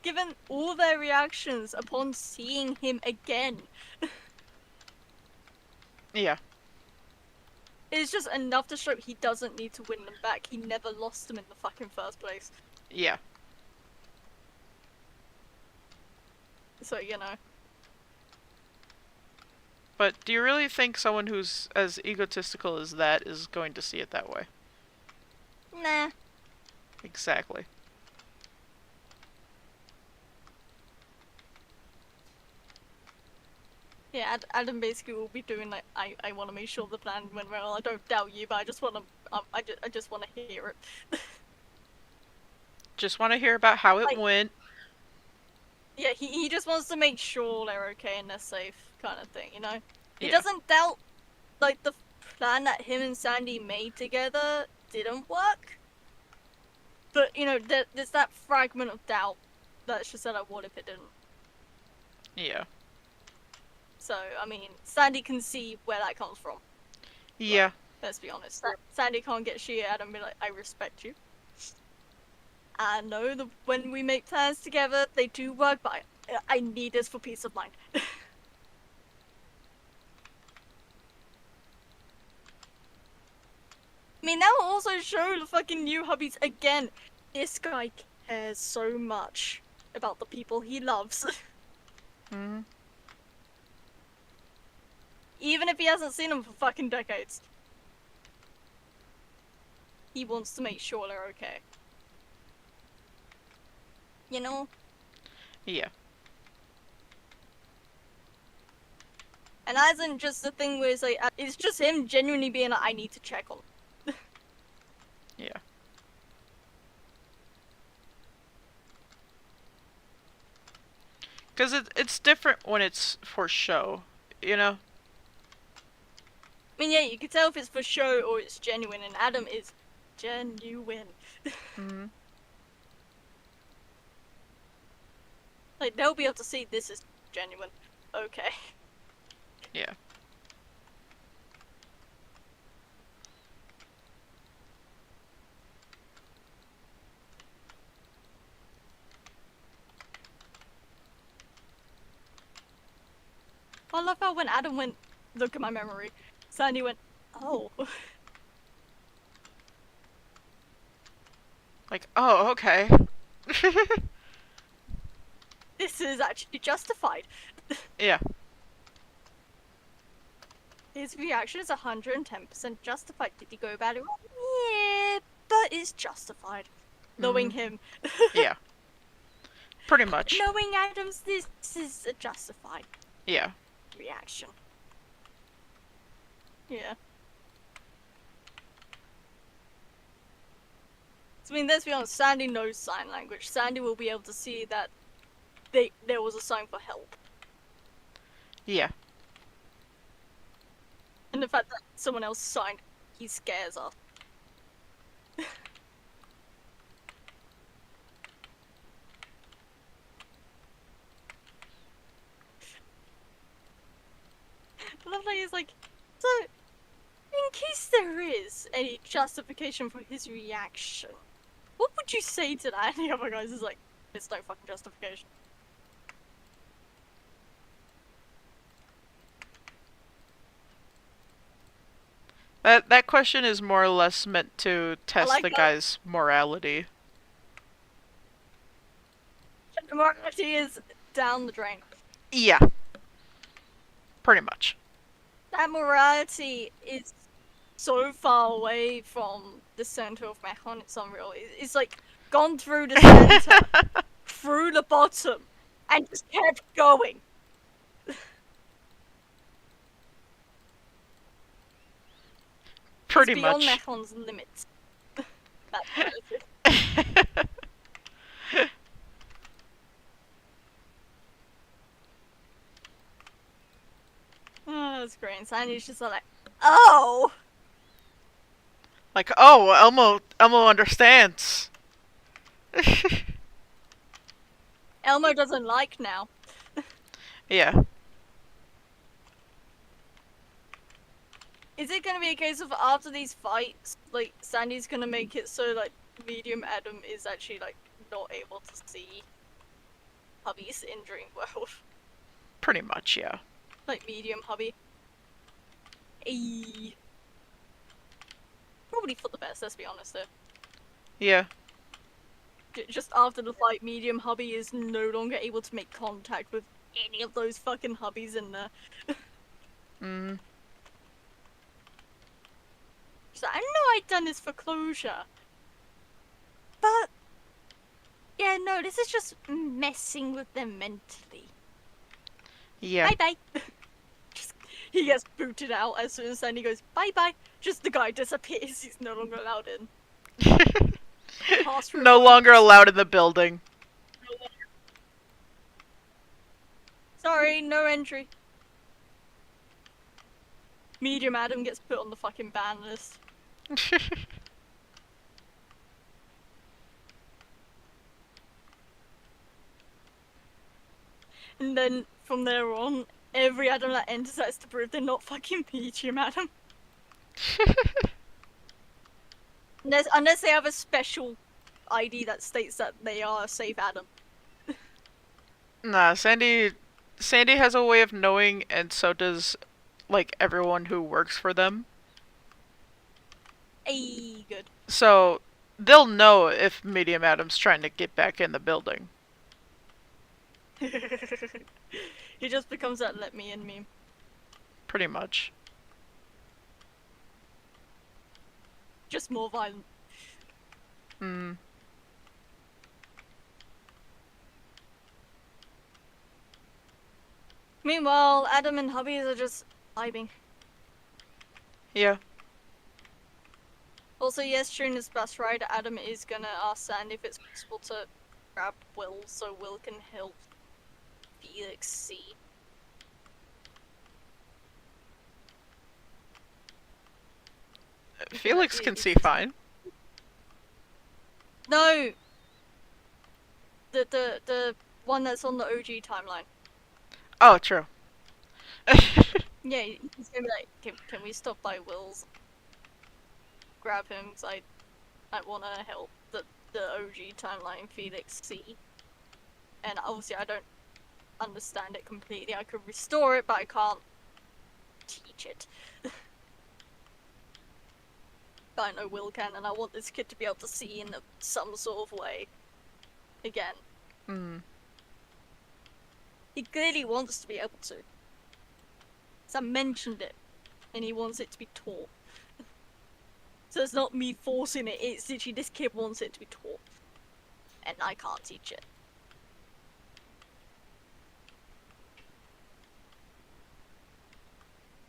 Given all their reactions upon seeing him again.
Yeah.
It's just enough to show he doesn't need to win them back. He never lost them in the fucking first place.
Yeah.
So, you know.
But do you really think someone who's as egotistical as that is going to see it that way?
Nah.
Exactly.
Yeah, Adam basically will be doing like, I want to make sure the plan went well. I don't doubt you, but I just want to, I just want to hear it.
Just want to hear about how it
Like-
went.
Yeah, he just wants to make sure they're okay and they're safe, kind of thing, you know? He
Yeah.
doesn't doubt, like, the plan that him and Sandy made together didn't work. But, you know, there's that fragment of doubt that's just like, what if it didn't?
Yeah.
So, I mean, Sandy can see where that comes from.
Yeah.
Let's be honest. Sandy can't get shit at him and be like, I respect you. I know that when we make plans together, they do work, but I need this for peace of mind. I mean, that will also show the fucking new hubbies again. This guy cares so much about the people he loves.
Hmm.
Even if he hasn't seen them for fucking decades. He wants to make sure they're okay. You know?
Yeah.
And that isn't just the thing where it's like, it's just him genuinely being like, I need to check on him.
Yeah. Because it's different when it's for show, you know?
I mean, yeah, you can tell if it's for show or it's genuine, and Adam is genuine.
Hmm.
Like, they'll be able to see this is genuine. Okay.
Yeah.
I love how when Adam went, look at my memory, Sandy went, oh.
Like, oh, okay.
This is actually justified.
Yeah.
His reaction is 110% justified. Did he go about it wrong? Yeah, but it's justified. Knowing him.
Yeah. Pretty much.
Knowing Adams, this is a justified
Yeah.
reaction. Yeah. So, I mean, let's be honest, Sandy knows sign language. Sandy will be able to see that there was a sign for help.
Yeah.
And the fact that someone else signed, he scares us. I love that he's like, so, in case there is any justification for his reaction, what would you say to that? And the other guys is like, there's no fucking justification.
That question is more or less meant to test
like
the
that.
guy's morality.
The morality is down the drain.
Yeah. Pretty much.
That morality is so far away from the center of Mechon, it's unreal. It's like gone through the center, through the bottom, and just kept going.
Pretty
it's beyond
much.
Mechon's limits. That morality. Oh, that's great. And Sandy's just like, oh!
Like, oh, Elmo understands.
Elmo doesn't like now.
Yeah.
Is it gonna be a case of after these fights, like, Sandy's gonna make it so, like, Medium Adam is actually, like, not able to see hubbies in Dream World?
Pretty much, yeah.
Like, Medium hubby. Ayy. Probably for the best, let's be honest though.
Yeah.
Just after the fight, Medium hubby is no longer able to make contact with any of those fucking hubbies in there.
Mm.
So I know I'd done this for closure. But yeah, no, this is just messing with them mentally.
Yeah.
Bye bye. Just, he gets booted out as soon as Sandy goes bye bye. Just the guy disappears. He's no longer allowed in.
No longer allowed in the building.
Sorry, no entry. Medium Adam gets put on the fucking ban list. And then from there on, every Adam that enters has to prove they're not fucking Medium Adam. Unless they have a special ID that states that they are a safe Adam.
Nah, Sandy has a way of knowing, and so does, like, everyone who works for them.
Ayy, good.
So, they'll know if Medium Adam's trying to get back in the building.
He just becomes that let me in meme.
Pretty much.
Just more violent.
Mm.
Meanwhile, Adam and hubbies are just vibing.
Yeah.
Also, yes, during this bus ride, Adam is gonna ask Sandy if it's possible to grab Will so Will can help Felix see.
Felix can see fine.
No! The one that's on the OG timeline.
Oh, true.
Yeah, he's gonna be like, can we stop by Will's? Grab him, because I wanna help the OG timeline Felix see. And obviously I don't understand it completely. I could restore it, but I can't teach it. But I know Will can, and I want this kid to be able to see in some sort of way. Again.
Mm.
He clearly wants to be able to. So I mentioned it, and he wants it to be taught. So it's not me forcing it, it's literally this kid wants it to be taught. and I can't teach it.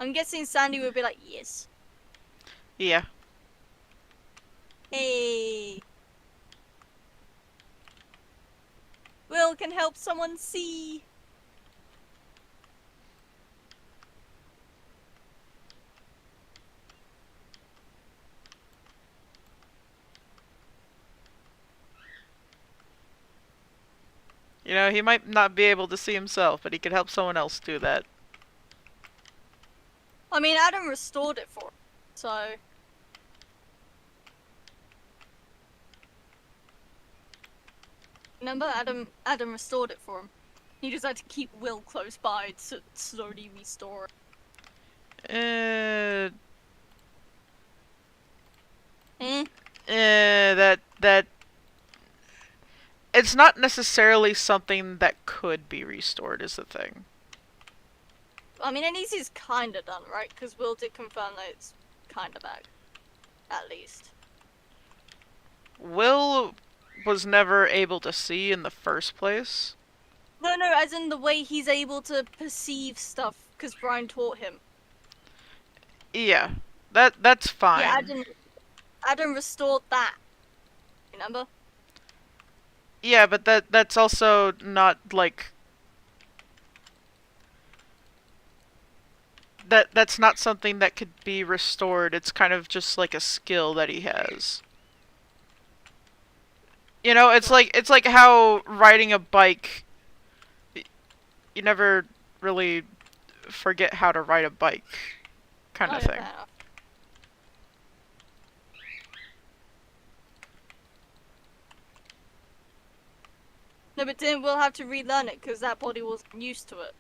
I'm guessing Sandy would be like, yes.
Yeah.
Hey. Will can help someone see.
You know, he might not be able to see himself, but he could help someone else do that.
I mean, Adam restored it for him, so... Remember, Adam restored it for him. He just had to keep Will close by to slowly restore it. Eh?
That it's not necessarily something that could be restored is the thing.
I mean, at least he's kinda done, right? Because Will did confirm that it's kinda back. At least.
Will was never able to see in the first place.
No, as in the way he's able to perceive stuff, because Brian taught him.
Yeah, that's fine.
Yeah, Adam restored that. Remember?
Yeah, but that's also not like that's not something that could be restored. It's kind of just like a skill that he has. You know, it's like how riding a bike, you never really forget how to ride a bike kind of thing.
No, but then we'll have to relearn it because that body wasn't used to it.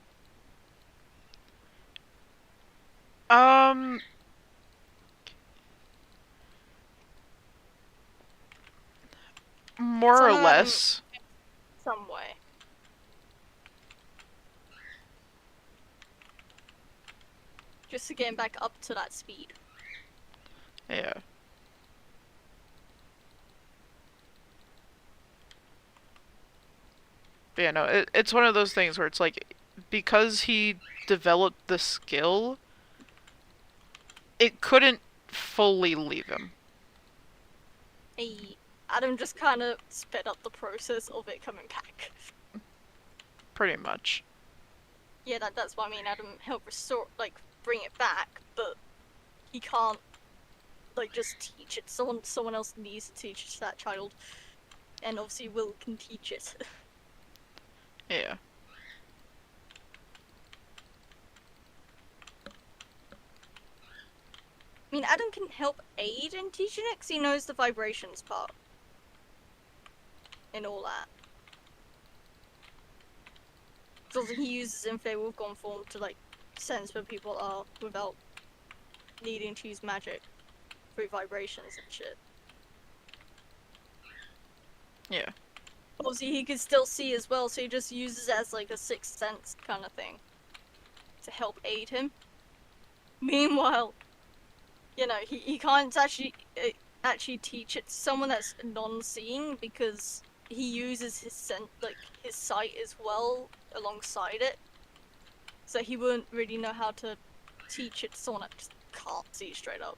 More or less.
Some way. Just to get him back up to that speed.
Yeah. But yeah, no, it's one of those things where it's like, because he developed the skill, it couldn't fully leave him.
Hey, Adam just kind of sped up the process of it coming back.
Pretty much.
Yeah, that's what I mean. Adam helped restore, like, bring it back, but he can't, like, just teach it. Someone else needs to teach that child, and obviously Will can teach it.
Yeah.
I mean, Adam can help aid in teaching it because he knows the vibrations part. And all that. So he uses inflatable gone form to, like, sense where people are without needing to use magic through vibrations and shit.
Yeah.
Obviously, he can still see as well, so he just uses it as, like, a sixth sense kind of thing to help aid him. Meanwhile, you know, he can't actually teach it to someone that's non-seeing because he uses his his sight as well alongside it. So he wouldn't really know how to teach it to someone that just can't see straight up.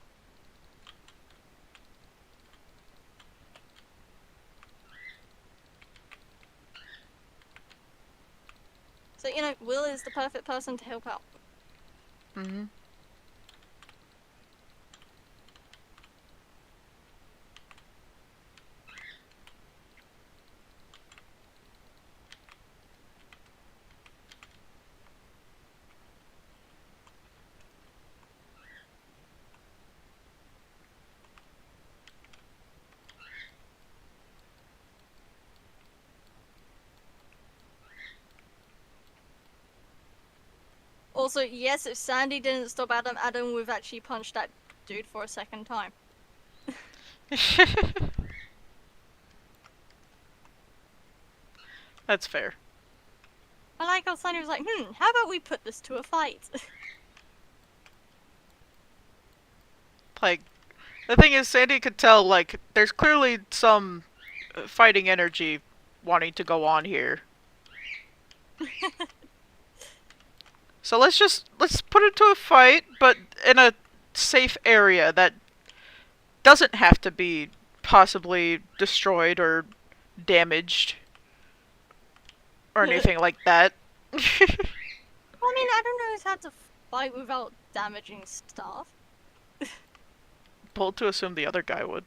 So, you know, Will is the perfect person to help out.
Mm-hmm.
Also, yes, if Sandy didn't stop Adam, Adam would have actually punched that dude for a second time.
That's fair.
I like how Sandy was like, how about we put this to a fight?
Like, the thing is, Sandy could tell, like, there's clearly some fighting energy wanting to go on here. So let's put it to a fight, but in a safe area that doesn't have to be possibly destroyed or damaged or anything like that.
I mean, I don't know who's had to fight without damaging stuff.
Bold to assume the other guy would.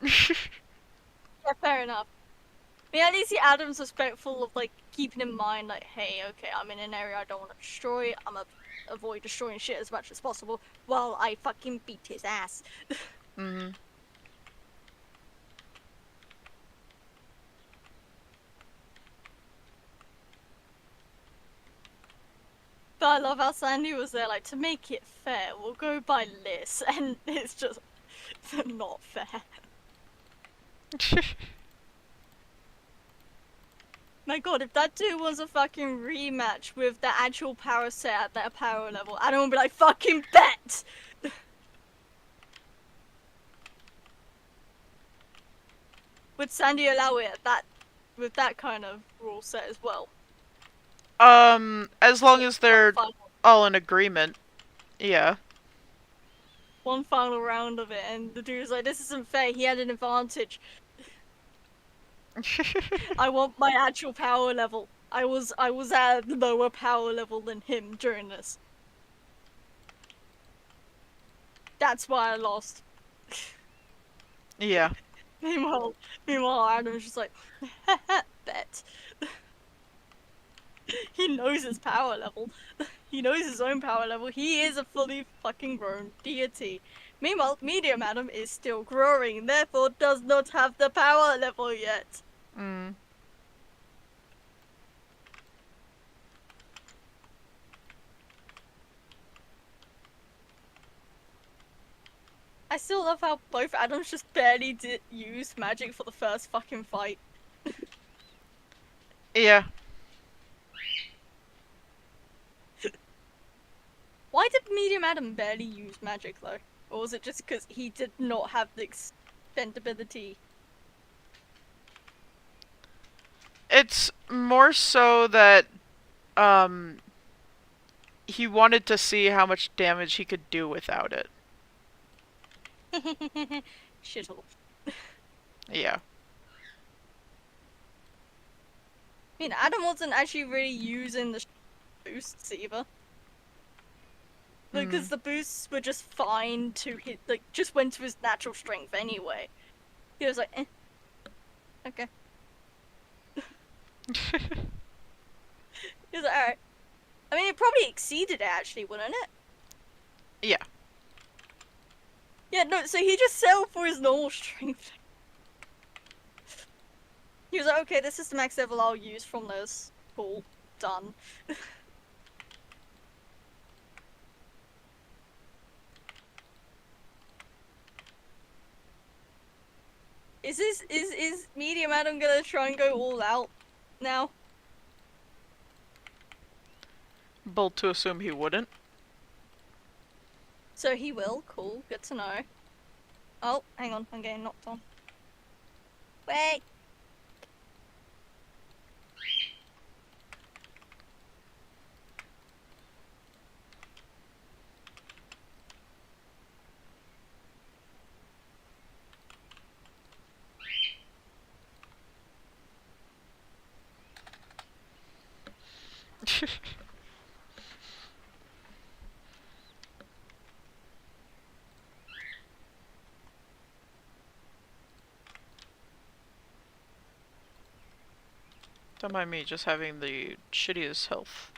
Yeah, fair enough. I mean, at least Adam's respectful of, like, keeping in mind, like, hey, okay, I'm in an area I don't want to destroy, I'm gonna avoid destroying shit as much as possible while I fucking beat his ass.
Mm-hmm.
But I love how Sandy was there, like, to make it fair, we'll go by lists, and it's just not fair. My god, if that dude wants a fucking rematch with the actual power set at that power level, Adam would be like, fucking bet! Would Sandy allow it at that, with that kind of rule set as well?
As long as they're all in agreement, yeah.
One final round of it, and the dude's like, this isn't fair, he had an advantage. I want my actual power level. I was at a lower power level than him during this. That's why I lost.
Yeah.
Meanwhile, Adam's just like, bet. He knows his power level. He knows his own power level. He is a fully fucking grown deity. Meanwhile, Medium Adam is still growing, therefore does not have the power level yet.
Mm.
I still love how both Adams just barely did use magic for the first fucking fight.
Yeah.
Why did Medium Adam barely use magic though? Or was it just because he did not have the expendability?
It's more so that, he wanted to see how much damage he could do without it.
Shithole.
Yeah.
I mean, Adam wasn't actually really using the boosts either. Because the boosts were just fine to hit, like, just went to his natural strength anyway. He was like, eh. Okay. He was like, alright. I mean, it probably exceeded it actually, wouldn't it?
Yeah.
Yeah, no, so he just settled for his normal strength. He was like, okay, this is the max level I'll use from this. Cool. Done. Is Medium Adam gonna try and go all out now?
Bold to assume he wouldn't.
So he will, cool, good to know. Oh, hang on, I'm getting knocked on. Wait!
Don't mind me just having the shittiest health.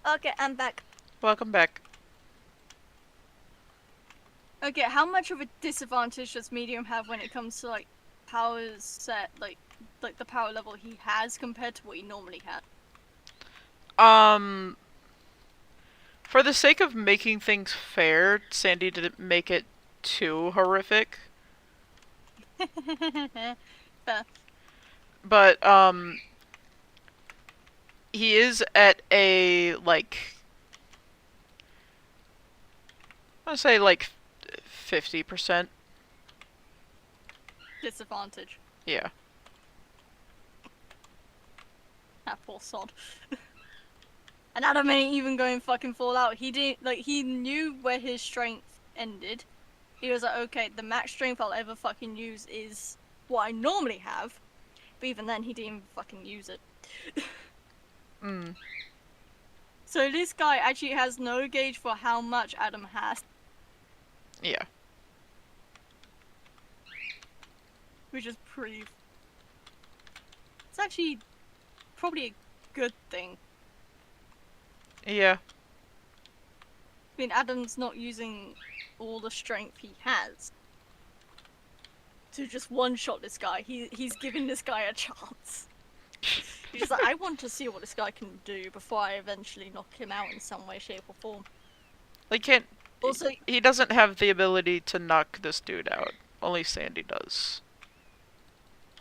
Okay, I'm back.
Welcome back.
Okay, how much of a disadvantage does medium have when it comes to like powers set, like the power level he has compared to what he normally had?
For the sake of making things fair, Sandy didn't make it too horrific.
Fair.
But, he is at a, like, I want to say, like, 50%.
Disadvantage.
Yeah.
That poor sod. And Adam ain't even going fucking fall out. He didn't, like, he knew where his strength ended. He was like, okay, the max strength I'll ever fucking use is what I normally have. But even then, he didn't even fucking use it. So this guy actually has no gauge for how much Adam has.
Yeah.
Which is pretty... It's actually probably a good thing.
Yeah.
I mean, Adam's not using all the strength he has to just one-shot this guy. He's giving this guy a chance. He's just like, I want to see what this guy can do before I eventually knock him out in some way, shape, or form.
Like, can't...
Also,
he doesn't have the ability to knock this dude out. Only Sandy does.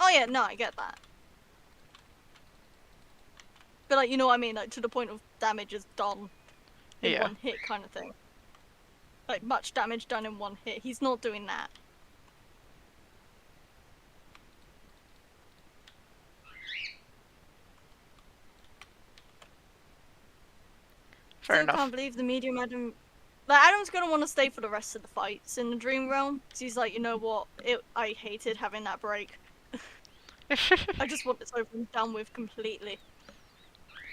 oh yeah, no, I get that. But like, you know what I mean? Like, to the point of damage is done in one hit kind of thing. Like, much damage done in one hit. He's not doing that.
Fair
Still
enough.
can't believe the medium Adam... Like, Adam's gonna want to stay for the rest of the fights in the Dream Realm. So he's like, you know what? I hated having that break. I just want this over and done with completely.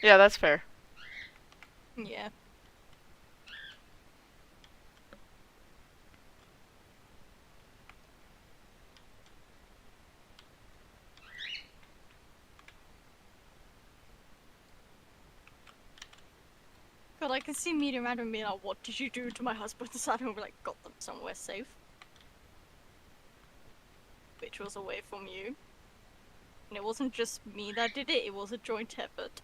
Yeah, that's fair.
Yeah. God, I can see medium Adam being like, what did you do to my husband? And Adam will be like, got them somewhere safe. Which was away from you. And it wasn't just me that did it, it was a joint effort.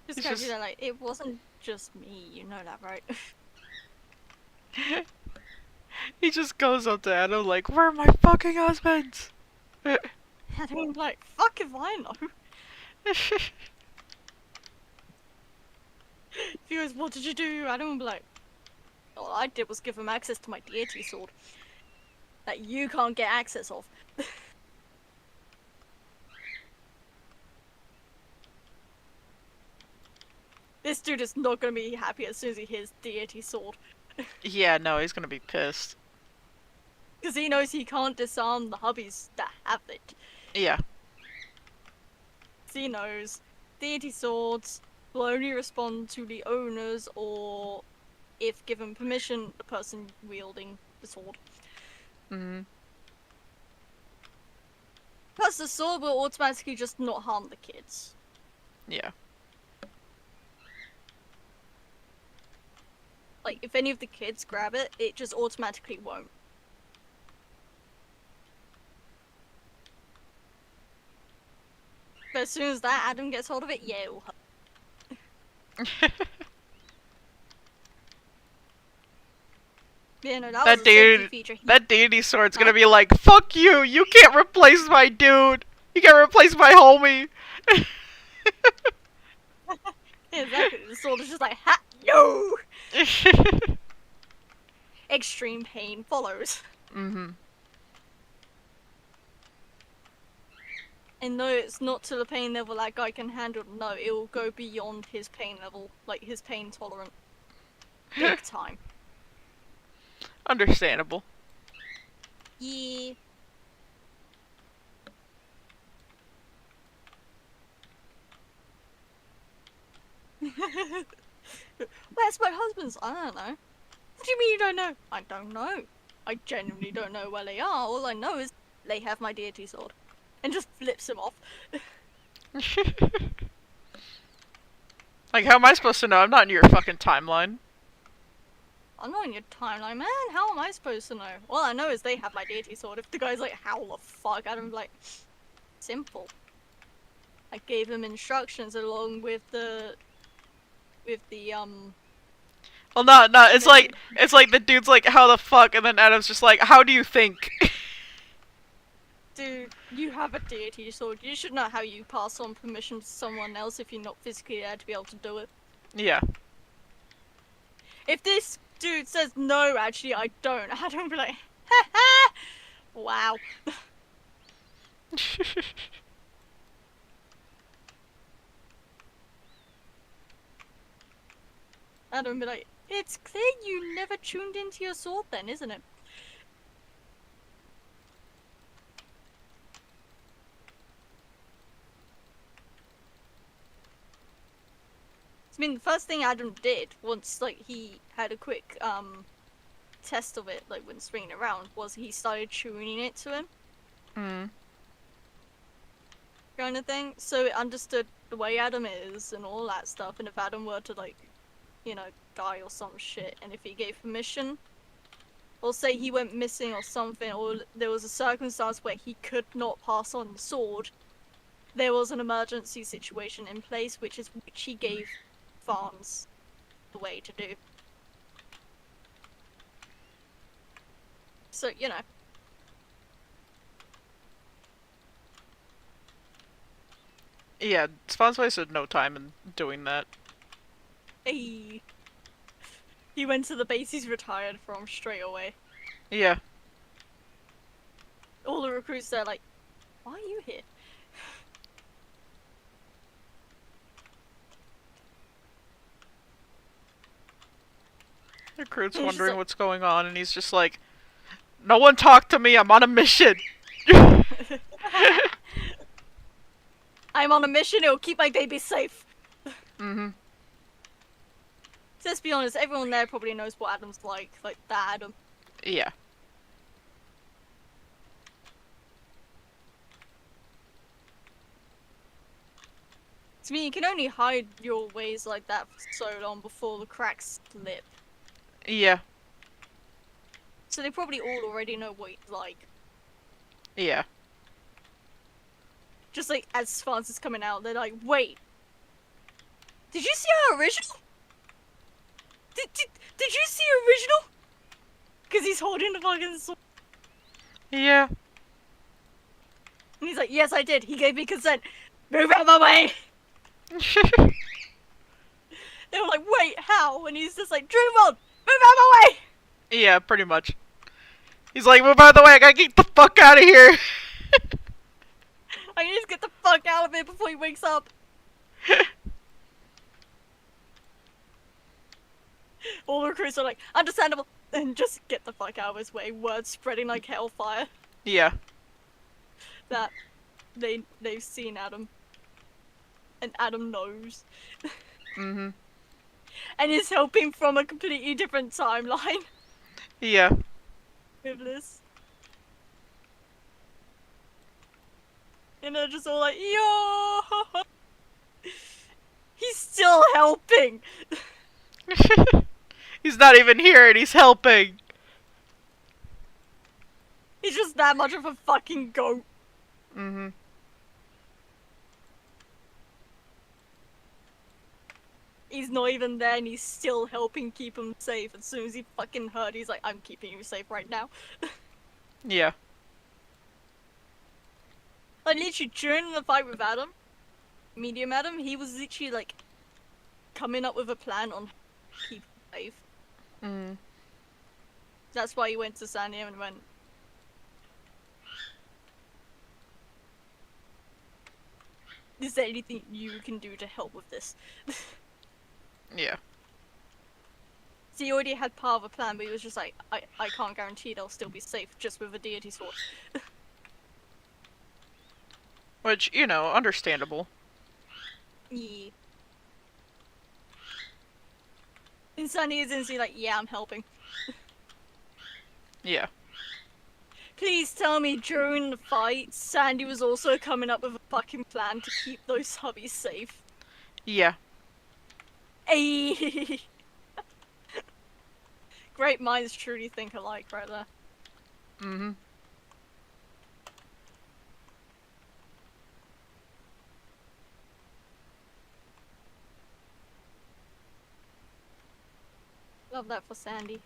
Just gotta be there like, it wasn't just me, you know that, right?
He just goes up to Adam like, where are my fucking husbands?
Adam's like, fuck if I know. If he goes, what did you do? Adam will be like, all I did was give him access to my deity sword. That you can't get access of. This dude is not gonna be happy as soon as he hears deity sword.
Yeah, no, he's gonna be pissed.
Because he knows he can't disarm the hubbies that have it.
Yeah.
He knows deity swords will only respond to the owners or, if given permission, the person wielding the sword. Plus, the sword will automatically just not harm the kids.
Yeah.
Like, if any of the kids grab it, it just automatically won't. But as soon as that Adam gets hold of it, yeah, it'll hurt. Yeah, no, that was a safety feature.
That deity sword's gonna be like, fuck you! You can't replace my dude! You can't replace my homie!
Yeah, exactly. The sword is just like, ha! No! Extreme pain follows. And though it's not to the pain level that guy can handle, no, it will go beyond his pain level, like his pain tolerant. Big time.
Understandable.
Yeah. Where's my husband's? I don't know. What do you mean you don't know? I don't know. I genuinely don't know where they are. All I know is they have my deity sword. and just flips him off.
Like, how am I supposed to know? I'm not in your fucking timeline.
I'm not in your timeline, man. How am I supposed to know? All I know is they have my deity sword. If the guy's like, how the fuck? I'm like, simple. I gave him instructions along with the
Well, no, it's like the dude's like, how the fuck, and then Adam's just like, how do you think?
Dude, you have a deity sword. You should know how you pass on permission to someone else if you're not physically there to be able to do it.
Yeah.
If this dude says, no, actually, I don't be like, ha ha! Wow. Adam be like, it's clear you never tuned into your sword then, isn't it? I mean, the first thing Adam did, once, like, he had a quick, test of it, like, when swinging around, was he started tuning it to him. Kind of thing. So it understood the way Adam is and all that stuff, and if Adam were to, like, you know, die or some shit, and if he gave permission, or say he went missing or something, or there was a circumstance where he could not pass on the sword, there was an emergency situation in place, which he gave Farms the way to do. So, you know.
Yeah, Spawn's wasted no time in doing that.
He went to the base he's retired from straight away.
Yeah.
All the recruits there like, why are you here?
The recruit's
He's just
wondering
like-
what's going on, and he's just like, no one talk to me, I'm on a mission!
I'm on a mission, it'll keep my baby safe. Let's be honest, everyone there probably knows what Adam's like that Adam.
Yeah.
To me, you can only hide your ways like that for so long before the cracks slip.
Yeah.
So they probably all already know what he's like.
Yeah.
Just like as fans is coming out, they're like, wait, did you see our original? Did you see original? Because he's holding the fucking sword.
Yeah.
And he's like, yes, I did. He gave me consent. Move out of my way. They were like, wait, how? And he's just like, Dream on, move out of my way.
Yeah, pretty much. He's like, well, by the way, I gotta get the fuck out of here.
I need to get the fuck out of it before he wakes up. All the recruits are like, understandable. And just get the fuck out of his way. Words spreading like hellfire.
Yeah.
That they've seen Adam. And Adam knows. And is helping from a completely different timeline
Yeah.
with this. And they're just all like, yo! He's still helping!
He's not even here and he's helping.
He's just that much of a fucking goat. He's not even there and he's still helping keep him safe. As soon as he fucking heard, he's like, I'm keeping you safe right now.
Yeah.
Like, literally, during the fight with Adam, Medium Adam, he was literally, like, coming up with a plan on how to keep him safe. That's why he went to Sandium and went, is there anything you can do to help with this?
Yeah.
So he already had part of a plan, but he was just like, I can't guarantee they'll still be safe just with a deity sword.
Which, you know, understandable.
Yeah. Insanity is instantly like, yeah, I'm helping.
Yeah.
Please tell me during the fight, Sandy was also coming up with a fucking plan to keep those hubbies safe.
Yeah.
Ayy. Great minds truly think alike right there.
Mm-hmm.
Love that for Sandy.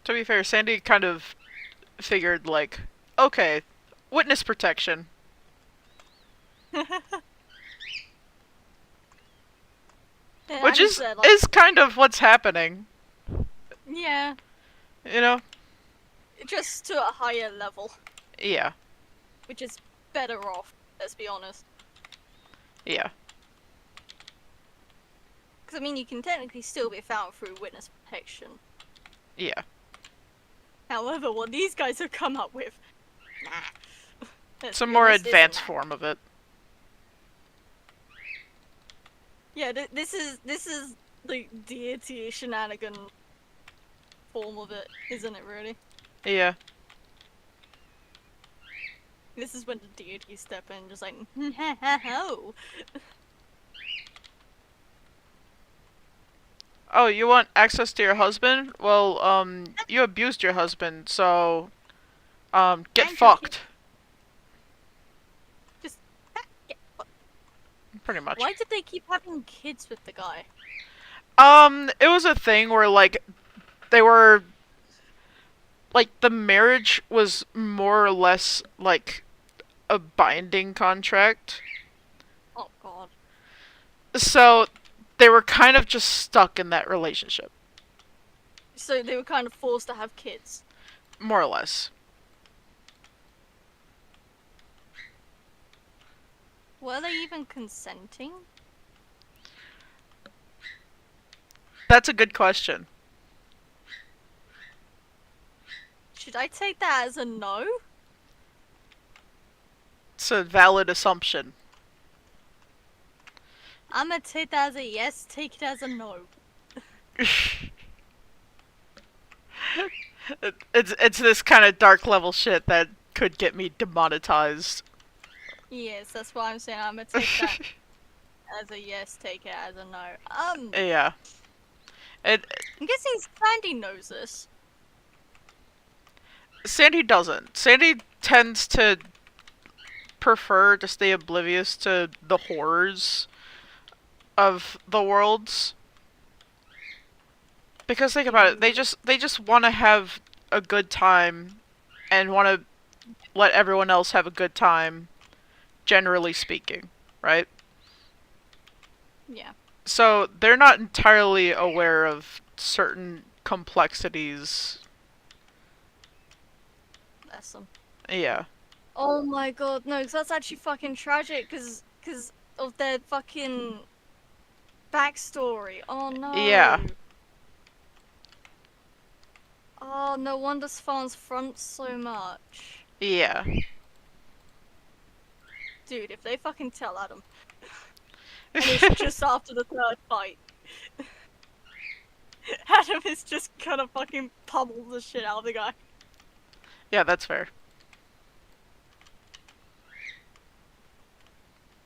To be fair, Sandy kind of figured, like, okay, witness protection. Which
And he
is
said, like,
is kind of what's happening.
yeah,
You know?
just to a higher level,
Yeah.
which is better off, let's be honest.
Yeah.
Because, I mean, you can technically still be found through witness protection.
Yeah.
However, what these guys have come up with, nah.
It's a more advanced form of it.
Yeah, this is the deity shenanigan form of it, isn't it? Really?
Yeah.
This is when the deities step in, just like, no.
Oh, you want access to your husband? Well, you abused your husband, so, get
And your
fucked.
Just
Pretty much.
why did they keep having kids with the guy?
It was a thing where, like, they were, like, the marriage was more or less, like, a binding contract.
Oh god.
So, they were kind of just stuck in that relationship.
So they were kind of forced to have kids.
More or less.
Were they even consenting?
That's a good question.
Should I take that as a no?
It's a valid assumption.
I'm gonna take that as a yes, take it as a no.
It's this kind of dark level shit that could get me demonetized.
Yes, that's why I'm saying I'm gonna take that as a yes, take it as a no.
Yeah.
I'm guessing Sandy knows this.
Sandy doesn't. Sandy tends to prefer to stay oblivious to the horrors of the worlds. Because think about it, they just want to have a good time and want to let everyone else have a good time, generally speaking, right?
Yeah.
So they're not entirely aware of certain complexities.
Bless them.
Yeah.
Oh my god, no, because that's actually fucking tragic, because of their fucking backstory. Oh no.
Yeah.
Oh, no wonder Svan's fronts so much.
Yeah.
Dude, if they fucking tell Adam, and it's just after the third fight, Adam is just gonna fucking pummel the shit out of the guy.
Yeah, that's fair.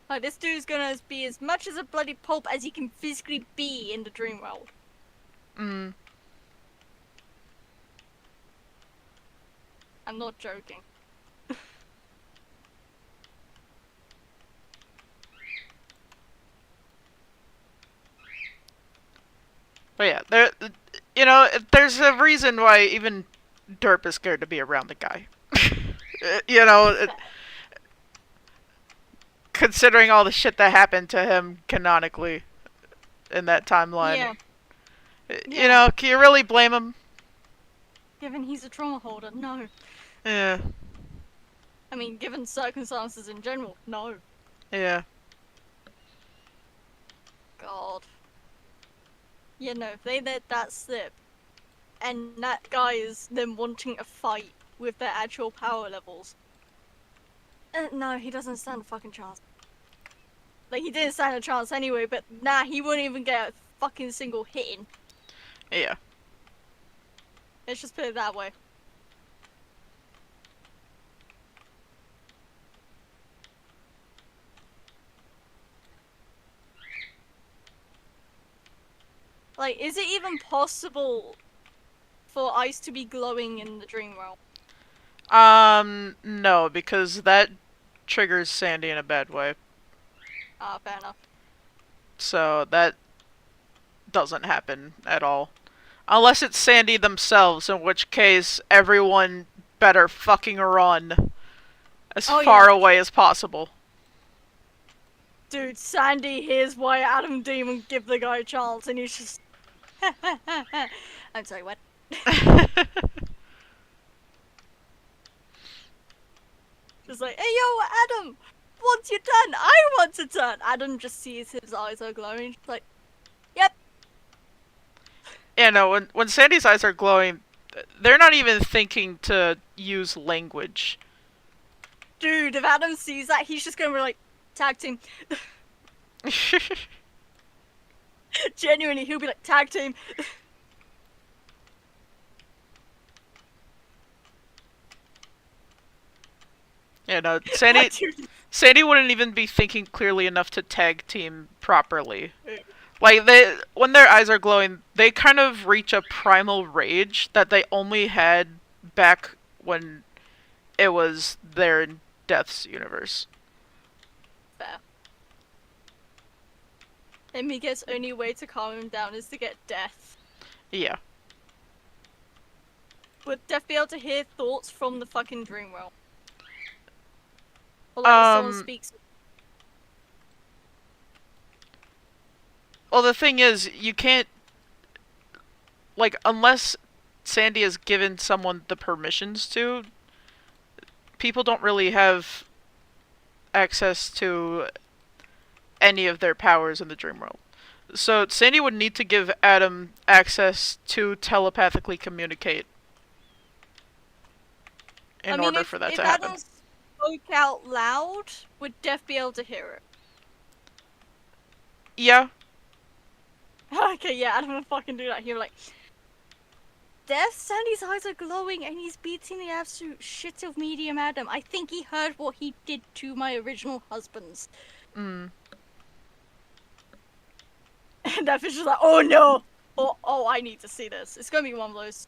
Like, this dude's gonna be as much as a bloody pulp as he can physically be in the dream world.
Mm.
I'm not joking.
But yeah, there's a reason why even Derp is scared to be around the guy. Considering all the shit that happened to him canonically in that timeline.
Yeah.
Can you really blame him?
Given he's a trauma holder, no.
Yeah.
I mean, given circumstances in general, no.
Yeah.
God. Yeah, no, if they let that slip, and that guy is then wanting a fight with their actual power levels, No, he doesn't stand a fucking chance. Like, he didn't stand a chance anyway, but nah, he wouldn't even get a fucking single hit in.
Yeah.
Let's just put it that way. Like, is it even possible for ice to be glowing in the dream realm?
No, because that triggers Sandy in a bad way.
Ah, fair enough.
So that doesn't happen at all. Unless it's Sandy themselves, in which case everyone better fucking run as far away as possible.
Dude, Sandy hears why Adam Demon give the guy a chance, and he's just... I'm sorry, what? Just like, hey yo, Adam! Once you're done, I want to turn! Adam just sees his eyes are glowing, just like, yep.
Yeah, no, when Sandy's eyes are glowing, they're not even thinking to use language.
Dude, if Adam sees that, he's just gonna be like, tag team. Genuinely, he'll be like, tag team.
Yeah, no, Sandy wouldn't even be thinking clearly enough to tag team properly. Like, when their eyes are glowing, they kind of reach a primal rage that they only had back when it was there in Death's universe.
Fair. And Mika's only way to calm him down is to get Death.
Yeah.
Would Death be able to hear thoughts from the fucking dream realm? Or like, if someone speaks...
Well, the thing is, you can't... Like, unless Sandy has given someone the permissions to, people don't really have access to any of their powers in the dream world. So Sandy would need to give Adam access to telepathically communicate in order for that to happen.
If Adam spoke out loud, would Death be able to hear it?
Yeah.
Okay, yeah, Adam would fucking do that. He'd be like, Death, Sandy's eyes are glowing and he's beating the absolute shit of Medium Adam. I think he heard what he did to my original husbands.
Mm.
And Death is just like, oh no! Oh, I need to see this. It's gonna be one of those.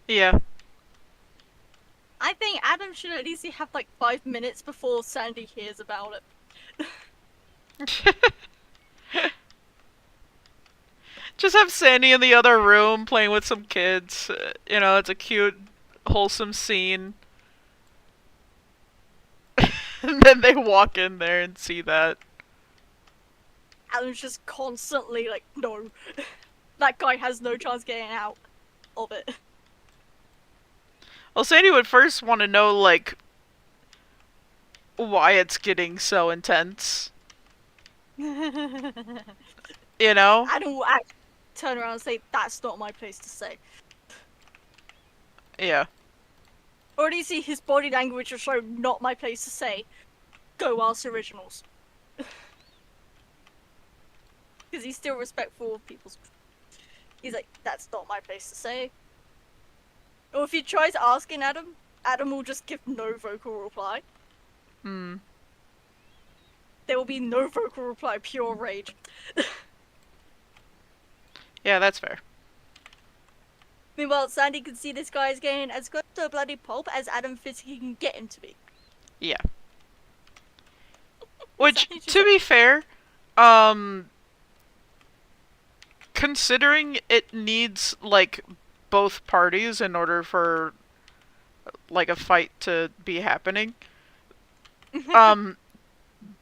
Yeah.
I think Adam should at least have like 5 minutes before Sandy hears about it.
Just have Sandy in the other room playing with some kids. You know, it's a cute, wholesome scene. And then they walk in there and see that.
Adam's just constantly like, no. That guy has no chance getting out of it.
Well, Sandy would first want to know, like, why it's getting so intense. You know?
Adam will actually turn around and say, that's not my place to say.
Yeah.
Already see his body language will show not my place to say. Go ask originals. Because he's still respectful of people's... He's like, that's not my place to say. Or if he tries asking Adam, Adam will just give no vocal reply.
Hmm.
There will be no vocal reply, pure rage.
Yeah, that's fair.
Meanwhile, Sandy can see this guy is getting as close to a bloody pulp as Adam physically can get him to be.
Yeah. Which,
Sandy's
to be fair, considering it needs, like, both parties in order for, like, a fight to be happening,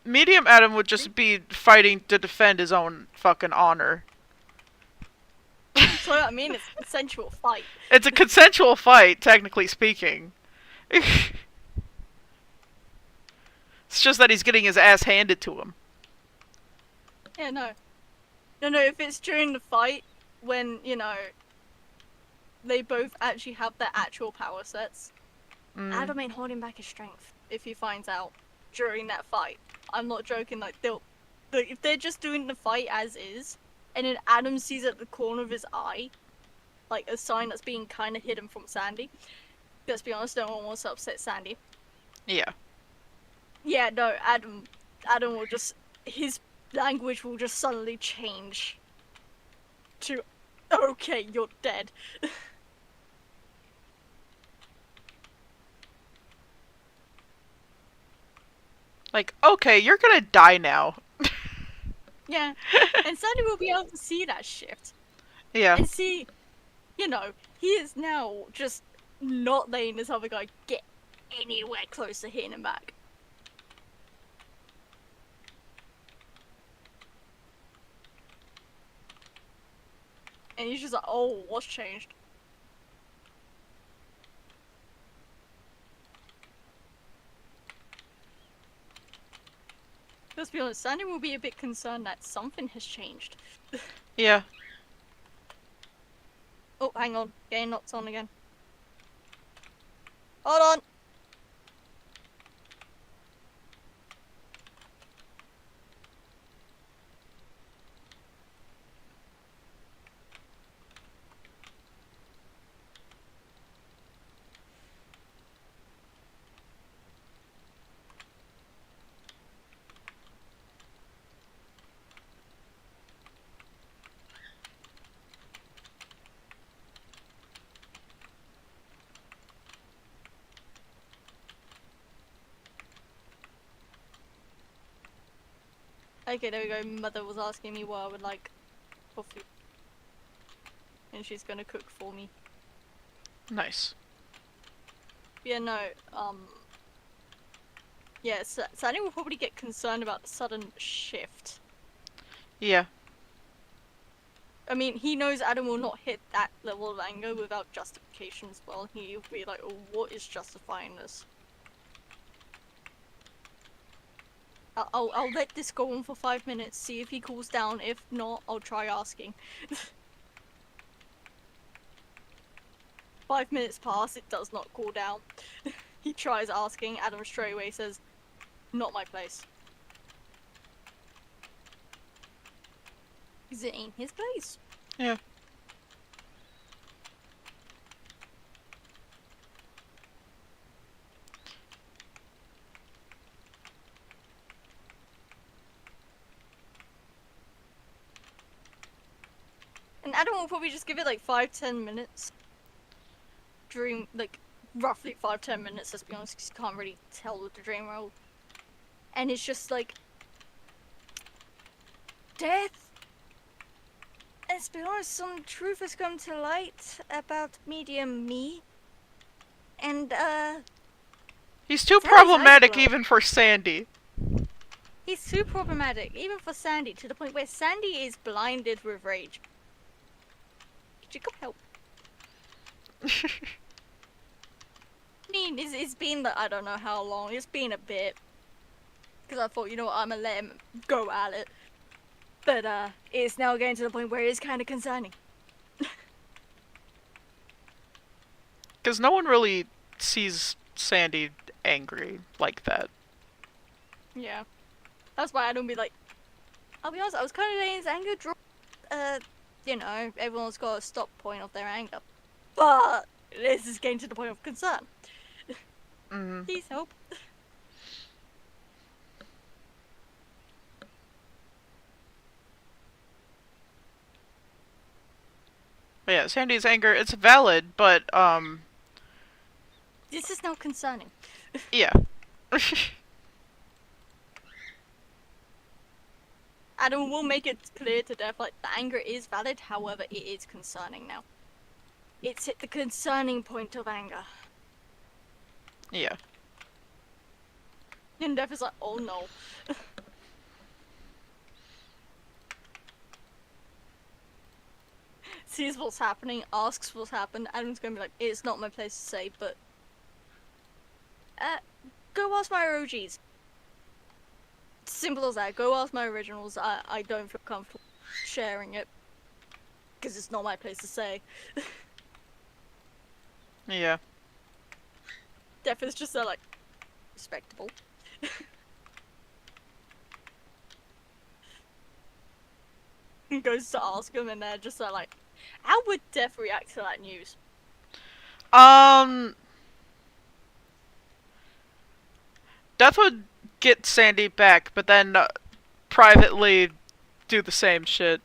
Medium Adam would just be fighting to defend his own fucking honor.
That's what I mean, it's a consensual fight.
It's a consensual fight, technically speaking. It's just that he's getting his ass handed to him.
Yeah, no. No, if it's during the fight, when, you know, they both actually have their actual power sets. Adam ain't holding back his strength if he finds out during that fight. I'm not joking, like, if they're just doing the fight as is, and then Adam sees at the corner of his eye, like, a sign that's being kind of hidden from Sandy. Let's be honest, no one wants to upset Sandy.
Yeah.
Yeah, no, Adam will just, his language will just suddenly change to, okay, you're dead.
Like, okay, you're gonna die now.
Yeah, and Sandy will be able to see that shift.
Yeah.
And see, you know, he is now just not letting this other guy get anywhere close to hitting him back. And he's just like, oh, what's changed? Let's be honest, Sandy will be a bit concerned that something has changed.
Yeah.
Oh, hang on. Getting knocked on again. Hold on! Okay, there we go. Mother was asking me what I would like for food. And she's gonna cook for me.
Nice.
Yeah, no, yeah, Sandy will probably get concerned about the sudden shift.
Yeah.
I mean, he knows Adam will not hit that level of anger without justification as well. He'll be like, oh, what is justifying this? I'll let this go on for 5 minutes, see if he cools down. If not, I'll try asking. 5 minutes pass, it does not cool down. He tries asking, Adam straight away says, not my place. Because it ain't his place.
Yeah.
And Adam will probably just give it like 5-10 minutes. During, like, roughly 5-10 minutes, let's be honest, because you can't really tell with the dream roll. And it's just like, death? Let's be honest, some truth has come to light about medium me. And,
He's too
Sandy's
problematic
ice glow.
even for Sandy.
He's too problematic, even for Sandy, to the point where Sandy is blinded with rage. Could you come help? I mean, it's been, like, I don't know how long, it's been a bit. Because I thought, you know what, I'm gonna let him go at it. But, it's now getting to the point where it is kind of concerning.
Because no one really sees Sandy angry like that.
Yeah. That's why I don't be like, I'll be honest, I was kind of letting his anger drop. You know, everyone's got a stop point of their anger. But this is getting to the point of concern. Please help.
But yeah, Sandy's anger, it's valid, but,
This is now concerning.
yeah.
Adam will make it clear to Death, like, the anger is valid, however, it is concerning now. It's at the concerning point of anger.
Yeah.
And Death is like, oh no. Sees what's happening, asks what's happened. Adam's gonna be like, it's not my place to say, but go ask my OGs. Simple as that. Go ask my originals. I don't feel comfortable sharing it because it's not my place to say.
Yeah.
Death is just like, respectable. He goes to ask him, and they're just like, how would Death react to that news?
Death would get Sandy back, but then privately do the same shit.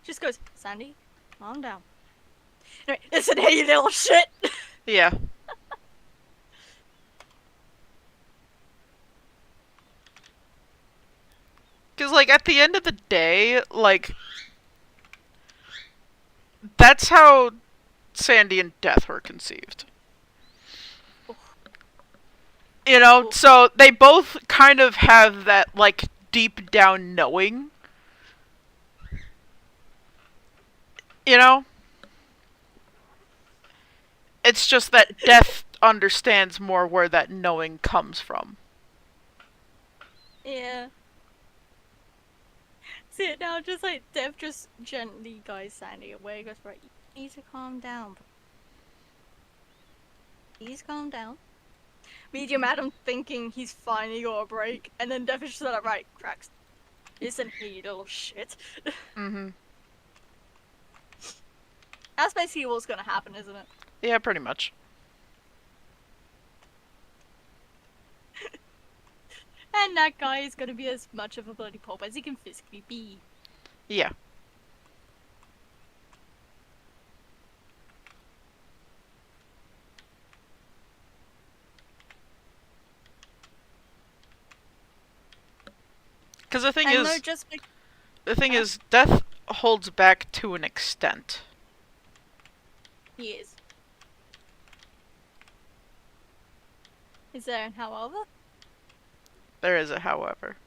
Just goes, Sandy, calm down. Anyway, listen here, you little shit!
Yeah. Because, like, at the end of the day, like, that's how Sandy and Death were conceived. You know, so they both kind of have that, like, deep down knowing. You know? It's just that Death understands more where that knowing comes from.
Yeah. See it now, just like Dev just gently guides Sandy away. He goes, right, you need to calm down. Please calm down. Medium Adam thinking he's finally got a break, and then Dev is just like, right, cracks. Listen here, you little shit.
Mm-hmm.
That's basically what's gonna happen, isn't it?
Yeah, pretty much.
And that guy is gonna be as much of a bloody pulp as he can physically be.
Yeah. Because the thing
And
is,
no, just like,
the thing is, Death holds back to an extent.
he is. Is there an however?
There is a however.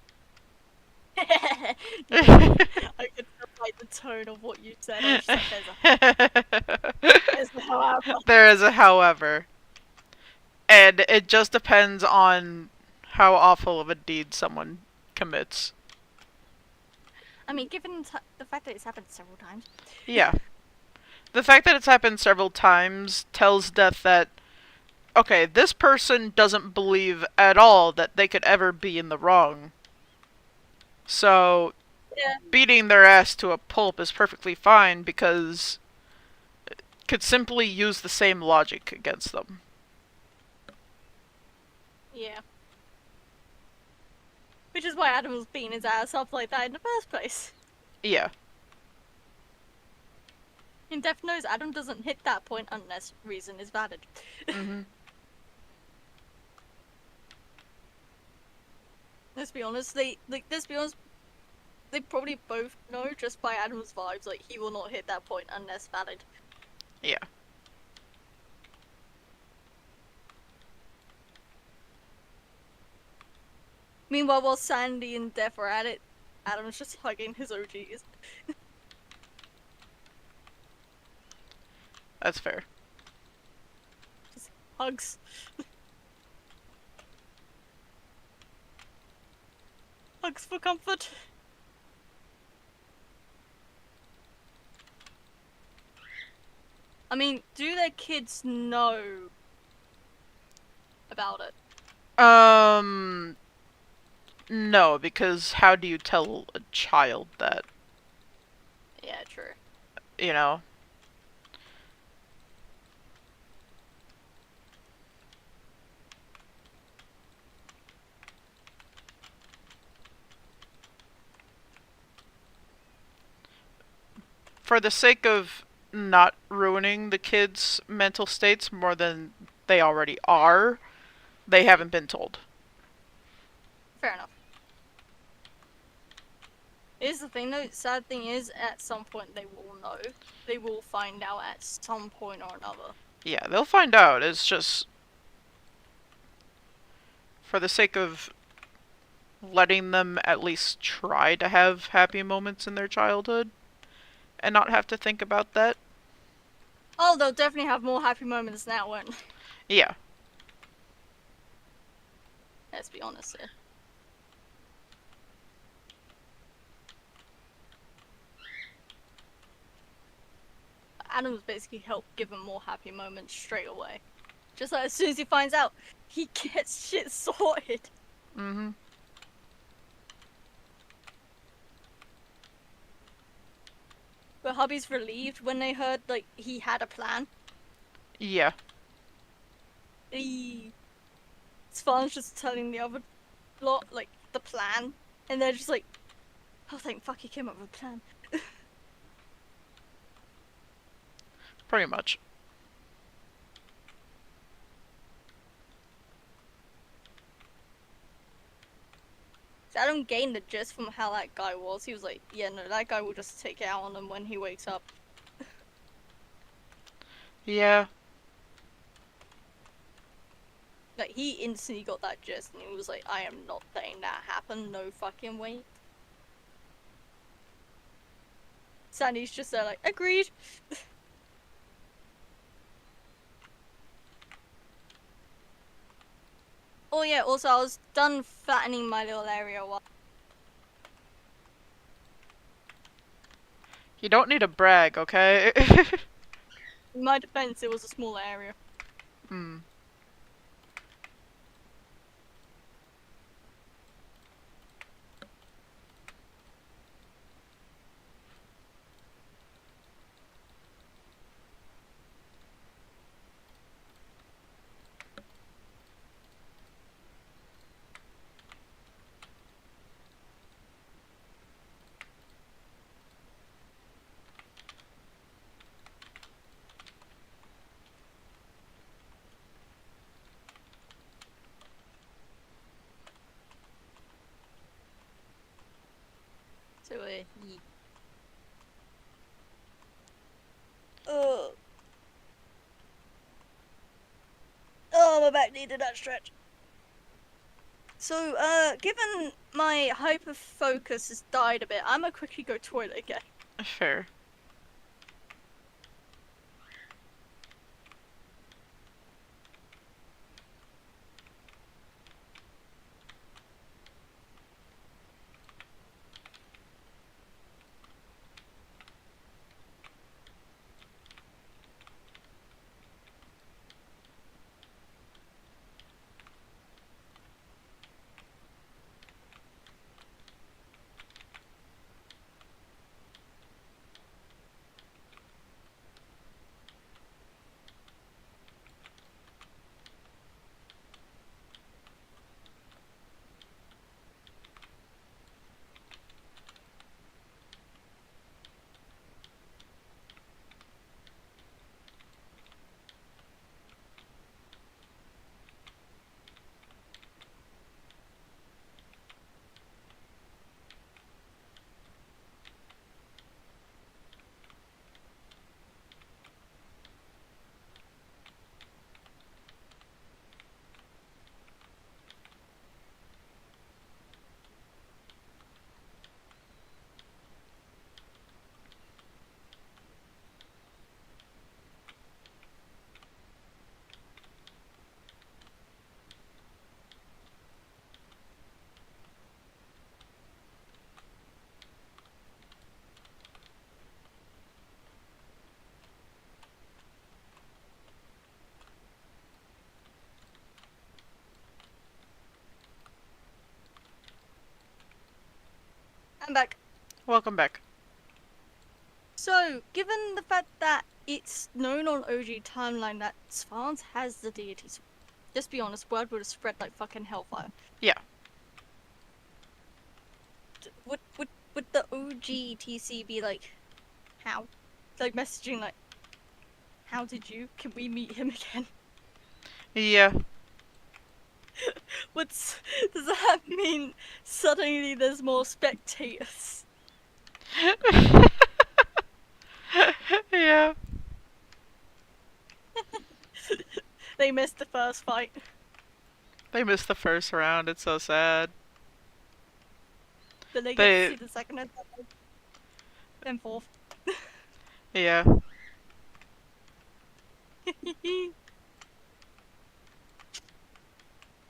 I could tell by the tone of what you said. I was just like, there's a however.
There is a however. And it just depends on how awful of a deed someone commits.
I mean, given the fact that it's happened several times.
Yeah. The fact that it's happened several times tells Death that, okay, this person doesn't believe at all that they could ever be in the wrong. So,
Yeah.
beating their ass to a pulp is perfectly fine because it could simply use the same logic against them.
Yeah. Which is why Adam was beating his ass up like that in the first place.
Yeah.
And Death knows Adam doesn't hit that point unless reason is valid.
Mm-hmm.
Let's be honest, they probably both know just by Adam's vibes, like, he will not hit that point unless valid.
Yeah.
Meanwhile, while Sandy and Death are at it, Adam's just hugging his OGs.
That's fair.
Just hugs. Hugs for comfort. I mean, do their kids know about it?
No, because how do you tell a child that,
Yeah, true.
you know? For the sake of not ruining the kids' mental states more than they already are, they haven't been told.
Fair enough. Here's the thing though, sad thing is, at some point they will know. They will find out at some point or another.
Yeah, they'll find out. It's just for the sake of letting them at least try to have happy moments in their childhood and not have to think about that.
Oh, they'll definitely have more happy moments now when...
Yeah.
Let's be honest here. Adam's basically helped give him more happy moments straight away. Just like as soon as he finds out, he gets shit sorted.
Mm-hmm.
But hubby's relieved when they heard like he had a plan.
Yeah.
Svan's just telling the other lot like the plan, and they're just like, "Oh, thank fuck he came up with a plan."
Pretty much.
So Adam gained the gist from how that guy was. He was like, "Yeah, no, that guy will just take it out on him when he wakes up."
Yeah.
Like he instantly got that gist, and he was like, "I am not letting that happen. No fucking way." Sandy's just there like, "Agreed." Oh yeah, also I was done fattening my little area while
You don't need to brag, okay?
in my defense it was a small area.
Hmm.
So yeah. Oh. Oh, my back needed that stretch. So, given my hyper focus has died a bit, I'm gonna quickly go toilet again.
Fair.
I'm back.
Welcome back.
So, given the fact that it's known on OG timeline that Svans has the deities, just be honest, word would have spread like fucking hellfire.
Yeah.
Would the OG TC be like, how? Like messaging like, how did you? Can we meet him again?
Yeah.
Does that mean suddenly there's more spectators?
Yeah.
They missed the first fight.
They missed the first round. It's so sad.
Then they get to see the second and third. Then fourth.
Yeah.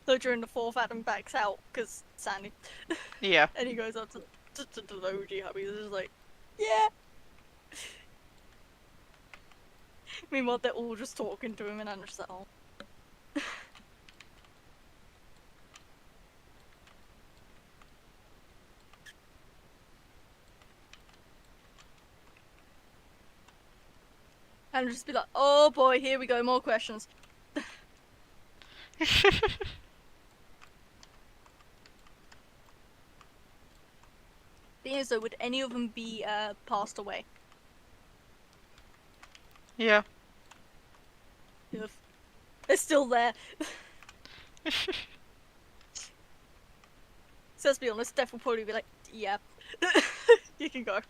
So during the fourth, Adam backs out because Sandy.
Yeah.
And he goes up to the OG hubby. He's just like, yeah. Meanwhile, they're all just talking to him, and I'm just like, oh. And just be like, oh boy, here we go, more questions. Thing is, though, would any of them be passed away?
Yeah.
If they're still there. So let's be honest, Steph will probably be like, yeah, you can go.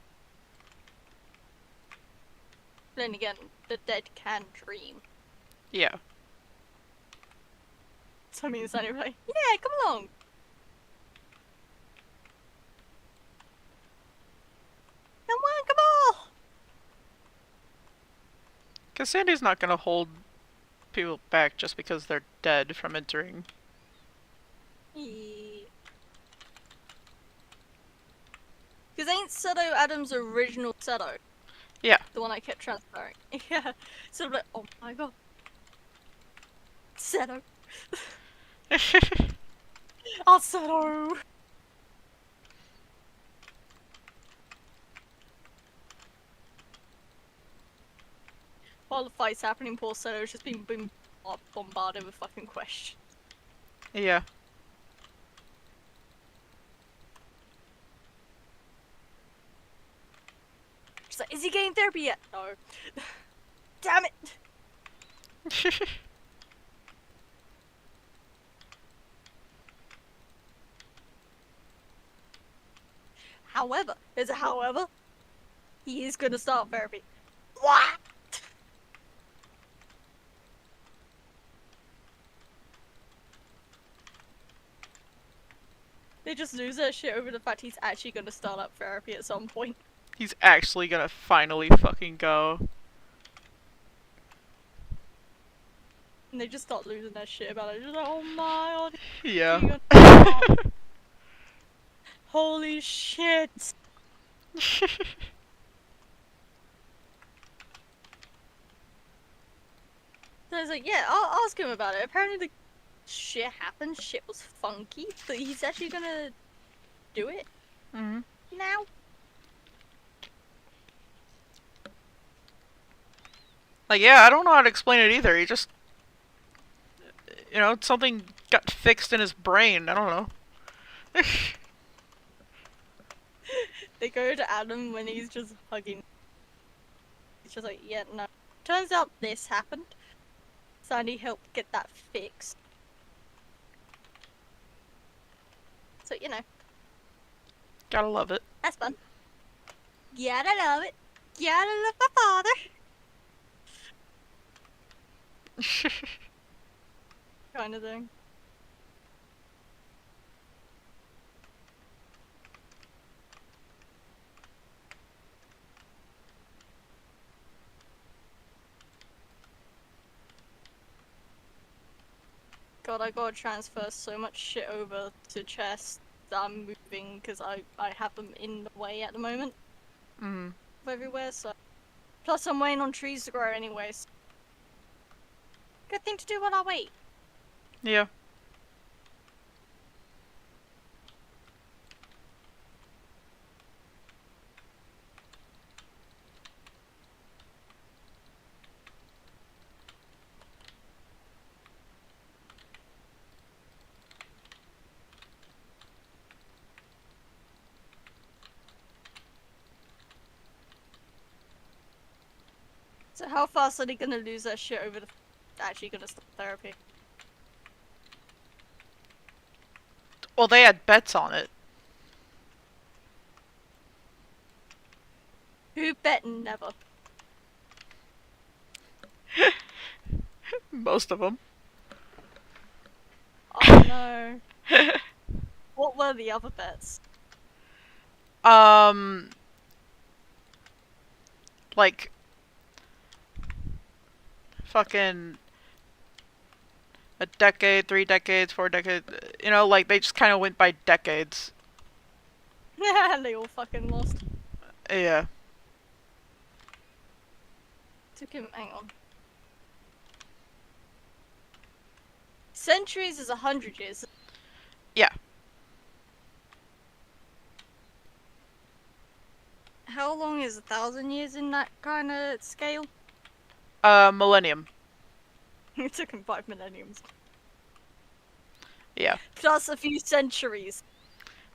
Then again, the dead can dream.
Yeah.
So I mean, it's not even like, yeah, come along. Come on, come on.
Because Sandy's not gonna hold people back just because they're dead from entering.
Because ain't Seto Adam's original Seto?
Yeah.
The one I kept transferring. Yeah. So I'm like, oh my god. Seto. Oh, Seto. While the fight's happening, poor Seto's just being bombarded with fucking questions.
Yeah.
She's like, is he getting therapy yet? No. Damn it! However, there's a however. He is gonna start therapy. What? They just lose their shit over the fact he's actually gonna start up therapy at some point.
He's actually gonna finally fucking go.
And they just start losing their shit about it. Just like, oh my god.
Yeah.
Holy shit. So I was like, yeah, I'll ask him about it. Apparently the shit happened, shit was funky, but he's actually gonna do it
Mm-hmm.
now.
Like, yeah, I don't know how to explain it either. He just, something got fixed in his brain. I don't know.
They go to Adam when he's just hugging. He's just like, yeah, no. Turns out this happened. Sandy helped get that fixed. So,
Gotta love it.
that's fun. Gotta love it. Gotta love my father. Kind of thing. God, I gotta transfer so much shit over to chest that I'm moving because I have them in the way at the moment.
Mm-hmm.
Everywhere, so. Plus, I'm waiting on trees to grow anyways. Good thing to do while I wait.
Yeah.
So, how fast are they gonna lose their shit over the actually gonna start therapy?
Well, they had bets on it.
Who bet never?
Most of them.
Oh no. What were the other bets?
Like, fucking a decade, 3 decades, 4 decades. Like, they just kind of went by decades.
They all fucking lost.
Yeah.
Took him, hang on. centuries is 100 years.
Yeah.
How long is 1,000 years in that kind of scale?
Millennium.
It took him 5 millenniums.
Yeah.
Plus a few centuries.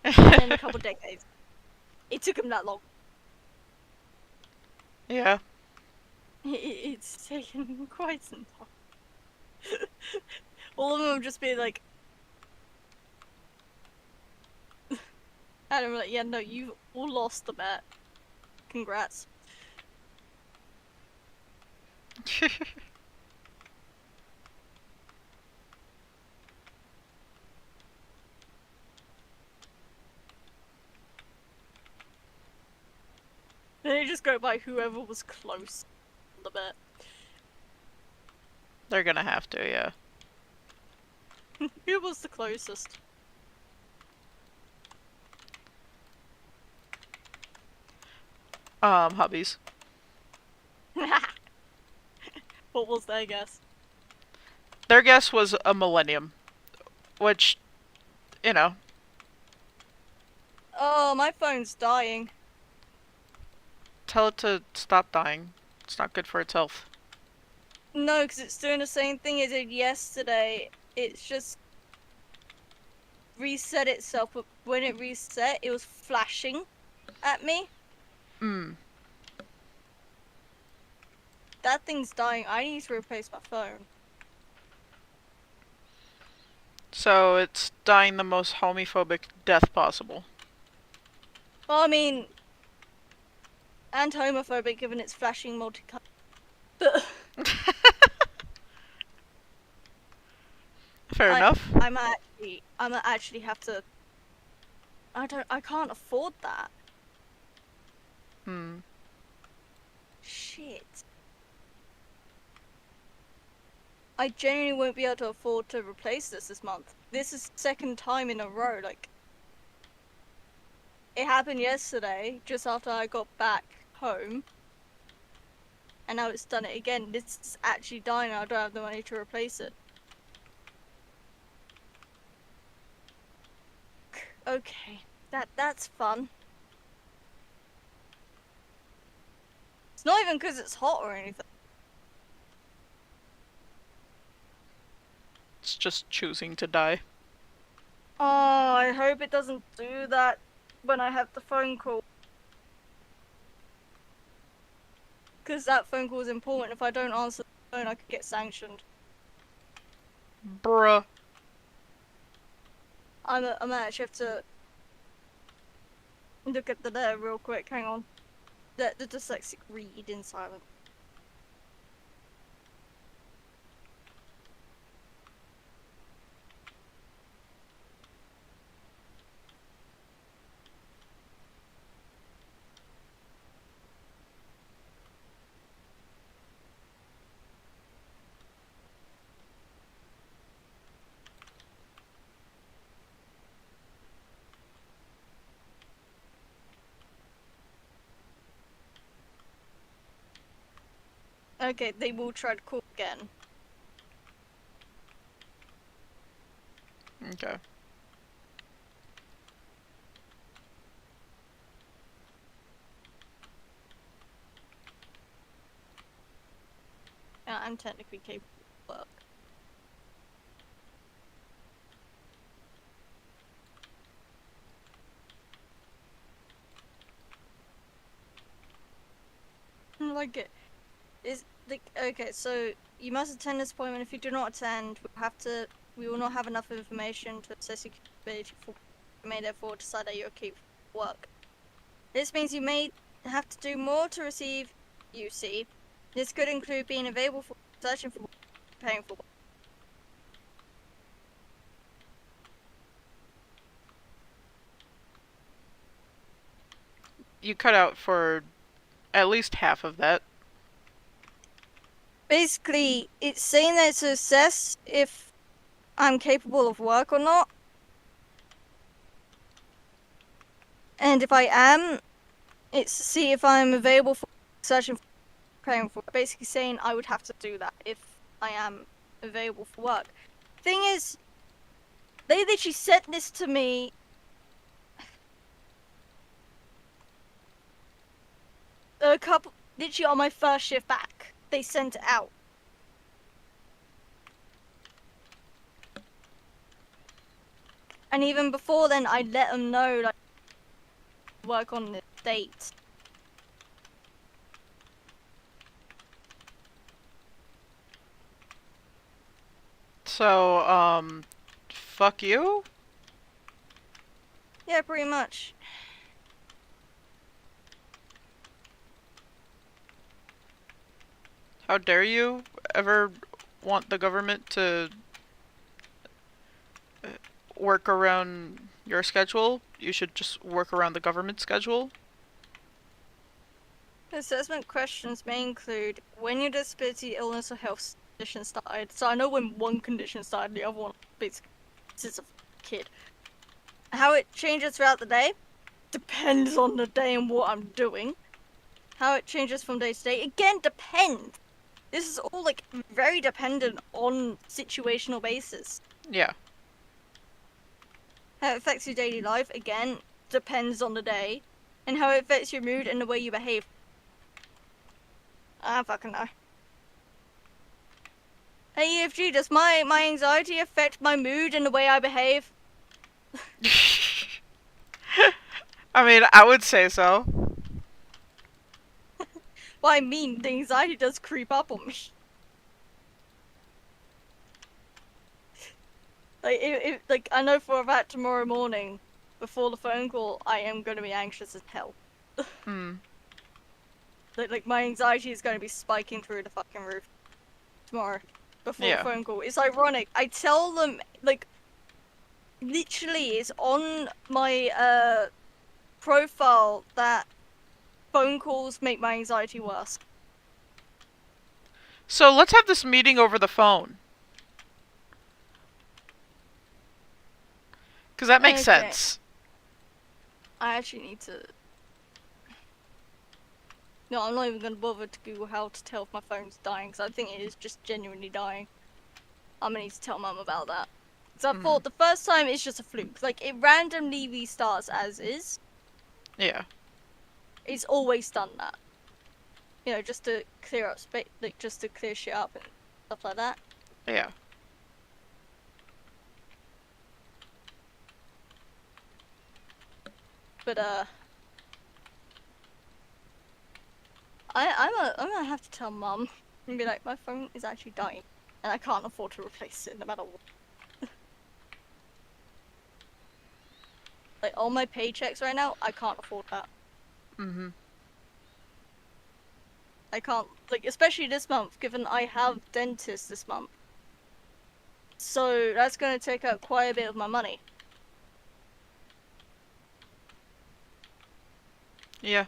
And then a couple decades. It took him that long.
Yeah.
It's taken quite some time. All of them have just been like... and I'm like, yeah, no, you've all lost the bet. Congrats. They just go by whoever was close on the bet.
They're gonna have to, yeah.
Who was the closest?
Hobbies.
What was their guess?
Their guess was a millennium. Which, you know.
Oh, my phone's dying.
Tell it to stop dying. It's not good for its health.
No, because it's doing the same thing it did yesterday. It's just reset itself, but when it reset, it was flashing at me.
Hmm.
That thing's dying. I need to replace my phone.
So it's dying the most homophobic death possible.
Well, I mean, and homophobic given it's flashing multicolor.
Fair enough.
I'm actually have to. I can't afford that.
Hmm.
Shit. I genuinely won't be able to afford to replace this month. This is the second time in a row, like... It happened yesterday, just after I got back home. And now it's done it again. This is actually dying and I don't have the money to replace it. Okay, that's fun. It's not even because it's hot or anything.
It's just choosing to die.
Oh, I hope it doesn't do that when I have the phone call. Because that phone call is important. If I don't answer the phone, I could get sanctioned.
Bruh.
I'm actually have to look at the there real quick. Hang on. The dyslexic read in silence. Okay, they will try to call again.
Okay.
I'm technically capable of work. Like it is like okay, so you must attend this appointment. If you do not attend, we will not have enough information to assess your capability for you may therefore decide that you're capable of work. This means you may have to do more to receive UC. This could include being available for searching for work, paying for work.
You cut out for at least half of that.
Basically, it's saying that to assess if I'm capable of work or not. And if I am, it's to see if I'm available for searching for paying for. Basically saying I would have to do that if I am available for work. Thing is, they literally sent this to me literally on my first shift back. They sent it out. And even before then, I let them know, like, work on the date.
So, fuck you?
Yeah, pretty much.
How dare you ever want the government to work around your schedule? You should just work around the government schedule.
Assessment questions may include when your disability, illness, or health condition started. So I know when one condition started, the other one basically since a kid. How it changes throughout the day depends on the day and what I'm doing. How it changes from day to day again depends. This is all like very dependent on situational basis.
Yeah.
How it affects your daily life again depends on the day, and how it affects your mood and the way you behave. I don't fucking know. Hey EFG, does my anxiety affect my mood and the way I behave?
I mean, I would say so.
Well, I mean, the anxiety does creep up on me. Like, I know for a fact tomorrow morning, before the phone call, I am gonna be anxious as hell.
Hmm.
Like, my anxiety is gonna be spiking through the fucking roof tomorrow, before the
Yeah.
phone call. It's ironic. I tell them, like, literally, it's on my, profile that phone calls make my anxiety worse.
So let's have this meeting over the phone. Because that makes
Okay.
sense.
I actually need to... No, I'm not even gonna bother to Google how to tell if my phone's dying, because I think it is just genuinely dying. I'm gonna need to tell Mum about that. Because I thought the first time it's just a fluke. Like, it randomly restarts as is.
Yeah.
It's always done that. You know, just to clear up space, like, just to clear shit up and stuff like that.
Yeah.
But, I'm gonna have to tell Mum and be like, my phone is actually dying, and I can't afford to replace it no matter what. Like, all my paychecks right now, I can't afford that.
Mm-hmm.
I can't, like, especially this month, given I have dentist this month. So, that's gonna take out quite a bit of my money.
Yeah.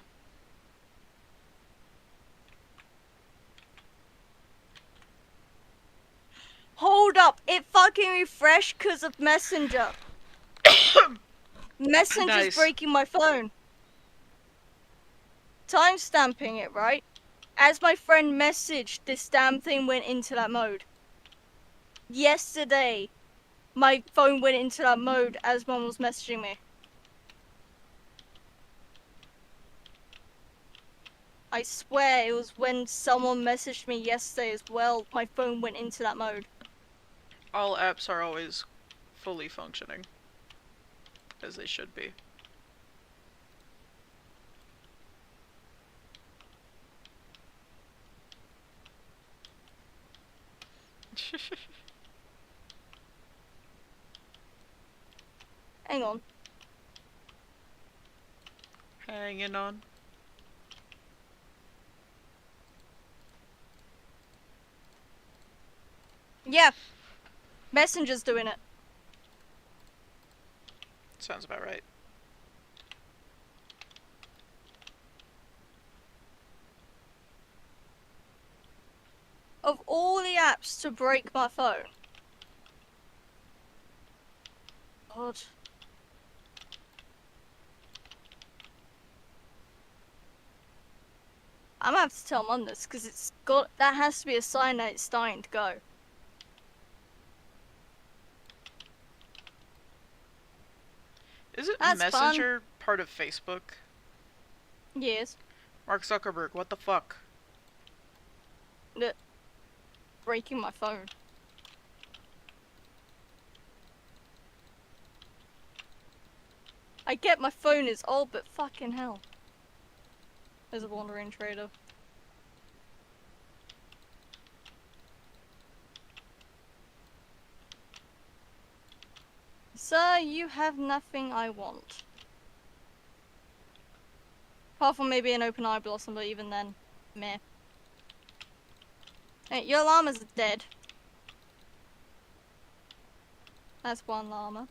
Hold up! It fucking refreshed because of Messenger. Messenger's
Nice.
breaking my phone. Timestamping it, right? As my friend messaged, this damn thing went into that mode. Yesterday, my phone went into that mode as Mum was messaging me. I swear it was when someone messaged me yesterday as well, my phone went into that mode.
All apps are always fully functioning. As they should be.
Hang on.
Hanging on.
Yeah. Messenger's doing it.
Sounds about right.
Of all the apps to break my phone. God. I'm gonna have to tell Mum this, because that has to be a sign that it's starting to go.
Isn't
That's fun.
Messenger part of Facebook?
Yes.
Mark Zuckerberg, what the fuck?
Breaking my phone. I get my phone is old, but fucking hell. There's a wandering trader. Sir, you have nothing I want. Apart from maybe an open eye blossom, but even then, meh. Hey, your llama's dead. That's one llama.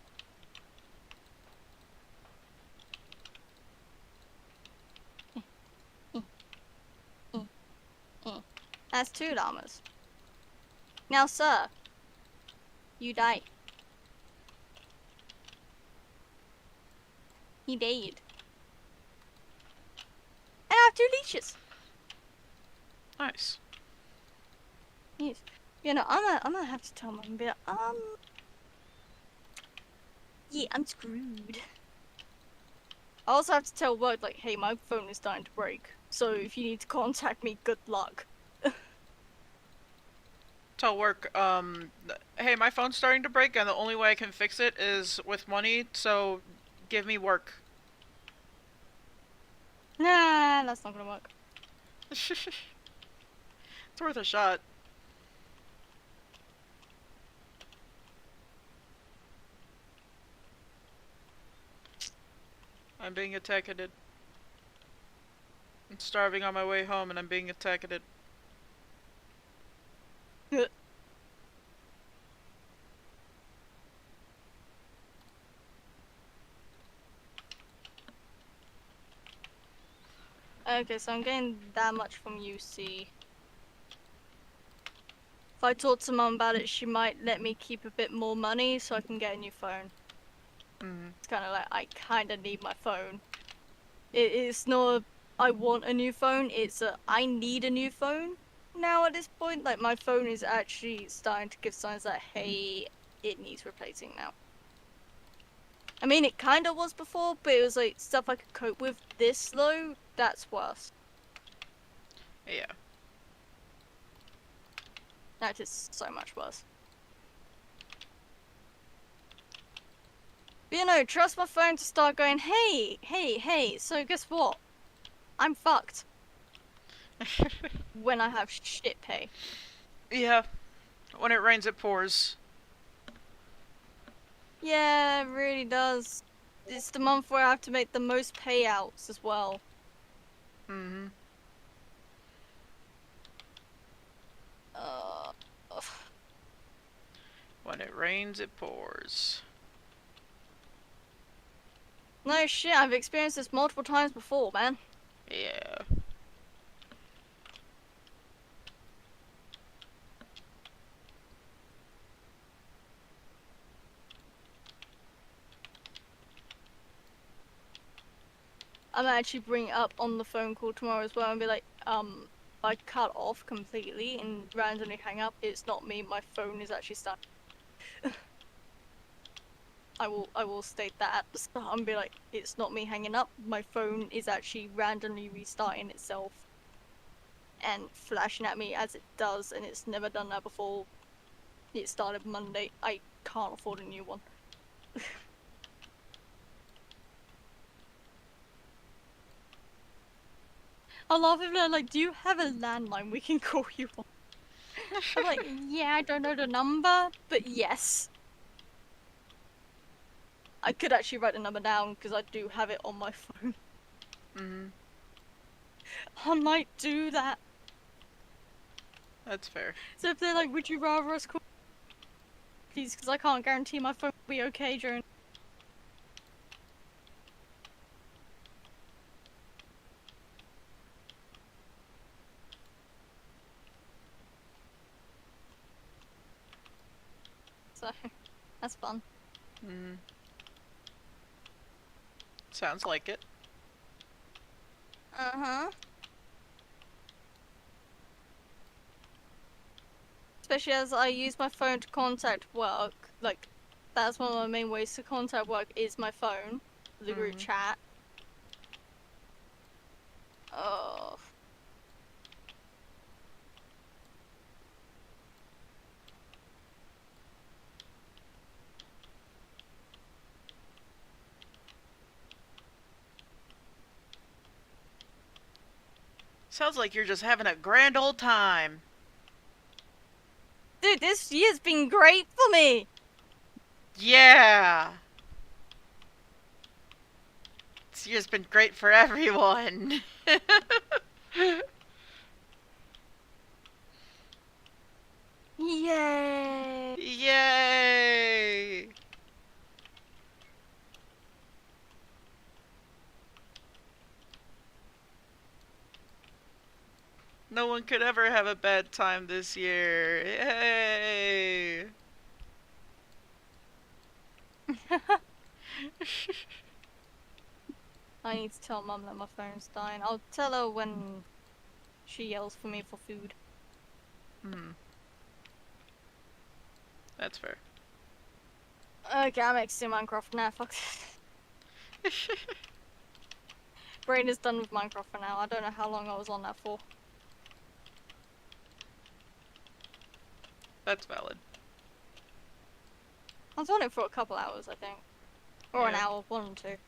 That's two llamas. Now, sir, you died. He died. And I have two leashes.
Nice.
Yes. You know, I'm gonna have to tell mum, but yeah, I'm screwed. I also have to tell work, like, hey, my phone is starting to break, so if you need to contact me, good luck.
Tell work, hey, my phone's starting to break and the only way I can fix it is with money, so give me work.
Nah, that's not gonna work.
It's worth a shot. I'm being attacked. I'm starving on my way home and I'm being attacked.
Okay, so I'm getting that much from UC. If I talk to mum about it, she might let me keep a bit more money so I can get a new phone. It's kind of like, I kind of need my phone. It's not I want a new phone, it's I need a new phone now at this point. Like, my phone is actually starting to give signs that, hey, it needs replacing now. I mean, it kind of was before, but it was like stuff I could cope with. This, though, that's worse.
Yeah.
That is so much worse. But, you know, trust my phone to start going, hey, so guess what? I'm fucked. When I have shit pay.
Yeah. When it rains, it pours.
Yeah, it really does. It's the month where I have to make the most payouts as well.
Mm-hmm.
Ugh.
When it rains, it pours.
No shit, I've experienced this multiple times before, man.
Yeah.
I'm actually bring it up on the phone call tomorrow as well and be like, I cut off completely and randomly hang up. It's not me, my phone is actually stuck. I will state that at the start and be like, it's not me hanging up, my phone is actually randomly restarting itself and flashing at me as it does, and it's never done that before. It started Monday. I can't afford a new one. I love it. They're like, do you have a landline we can call you on? I'm like, yeah, I don't know the number, but yes. I could actually write the number down because I do have it on my phone.
Mm-hmm.
I might do that.
That's fair.
So if they're like, would you rather us call please, because I can't guarantee my phone will be okay during. So, that's fun.
Mm-hmm. Sounds like it.
Uh-huh. Especially as I use my phone to contact work. Like, that's one of my main ways to contact work is my phone. the group chat. Oh.
Sounds like you're just having a grand old time.
Dude, this year's been great for me!
Yeah! This year's been great for everyone.
Yay!
Yay! No one could ever have a bad time this year. Yay!
I need to tell Mum that my phone's dying. I'll tell her when she yells for me for food.
That's fair.
Okay, I'm exiting Minecraft now, fuck this. Brain is done with Minecraft for now. I don't know how long I was on that for.
That's valid.
I was on it for a couple hours, I think. Or an
Yeah.
hour, one or two.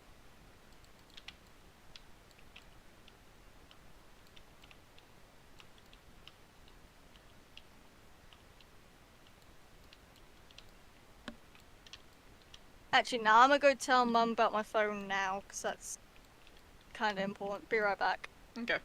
Actually, now I'm gonna go tell Mum about my phone now, because that's kind of important. Be right back.
Okay.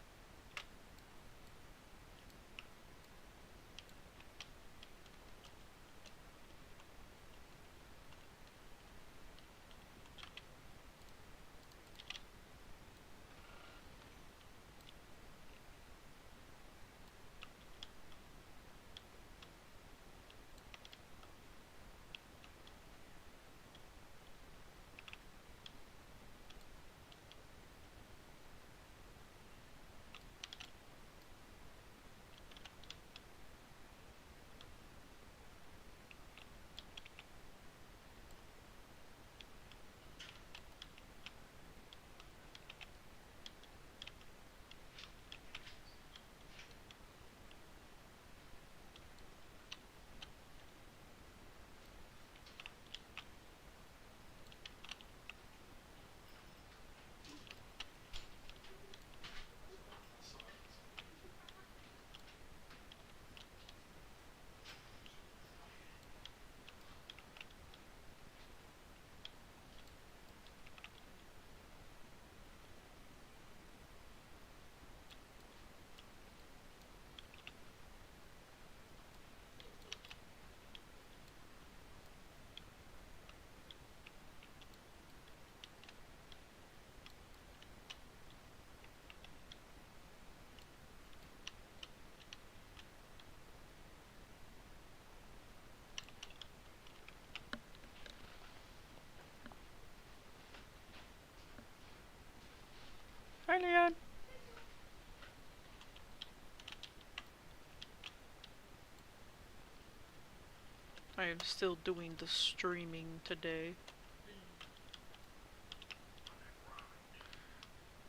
Hi, Leon. I am still doing the streaming today.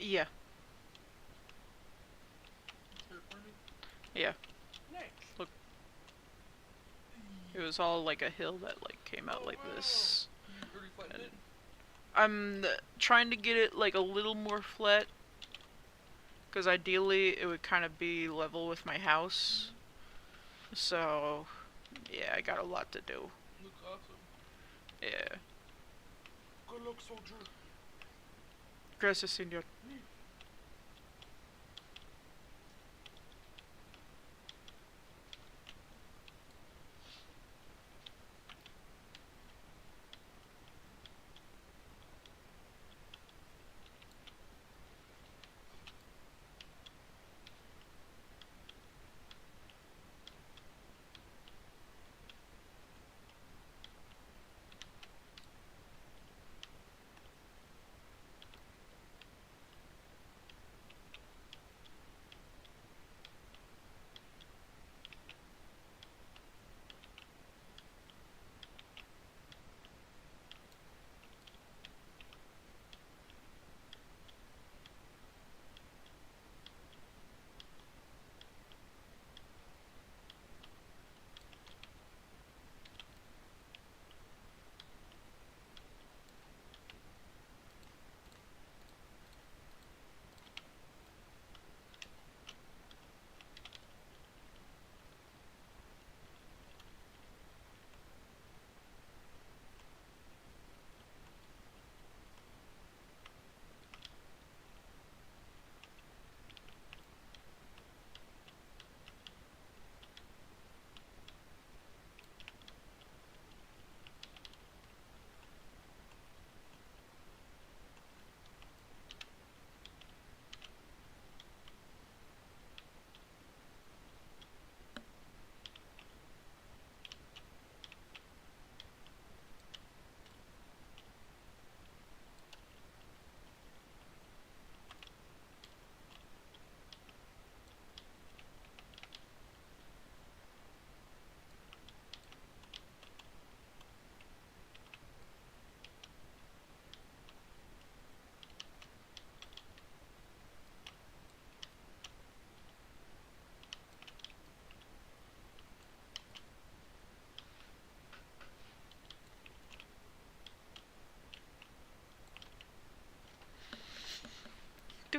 Yeah. Yeah. Look. It was all like a hill that like came out like this. And I'm trying to get it like a little more flat. Because ideally it would kind of be level with my house. So, yeah, I got a lot to do.
Looks awesome.
Yeah.
Good luck, soldier.
Gracias, señor.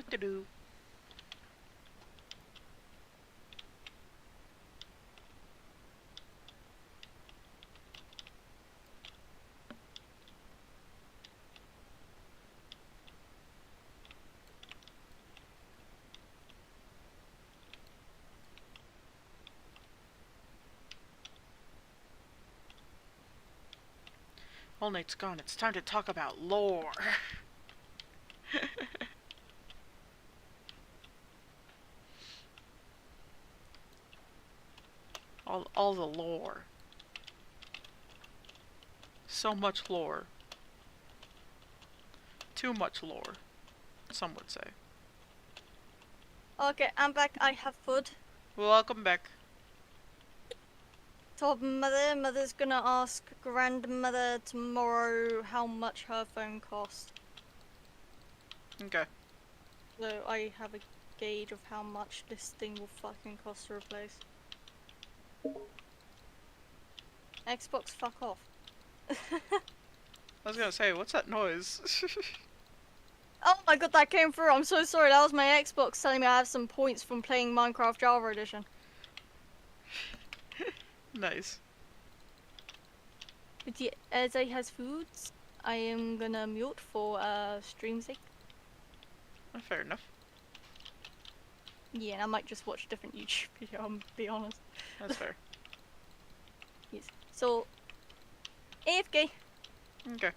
Do-do. All night's gone. It's time to talk about lore. all the lore. So much lore. Too much lore, some would say.
Okay, I'm back. I have food.
Welcome back.
Told mother's gonna ask grandmother tomorrow how much her phone cost.
Okay.
So I have a gauge of how much this thing will fucking cost to replace. Xbox, fuck off.
I was gonna say, what's that noise?
Oh my god, that came through. I'm so sorry. That was my Xbox telling me I have some points from playing Minecraft Java Edition.
Nice.
But yeah, as I has foods, I am gonna mute for stream sake.
Fair enough.
Yeah, and I might just watch a different YouTube video, I'll be honest.
That's fair.
Yes. So, AFK.
Okay.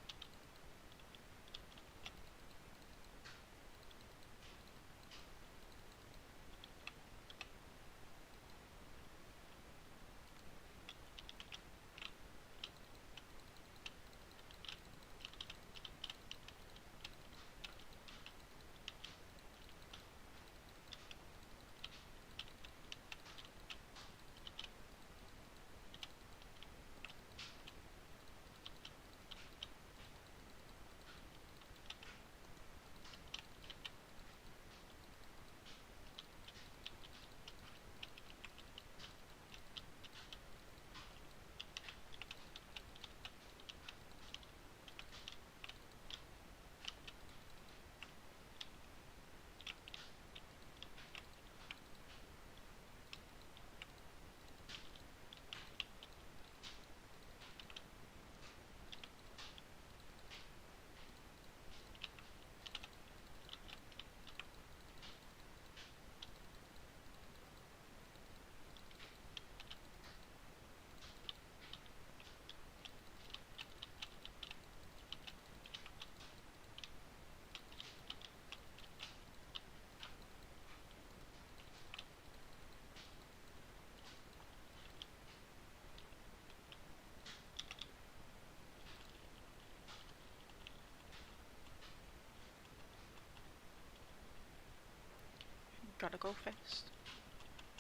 Gotta go fast.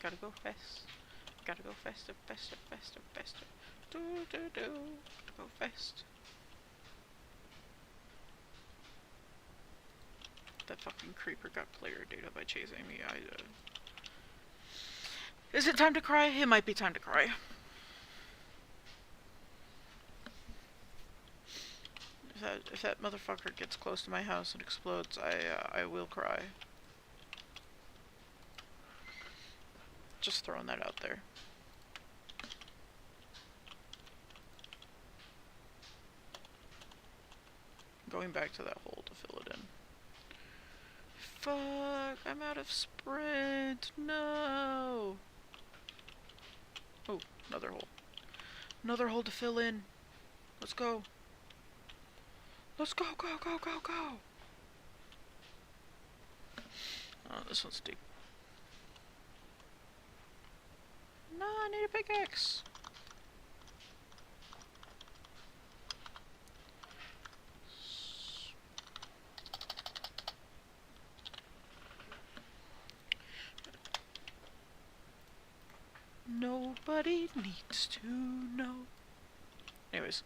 Gotta go fast. Gotta go faster, faster, faster, faster. Do do do. Gotta go fast. That fucking creeper got player data by chasing me. Is it time to cry? It might be time to cry. If that motherfucker gets close to my house and explodes, I will cry. Just throwing that out there. Going back to that hole to fill it in. Fuck, I'm out of sprint. No. Oh, another hole. Another hole to fill in. Let's go. Let's go, go, go, go, go. Oh, this one's deep. No, I need a pickaxe. Nobody needs to know. Anyways.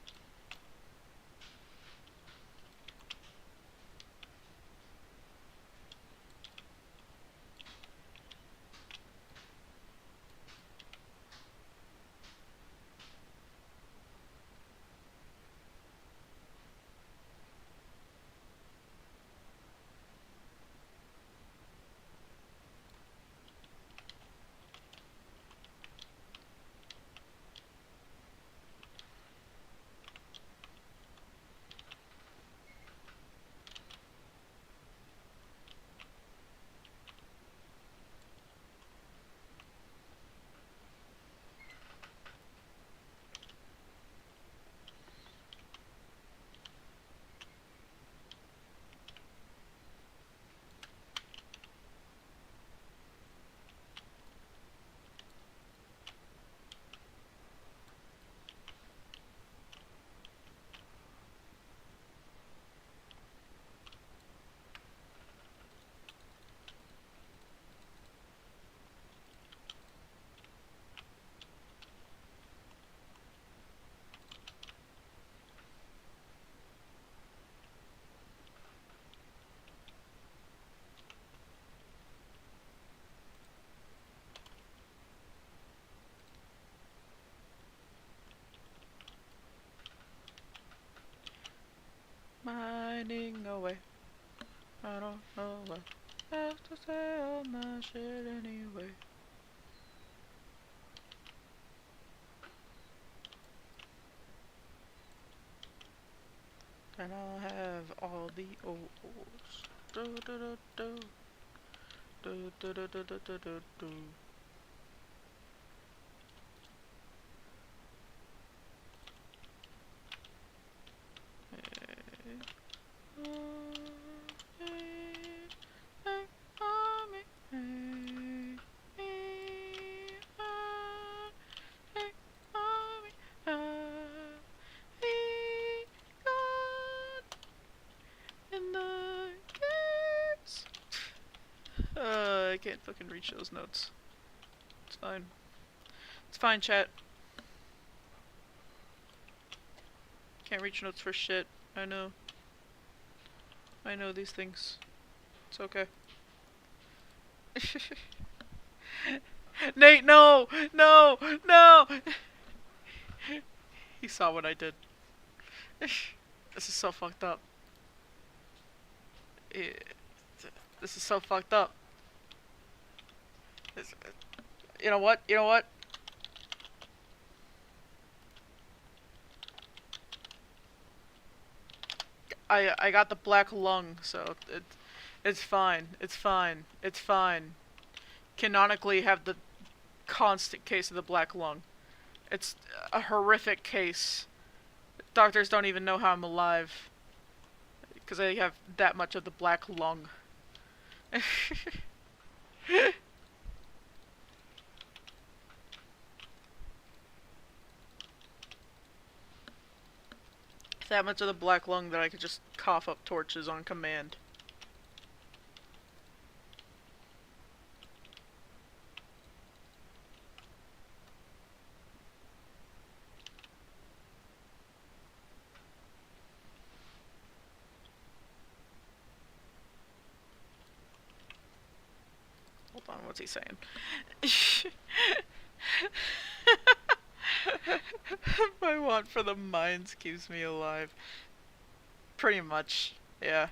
spinning away. I don't know what else to say on my shit anyway. And I'll have all the O's. Do do do do. Do do do do do do do do. I can't fucking reach those notes. It's fine. It's fine, chat. Can't reach notes for shit. I know. I know these things. It's okay. Nate, no! No! No! He saw what I did. This is so fucked up. This is so fucked up. You know what? You know what? I got the black lung, so it's fine. It's fine. It's fine. Canonically have the constant case of the black lung. It's a horrific case. Doctors don't even know how I'm alive. Because I have that much of the black lung. That much of the black lung that I could just cough up torches on command. Hold on, what's he saying? My want for the mines keeps me alive. Pretty much, yeah.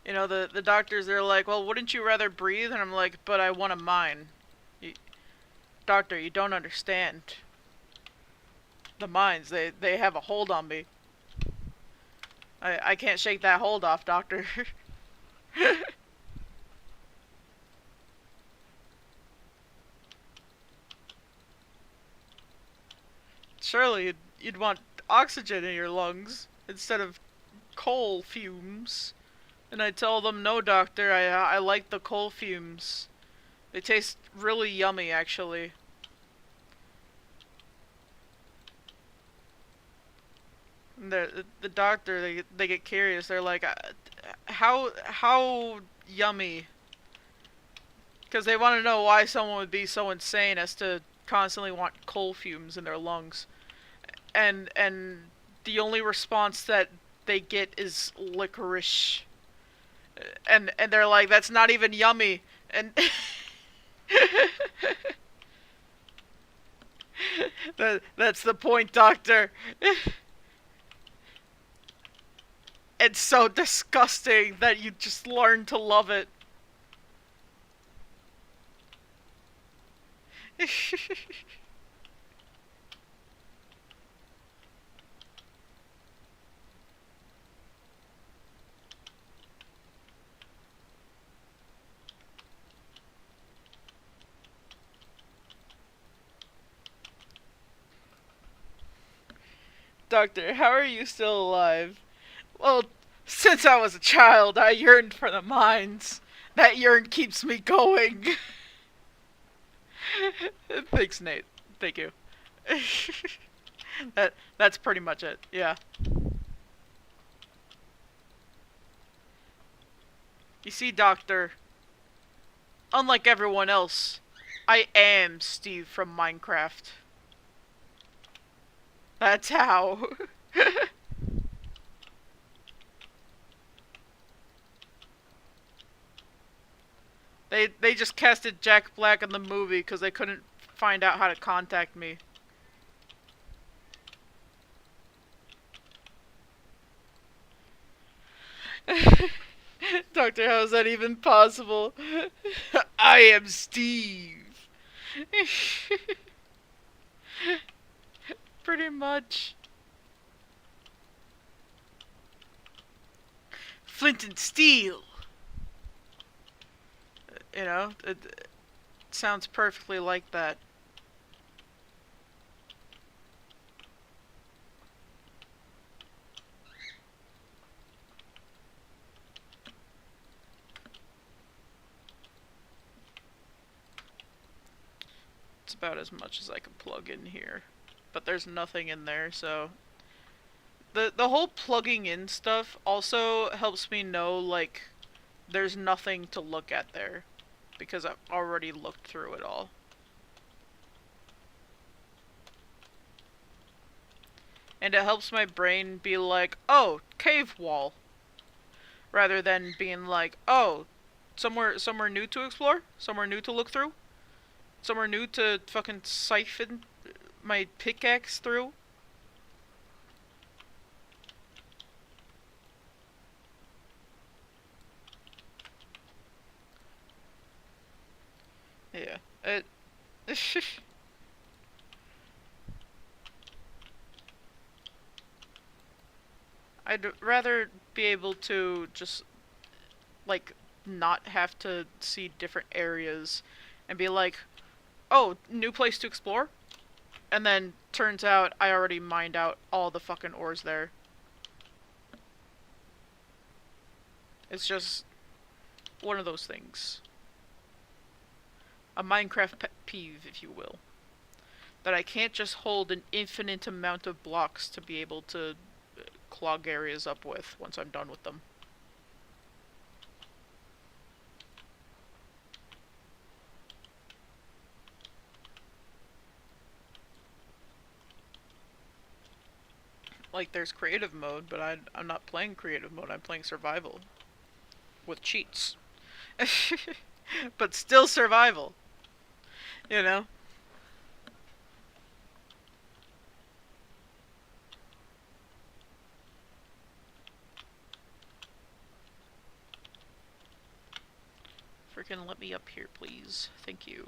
You know, the doctors, they're like, well, wouldn't you rather breathe? And I'm like, but I want a mine. Doctor, you don't understand. The mines, they have a hold on me. I can't shake that hold off, doctor. Surely you'd want oxygen in your lungs instead of coal fumes. And I tell them, no doctor, I like the coal fumes. They taste really yummy, actually. And the doctor, they get curious. They're like, how yummy? Because they want to know why someone would be so insane as to constantly want coal fumes in their lungs. And the only response that they get is licorice. And they're like, that's not even yummy. And that's the point, doctor. It's so disgusting that you just learn to love it. Doctor, how are you still alive? Well, since I was a child, I yearned for the mines. That yearn keeps me going. Thanks, Nate. Thank you. That's pretty much it. Yeah. You see, Doctor, unlike everyone else, I am Steve from Minecraft. That's how. They just casted Jack Black in the movie because they couldn't find out how to contact me. Doctor, how is that even possible? I am Steve. Pretty much. Flint and Steel. You know, it sounds perfectly like that. It's about as much as I can plug in here. But there's nothing in there, so... The whole plugging in stuff also helps me know, like, there's nothing to look at there. Because I've already looked through it all. And it helps my brain be like, oh, cave wall. Rather than being like, oh, somewhere new to explore? Somewhere new to look through? Somewhere new to fucking siphon my pickaxe through? Yeah. I'd rather be able to just, like, not have to see different areas and be like, oh, new place to explore? And then turns out I already mined out all the fucking ores there. It's just one of those things. A Minecraft pet peeve, if you will. That I can't just hold an infinite amount of blocks to be able to clog areas up with once I'm done with them. Like, there's creative mode, but I'm not playing creative mode, I'm playing survival. With cheats. But still survival. You know? Freaking let me up here, please. Thank you.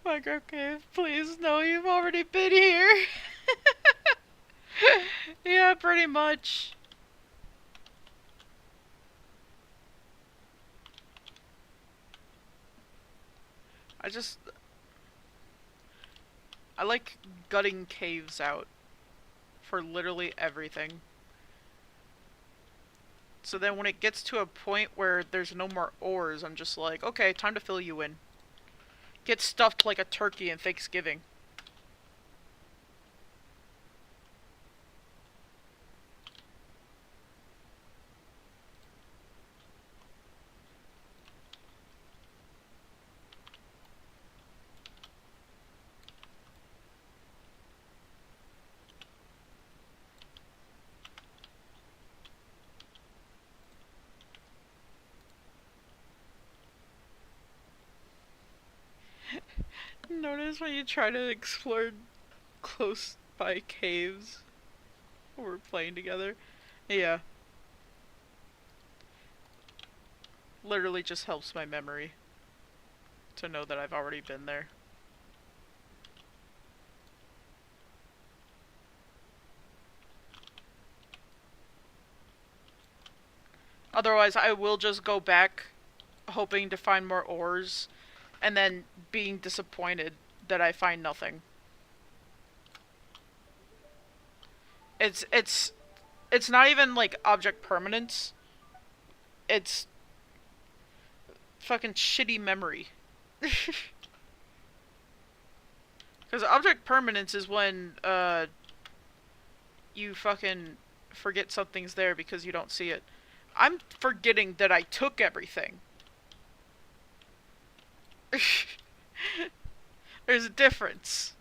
Minecraft cave, please, no, you've already been here. Yeah, pretty much. I like gutting caves out for literally everything. So then when it gets to a point where there's no more ores, I'm just like, okay, time to fill you in. Get stuffed like a turkey in Thanksgiving. Notice when you try to explore close by caves when we're playing together? Yeah. Literally just helps my memory to know that I've already been there. Otherwise, I will just go back hoping to find more ores and then being disappointed that I find nothing. It's not even like object permanence. It's fucking shitty memory. Because object permanence is when, you fucking forget something's there because you don't see it. I'm forgetting that I took everything. There's a difference.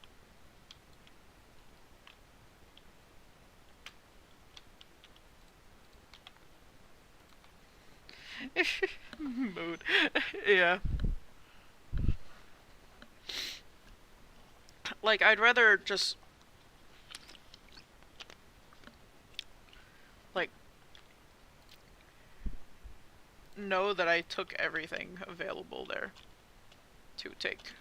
Mood. Yeah. Like, I'd rather just, like, know that I took everything available there to take.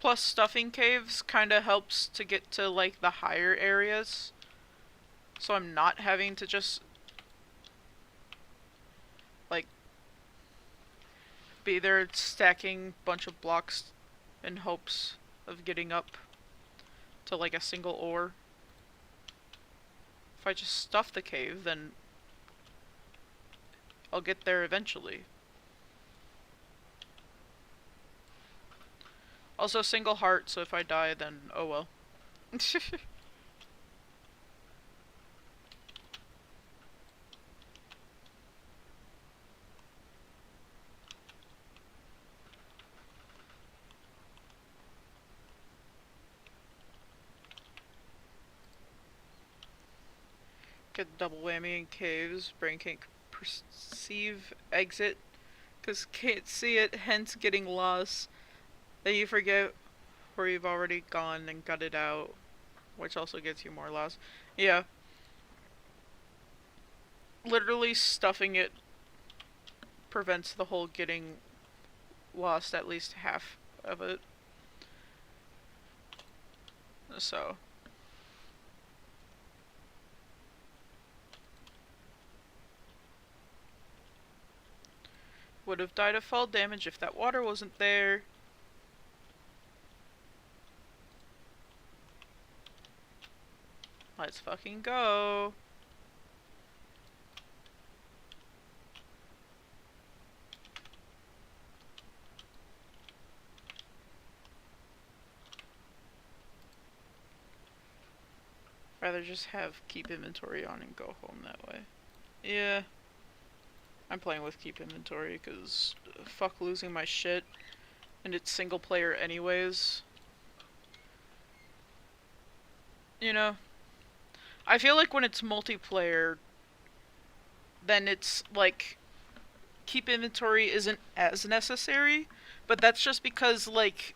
Plus, stuffing caves kinda helps to get to, like, the higher areas. So I'm not having to just, like, be there stacking a bunch of blocks in hopes of getting up to, like, a single ore. If I just stuff the cave, then I'll get there eventually. Also, single heart, so if I die, then oh well. Get double whammy in caves. Brain can't perceive exit because can't see it, hence getting lost. Then you forget where you've already gone and got it out, which also gets you more lost. Yeah. Literally stuffing it prevents the whole getting lost at least half of it. So. Would have died of fall damage if that water wasn't there. Let's fucking go. Rather just have keep inventory on and go home that way. Yeah. I'm playing with keep inventory because fuck losing my shit. And it's single player anyways. You know? I feel like when it's multiplayer, then it's like keep inventory isn't as necessary. But that's just because, like,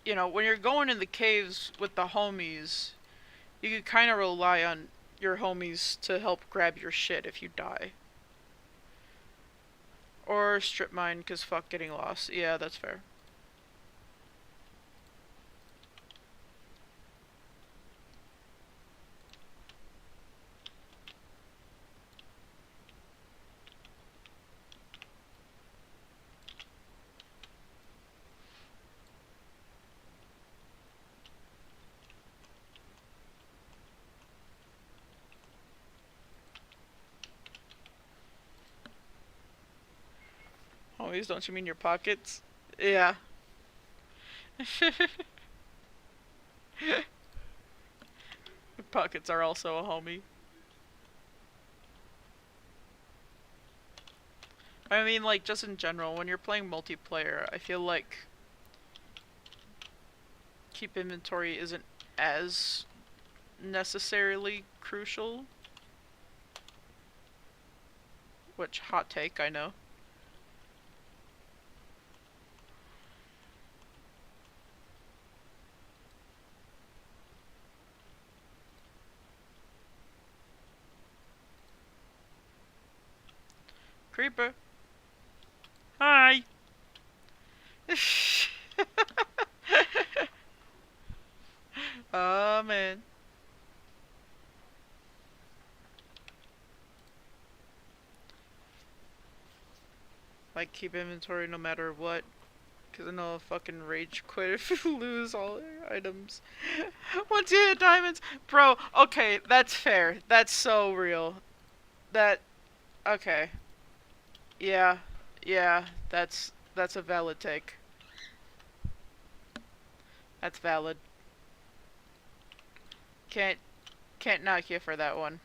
you know, when you're going in the caves with the homies, you can kind of rely on your homies to help grab your shit if you die. Or strip mine, because fuck getting lost. Yeah, that's fair. Homies, don't you mean your pockets? Yeah. Your pockets are also a homie. I mean, like, just in general, when you're playing multiplayer, I feel like keep inventory isn't as necessarily crucial. Which, hot take, I know. Creeper. Hi. Oh man. Like keep inventory no matter what. Cause I know I'll fucking rage quit if you lose all your items. Once you hit diamonds, bro. Okay, that's fair. That's so real. That okay. Yeah, yeah. That's a valid take. That's valid. Can't can't knock you for that one.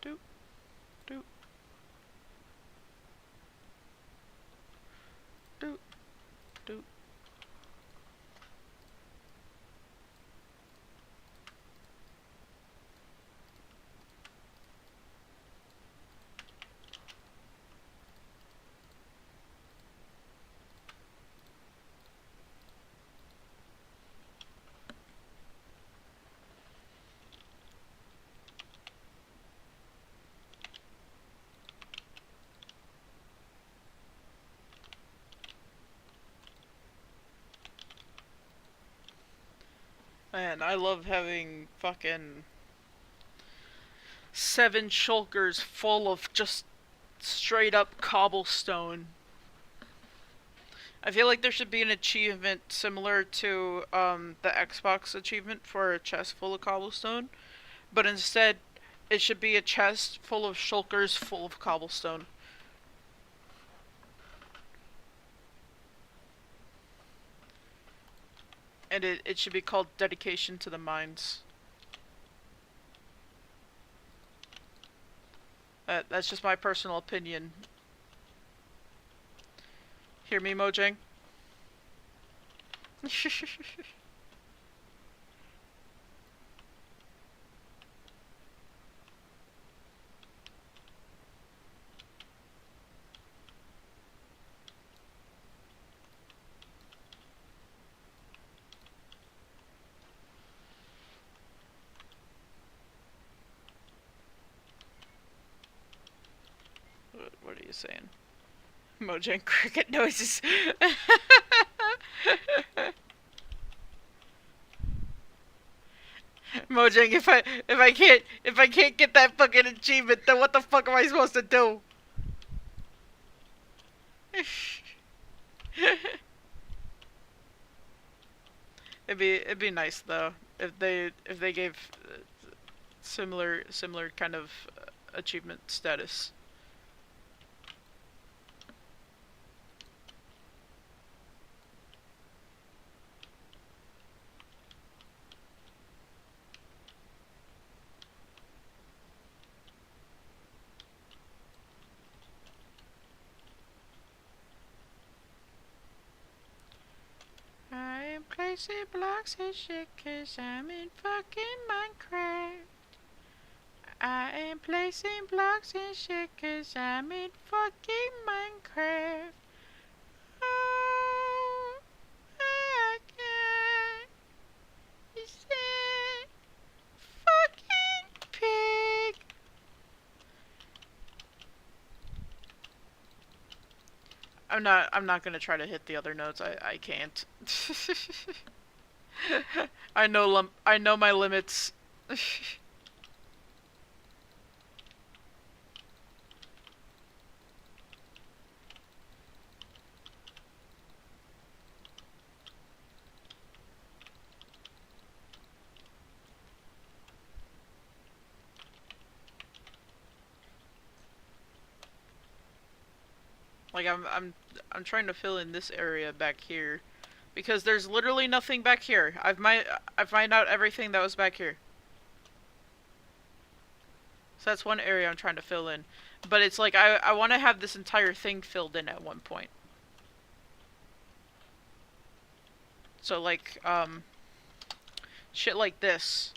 Doop doop doop doop. Man, I love having fucking 7 shulkers full of just straight up cobblestone. I feel like there should be an achievement similar to the Xbox achievement for a chest full of cobblestone, but instead it should be a chest full of shulkers full of cobblestone. And it should be called Dedication to the Mines. That's just my personal opinion. Hear me, Mojang? What are you saying? Mojang cricket noises. Mojang, if I can't get that fucking achievement, then what the fuck am I supposed to do? It'd be nice though if they gave similar kind of achievement status. I am placing blocks and shit 'cause I'm in fucking Minecraft. I am placing blocks and shit 'cause I'm in fucking Minecraft. Oh, I can't. Is that fucking pig? I'm not gonna try to hit the other notes. I can't. I know my limits. Like I'm trying to fill in this area back here because there's literally nothing back here. I find out everything that was back here. So that's one area I'm trying to fill in. But it's like I want to have this entire thing filled in at one point. So like shit like this.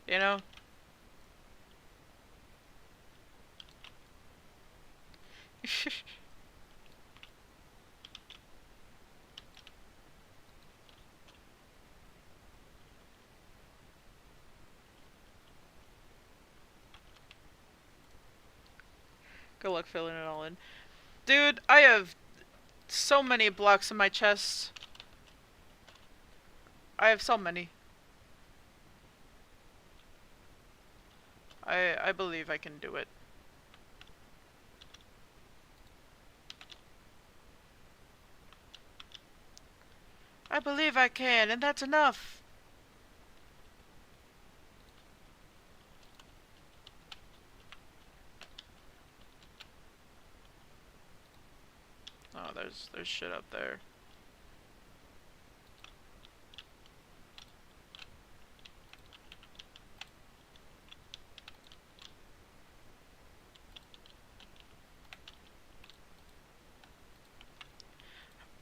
You know? Good luck filling it all in. Dude, I have so many blocks in my chest. I have so many. I believe I can do it. I believe I can, and that's enough. Oh, there's shit up there.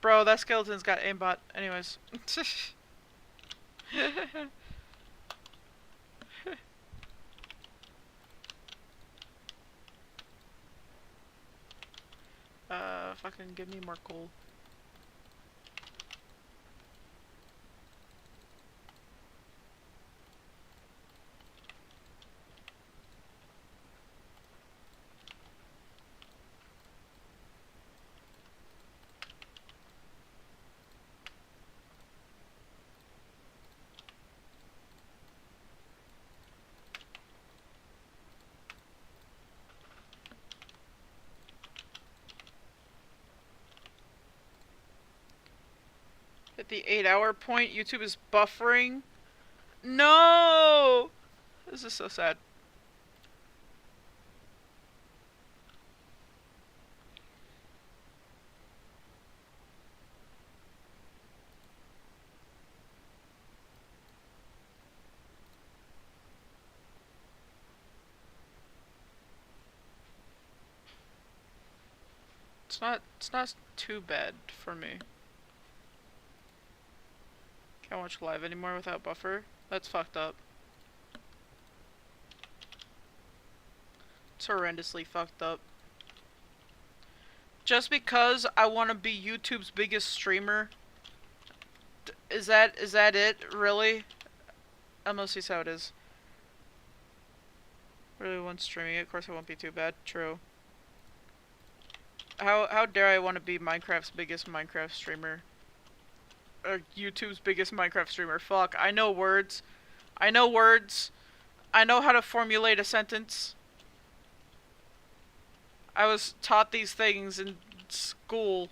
Bro, that skeleton's got aimbot. Anyways. Fucking give me more coal. At the 8-hour point, YouTube is buffering. No! This is so sad. It's not too bad for me. Can't watch live anymore without buffer. That's fucked up. It's horrendously fucked up. Just because I want to be YouTube's biggest streamer. Is that it? Really? That mostly is how it is. Really want streaming it. Of course it won't be too bad. True. How dare I want to be Minecraft's biggest Minecraft streamer? Or YouTube's biggest Minecraft streamer. Fuck, I know words. I know words. I know how to formulate a sentence. I was taught these things in school.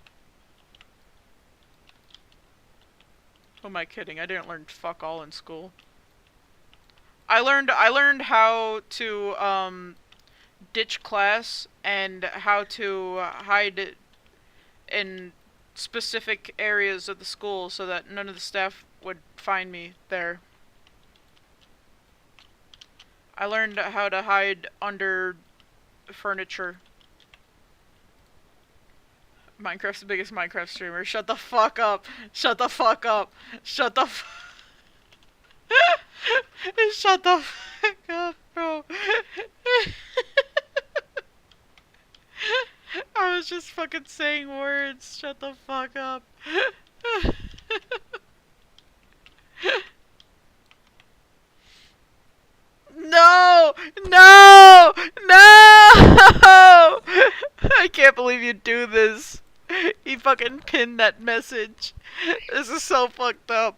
Who am I kidding? I didn't learn fuck all in school. I learned how to ditch class and how to hide in specific areas of the school so that none of the staff would find me there. I learned how to hide under furniture. Minecraft's the biggest Minecraft streamer. Shut the fuck up. Shut the fuck up. Shut the Shut the fuck up, bro. I was just fucking saying words. Shut the fuck up. No! No! No! I can't believe you do this. He fucking pinned that message. This is so fucked up.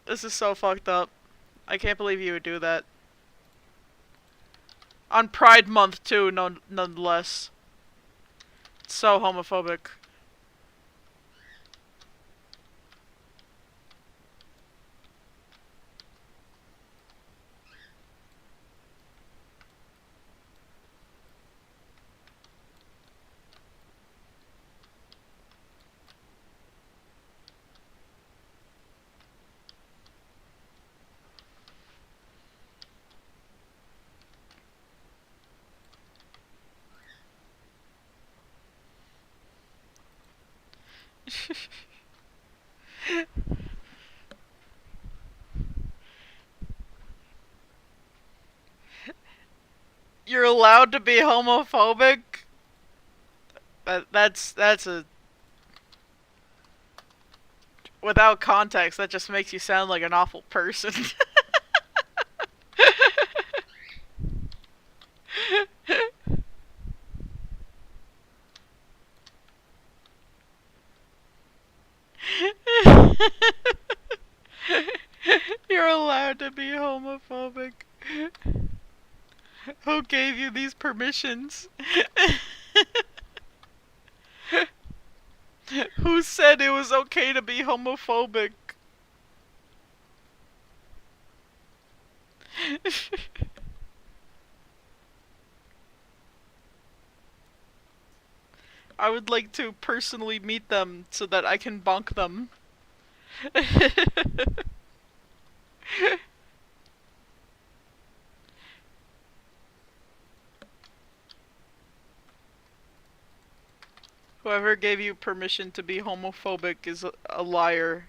This is so fucked up. I can't believe you would do that. On Pride Month too, nonetheless. It's so homophobic. You're allowed to be homophobic? That's a... without context, that just makes you sound like an awful person. You're allowed to be homophobic. Who gave you these permissions? Who said it was okay to be homophobic? I would like to personally meet them so that I can bonk them. Whoever gave you permission to be homophobic is a liar.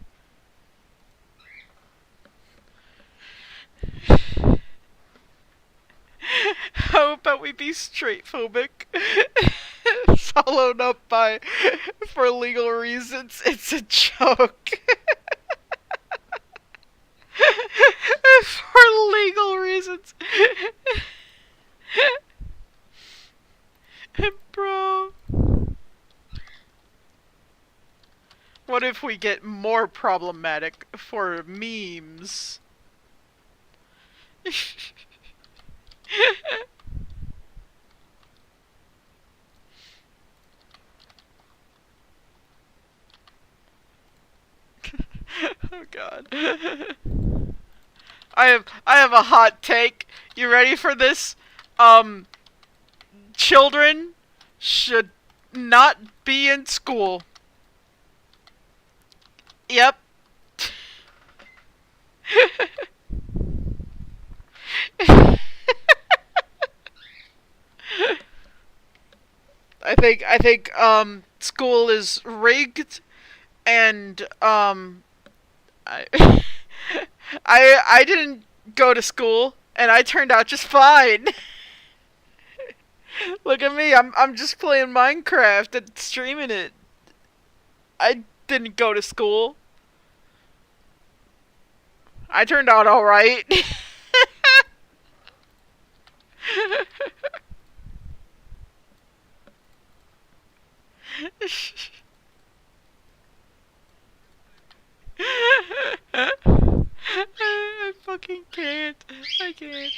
How about we be straight phobic? Followed up by, for legal reasons, it's a joke. For legal reasons. Bro. What if we get more problematic for memes? Oh god. I have a hot take. You ready for this? Children should not be in school. Yep. I think school is rigged, and I I didn't go to school and I turned out just fine. Look at me, I'm just playing Minecraft and streaming it. I didn't go to school. I turned out alright. I fucking can't. I can't.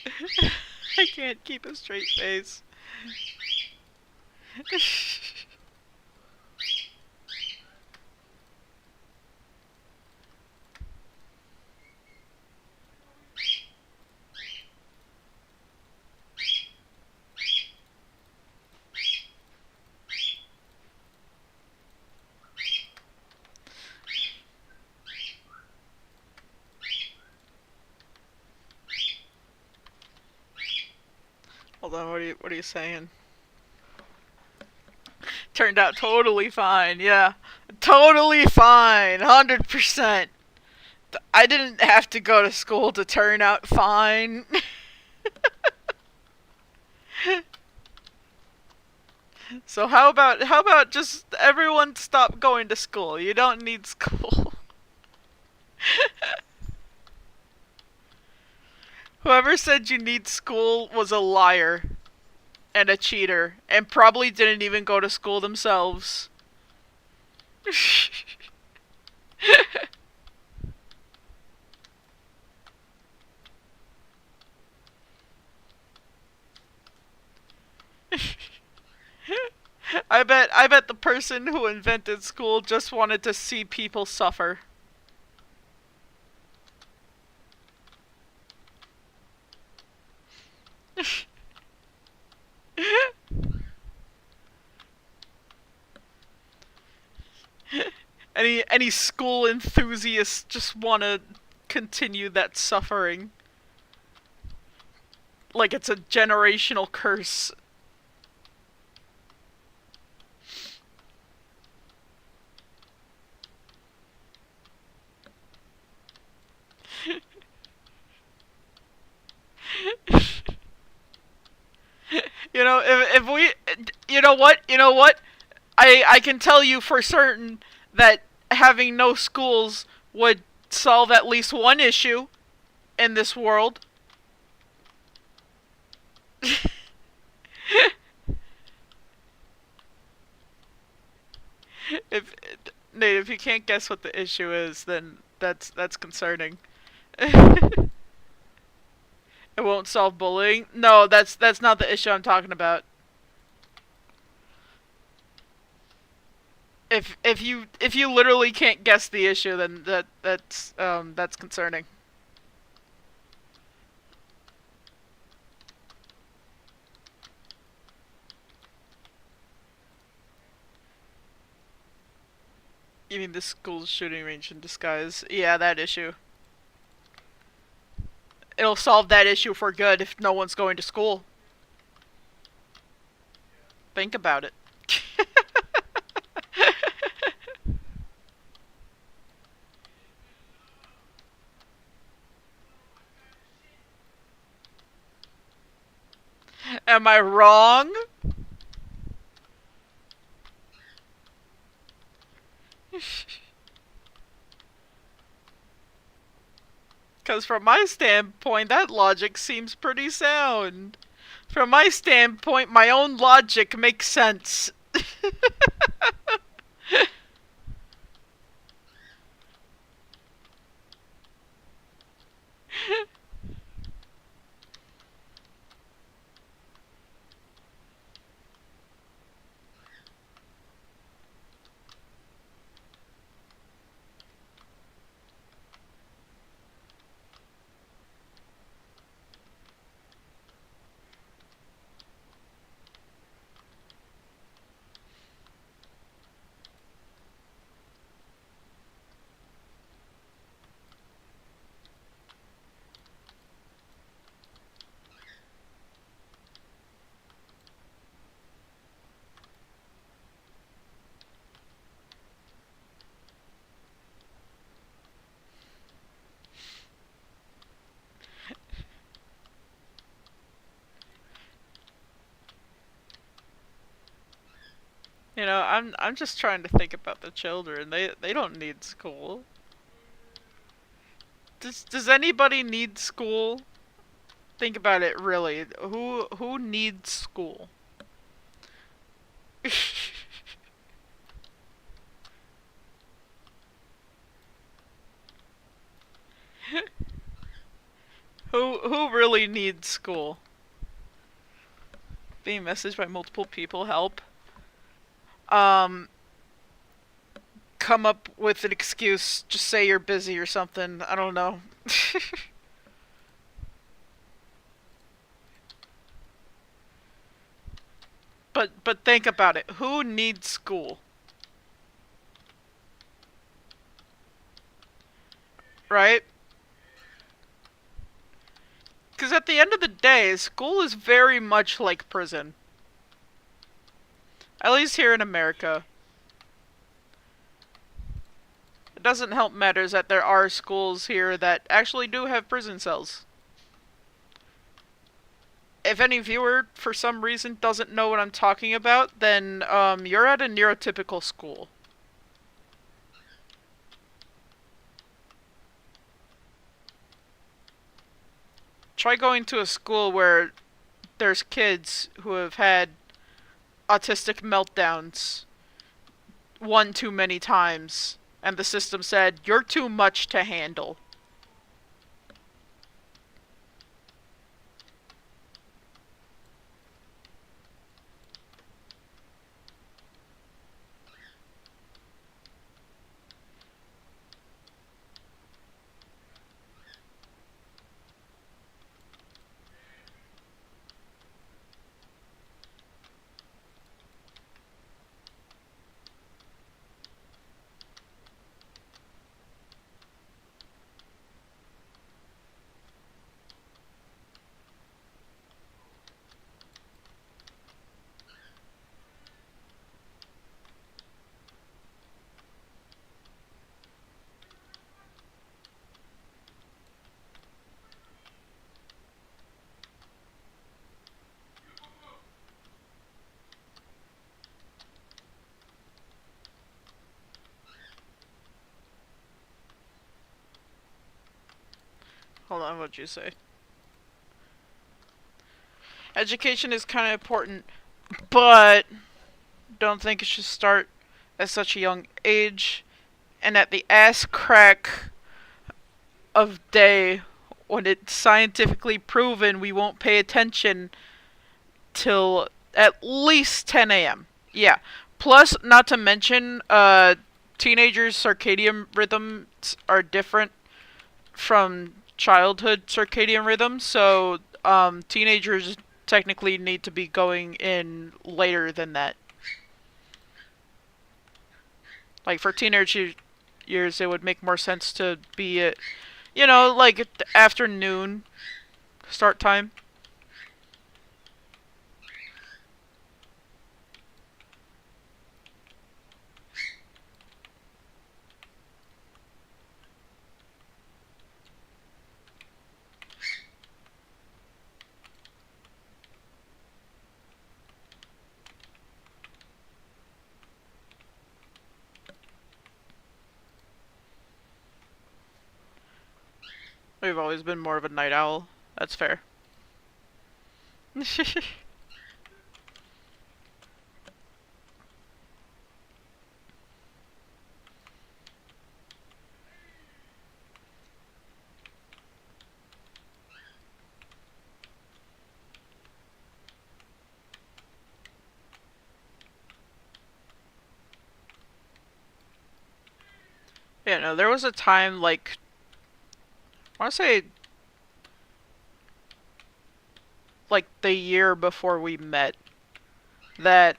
I can't keep a straight face. Hold on, what are you saying? Turned out totally fine, yeah. Totally fine, 100%. I didn't have to go to school to turn out fine. So how about just everyone stop going to school? You don't need school. Whoever said you need school was a liar and a cheater and probably didn't even go to school themselves. I bet the person who invented school just wanted to see people suffer. Any school enthusiasts just want to continue that suffering. Like it's a generational curse. You know, if we, you know what, I can tell you for certain that having no schools would solve at least one issue in this world. if Nate, if you can't guess what the issue is, then that's concerning. It won't solve bullying. No, that's not the issue I'm talking about. If you literally can't guess the issue, then that's concerning. You mean the school shooting range in disguise? Yeah, that issue. It'll solve that issue for good if no one's going to school. Think about it. Am I wrong? Because from my standpoint, that logic seems pretty sound. From my standpoint, my own logic makes sense. I'm just trying to think about the children. They don't need school. Does anybody need school? Think about it really. Who needs school? Who really needs school? Being messaged by multiple people help. Um Come up with an excuse. Just say you're busy or something. I don't know. But think about it. Who needs school? Right? Because at the end of the day, school is very much like prison. At least here in America. It doesn't help matters that there are schools here that actually do have prison cells. If any viewer, for some reason, doesn't know what I'm talking about, then you're at a neurotypical school. Try going to a school where there's kids who have had autistic meltdowns one too many times, and the system said, you're too much to handle. Hold on, what'd you say? Education is kind of important, but don't think it should start at such a young age and at the ass crack of day when it's scientifically proven we won't pay attention till at least 10 a.m. Yeah. Plus, not to mention, teenagers' circadian rhythms are different from childhood circadian rhythms, so teenagers technically need to be going in later than that. Like for teenage years, it would make more sense to be at, like at the afternoon start time. We've always been more of a night owl. That's fair. Yeah, no, there was a time, like, I want to say, like, the year before we met, that,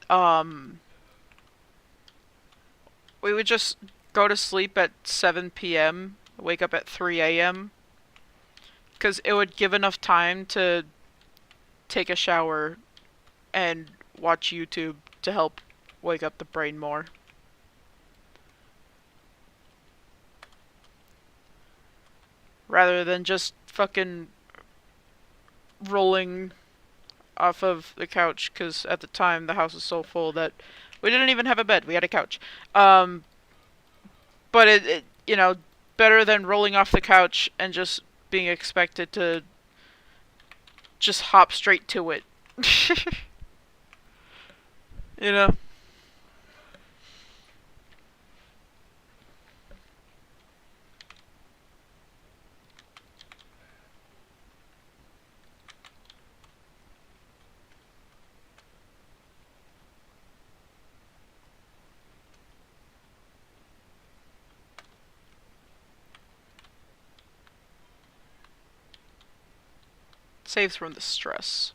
we would just go to sleep at 7 p.m., wake up at 3 a.m., because it would give enough time to take a shower and watch YouTube to help wake up the brain more. Rather than just fucking rolling off of the couch, because at the time the house was so full that we didn't even have a bed, we had a couch. But better than rolling off the couch and just being expected to just hop straight to it. you know? Saves from the stress.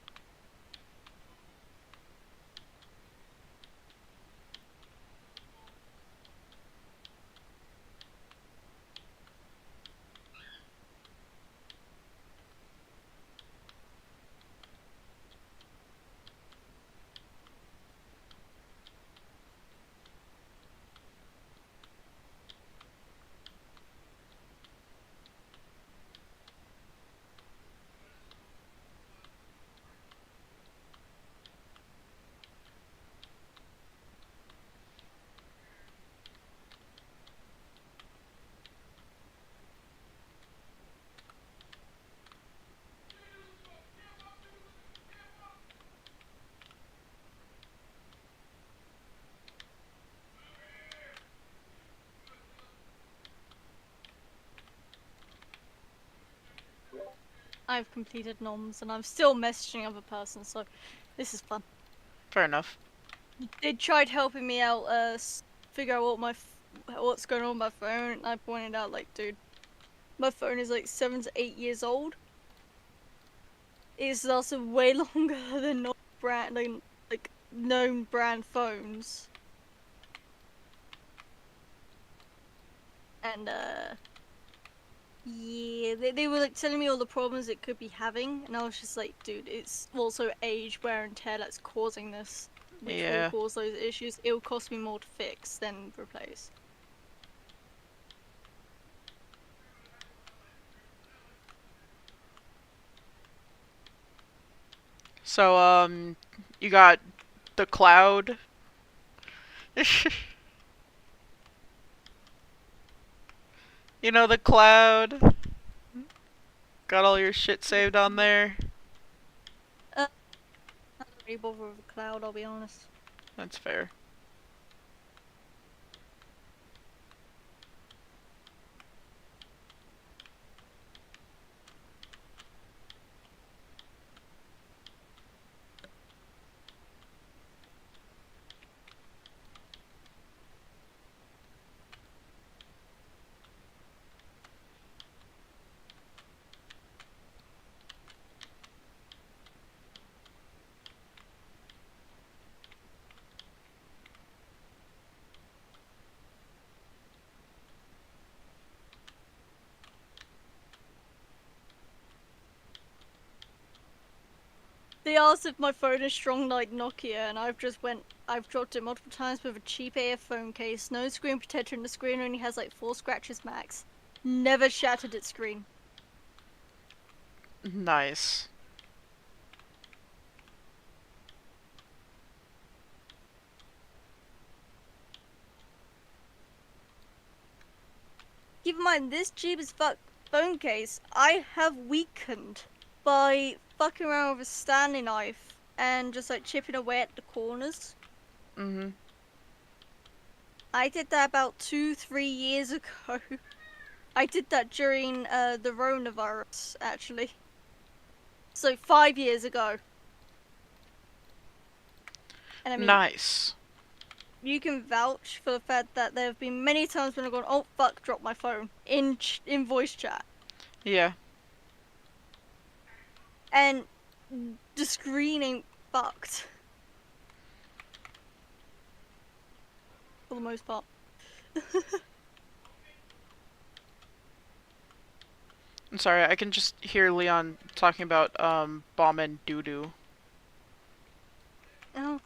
I've completed noms and I'm still messaging other person, so this is fun.
Fair enough.
They tried helping me out, figure out what's going on with my phone, and I pointed out, like, dude, my phone is like 7 to 8 years old. It's lasted way longer than known brand phones. And yeah, they were like telling me all the problems it could be having, and I was just like, dude, it's also age, wear and tear that's causing this, which
Yeah.
will cause those issues. It will cost me more to fix than replace.
So, you got the cloud. You know, the cloud. Got all your shit saved on there?
I don't really bother with the cloud, I'll be honest.
That's fair.
They asked if my phone is strong like Nokia, and I've dropped it multiple times with a cheap AF phone case, no screen protector, and the screen only has like 4 scratches max. Never shattered its screen.
Nice.
Keep in mind, this cheap as fuck phone case I have weakened by fucking around with a Stanley knife and just like chipping away at the corners.
Mm-hmm.
I did that about 2-3 years ago. I did that during the coronavirus, actually. So 5 years ago. And I mean,
Nice.
you can vouch for the fact that there have been many times when I've gone, oh fuck, dropped my phone in voice chat.
Yeah.
And the screen ain't fucked. For the most part.
I'm sorry, I can just hear Leon talking about, bomb and doo-doo.
Oh.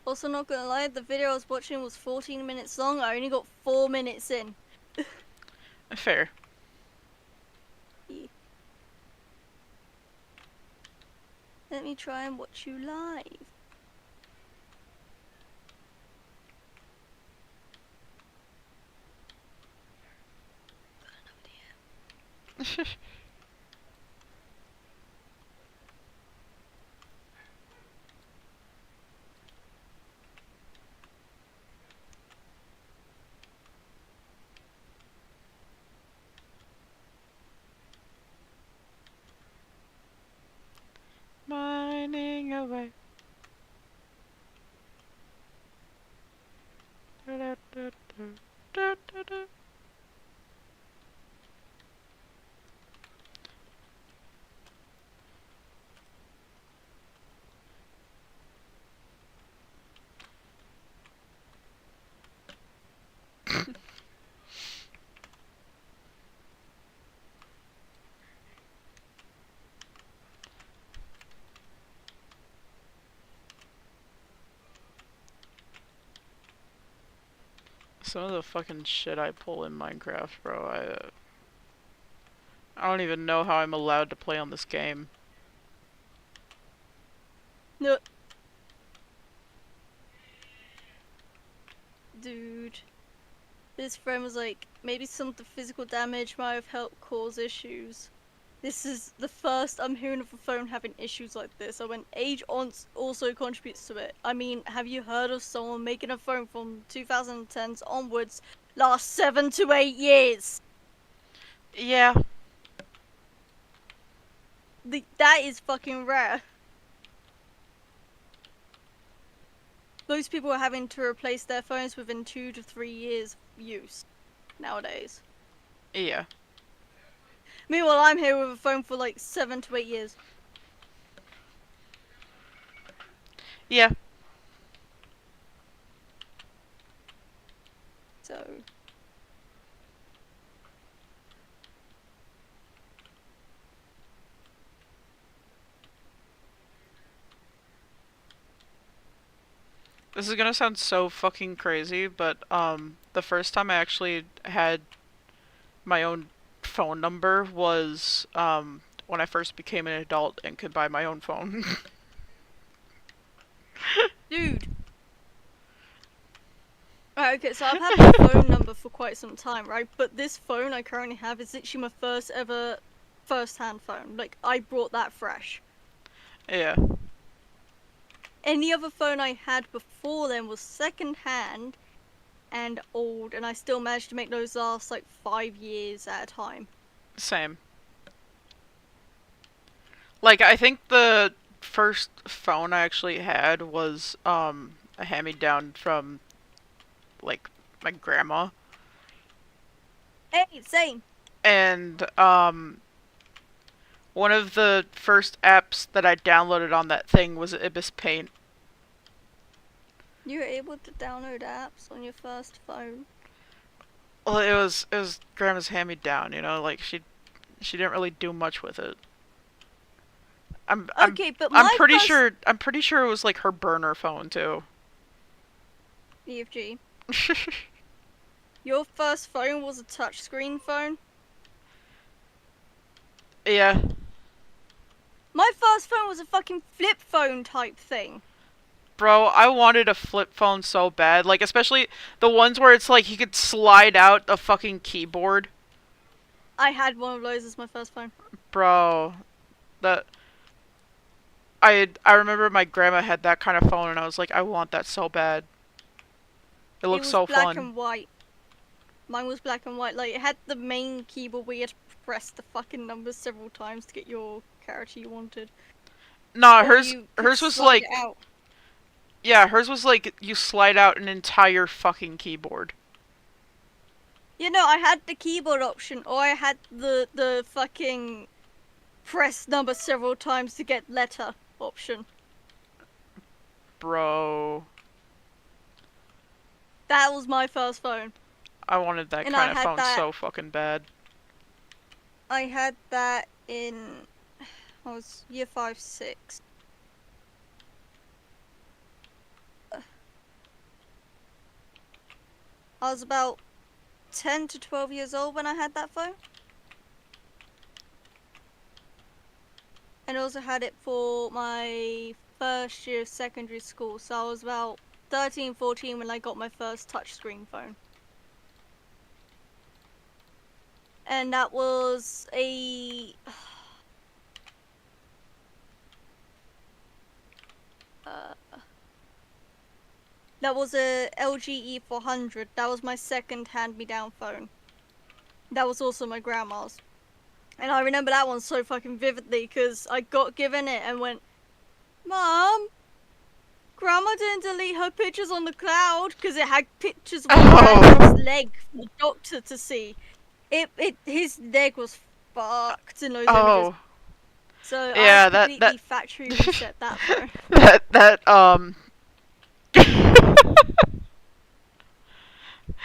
Also, not gonna lie, the video I was watching was 14 minutes long. I only got 4 minutes in.
Fair.
Yeah. Let me try and watch you live.
Mining away. Some of the fucking shit I pull in Minecraft, bro, I don't even know how I'm allowed to play on this game.
No. Dude. This friend was like, maybe some of the physical damage might have helped cause issues. This is the first I'm hearing of a phone having issues like this. I went, age also contributes to it. I mean, have you heard of someone making a phone from 2010s onwards last 7 to 8 years?
Yeah.
That is fucking rare. Most people are having to replace their phones within 2 to 3 years use nowadays.
Yeah.
Meanwhile, I'm here with a phone for like 7 to 8 years.
Yeah.
So...
This is gonna sound so fucking crazy, but, the first time I actually had my own phone number was, when I first became an adult and could buy my own phone.
Dude! Alright, Right, okay, so I've had my phone number for quite some time, right? But this phone I currently have is literally my first ever first-hand phone. Like, I brought that fresh.
Yeah.
Any other phone I had before then was second-hand and old, and I still managed to make those last, like, 5 years at a time.
Same. Like, I think the first phone I actually had was, a hand-me-down from, like, my grandma.
Hey, same!
And, one of the first apps that I downloaded on that thing was Ibis Paint.
You were able to download apps on your first phone?
Well, it was grandma's hand-me-down, you know, like, she didn't really do much with it.
Okay, but my
I'm pretty sure it was, like, her burner phone, too.
BFG. Your first phone was a touchscreen phone?
Yeah.
My first phone was a fucking flip phone type thing.
Bro, I wanted a flip phone so bad. Like, especially the ones where it's like you could slide out the fucking keyboard.
I had one of those as my first phone.
Bro, that... I remember my grandma had that kind of phone and I was like, I want that so bad. It looks so
It was black
fun.
and white. Mine was black and white. Like, it had the main keyboard where you had to press the fucking numbers several times to get your character you wanted.
Nah,
Or
hers
you could
hers was
slide
like...
it out.
Yeah, hers was like you slide out an entire fucking keyboard.
You know, I had the keyboard option, or I had the fucking press number several times to get letter option.
Bro,
That was my first phone.
I wanted that
And
kind
I
of
had
phone
that-
so fucking bad.
I had that in... I was year 5, 6. I was about 10 to 12 years old when I had that phone. And I also had it for my first year of secondary school, so I was about 13, 14 when I got my first touchscreen phone. And that was a... that was a LG E400. That was my second hand-me-down phone. That was also my grandma's. And I remember that one so fucking vividly because I got given it and went, Mom, Grandma didn't delete her pictures on the cloud because it had pictures of my grandma's leg for the doctor to see. His leg was fucked in those images. So
yeah,
I completely factory reset that phone.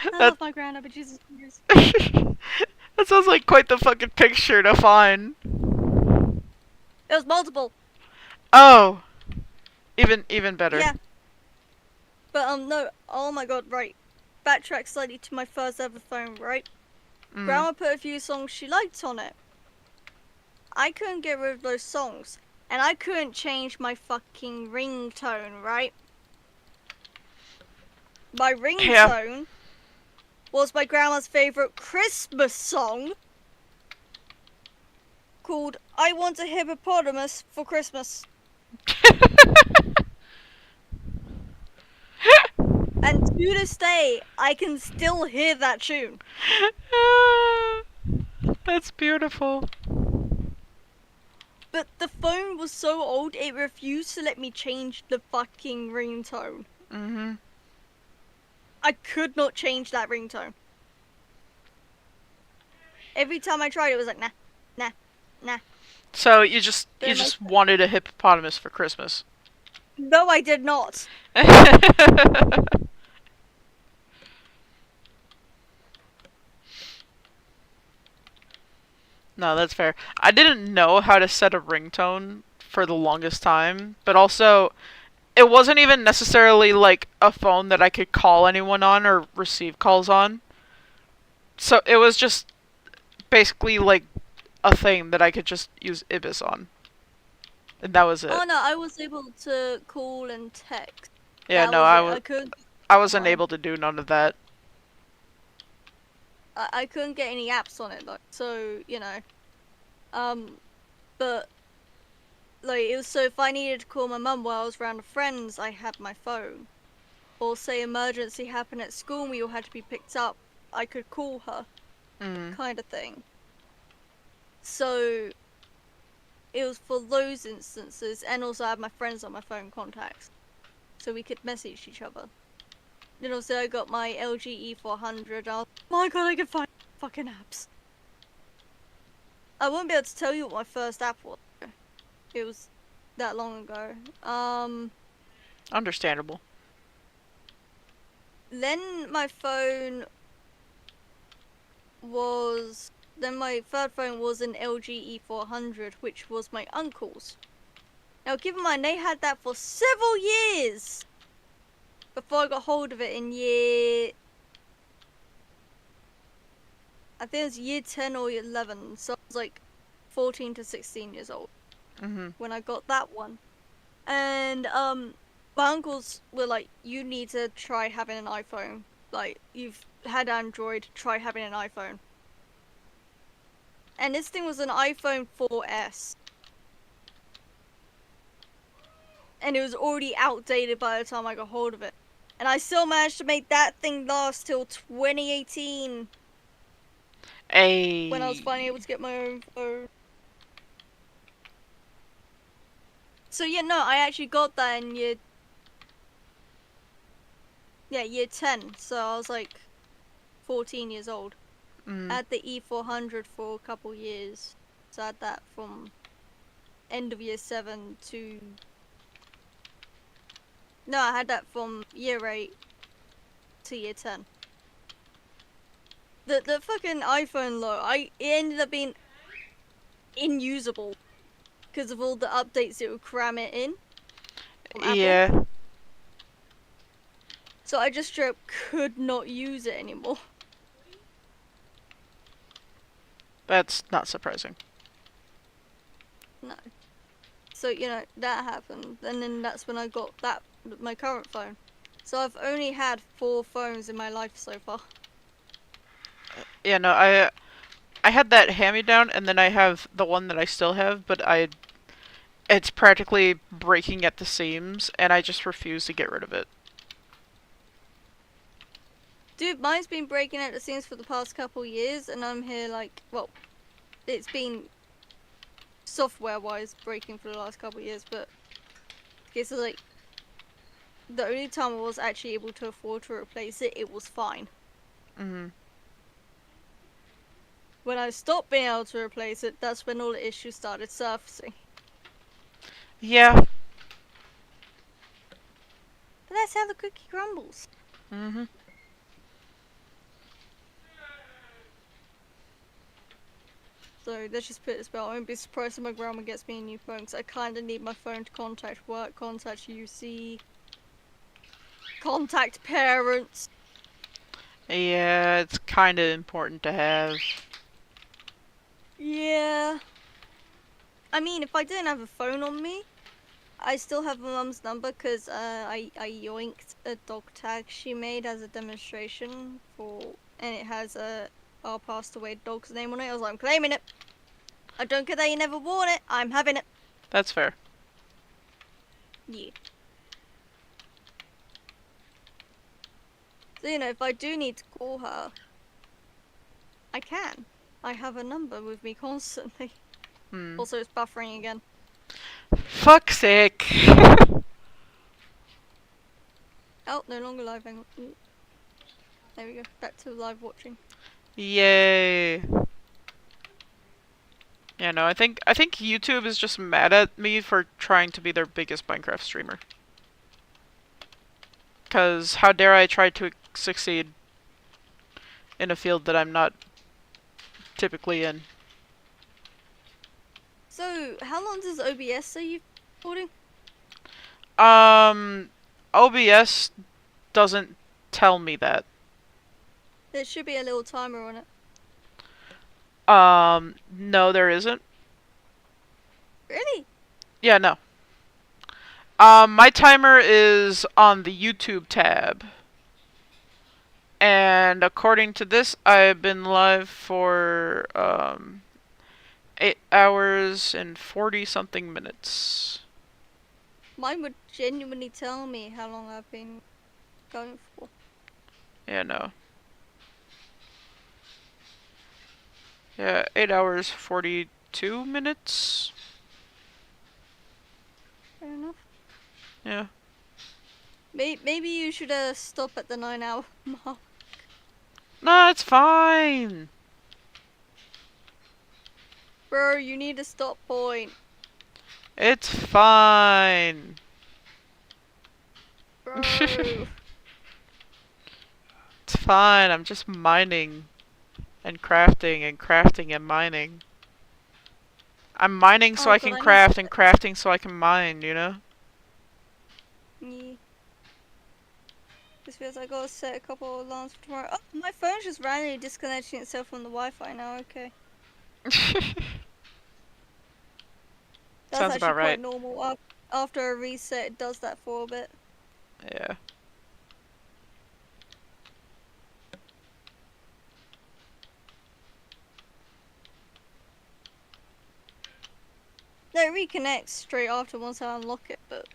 I love my grandma, but Jesus Christ.
That sounds like quite the fucking picture to find.
It was multiple.
Oh, even better.
Yeah. But no. Oh my god. Right. Backtrack slightly to my first ever phone. Right.
Mm.
Grandma put a few songs she liked on it. I couldn't get rid of those songs, and I couldn't change my fucking ringtone. Right. My ringtone was my grandma's favorite Christmas song called "I Want a Hippopotamus for Christmas." And to this day, I can still hear that tune.
That's beautiful.
But the phone was so old, it refused to let me change the fucking ringtone.
Mm-hmm.
I could not change that ringtone. Every time I tried, it was like, nah, nah, nah.
So you just wanted a hippopotamus for Christmas.
No, I did not.
No, that's fair. I didn't know how to set a ringtone for the longest time, but also it wasn't even necessarily like a phone that I could call anyone on or receive calls on. So it was just basically like a thing that I could just use Ibis on. And that was it.
Oh no, I was able to call and text.
Yeah,
That
no,
was
I
it.
was
I couldn't
I wasn't
Wow.
able to do none of that.
I couldn't get any apps on it though, so you know. But like it was so if I needed to call my mum while I was around with friends, I had my phone. Or say emergency happened at school and we all had to be picked up, I could call her, kind of thing. So it was for those instances, and also I had my friends on my phone contacts, so we could message each other. Then also I got my LG E400. Oh my god, I can find fucking apps. I won't be able to tell you what my first app was. It was that long ago.
Understandable.
Then my phone was. Then my third phone was an LG E400, which was my uncle's. Now, keep in mind, they had that for several years before I got hold of it in year. I think it was year 10 or year 11, so I was like 14 to 16 years old when I got that one. And, my uncles were like, you need to try having an iPhone. Like, you've had Android, try having an iPhone. And this thing was an iPhone 4S. And it was already outdated by the time I got hold of it. And I still managed to make that thing last till 2018. When I was finally able to get my own phone. So yeah, no, I actually got that in year 10. So I was like 14 years old. I had the E400 for a couple years. So I had that from end of year 7 to... No, I had that from year 8 to year 10. The fucking iPhone though, it ended up being unusable because of all the updates it would cram it in.
Yeah.
So I just straight up could not use it anymore.
That's not surprising.
No. So, you know, that happened. And then that's when I got my current phone. So I've only had 4 phones in my life so far.
Yeah, no, I had that hand-me-down, and then I have the one that I still have, but it's practically breaking at the seams, and I just refuse to get rid of it.
Dude, mine's been breaking at the seams for the past couple years, and I'm here like, well, it's been software-wise breaking for the last couple years, but okay, so like, the only time I was actually able to afford to replace it, it was fine. When I stopped being able to replace it, that's when all the issues started surfacing.
Yeah.
But that's how the cookie crumbles. So let's just put it this way, I won't be surprised if my grandma gets me a new phone, because I kind of need my phone to contact work, contact UC, contact parents.
Yeah, it's kind of important to have.
Yeah. I mean, if I didn't have a phone on me, I still have my mum's number, because I yoinked a dog tag she made as a demonstration for, and it has our passed away dog's name on it. I was like, I'm claiming it. I don't care that you never worn it, I'm having it.
That's fair.
Yeah. So, you know, if I do need to call her, I can. I have a number with me constantly. Also, it's buffering again.
Fuck's sake.
Oh, no longer live. Hang on. Ooh. There we go. Back to live watching.
Yay. Yeah, no, I think YouTube is just mad at me for trying to be their biggest Minecraft streamer. Because how dare I try to succeed in a field that I'm not typically in.
So, how long does OBS say you're recording?
OBS doesn't tell me that.
There should be a little timer on it.
No, there isn't.
Really?
Yeah, no. My timer is on the YouTube tab. And according to this, I've been live for 8 hours and 40 something minutes.
Mine would genuinely tell me how long I've been going for.
Yeah, no. Yeah, 8 hours 42 minutes.
Fair enough.
Yeah.
Maybe you should stop at the 9-hour mark.
No, it's fine.
Bro, you need a stop point.
It's fine.
Bro.
It's fine. I'm just mining and crafting and crafting and mining. I'm mining so
Oh
I
god,
can
I need
craft and crafting so I can mine, you know?
Yeah. Just feels like I gotta set a couple of alarms for tomorrow. Oh, my phone's just randomly disconnecting itself from the Wi-Fi now, okay. That's
Sounds
actually
about
quite
right.
normal. After a reset, it does that for a bit.
Yeah.
No, it reconnects straight after once I unlock it, but...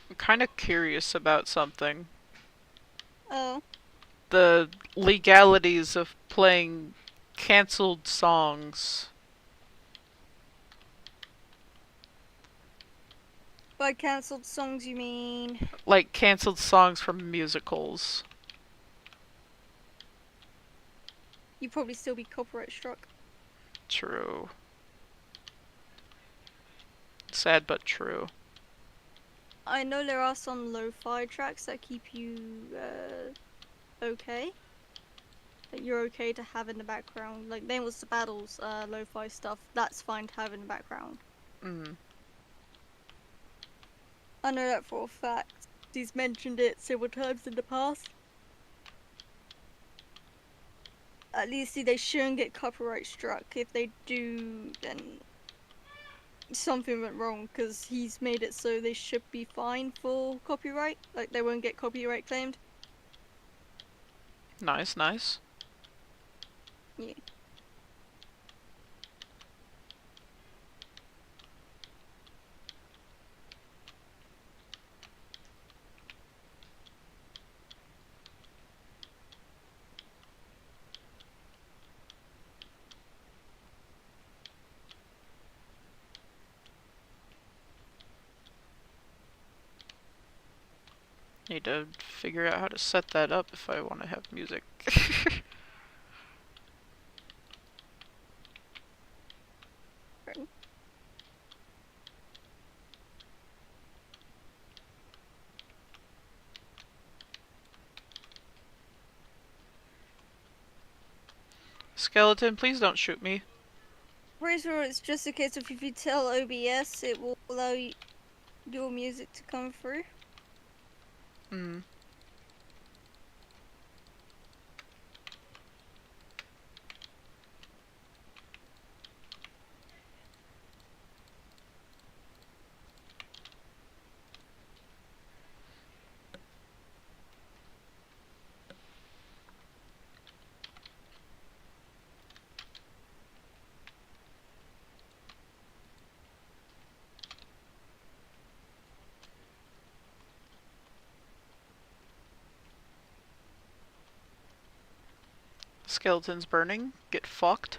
I'm kind of curious about something.
Oh.
The legalities of playing cancelled songs.
By cancelled songs, you mean...
Like cancelled songs from musicals.
You'd probably still be copyright struck.
True. Sad but true.
I know there are some lo-fi tracks that keep you, okay. That you're okay to have in the background. Like, Nameless the Battles, lo-fi stuff, that's fine to have in the background.
Mm.
I know that for a fact. He's mentioned it several times in the past. At least they shouldn't get copyright struck. If they do, then something went wrong, because he's made it so they should be fine for copyright. Like, they won't get copyright claimed.
Nice, nice.
Yeah.
Need to figure out how to set that up if I want to have music. Skeleton, please don't shoot me.
Pretty sure it's just a case of if you tell OBS, it will allow your music to come through.
Hmm. Skeleton's burning. Get fucked.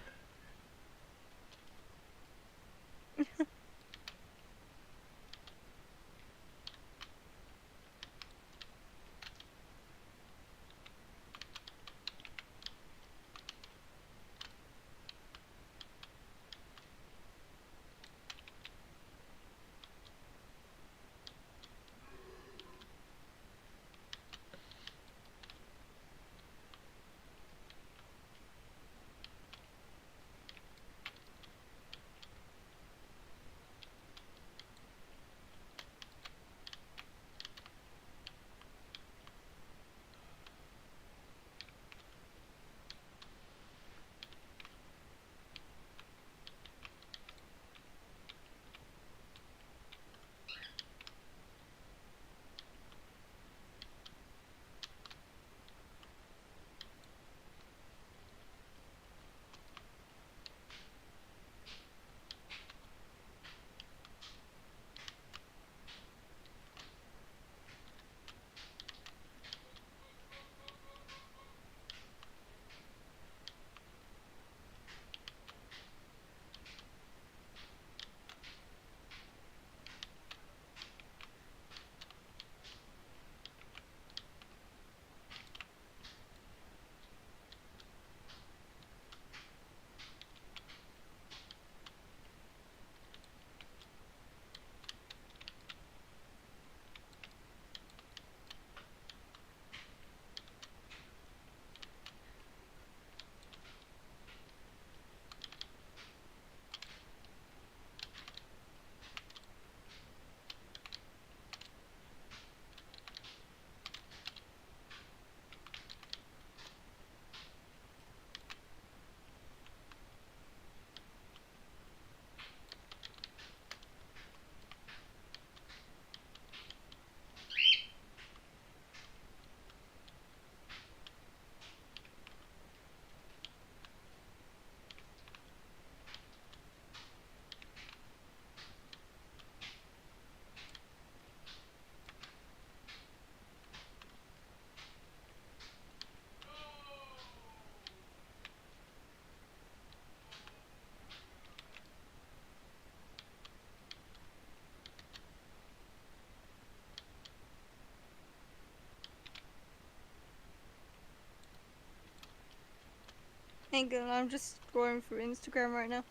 Ain't good, I'm just scrolling through Instagram right now.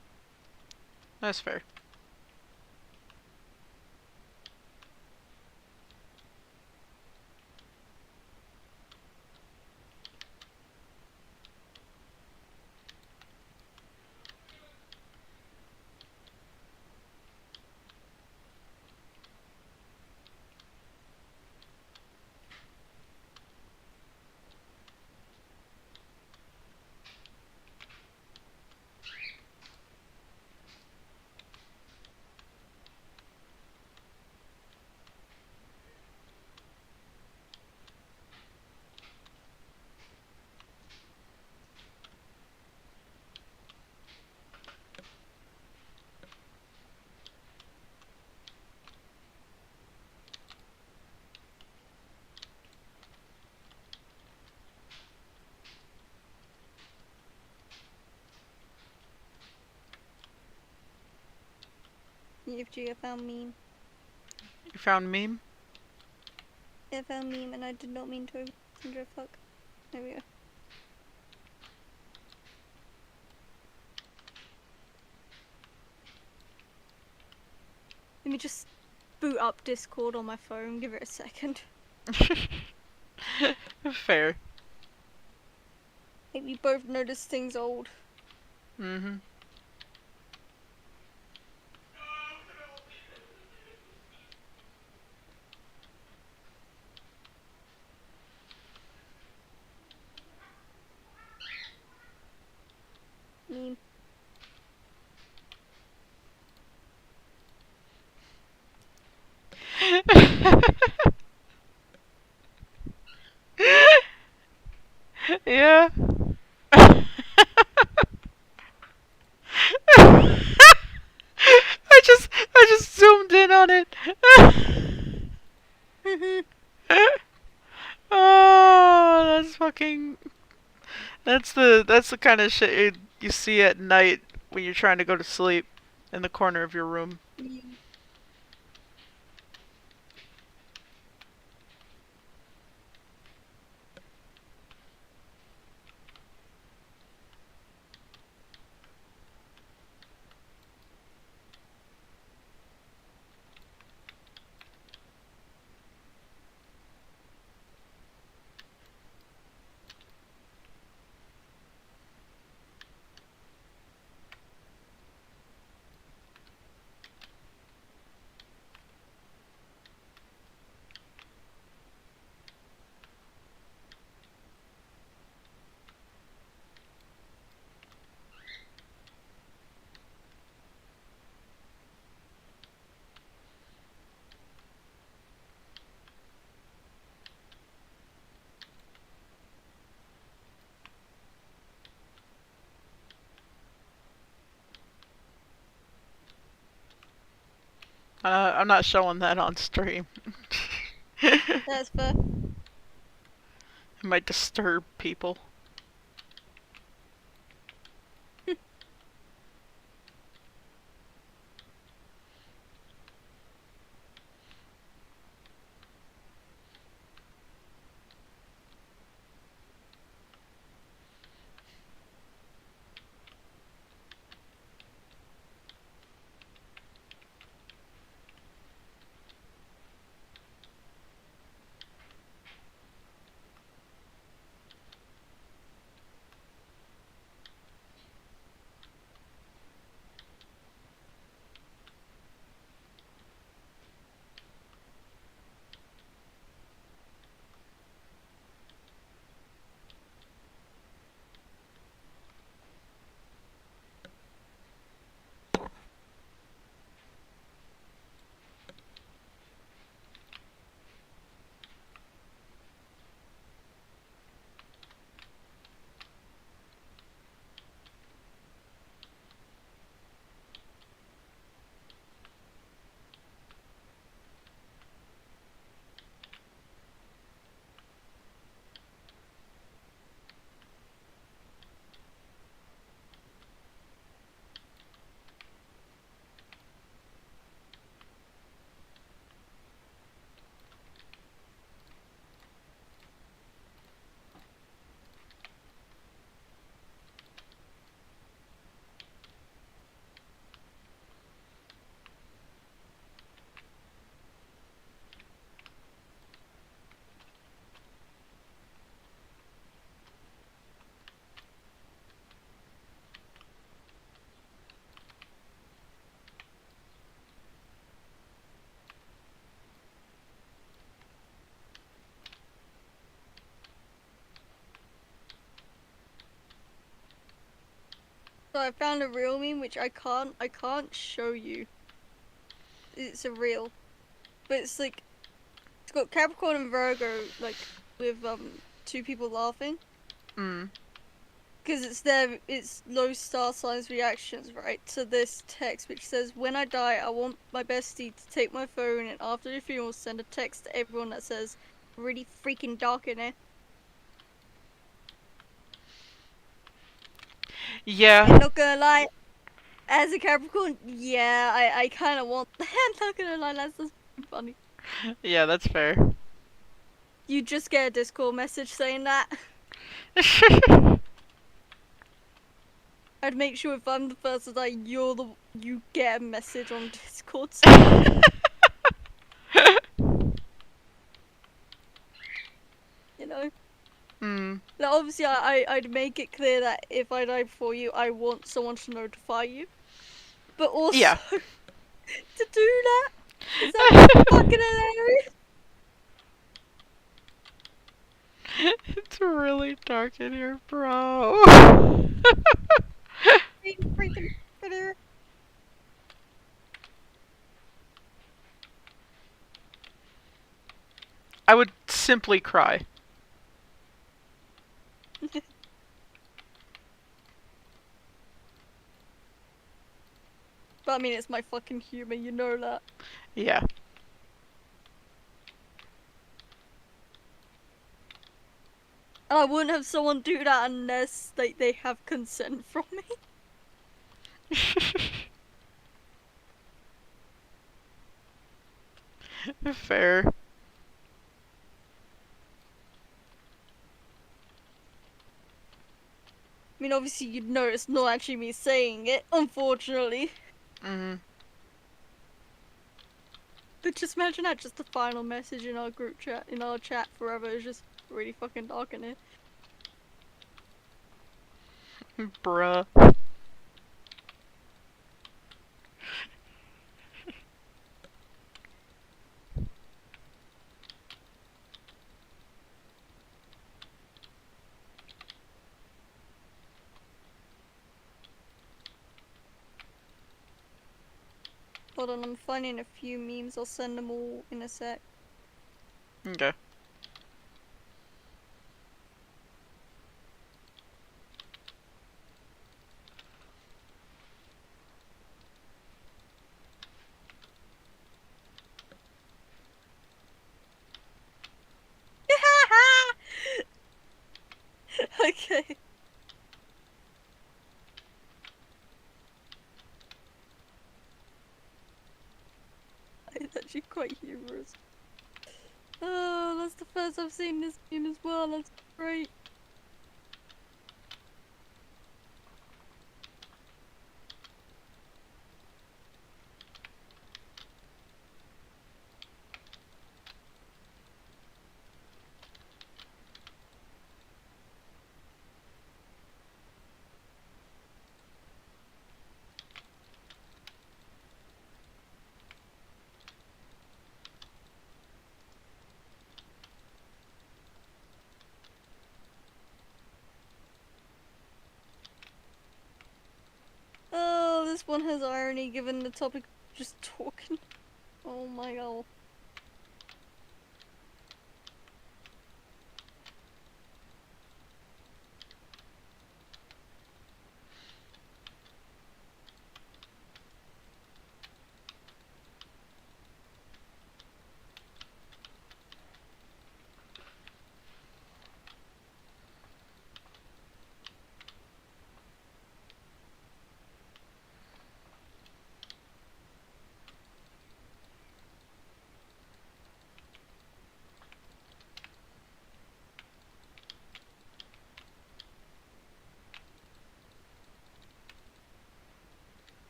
That's fair.
EFG, I found meme.
You found meme?
I found meme and I did not mean to. Fuck. There we go. Let me just boot up Discord on my phone. Give it a second.
Fair.
I think we both noticed things old.
Mm-hmm.
Meme.
Yeah. I just zoomed in on it. Oh, that's fucking. That's the kind of shit you see at night when you're trying to go to sleep in the corner of your room.
Yeah.
I'm not showing that on stream.
That's fair.
It might disturb people.
So I found a real meme which I can't show you. It's a real. But it's like it's got Capricorn and Virgo like with two people laughing.
Mm.
Because it's low star signs reactions, right, to this text which says, "When I die, I want my bestie to take my phone and after the funeral send a text to everyone that says, really freaking dark in it."
Yeah.
I'm not gonna lie, as a Capricorn, yeah, I kind of want that. I'm not gonna lie, that's just funny.
Yeah, that's fair.
You just get a Discord message saying that. I'd make sure if I'm the first to die, you get a message on Discord saying you know? Now, obviously, I'd make it clear that if I die before you, I want someone to notify you. But also,
Yeah.
to do that, is that fucking hilarious?
It's really dark in here, bro.
Freaking hilarious.
I would simply cry.
But I mean, it's my fucking humor, you know that.
Yeah.
And I wouldn't have someone do that unless they have consent from me.
Fair.
I mean, obviously, you'd know it's not actually me saying it, unfortunately. But just imagine that, just the final message in our group chat, in our chat forever, is just really fucking dark in it.
Bruh.
Hold on, I'm finding a few memes, I'll send them all in a sec.
Okay.
Okay. It's actually quite humorous. Oh, that's the first I've seen this meme as well, that's great. Oh, this one has irony given the topic of just talking. Oh my god.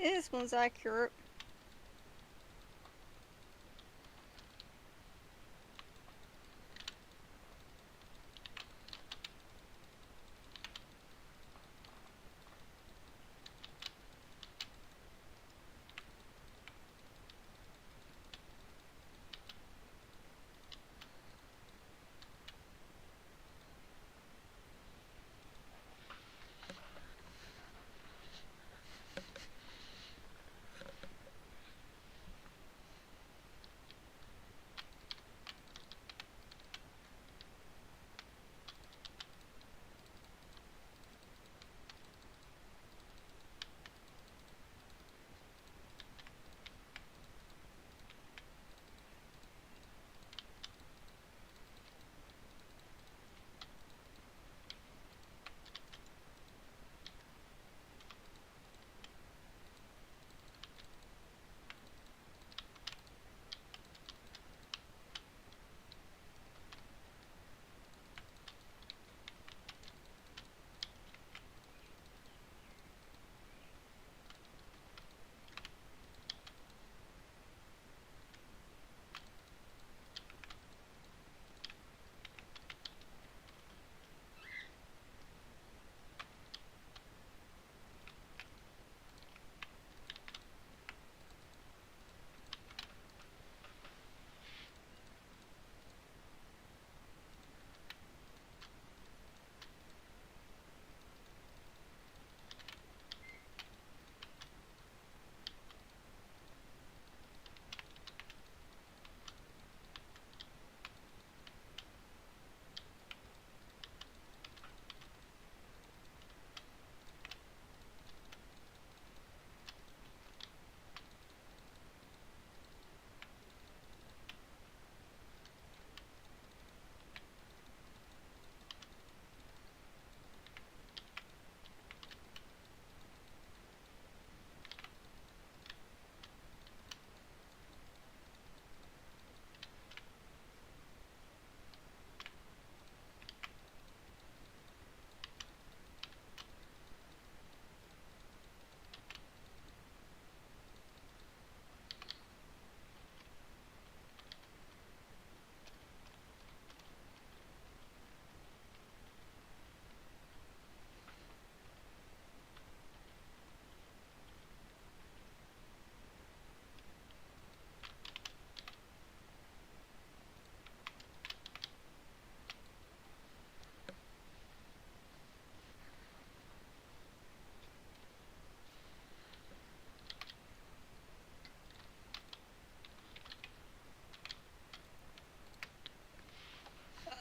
This one's accurate.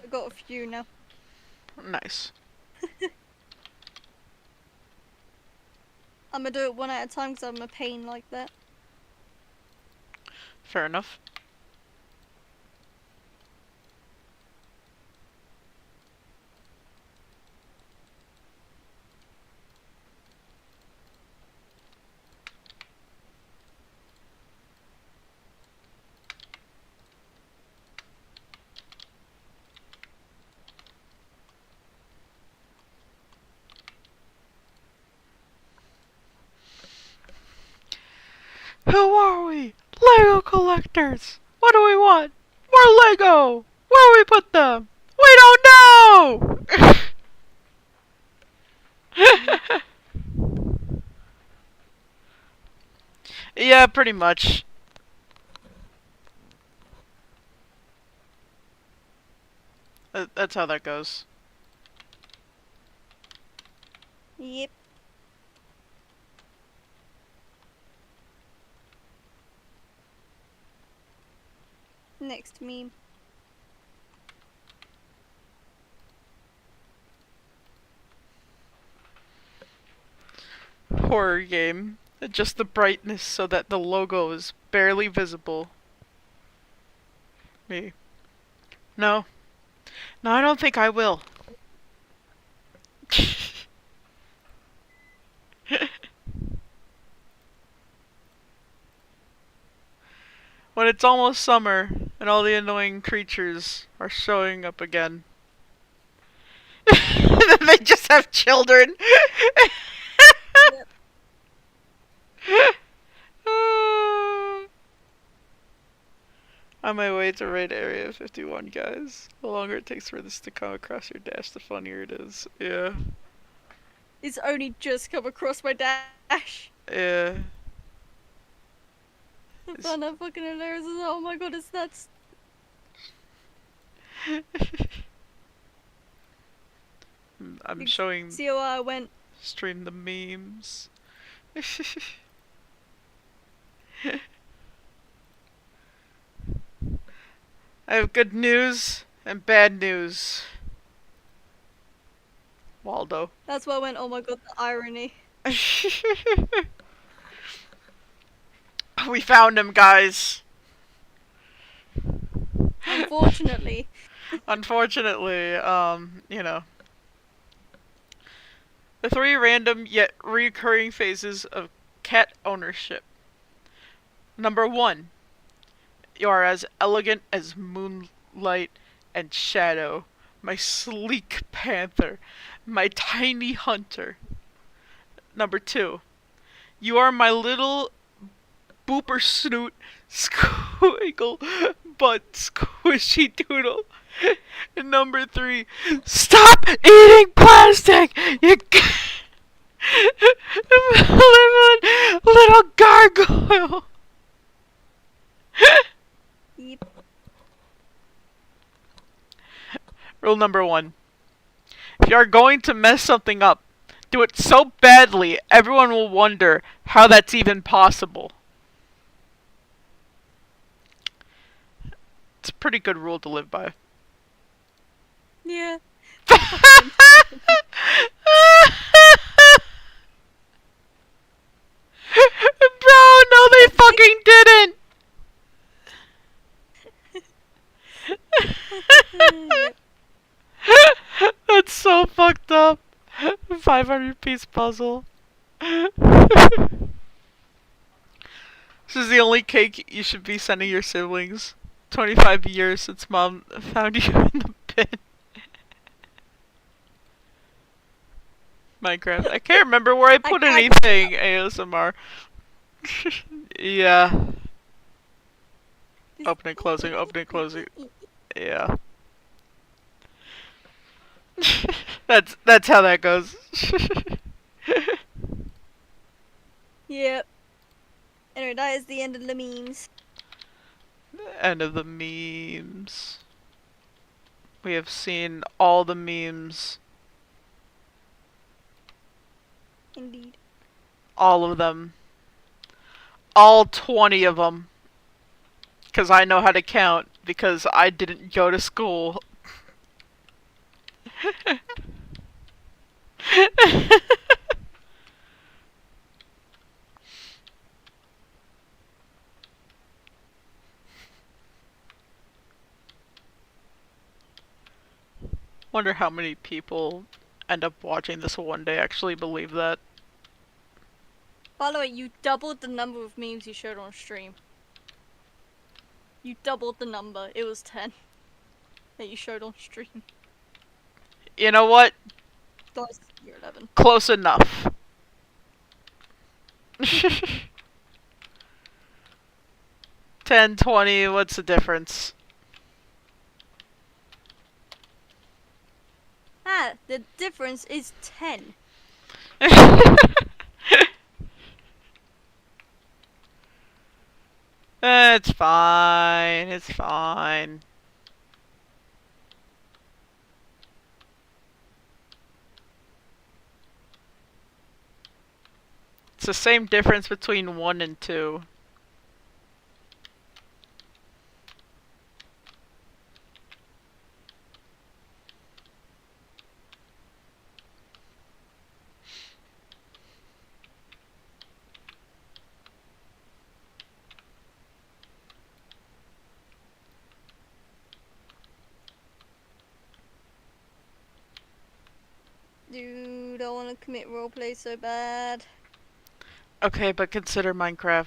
I got a few now.
Nice.
I'm gonna do it one at a time because I'm a pain like that.
Fair enough. Who are we? Lego collectors! What do we want? More Lego! Where do we put them? We don't know! Yeah, pretty much. That's how that goes.
Yep. Next meme.
Horror game. Adjust the brightness so that the logo is barely visible. Me. No. No, I don't think I will. When it's almost summer and all the annoying creatures are showing up again. They just have children.
Yep.
On my way to raid Area 51, guys. The longer it takes for this to come across your dash, the funnier it is. Yeah.
It's only just come across my dash.
Yeah.
I found that fucking hilarious. Oh my god, it's nuts.
I'm showing
See how I went.
stream the memes. I have good news and bad news. Waldo.
That's why I went, oh my god, the irony.
We found him, guys.
Unfortunately.
Unfortunately, you know. The 3 random yet recurring phases of cat ownership. Number 1. You are as elegant as moonlight and shadow, my sleek panther, my tiny hunter. Number 2. You are my little booper snoot squiggle butt squishy doodle. And number 3. Stop eating plastic! You little gargoyle!
Yep.
Rule number 1. If you are going to mess something up, do it so badly everyone will wonder how that's even possible. It's a pretty good rule to live by.
Yeah.
Bro, no they fucking didn't!
Yep.
That's so fucked up. 500-piece puzzle. This is the only cake you should be sending your siblings. 25 years since mom found you in the bin. Minecraft. I can't remember where I put anything. ASMR. Yeah. Opening, closing, opening, closing. Yeah. That's how that goes.
Yep. Anyway, that is the end of the memes.
End of the memes. We have seen all the memes.
Indeed.
All of them. All 20 of them. Because I know how to count. Because I didn't go to school. Wonder how many people end up watching this one day actually believe that.
By the way, you doubled the number of memes you showed on stream. You doubled the number. It was 10 that you showed on stream.
You know what?
Guys, you're 11.
Close enough. 10, 20, what's the difference?
Ah, the difference is 10.
It's fine, it's fine. It's the same difference between 1 and 2.
Dude, I want to commit roleplay so bad.
Okay, but consider Minecraft.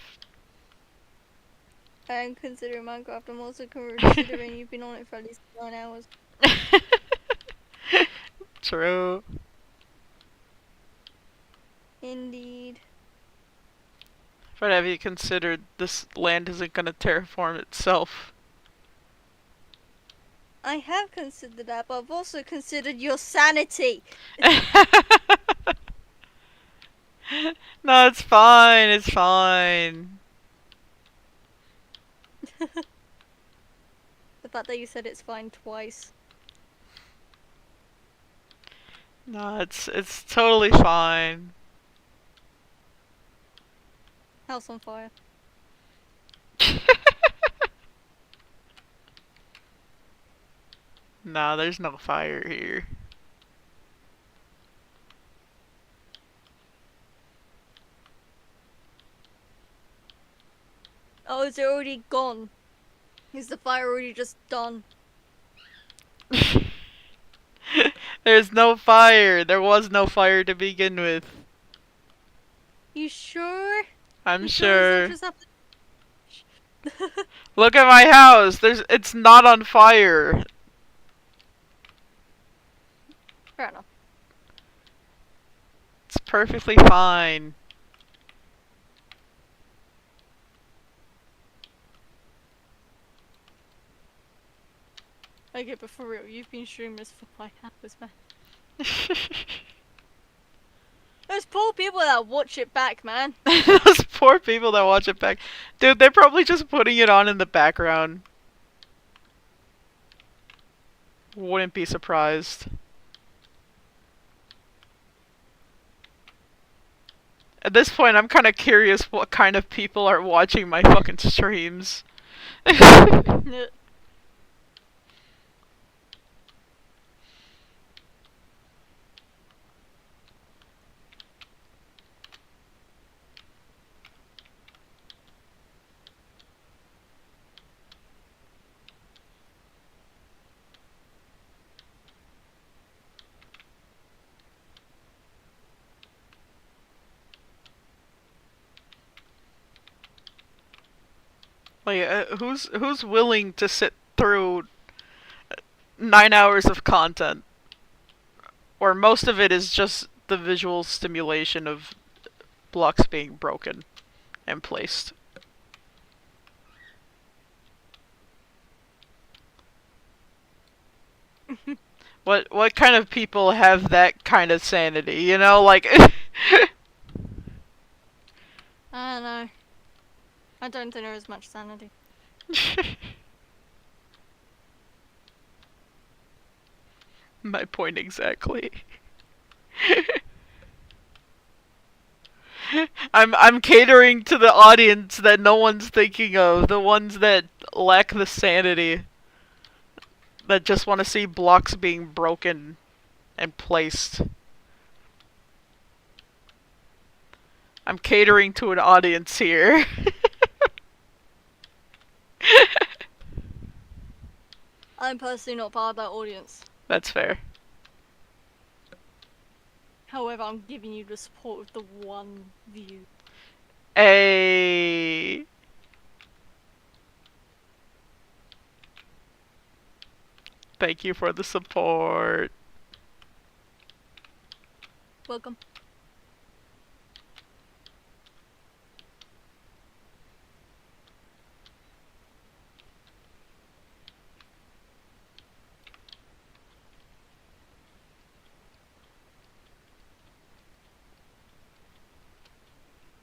I'm considering Minecraft. I'm also considering you've been on it for at least 9 hours.
True.
Indeed.
But have you considered this land isn't gonna terraform itself?
I have considered that, but I've also considered your sanity.
No, it's fine, it's fine.
The fact that you said it's fine twice.
No, it's totally fine.
House on fire.
Nah, there's no fire here.
Oh, is it already gone? Is the fire already just done?
There's no fire. There was no fire to begin with.
You sure?
I'm
You
sure.
Is that just happened?
Look at my house. It's not on fire.
Fair enough.
It's perfectly fine.
Okay, but for real, you've been streaming this for 5 hours, man. Those poor people that watch it back, man.
Those poor people that watch it back. Dude, they're probably just putting it on in the background. Wouldn't be surprised. At this point, I'm kind of curious what kind of people are watching my fucking streams. Like, who's willing to sit through 9 hours of content, where most of it is just the visual stimulation of blocks being broken and placed? What kind of people have that kind of sanity? You know, like.
I don't know. I don't think there is much sanity.
My point exactly. I'm catering to the audience that no one's thinking of, the ones that lack the sanity, that just want to see blocks being broken and placed. I'm catering to an audience here.
I'm personally not part of that audience.
That's fair.
However, I'm giving you the support of the one view.
Hey. Thank you for the support.
Welcome.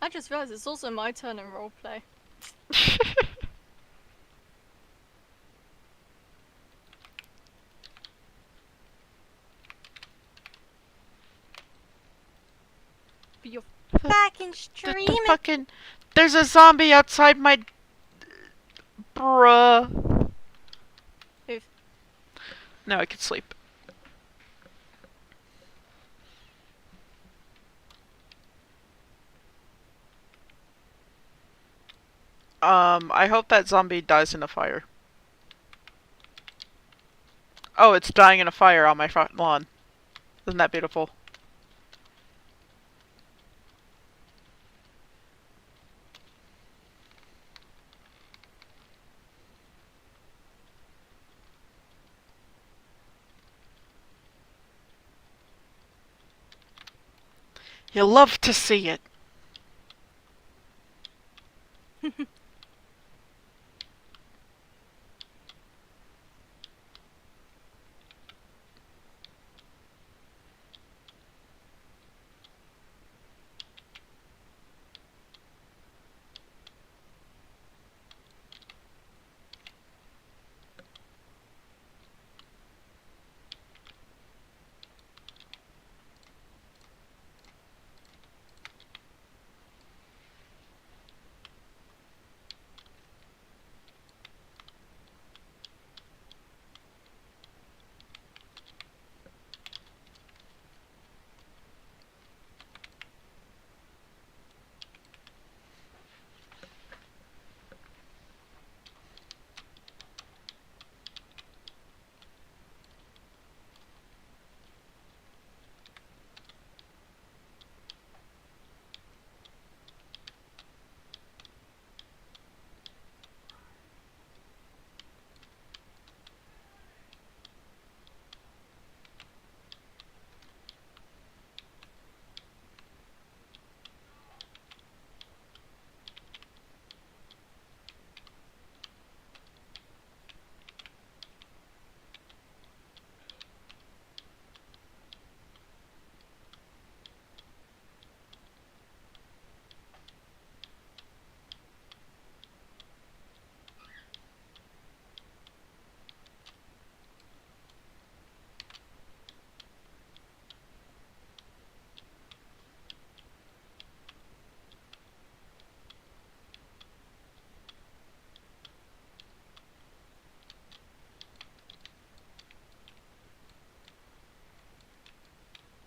I just realized it's also my turn in roleplay. But you're fucking streaming.
Fucking. There's a zombie outside my. Bruh.
Who?
No, I could sleep. I hope that zombie dies in a fire. Oh, it's dying in a fire on my front lawn. Isn't that beautiful? You love to see it.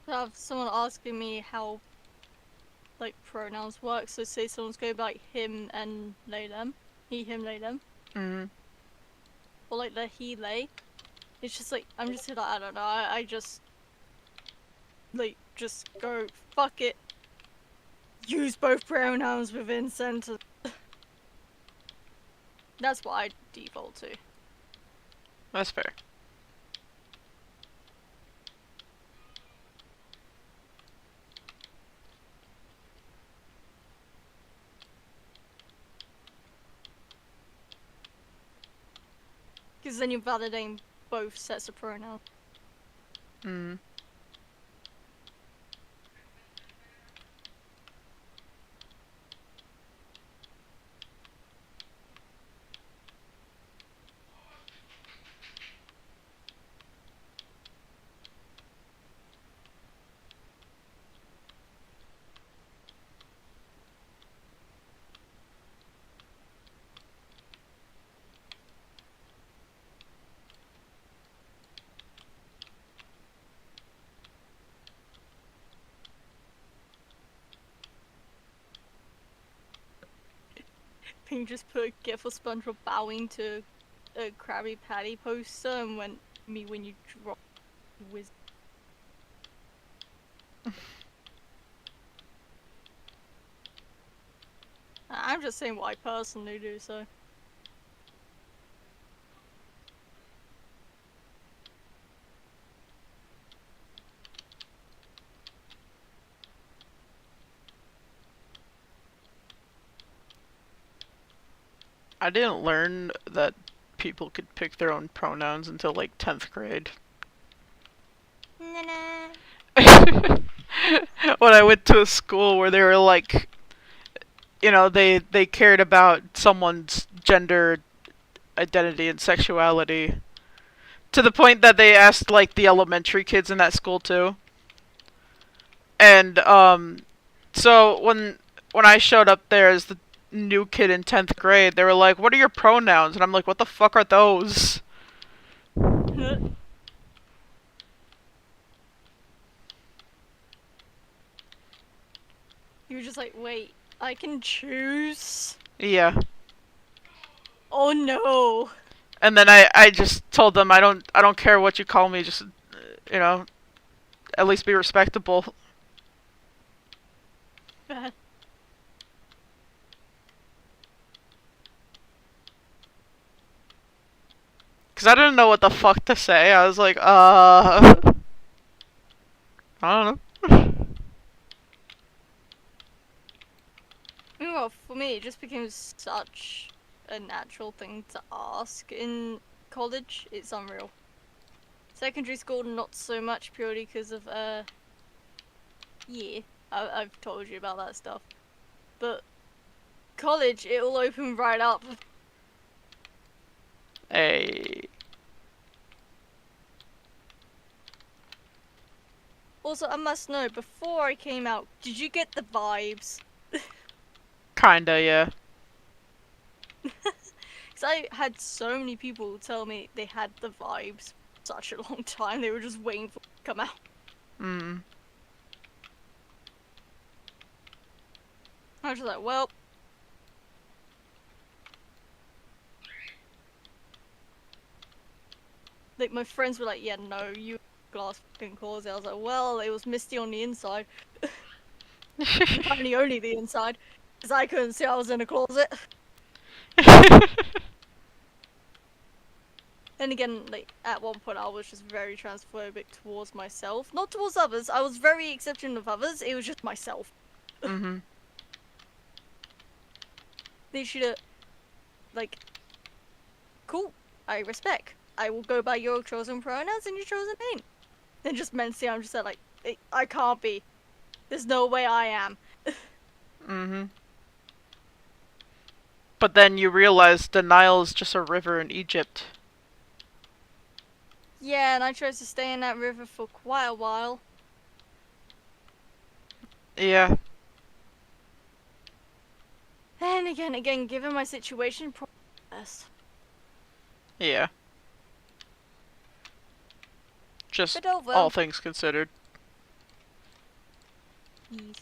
I have someone asking me how, like, pronouns work. So say someone's going by like, him and they them. He, him, they them.
Mm.
Or like the he, they. It's just like, I'm just like, I don't know. I just, like, just go, fuck it. Use both pronouns within sentence. That's what I default to.
That's fair.
Because then you're validating both sets of pronouns.
Mm.
Ping just put a gif of SpongeBob bowing to a Krabby Patty poster and went, me when you drop whiz. I'm just saying what I personally do, so.
I didn't learn that people could pick their own pronouns until like 10th grade. When I went to a school where they were like, you know, they cared about someone's gender identity and sexuality to the point that they asked like the elementary kids in that school too. And so when I showed up there as the new kid in 10th grade, they were like, "What are your pronouns?" And I'm like, "What the fuck are those?"
You were just like, wait, I can choose?
Yeah.
Oh no.
And then I just told them I don't care what you call me, just you know, at least be respectable.
Bad.
Cause I didn't know what the fuck to say. I was like, I don't know.
Well, for me, it just became such a natural thing to ask in college. It's unreal. Secondary school, not so much, purely because of, yeah, I've told you about that stuff. But college, it will open right up.
Hey.
Also, I must know, before I came out, did you get the vibes?
Kinda, yeah.
Because I had so many people tell me they had the vibes for such a long time, they were just waiting for it to come out.
Mm.
I was just like, well. Like, my friends were like, yeah, no, you glass fucking closet. I was like, well, it was misty on the inside. Apparently only the inside. Because I couldn't see I was in a closet. Then again, like, at one point I was just very transphobic towards myself. Not towards others, I was very accepting of others, it was just myself.
Mm-hmm.
They should have, like, cool, I respect. I will go by your chosen pronouns and your chosen name. Then just mentally I'm just like, I can't be. There's no way I am.
Mm-hmm. But then you realize the Nile is just a river in Egypt.
Yeah, and I chose to stay in that river for quite a while.
Yeah.
And again, given my situation, probably best.
Yeah. Just
But over.
all things considered.
Yes.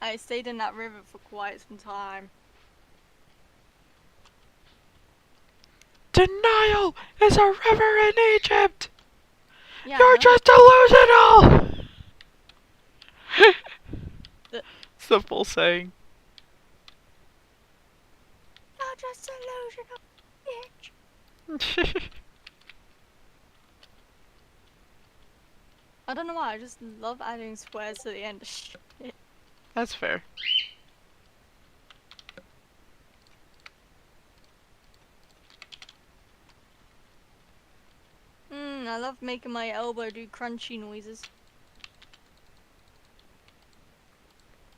I stayed in that river for quite some time.
The Nile is a river in Egypt!
Yeah,
You're just delusional! It's the full saying.
You're just delusional, bitch. I don't know why, I just love adding swears to the end of shit.
That's fair.
I love making my elbow do crunchy noises.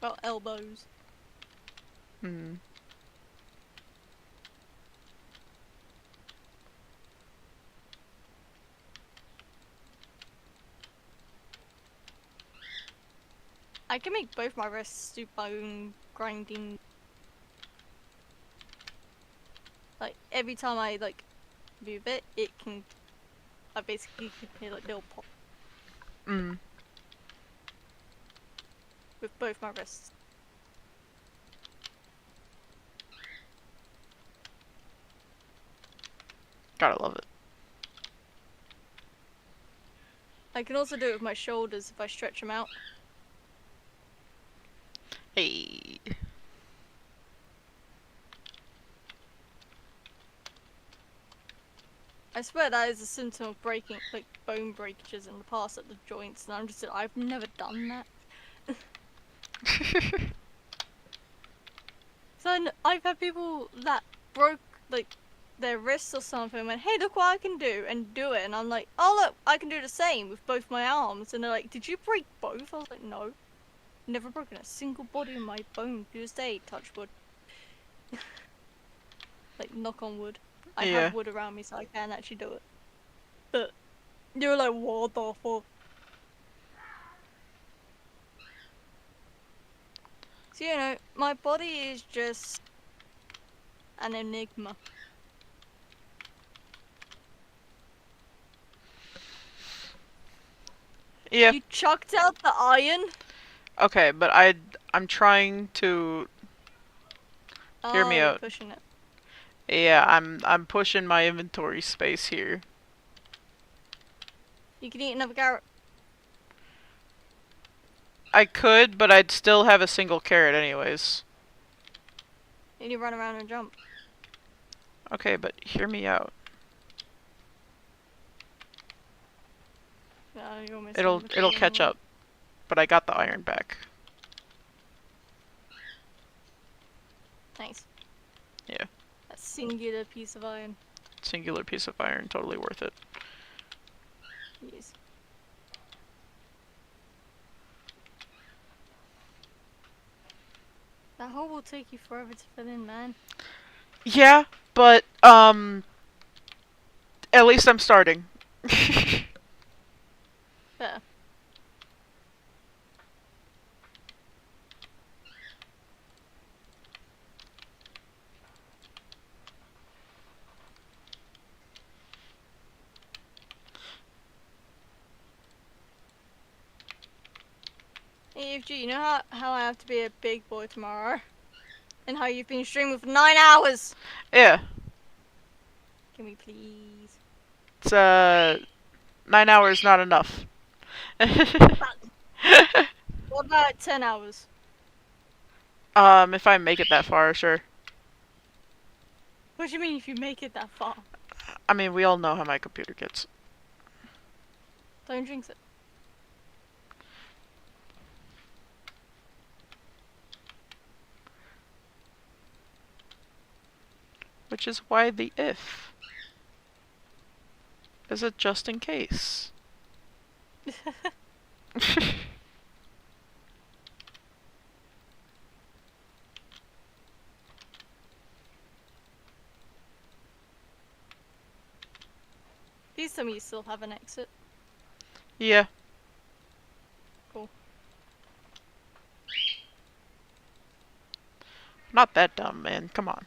Well, elbows.
Hmm.
I can make both my wrists do bone grinding. Like, every time I, like, move it, it can... I basically can hear, like, little pop
Mm.
with both my wrists.
Gotta love it.
I can also do it with my shoulders if I stretch them out.
Hey.
I swear that is a symptom of breaking, like, bone breakages in the past at the joints, and I'm just, I've never done that. So I've had people that broke, like, their wrists or something and went, hey, look what I can do, and do it, and I'm like, oh look, I can do the same with both my arms, and they're like, did you break both? I was like, no. Never broken a single body in my bone to this day, touch wood. Like, knock on wood. I
Yeah.
have wood around me so I can actually do it. But you were like, what the fuck? So, you know, my body is just an enigma.
Yeah.
You chucked out the iron?
Okay, but I'm trying to hear me
You're
out.
pushing it.
Yeah, I'm pushing my inventory space here.
You can eat another carrot.
I could, but I'd still have a single carrot anyways.
And you run around and jump.
Okay, but hear me out.
You're missing
It'll catch up. But I got the iron back.
Nice.
Yeah.
That singular piece of iron.
Singular piece of iron, totally worth it.
Yes. That hole will take you forever to fill in, man.
Yeah, but at least I'm starting.
Better. Hey, FG, you know how I have to be a big boy tomorrow? And how you've been streaming for 9 hours?
Yeah.
Can we please?
It's 9 hours not enough.
What about 10 hours?
If I make it that far, sure.
What do you mean if you make it that far?
I mean, we all know how my computer gets.
Don't jinx it.
Which is why the if. Is it just in case?
Please tell me you still have an exit.
Yeah.
Cool.
Not that dumb, man. Come on.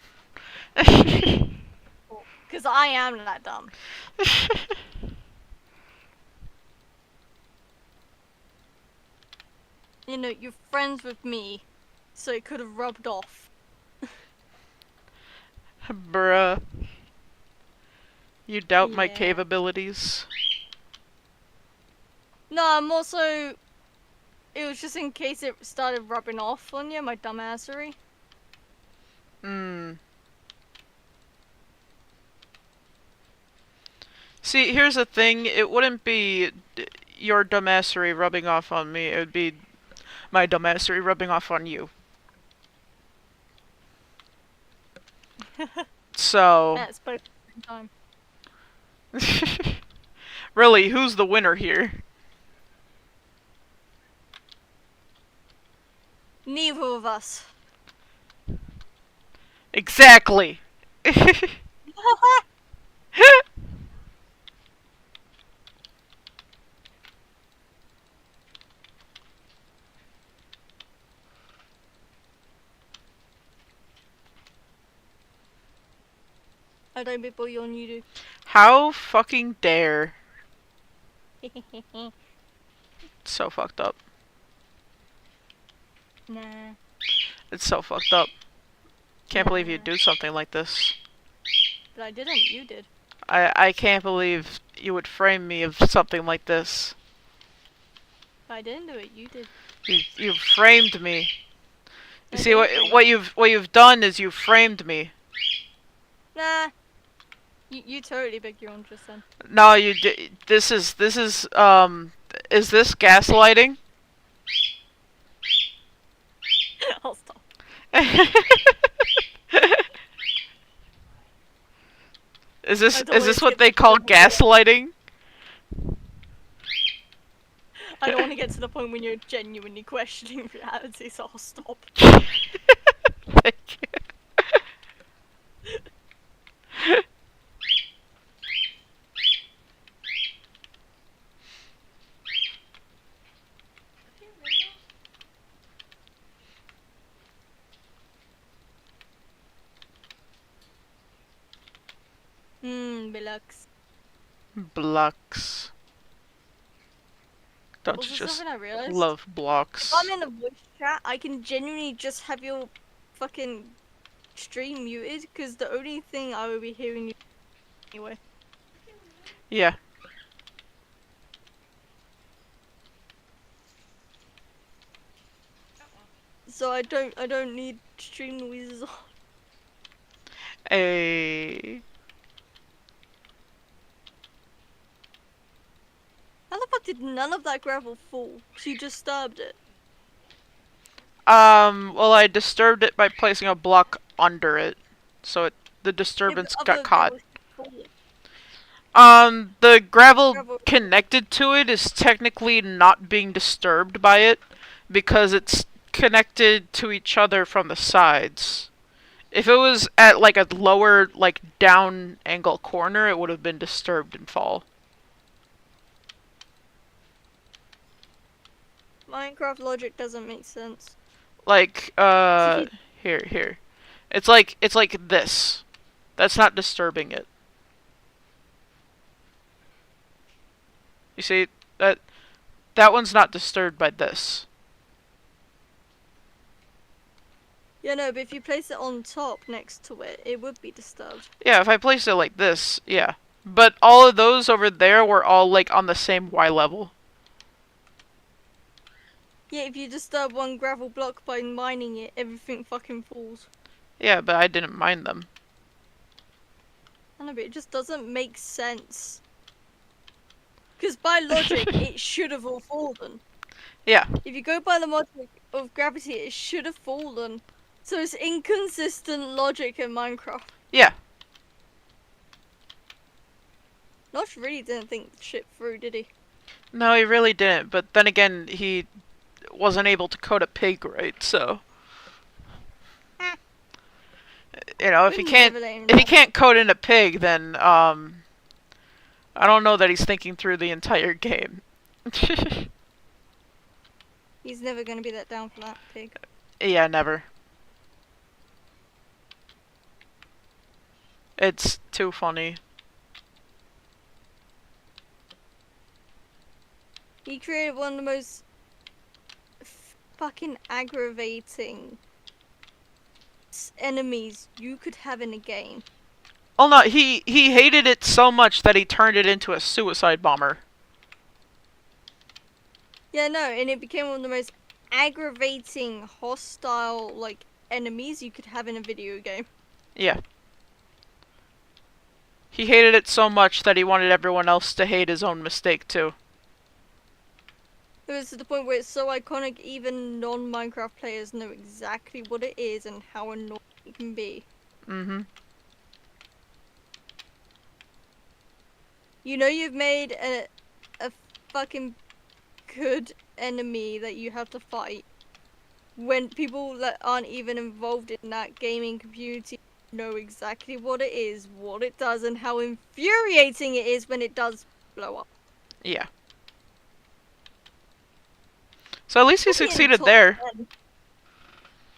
Because I am that dumb. You know, you're friends with me, so it could have rubbed off.
Bruh. You doubt my
Yeah.
cave abilities?
No, I'm also... It was just in case it started rubbing off on you, my dumbassery.
Hmm. See, here's the thing. It wouldn't be your dumbassery rubbing off on me. It would be my dumbassery rubbing off on you. So...
That's both at the same time.
Really, who's the winner here?
Neither of us.
Exactly!
I don't be boy on you
How fucking dare.
do.
So fucked up.
Nah.
It's so fucked up. Can't believe
Nah.
you'd do something like this.
But I didn't, you did.
I can't believe you would frame me of something like this.
I didn't do it, you did.
You framed me. You
I
see
didn't frame
what you've done is you framed me.
Nah. You totally big your own just then.
No, you this is is this gaslighting?
I'll stop.
Is
I don't want
this
it to
what
get
they
to the
call
point where
gaslighting?
I don't want to get to the point when you're genuinely questioning reality, so I'll stop.
Thank you.
Relax.
Blocks. Don't you
Also,
just
something I realized.
love
If
blocks?
I'm in a voice chat, I can genuinely just have your fucking stream muted, because the only thing I will be hearing you anyway.
Yeah.
So I don't need stream noises on.
A
How the fuck did none of that gravel fall? She just stabbed it.
well, I disturbed it by placing a block under it, so the
Yeah, but
disturbance got
other
caught.
gravel falling.
The gravel
Gravel.
connected to it is technically not being disturbed by it because it's connected to each other from the sides. If it was at like a lower, like down angle corner, it would have been disturbed and fall.
Minecraft logic doesn't make sense.
Like,
So
here. It's like this. That's not disturbing it. You see, that one's not disturbed by this.
Yeah, no, but if you place it on top next to it, it would be disturbed.
Yeah, if I placed it like this, yeah. But all of those over there were all like on the same Y level.
Yeah, if you disturb one gravel block by mining it, everything fucking falls.
Yeah, but I didn't mind them.
I know, but it just doesn't make sense. Because by logic, it should have all fallen.
Yeah.
If you go by the logic of gravity, it should have fallen. So it's inconsistent logic in Minecraft.
Yeah.
Notch really didn't think the shit through, did he?
No, he really didn't. But then again, he wasn't able to code a pig right, so you know, if he can't code in a pig, then I don't know that he's thinking through the entire game.
He's never gonna be that down for that pig.
Yeah, never. It's too funny.
He created one of the most fucking aggravating enemies you could have in a game.
Oh no, he hated it so much that he turned it into a suicide bomber.
Yeah, no, and it became one of the most aggravating, hostile, like, enemies you could have in a video game.
Yeah. He hated it so much that he wanted everyone else to hate his own mistake too.
It was to the point where it's so iconic, even non-Minecraft players know exactly what it is and how annoying it can be.
Mm-hmm.
You know you've made a fucking good enemy that you have to fight when people that aren't even involved in that gaming community know exactly what it is, what it does, and how infuriating it is when it does blow up.
Yeah. So at least he
Probably in
succeeded
top
there.
10.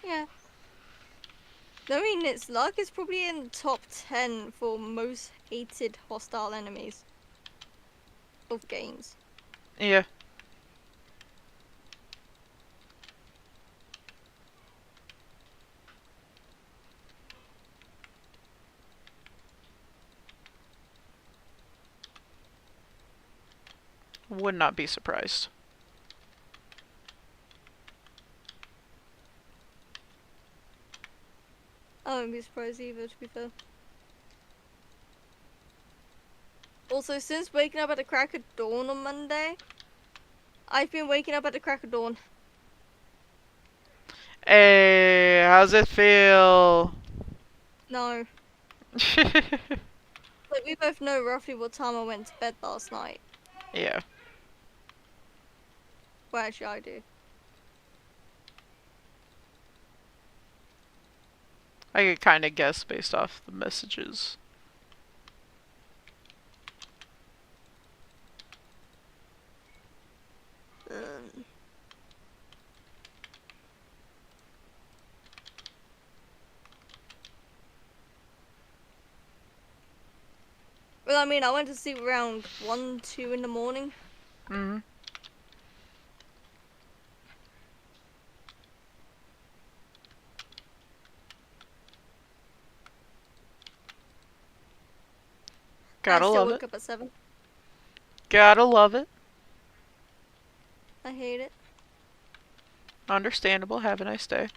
Yeah. I mean, its luck is probably in top 10 for most hated hostile enemies of games.
Yeah. would not be surprised.
I wouldn't be surprised either, to be fair. Also, since waking up at the crack of dawn on Monday, I've been waking up at the crack of dawn.
Hey, how's it feel?
No. Like, we both know roughly what time I went to bed last night.
Yeah.
Well, actually, I do.
I could kind of guess based off the messages.
Well, I mean, I went to sleep around 1, 2 in the morning.
Mm-hmm. Gotta
I still
love
woke
it.
up at 7.
Gotta love it.
I hate it.
Understandable. Have a nice day.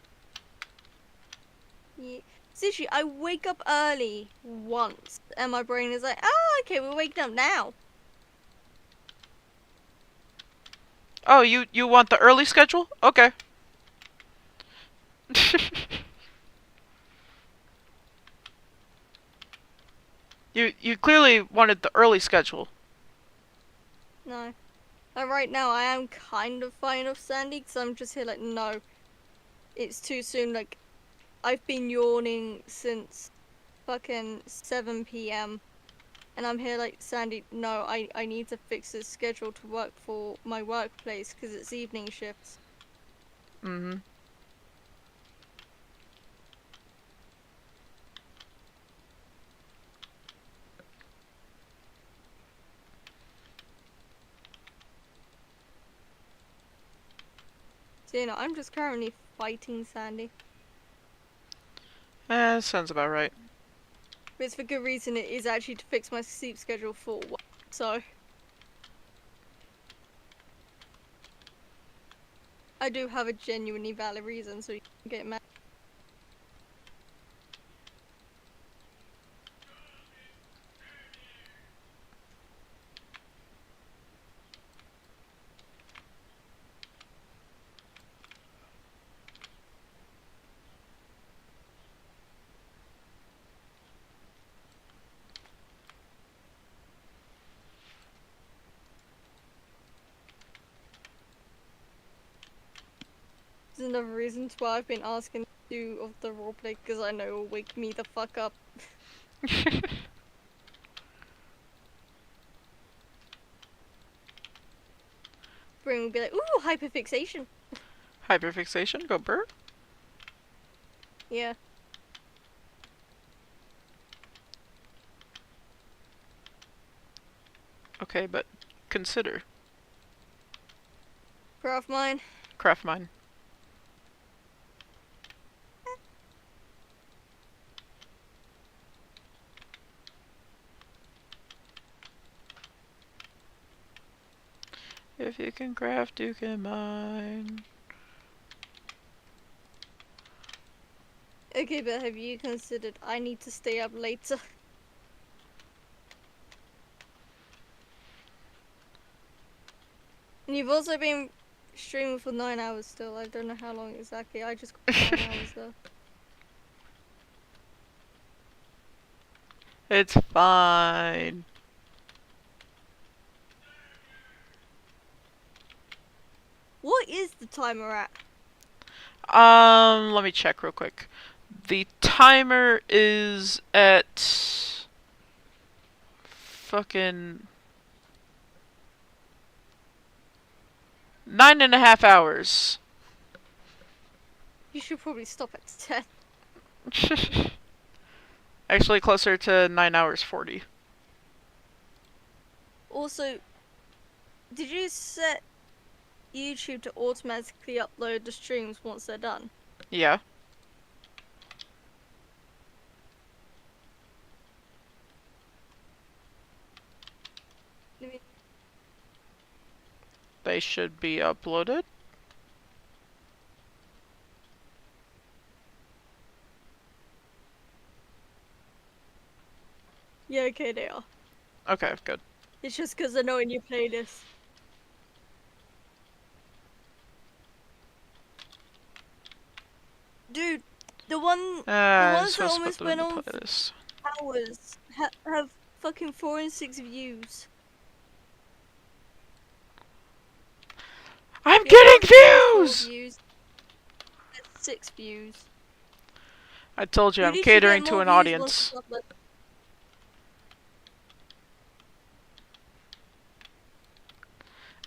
Yeah. Seriously, I wake up early once, and my brain is like, oh, okay, we're waking up now.
Oh, you want the early schedule? Okay. You clearly wanted the early schedule.
No. And right now, I am kind of fine off Sandy, because I'm just here like, no. It's too soon, like, I've been yawning since fucking 7 p.m. And I'm here like, Sandy, no, I need to fix this schedule to work for my workplace, because it's evening shifts.
Mm-hmm.
So, you know, I'm just currently fighting Sandy.
Sounds about right.
But it's for good reason. It is actually to fix my sleep schedule for work, so I do have a genuinely valid reason, so you can get mad. There's another reason why I've been asking to do of the roleplay, because I know it will wake me the fuck up. Brain will be like, ooh, hyperfixation.
Hyperfixation, go burr.
Yeah.
Okay, but consider.
Craft mine.
Craft mine. If you can craft, you can mine.
Okay, but have you considered I need to stay up later? And you've also been streaming for 9 hours still. I don't know how long exactly. I just got 9 hours though.
It's fine.
What is the timer at?
Let me check real quick. The timer is at fucking 9.5 hours.
You should probably stop at 10.
Actually, closer to 9 hours 40.
Also, did you set YouTube to automatically upload the streams once they're done?
Yeah. They should be uploaded.
Yeah, okay, they are.
Okay, good.
It's just because I know when you play this. Dude, the ones
I'm
that
supposed to put
almost
them in
went
the
on for
playlist.
hours have fucking 4 and 6 views.
I'm
The other
getting
one has 4
views!
views. That's 6 views.
I told you,
You
I'm
literally get
catering to
more
an
views once
audience.
it's uploaded.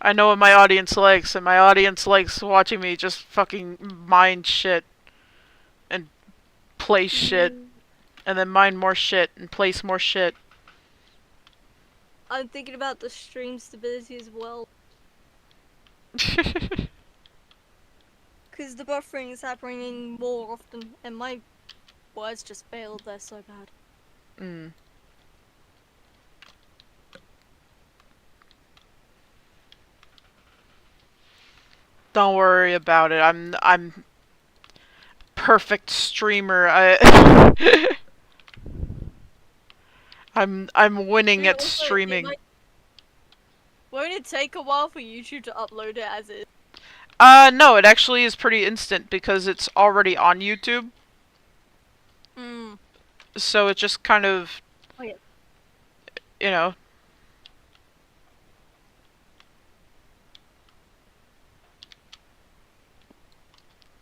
I know what my audience likes, and my audience likes watching me just fucking mine shit. And place shit. And then mine more shit, and place more shit.
I'm thinking about the stream stability as well. Because the buffering is happening more often, and my words just failed, they're so bad.
Mm. Don't worry about it. I'm perfect streamer. I'm winning
Yeah,
at
also,
streaming.
won't it take a while for YouTube to upload it as is?
No, it actually is pretty instant because it's already on YouTube.
Hmm.
So it just kind of,
Oh yeah.
you know,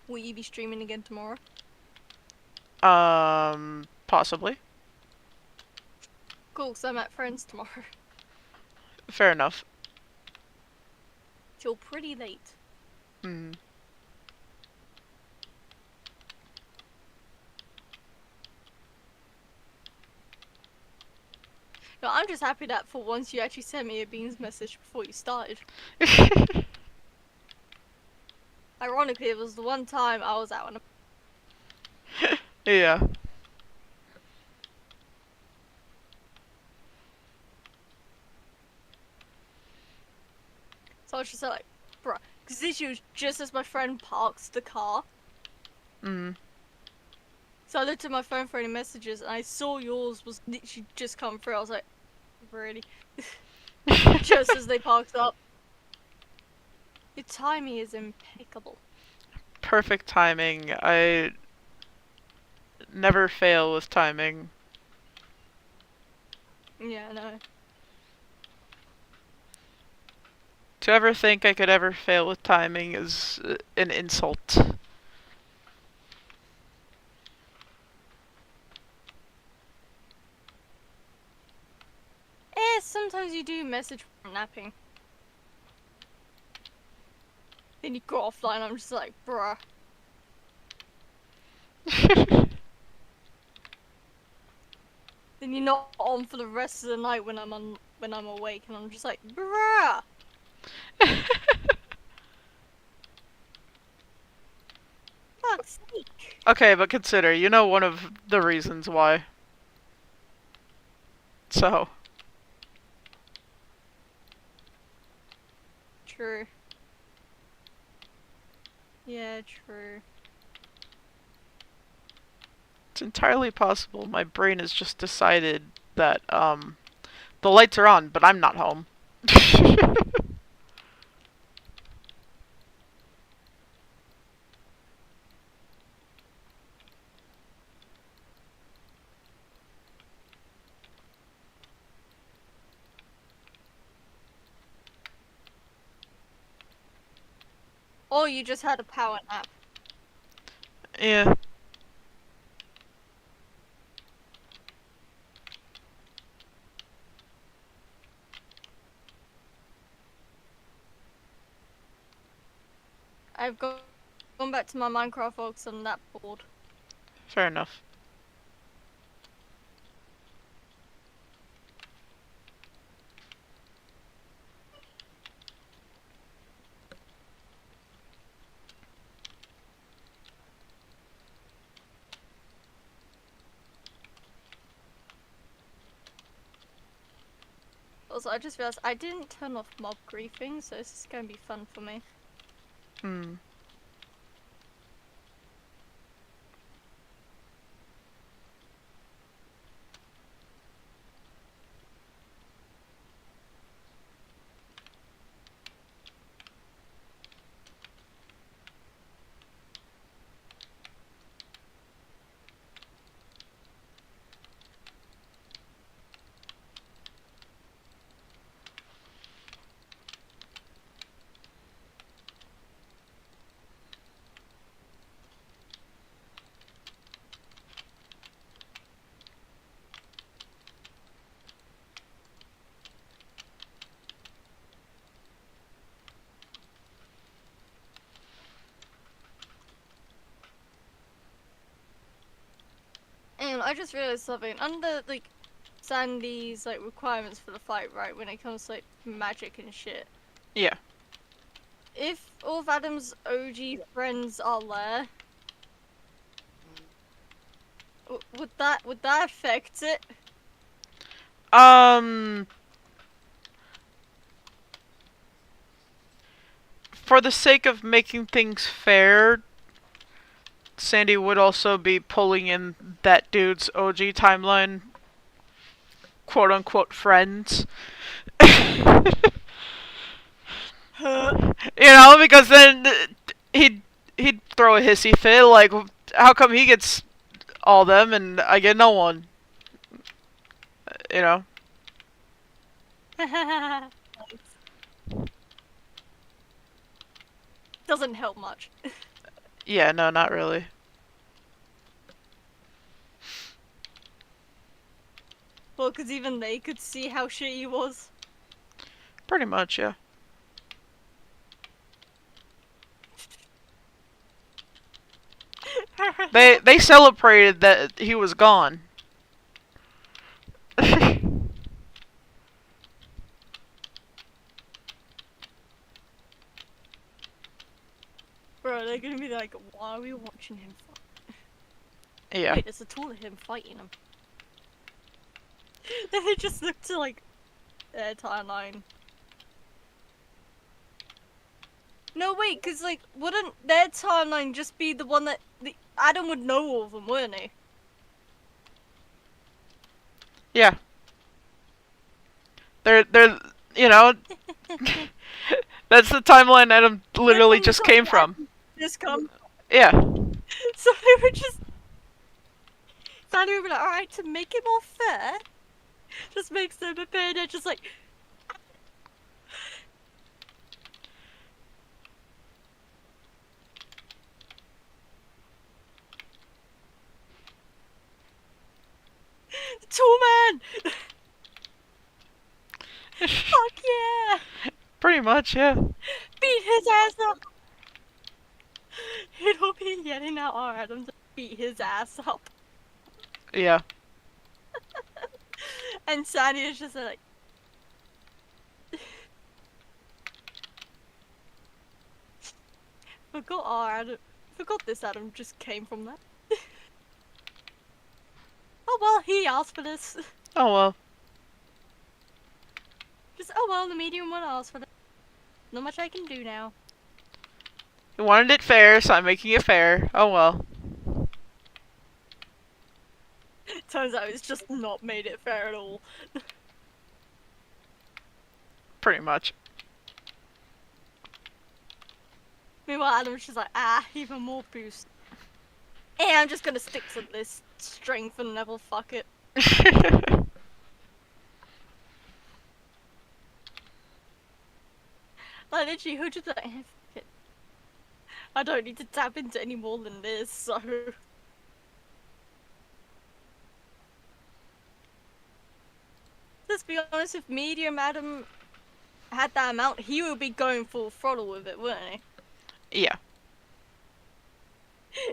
Will you be streaming again tomorrow?
possibly.
Cool, so I'm at friends tomorrow.
Fair enough.
Till pretty late.
Hmm.
No, I'm just happy that for once you actually sent me a Beans message before you started. Ironically, it was the one time I was out on a...
Yeah.
So I was just like, bruh. Because this was just as my friend parks the car.
Hmm.
So I looked at my phone for any messages and I saw yours was literally just come through. I was like, really? Just as they parked up. Your timing is impeccable.
Perfect timing. I never fail with timing.
Yeah, no.
To ever think I could ever fail with timing is an insult.
Sometimes you do message while napping. Then you go offline, I'm just like, bruh. Then you're not on for the rest of the night when I'm awake, and I'm just like, bruh. Fuck's sake.
Okay, but consider, you know one of the reasons why. So.
True. Yeah, true.
It's entirely possible my brain has just decided that, the lights are on, but I'm not home.
Or you just had a power nap.
Yeah.
I've gone back to my Minecraft focus on that board.
Fair enough.
Also, I just realized I didn't turn off mob griefing, so this is gonna be fun for me.
Hmm.
And I just realized something. Under, like, Sandy's, like, requirements for the fight, right, when it comes to, like, magic and shit.
Yeah.
If all of Adam's OG friends are there, would that affect it?
Um, for the sake of making things fair, Sandy would also be pulling in that dude's OG timeline, quote unquote friends. You know, because then he'd throw a hissy fit like, how come he gets all them and I get no one? You know.
Doesn't help much.
Yeah, no, not really.
Well, because even they could see how shit he was.
Pretty much, yeah. They celebrated that he was gone.
Bro, they're gonna be like, why are we watching him fight?
Yeah.
Wait, there's a tool of him fighting him. Then they just look to, like, their timeline. No, wait, because, like, wouldn't their timeline just be the one that Adam would know all of them, wouldn't he?
Yeah. They're, you know, that's the timeline Adam literally just came from.
Just come.
Yeah.
So they would just. Sandy would be like, alright, to make it more fair, just makes them appear they're just like. Tool man! Fuck yeah!
Pretty much, yeah.
Beat his ass up! It'll be yelling out our Adam to beat his ass up.
Yeah.
And Sandy is just like. Forgot our Adam. Forgot this Adam just came from that. Oh well, he asked for this.
Oh well.
Just, oh well, the medium one asked for this. Not much I can do now.
You wanted it fair, so I'm making it fair. Oh well.
Turns out it's just not made it fair at all.
Pretty much.
Meanwhile, Adam's just like, ah, even more boost. And I'm just gonna stick to this strength and level, fuck it. Like, literally, who just like, fuck it. I don't need to tap into any more than this, so. Let's be honest, if Medium Adam had that amount, he would be going full throttle with it, wouldn't he?
Yeah.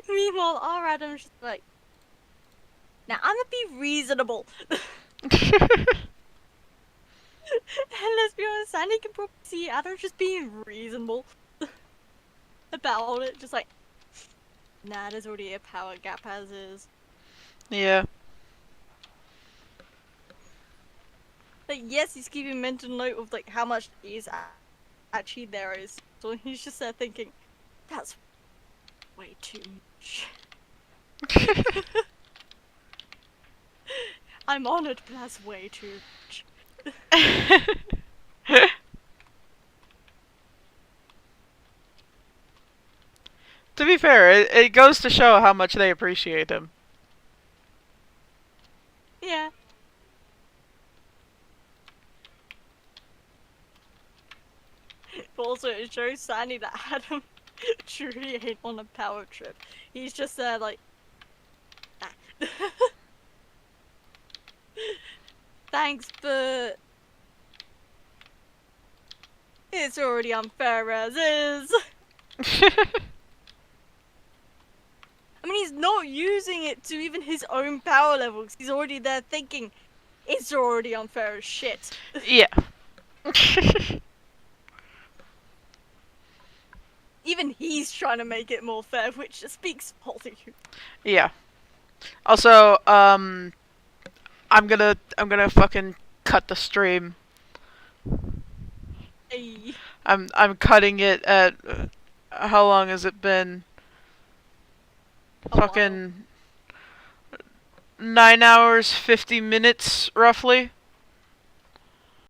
Meanwhile, our Adam's just like, now I'm gonna be reasonable. And let's be honest, Sandy can probably see Adam's just being reasonable about it. Just like, nah, there's already a power gap as is.
Yeah.
Like, yes, he's keeping mental note of like how much is actually there is. So he's just there thinking, that's way too much. I'm honored, but that's way too much.
To be fair, it goes to show how much they appreciate him.
Yeah. But also, it shows Sandy that Adam truly ain't on a power trip. He's just there, like, ah. Thanks, but it's already unfair as is. I mean, he's not using it to even his own power levels. He's already there thinking, it's already unfair as shit.
Yeah.
Even he's trying to make it more fair, which just speaks volumes.
Yeah. Also, I'm gonna fucking cut the stream.
Hey.
I'm cutting it at how long has it been?
A while.
Fucking 9 hours 50 minutes roughly.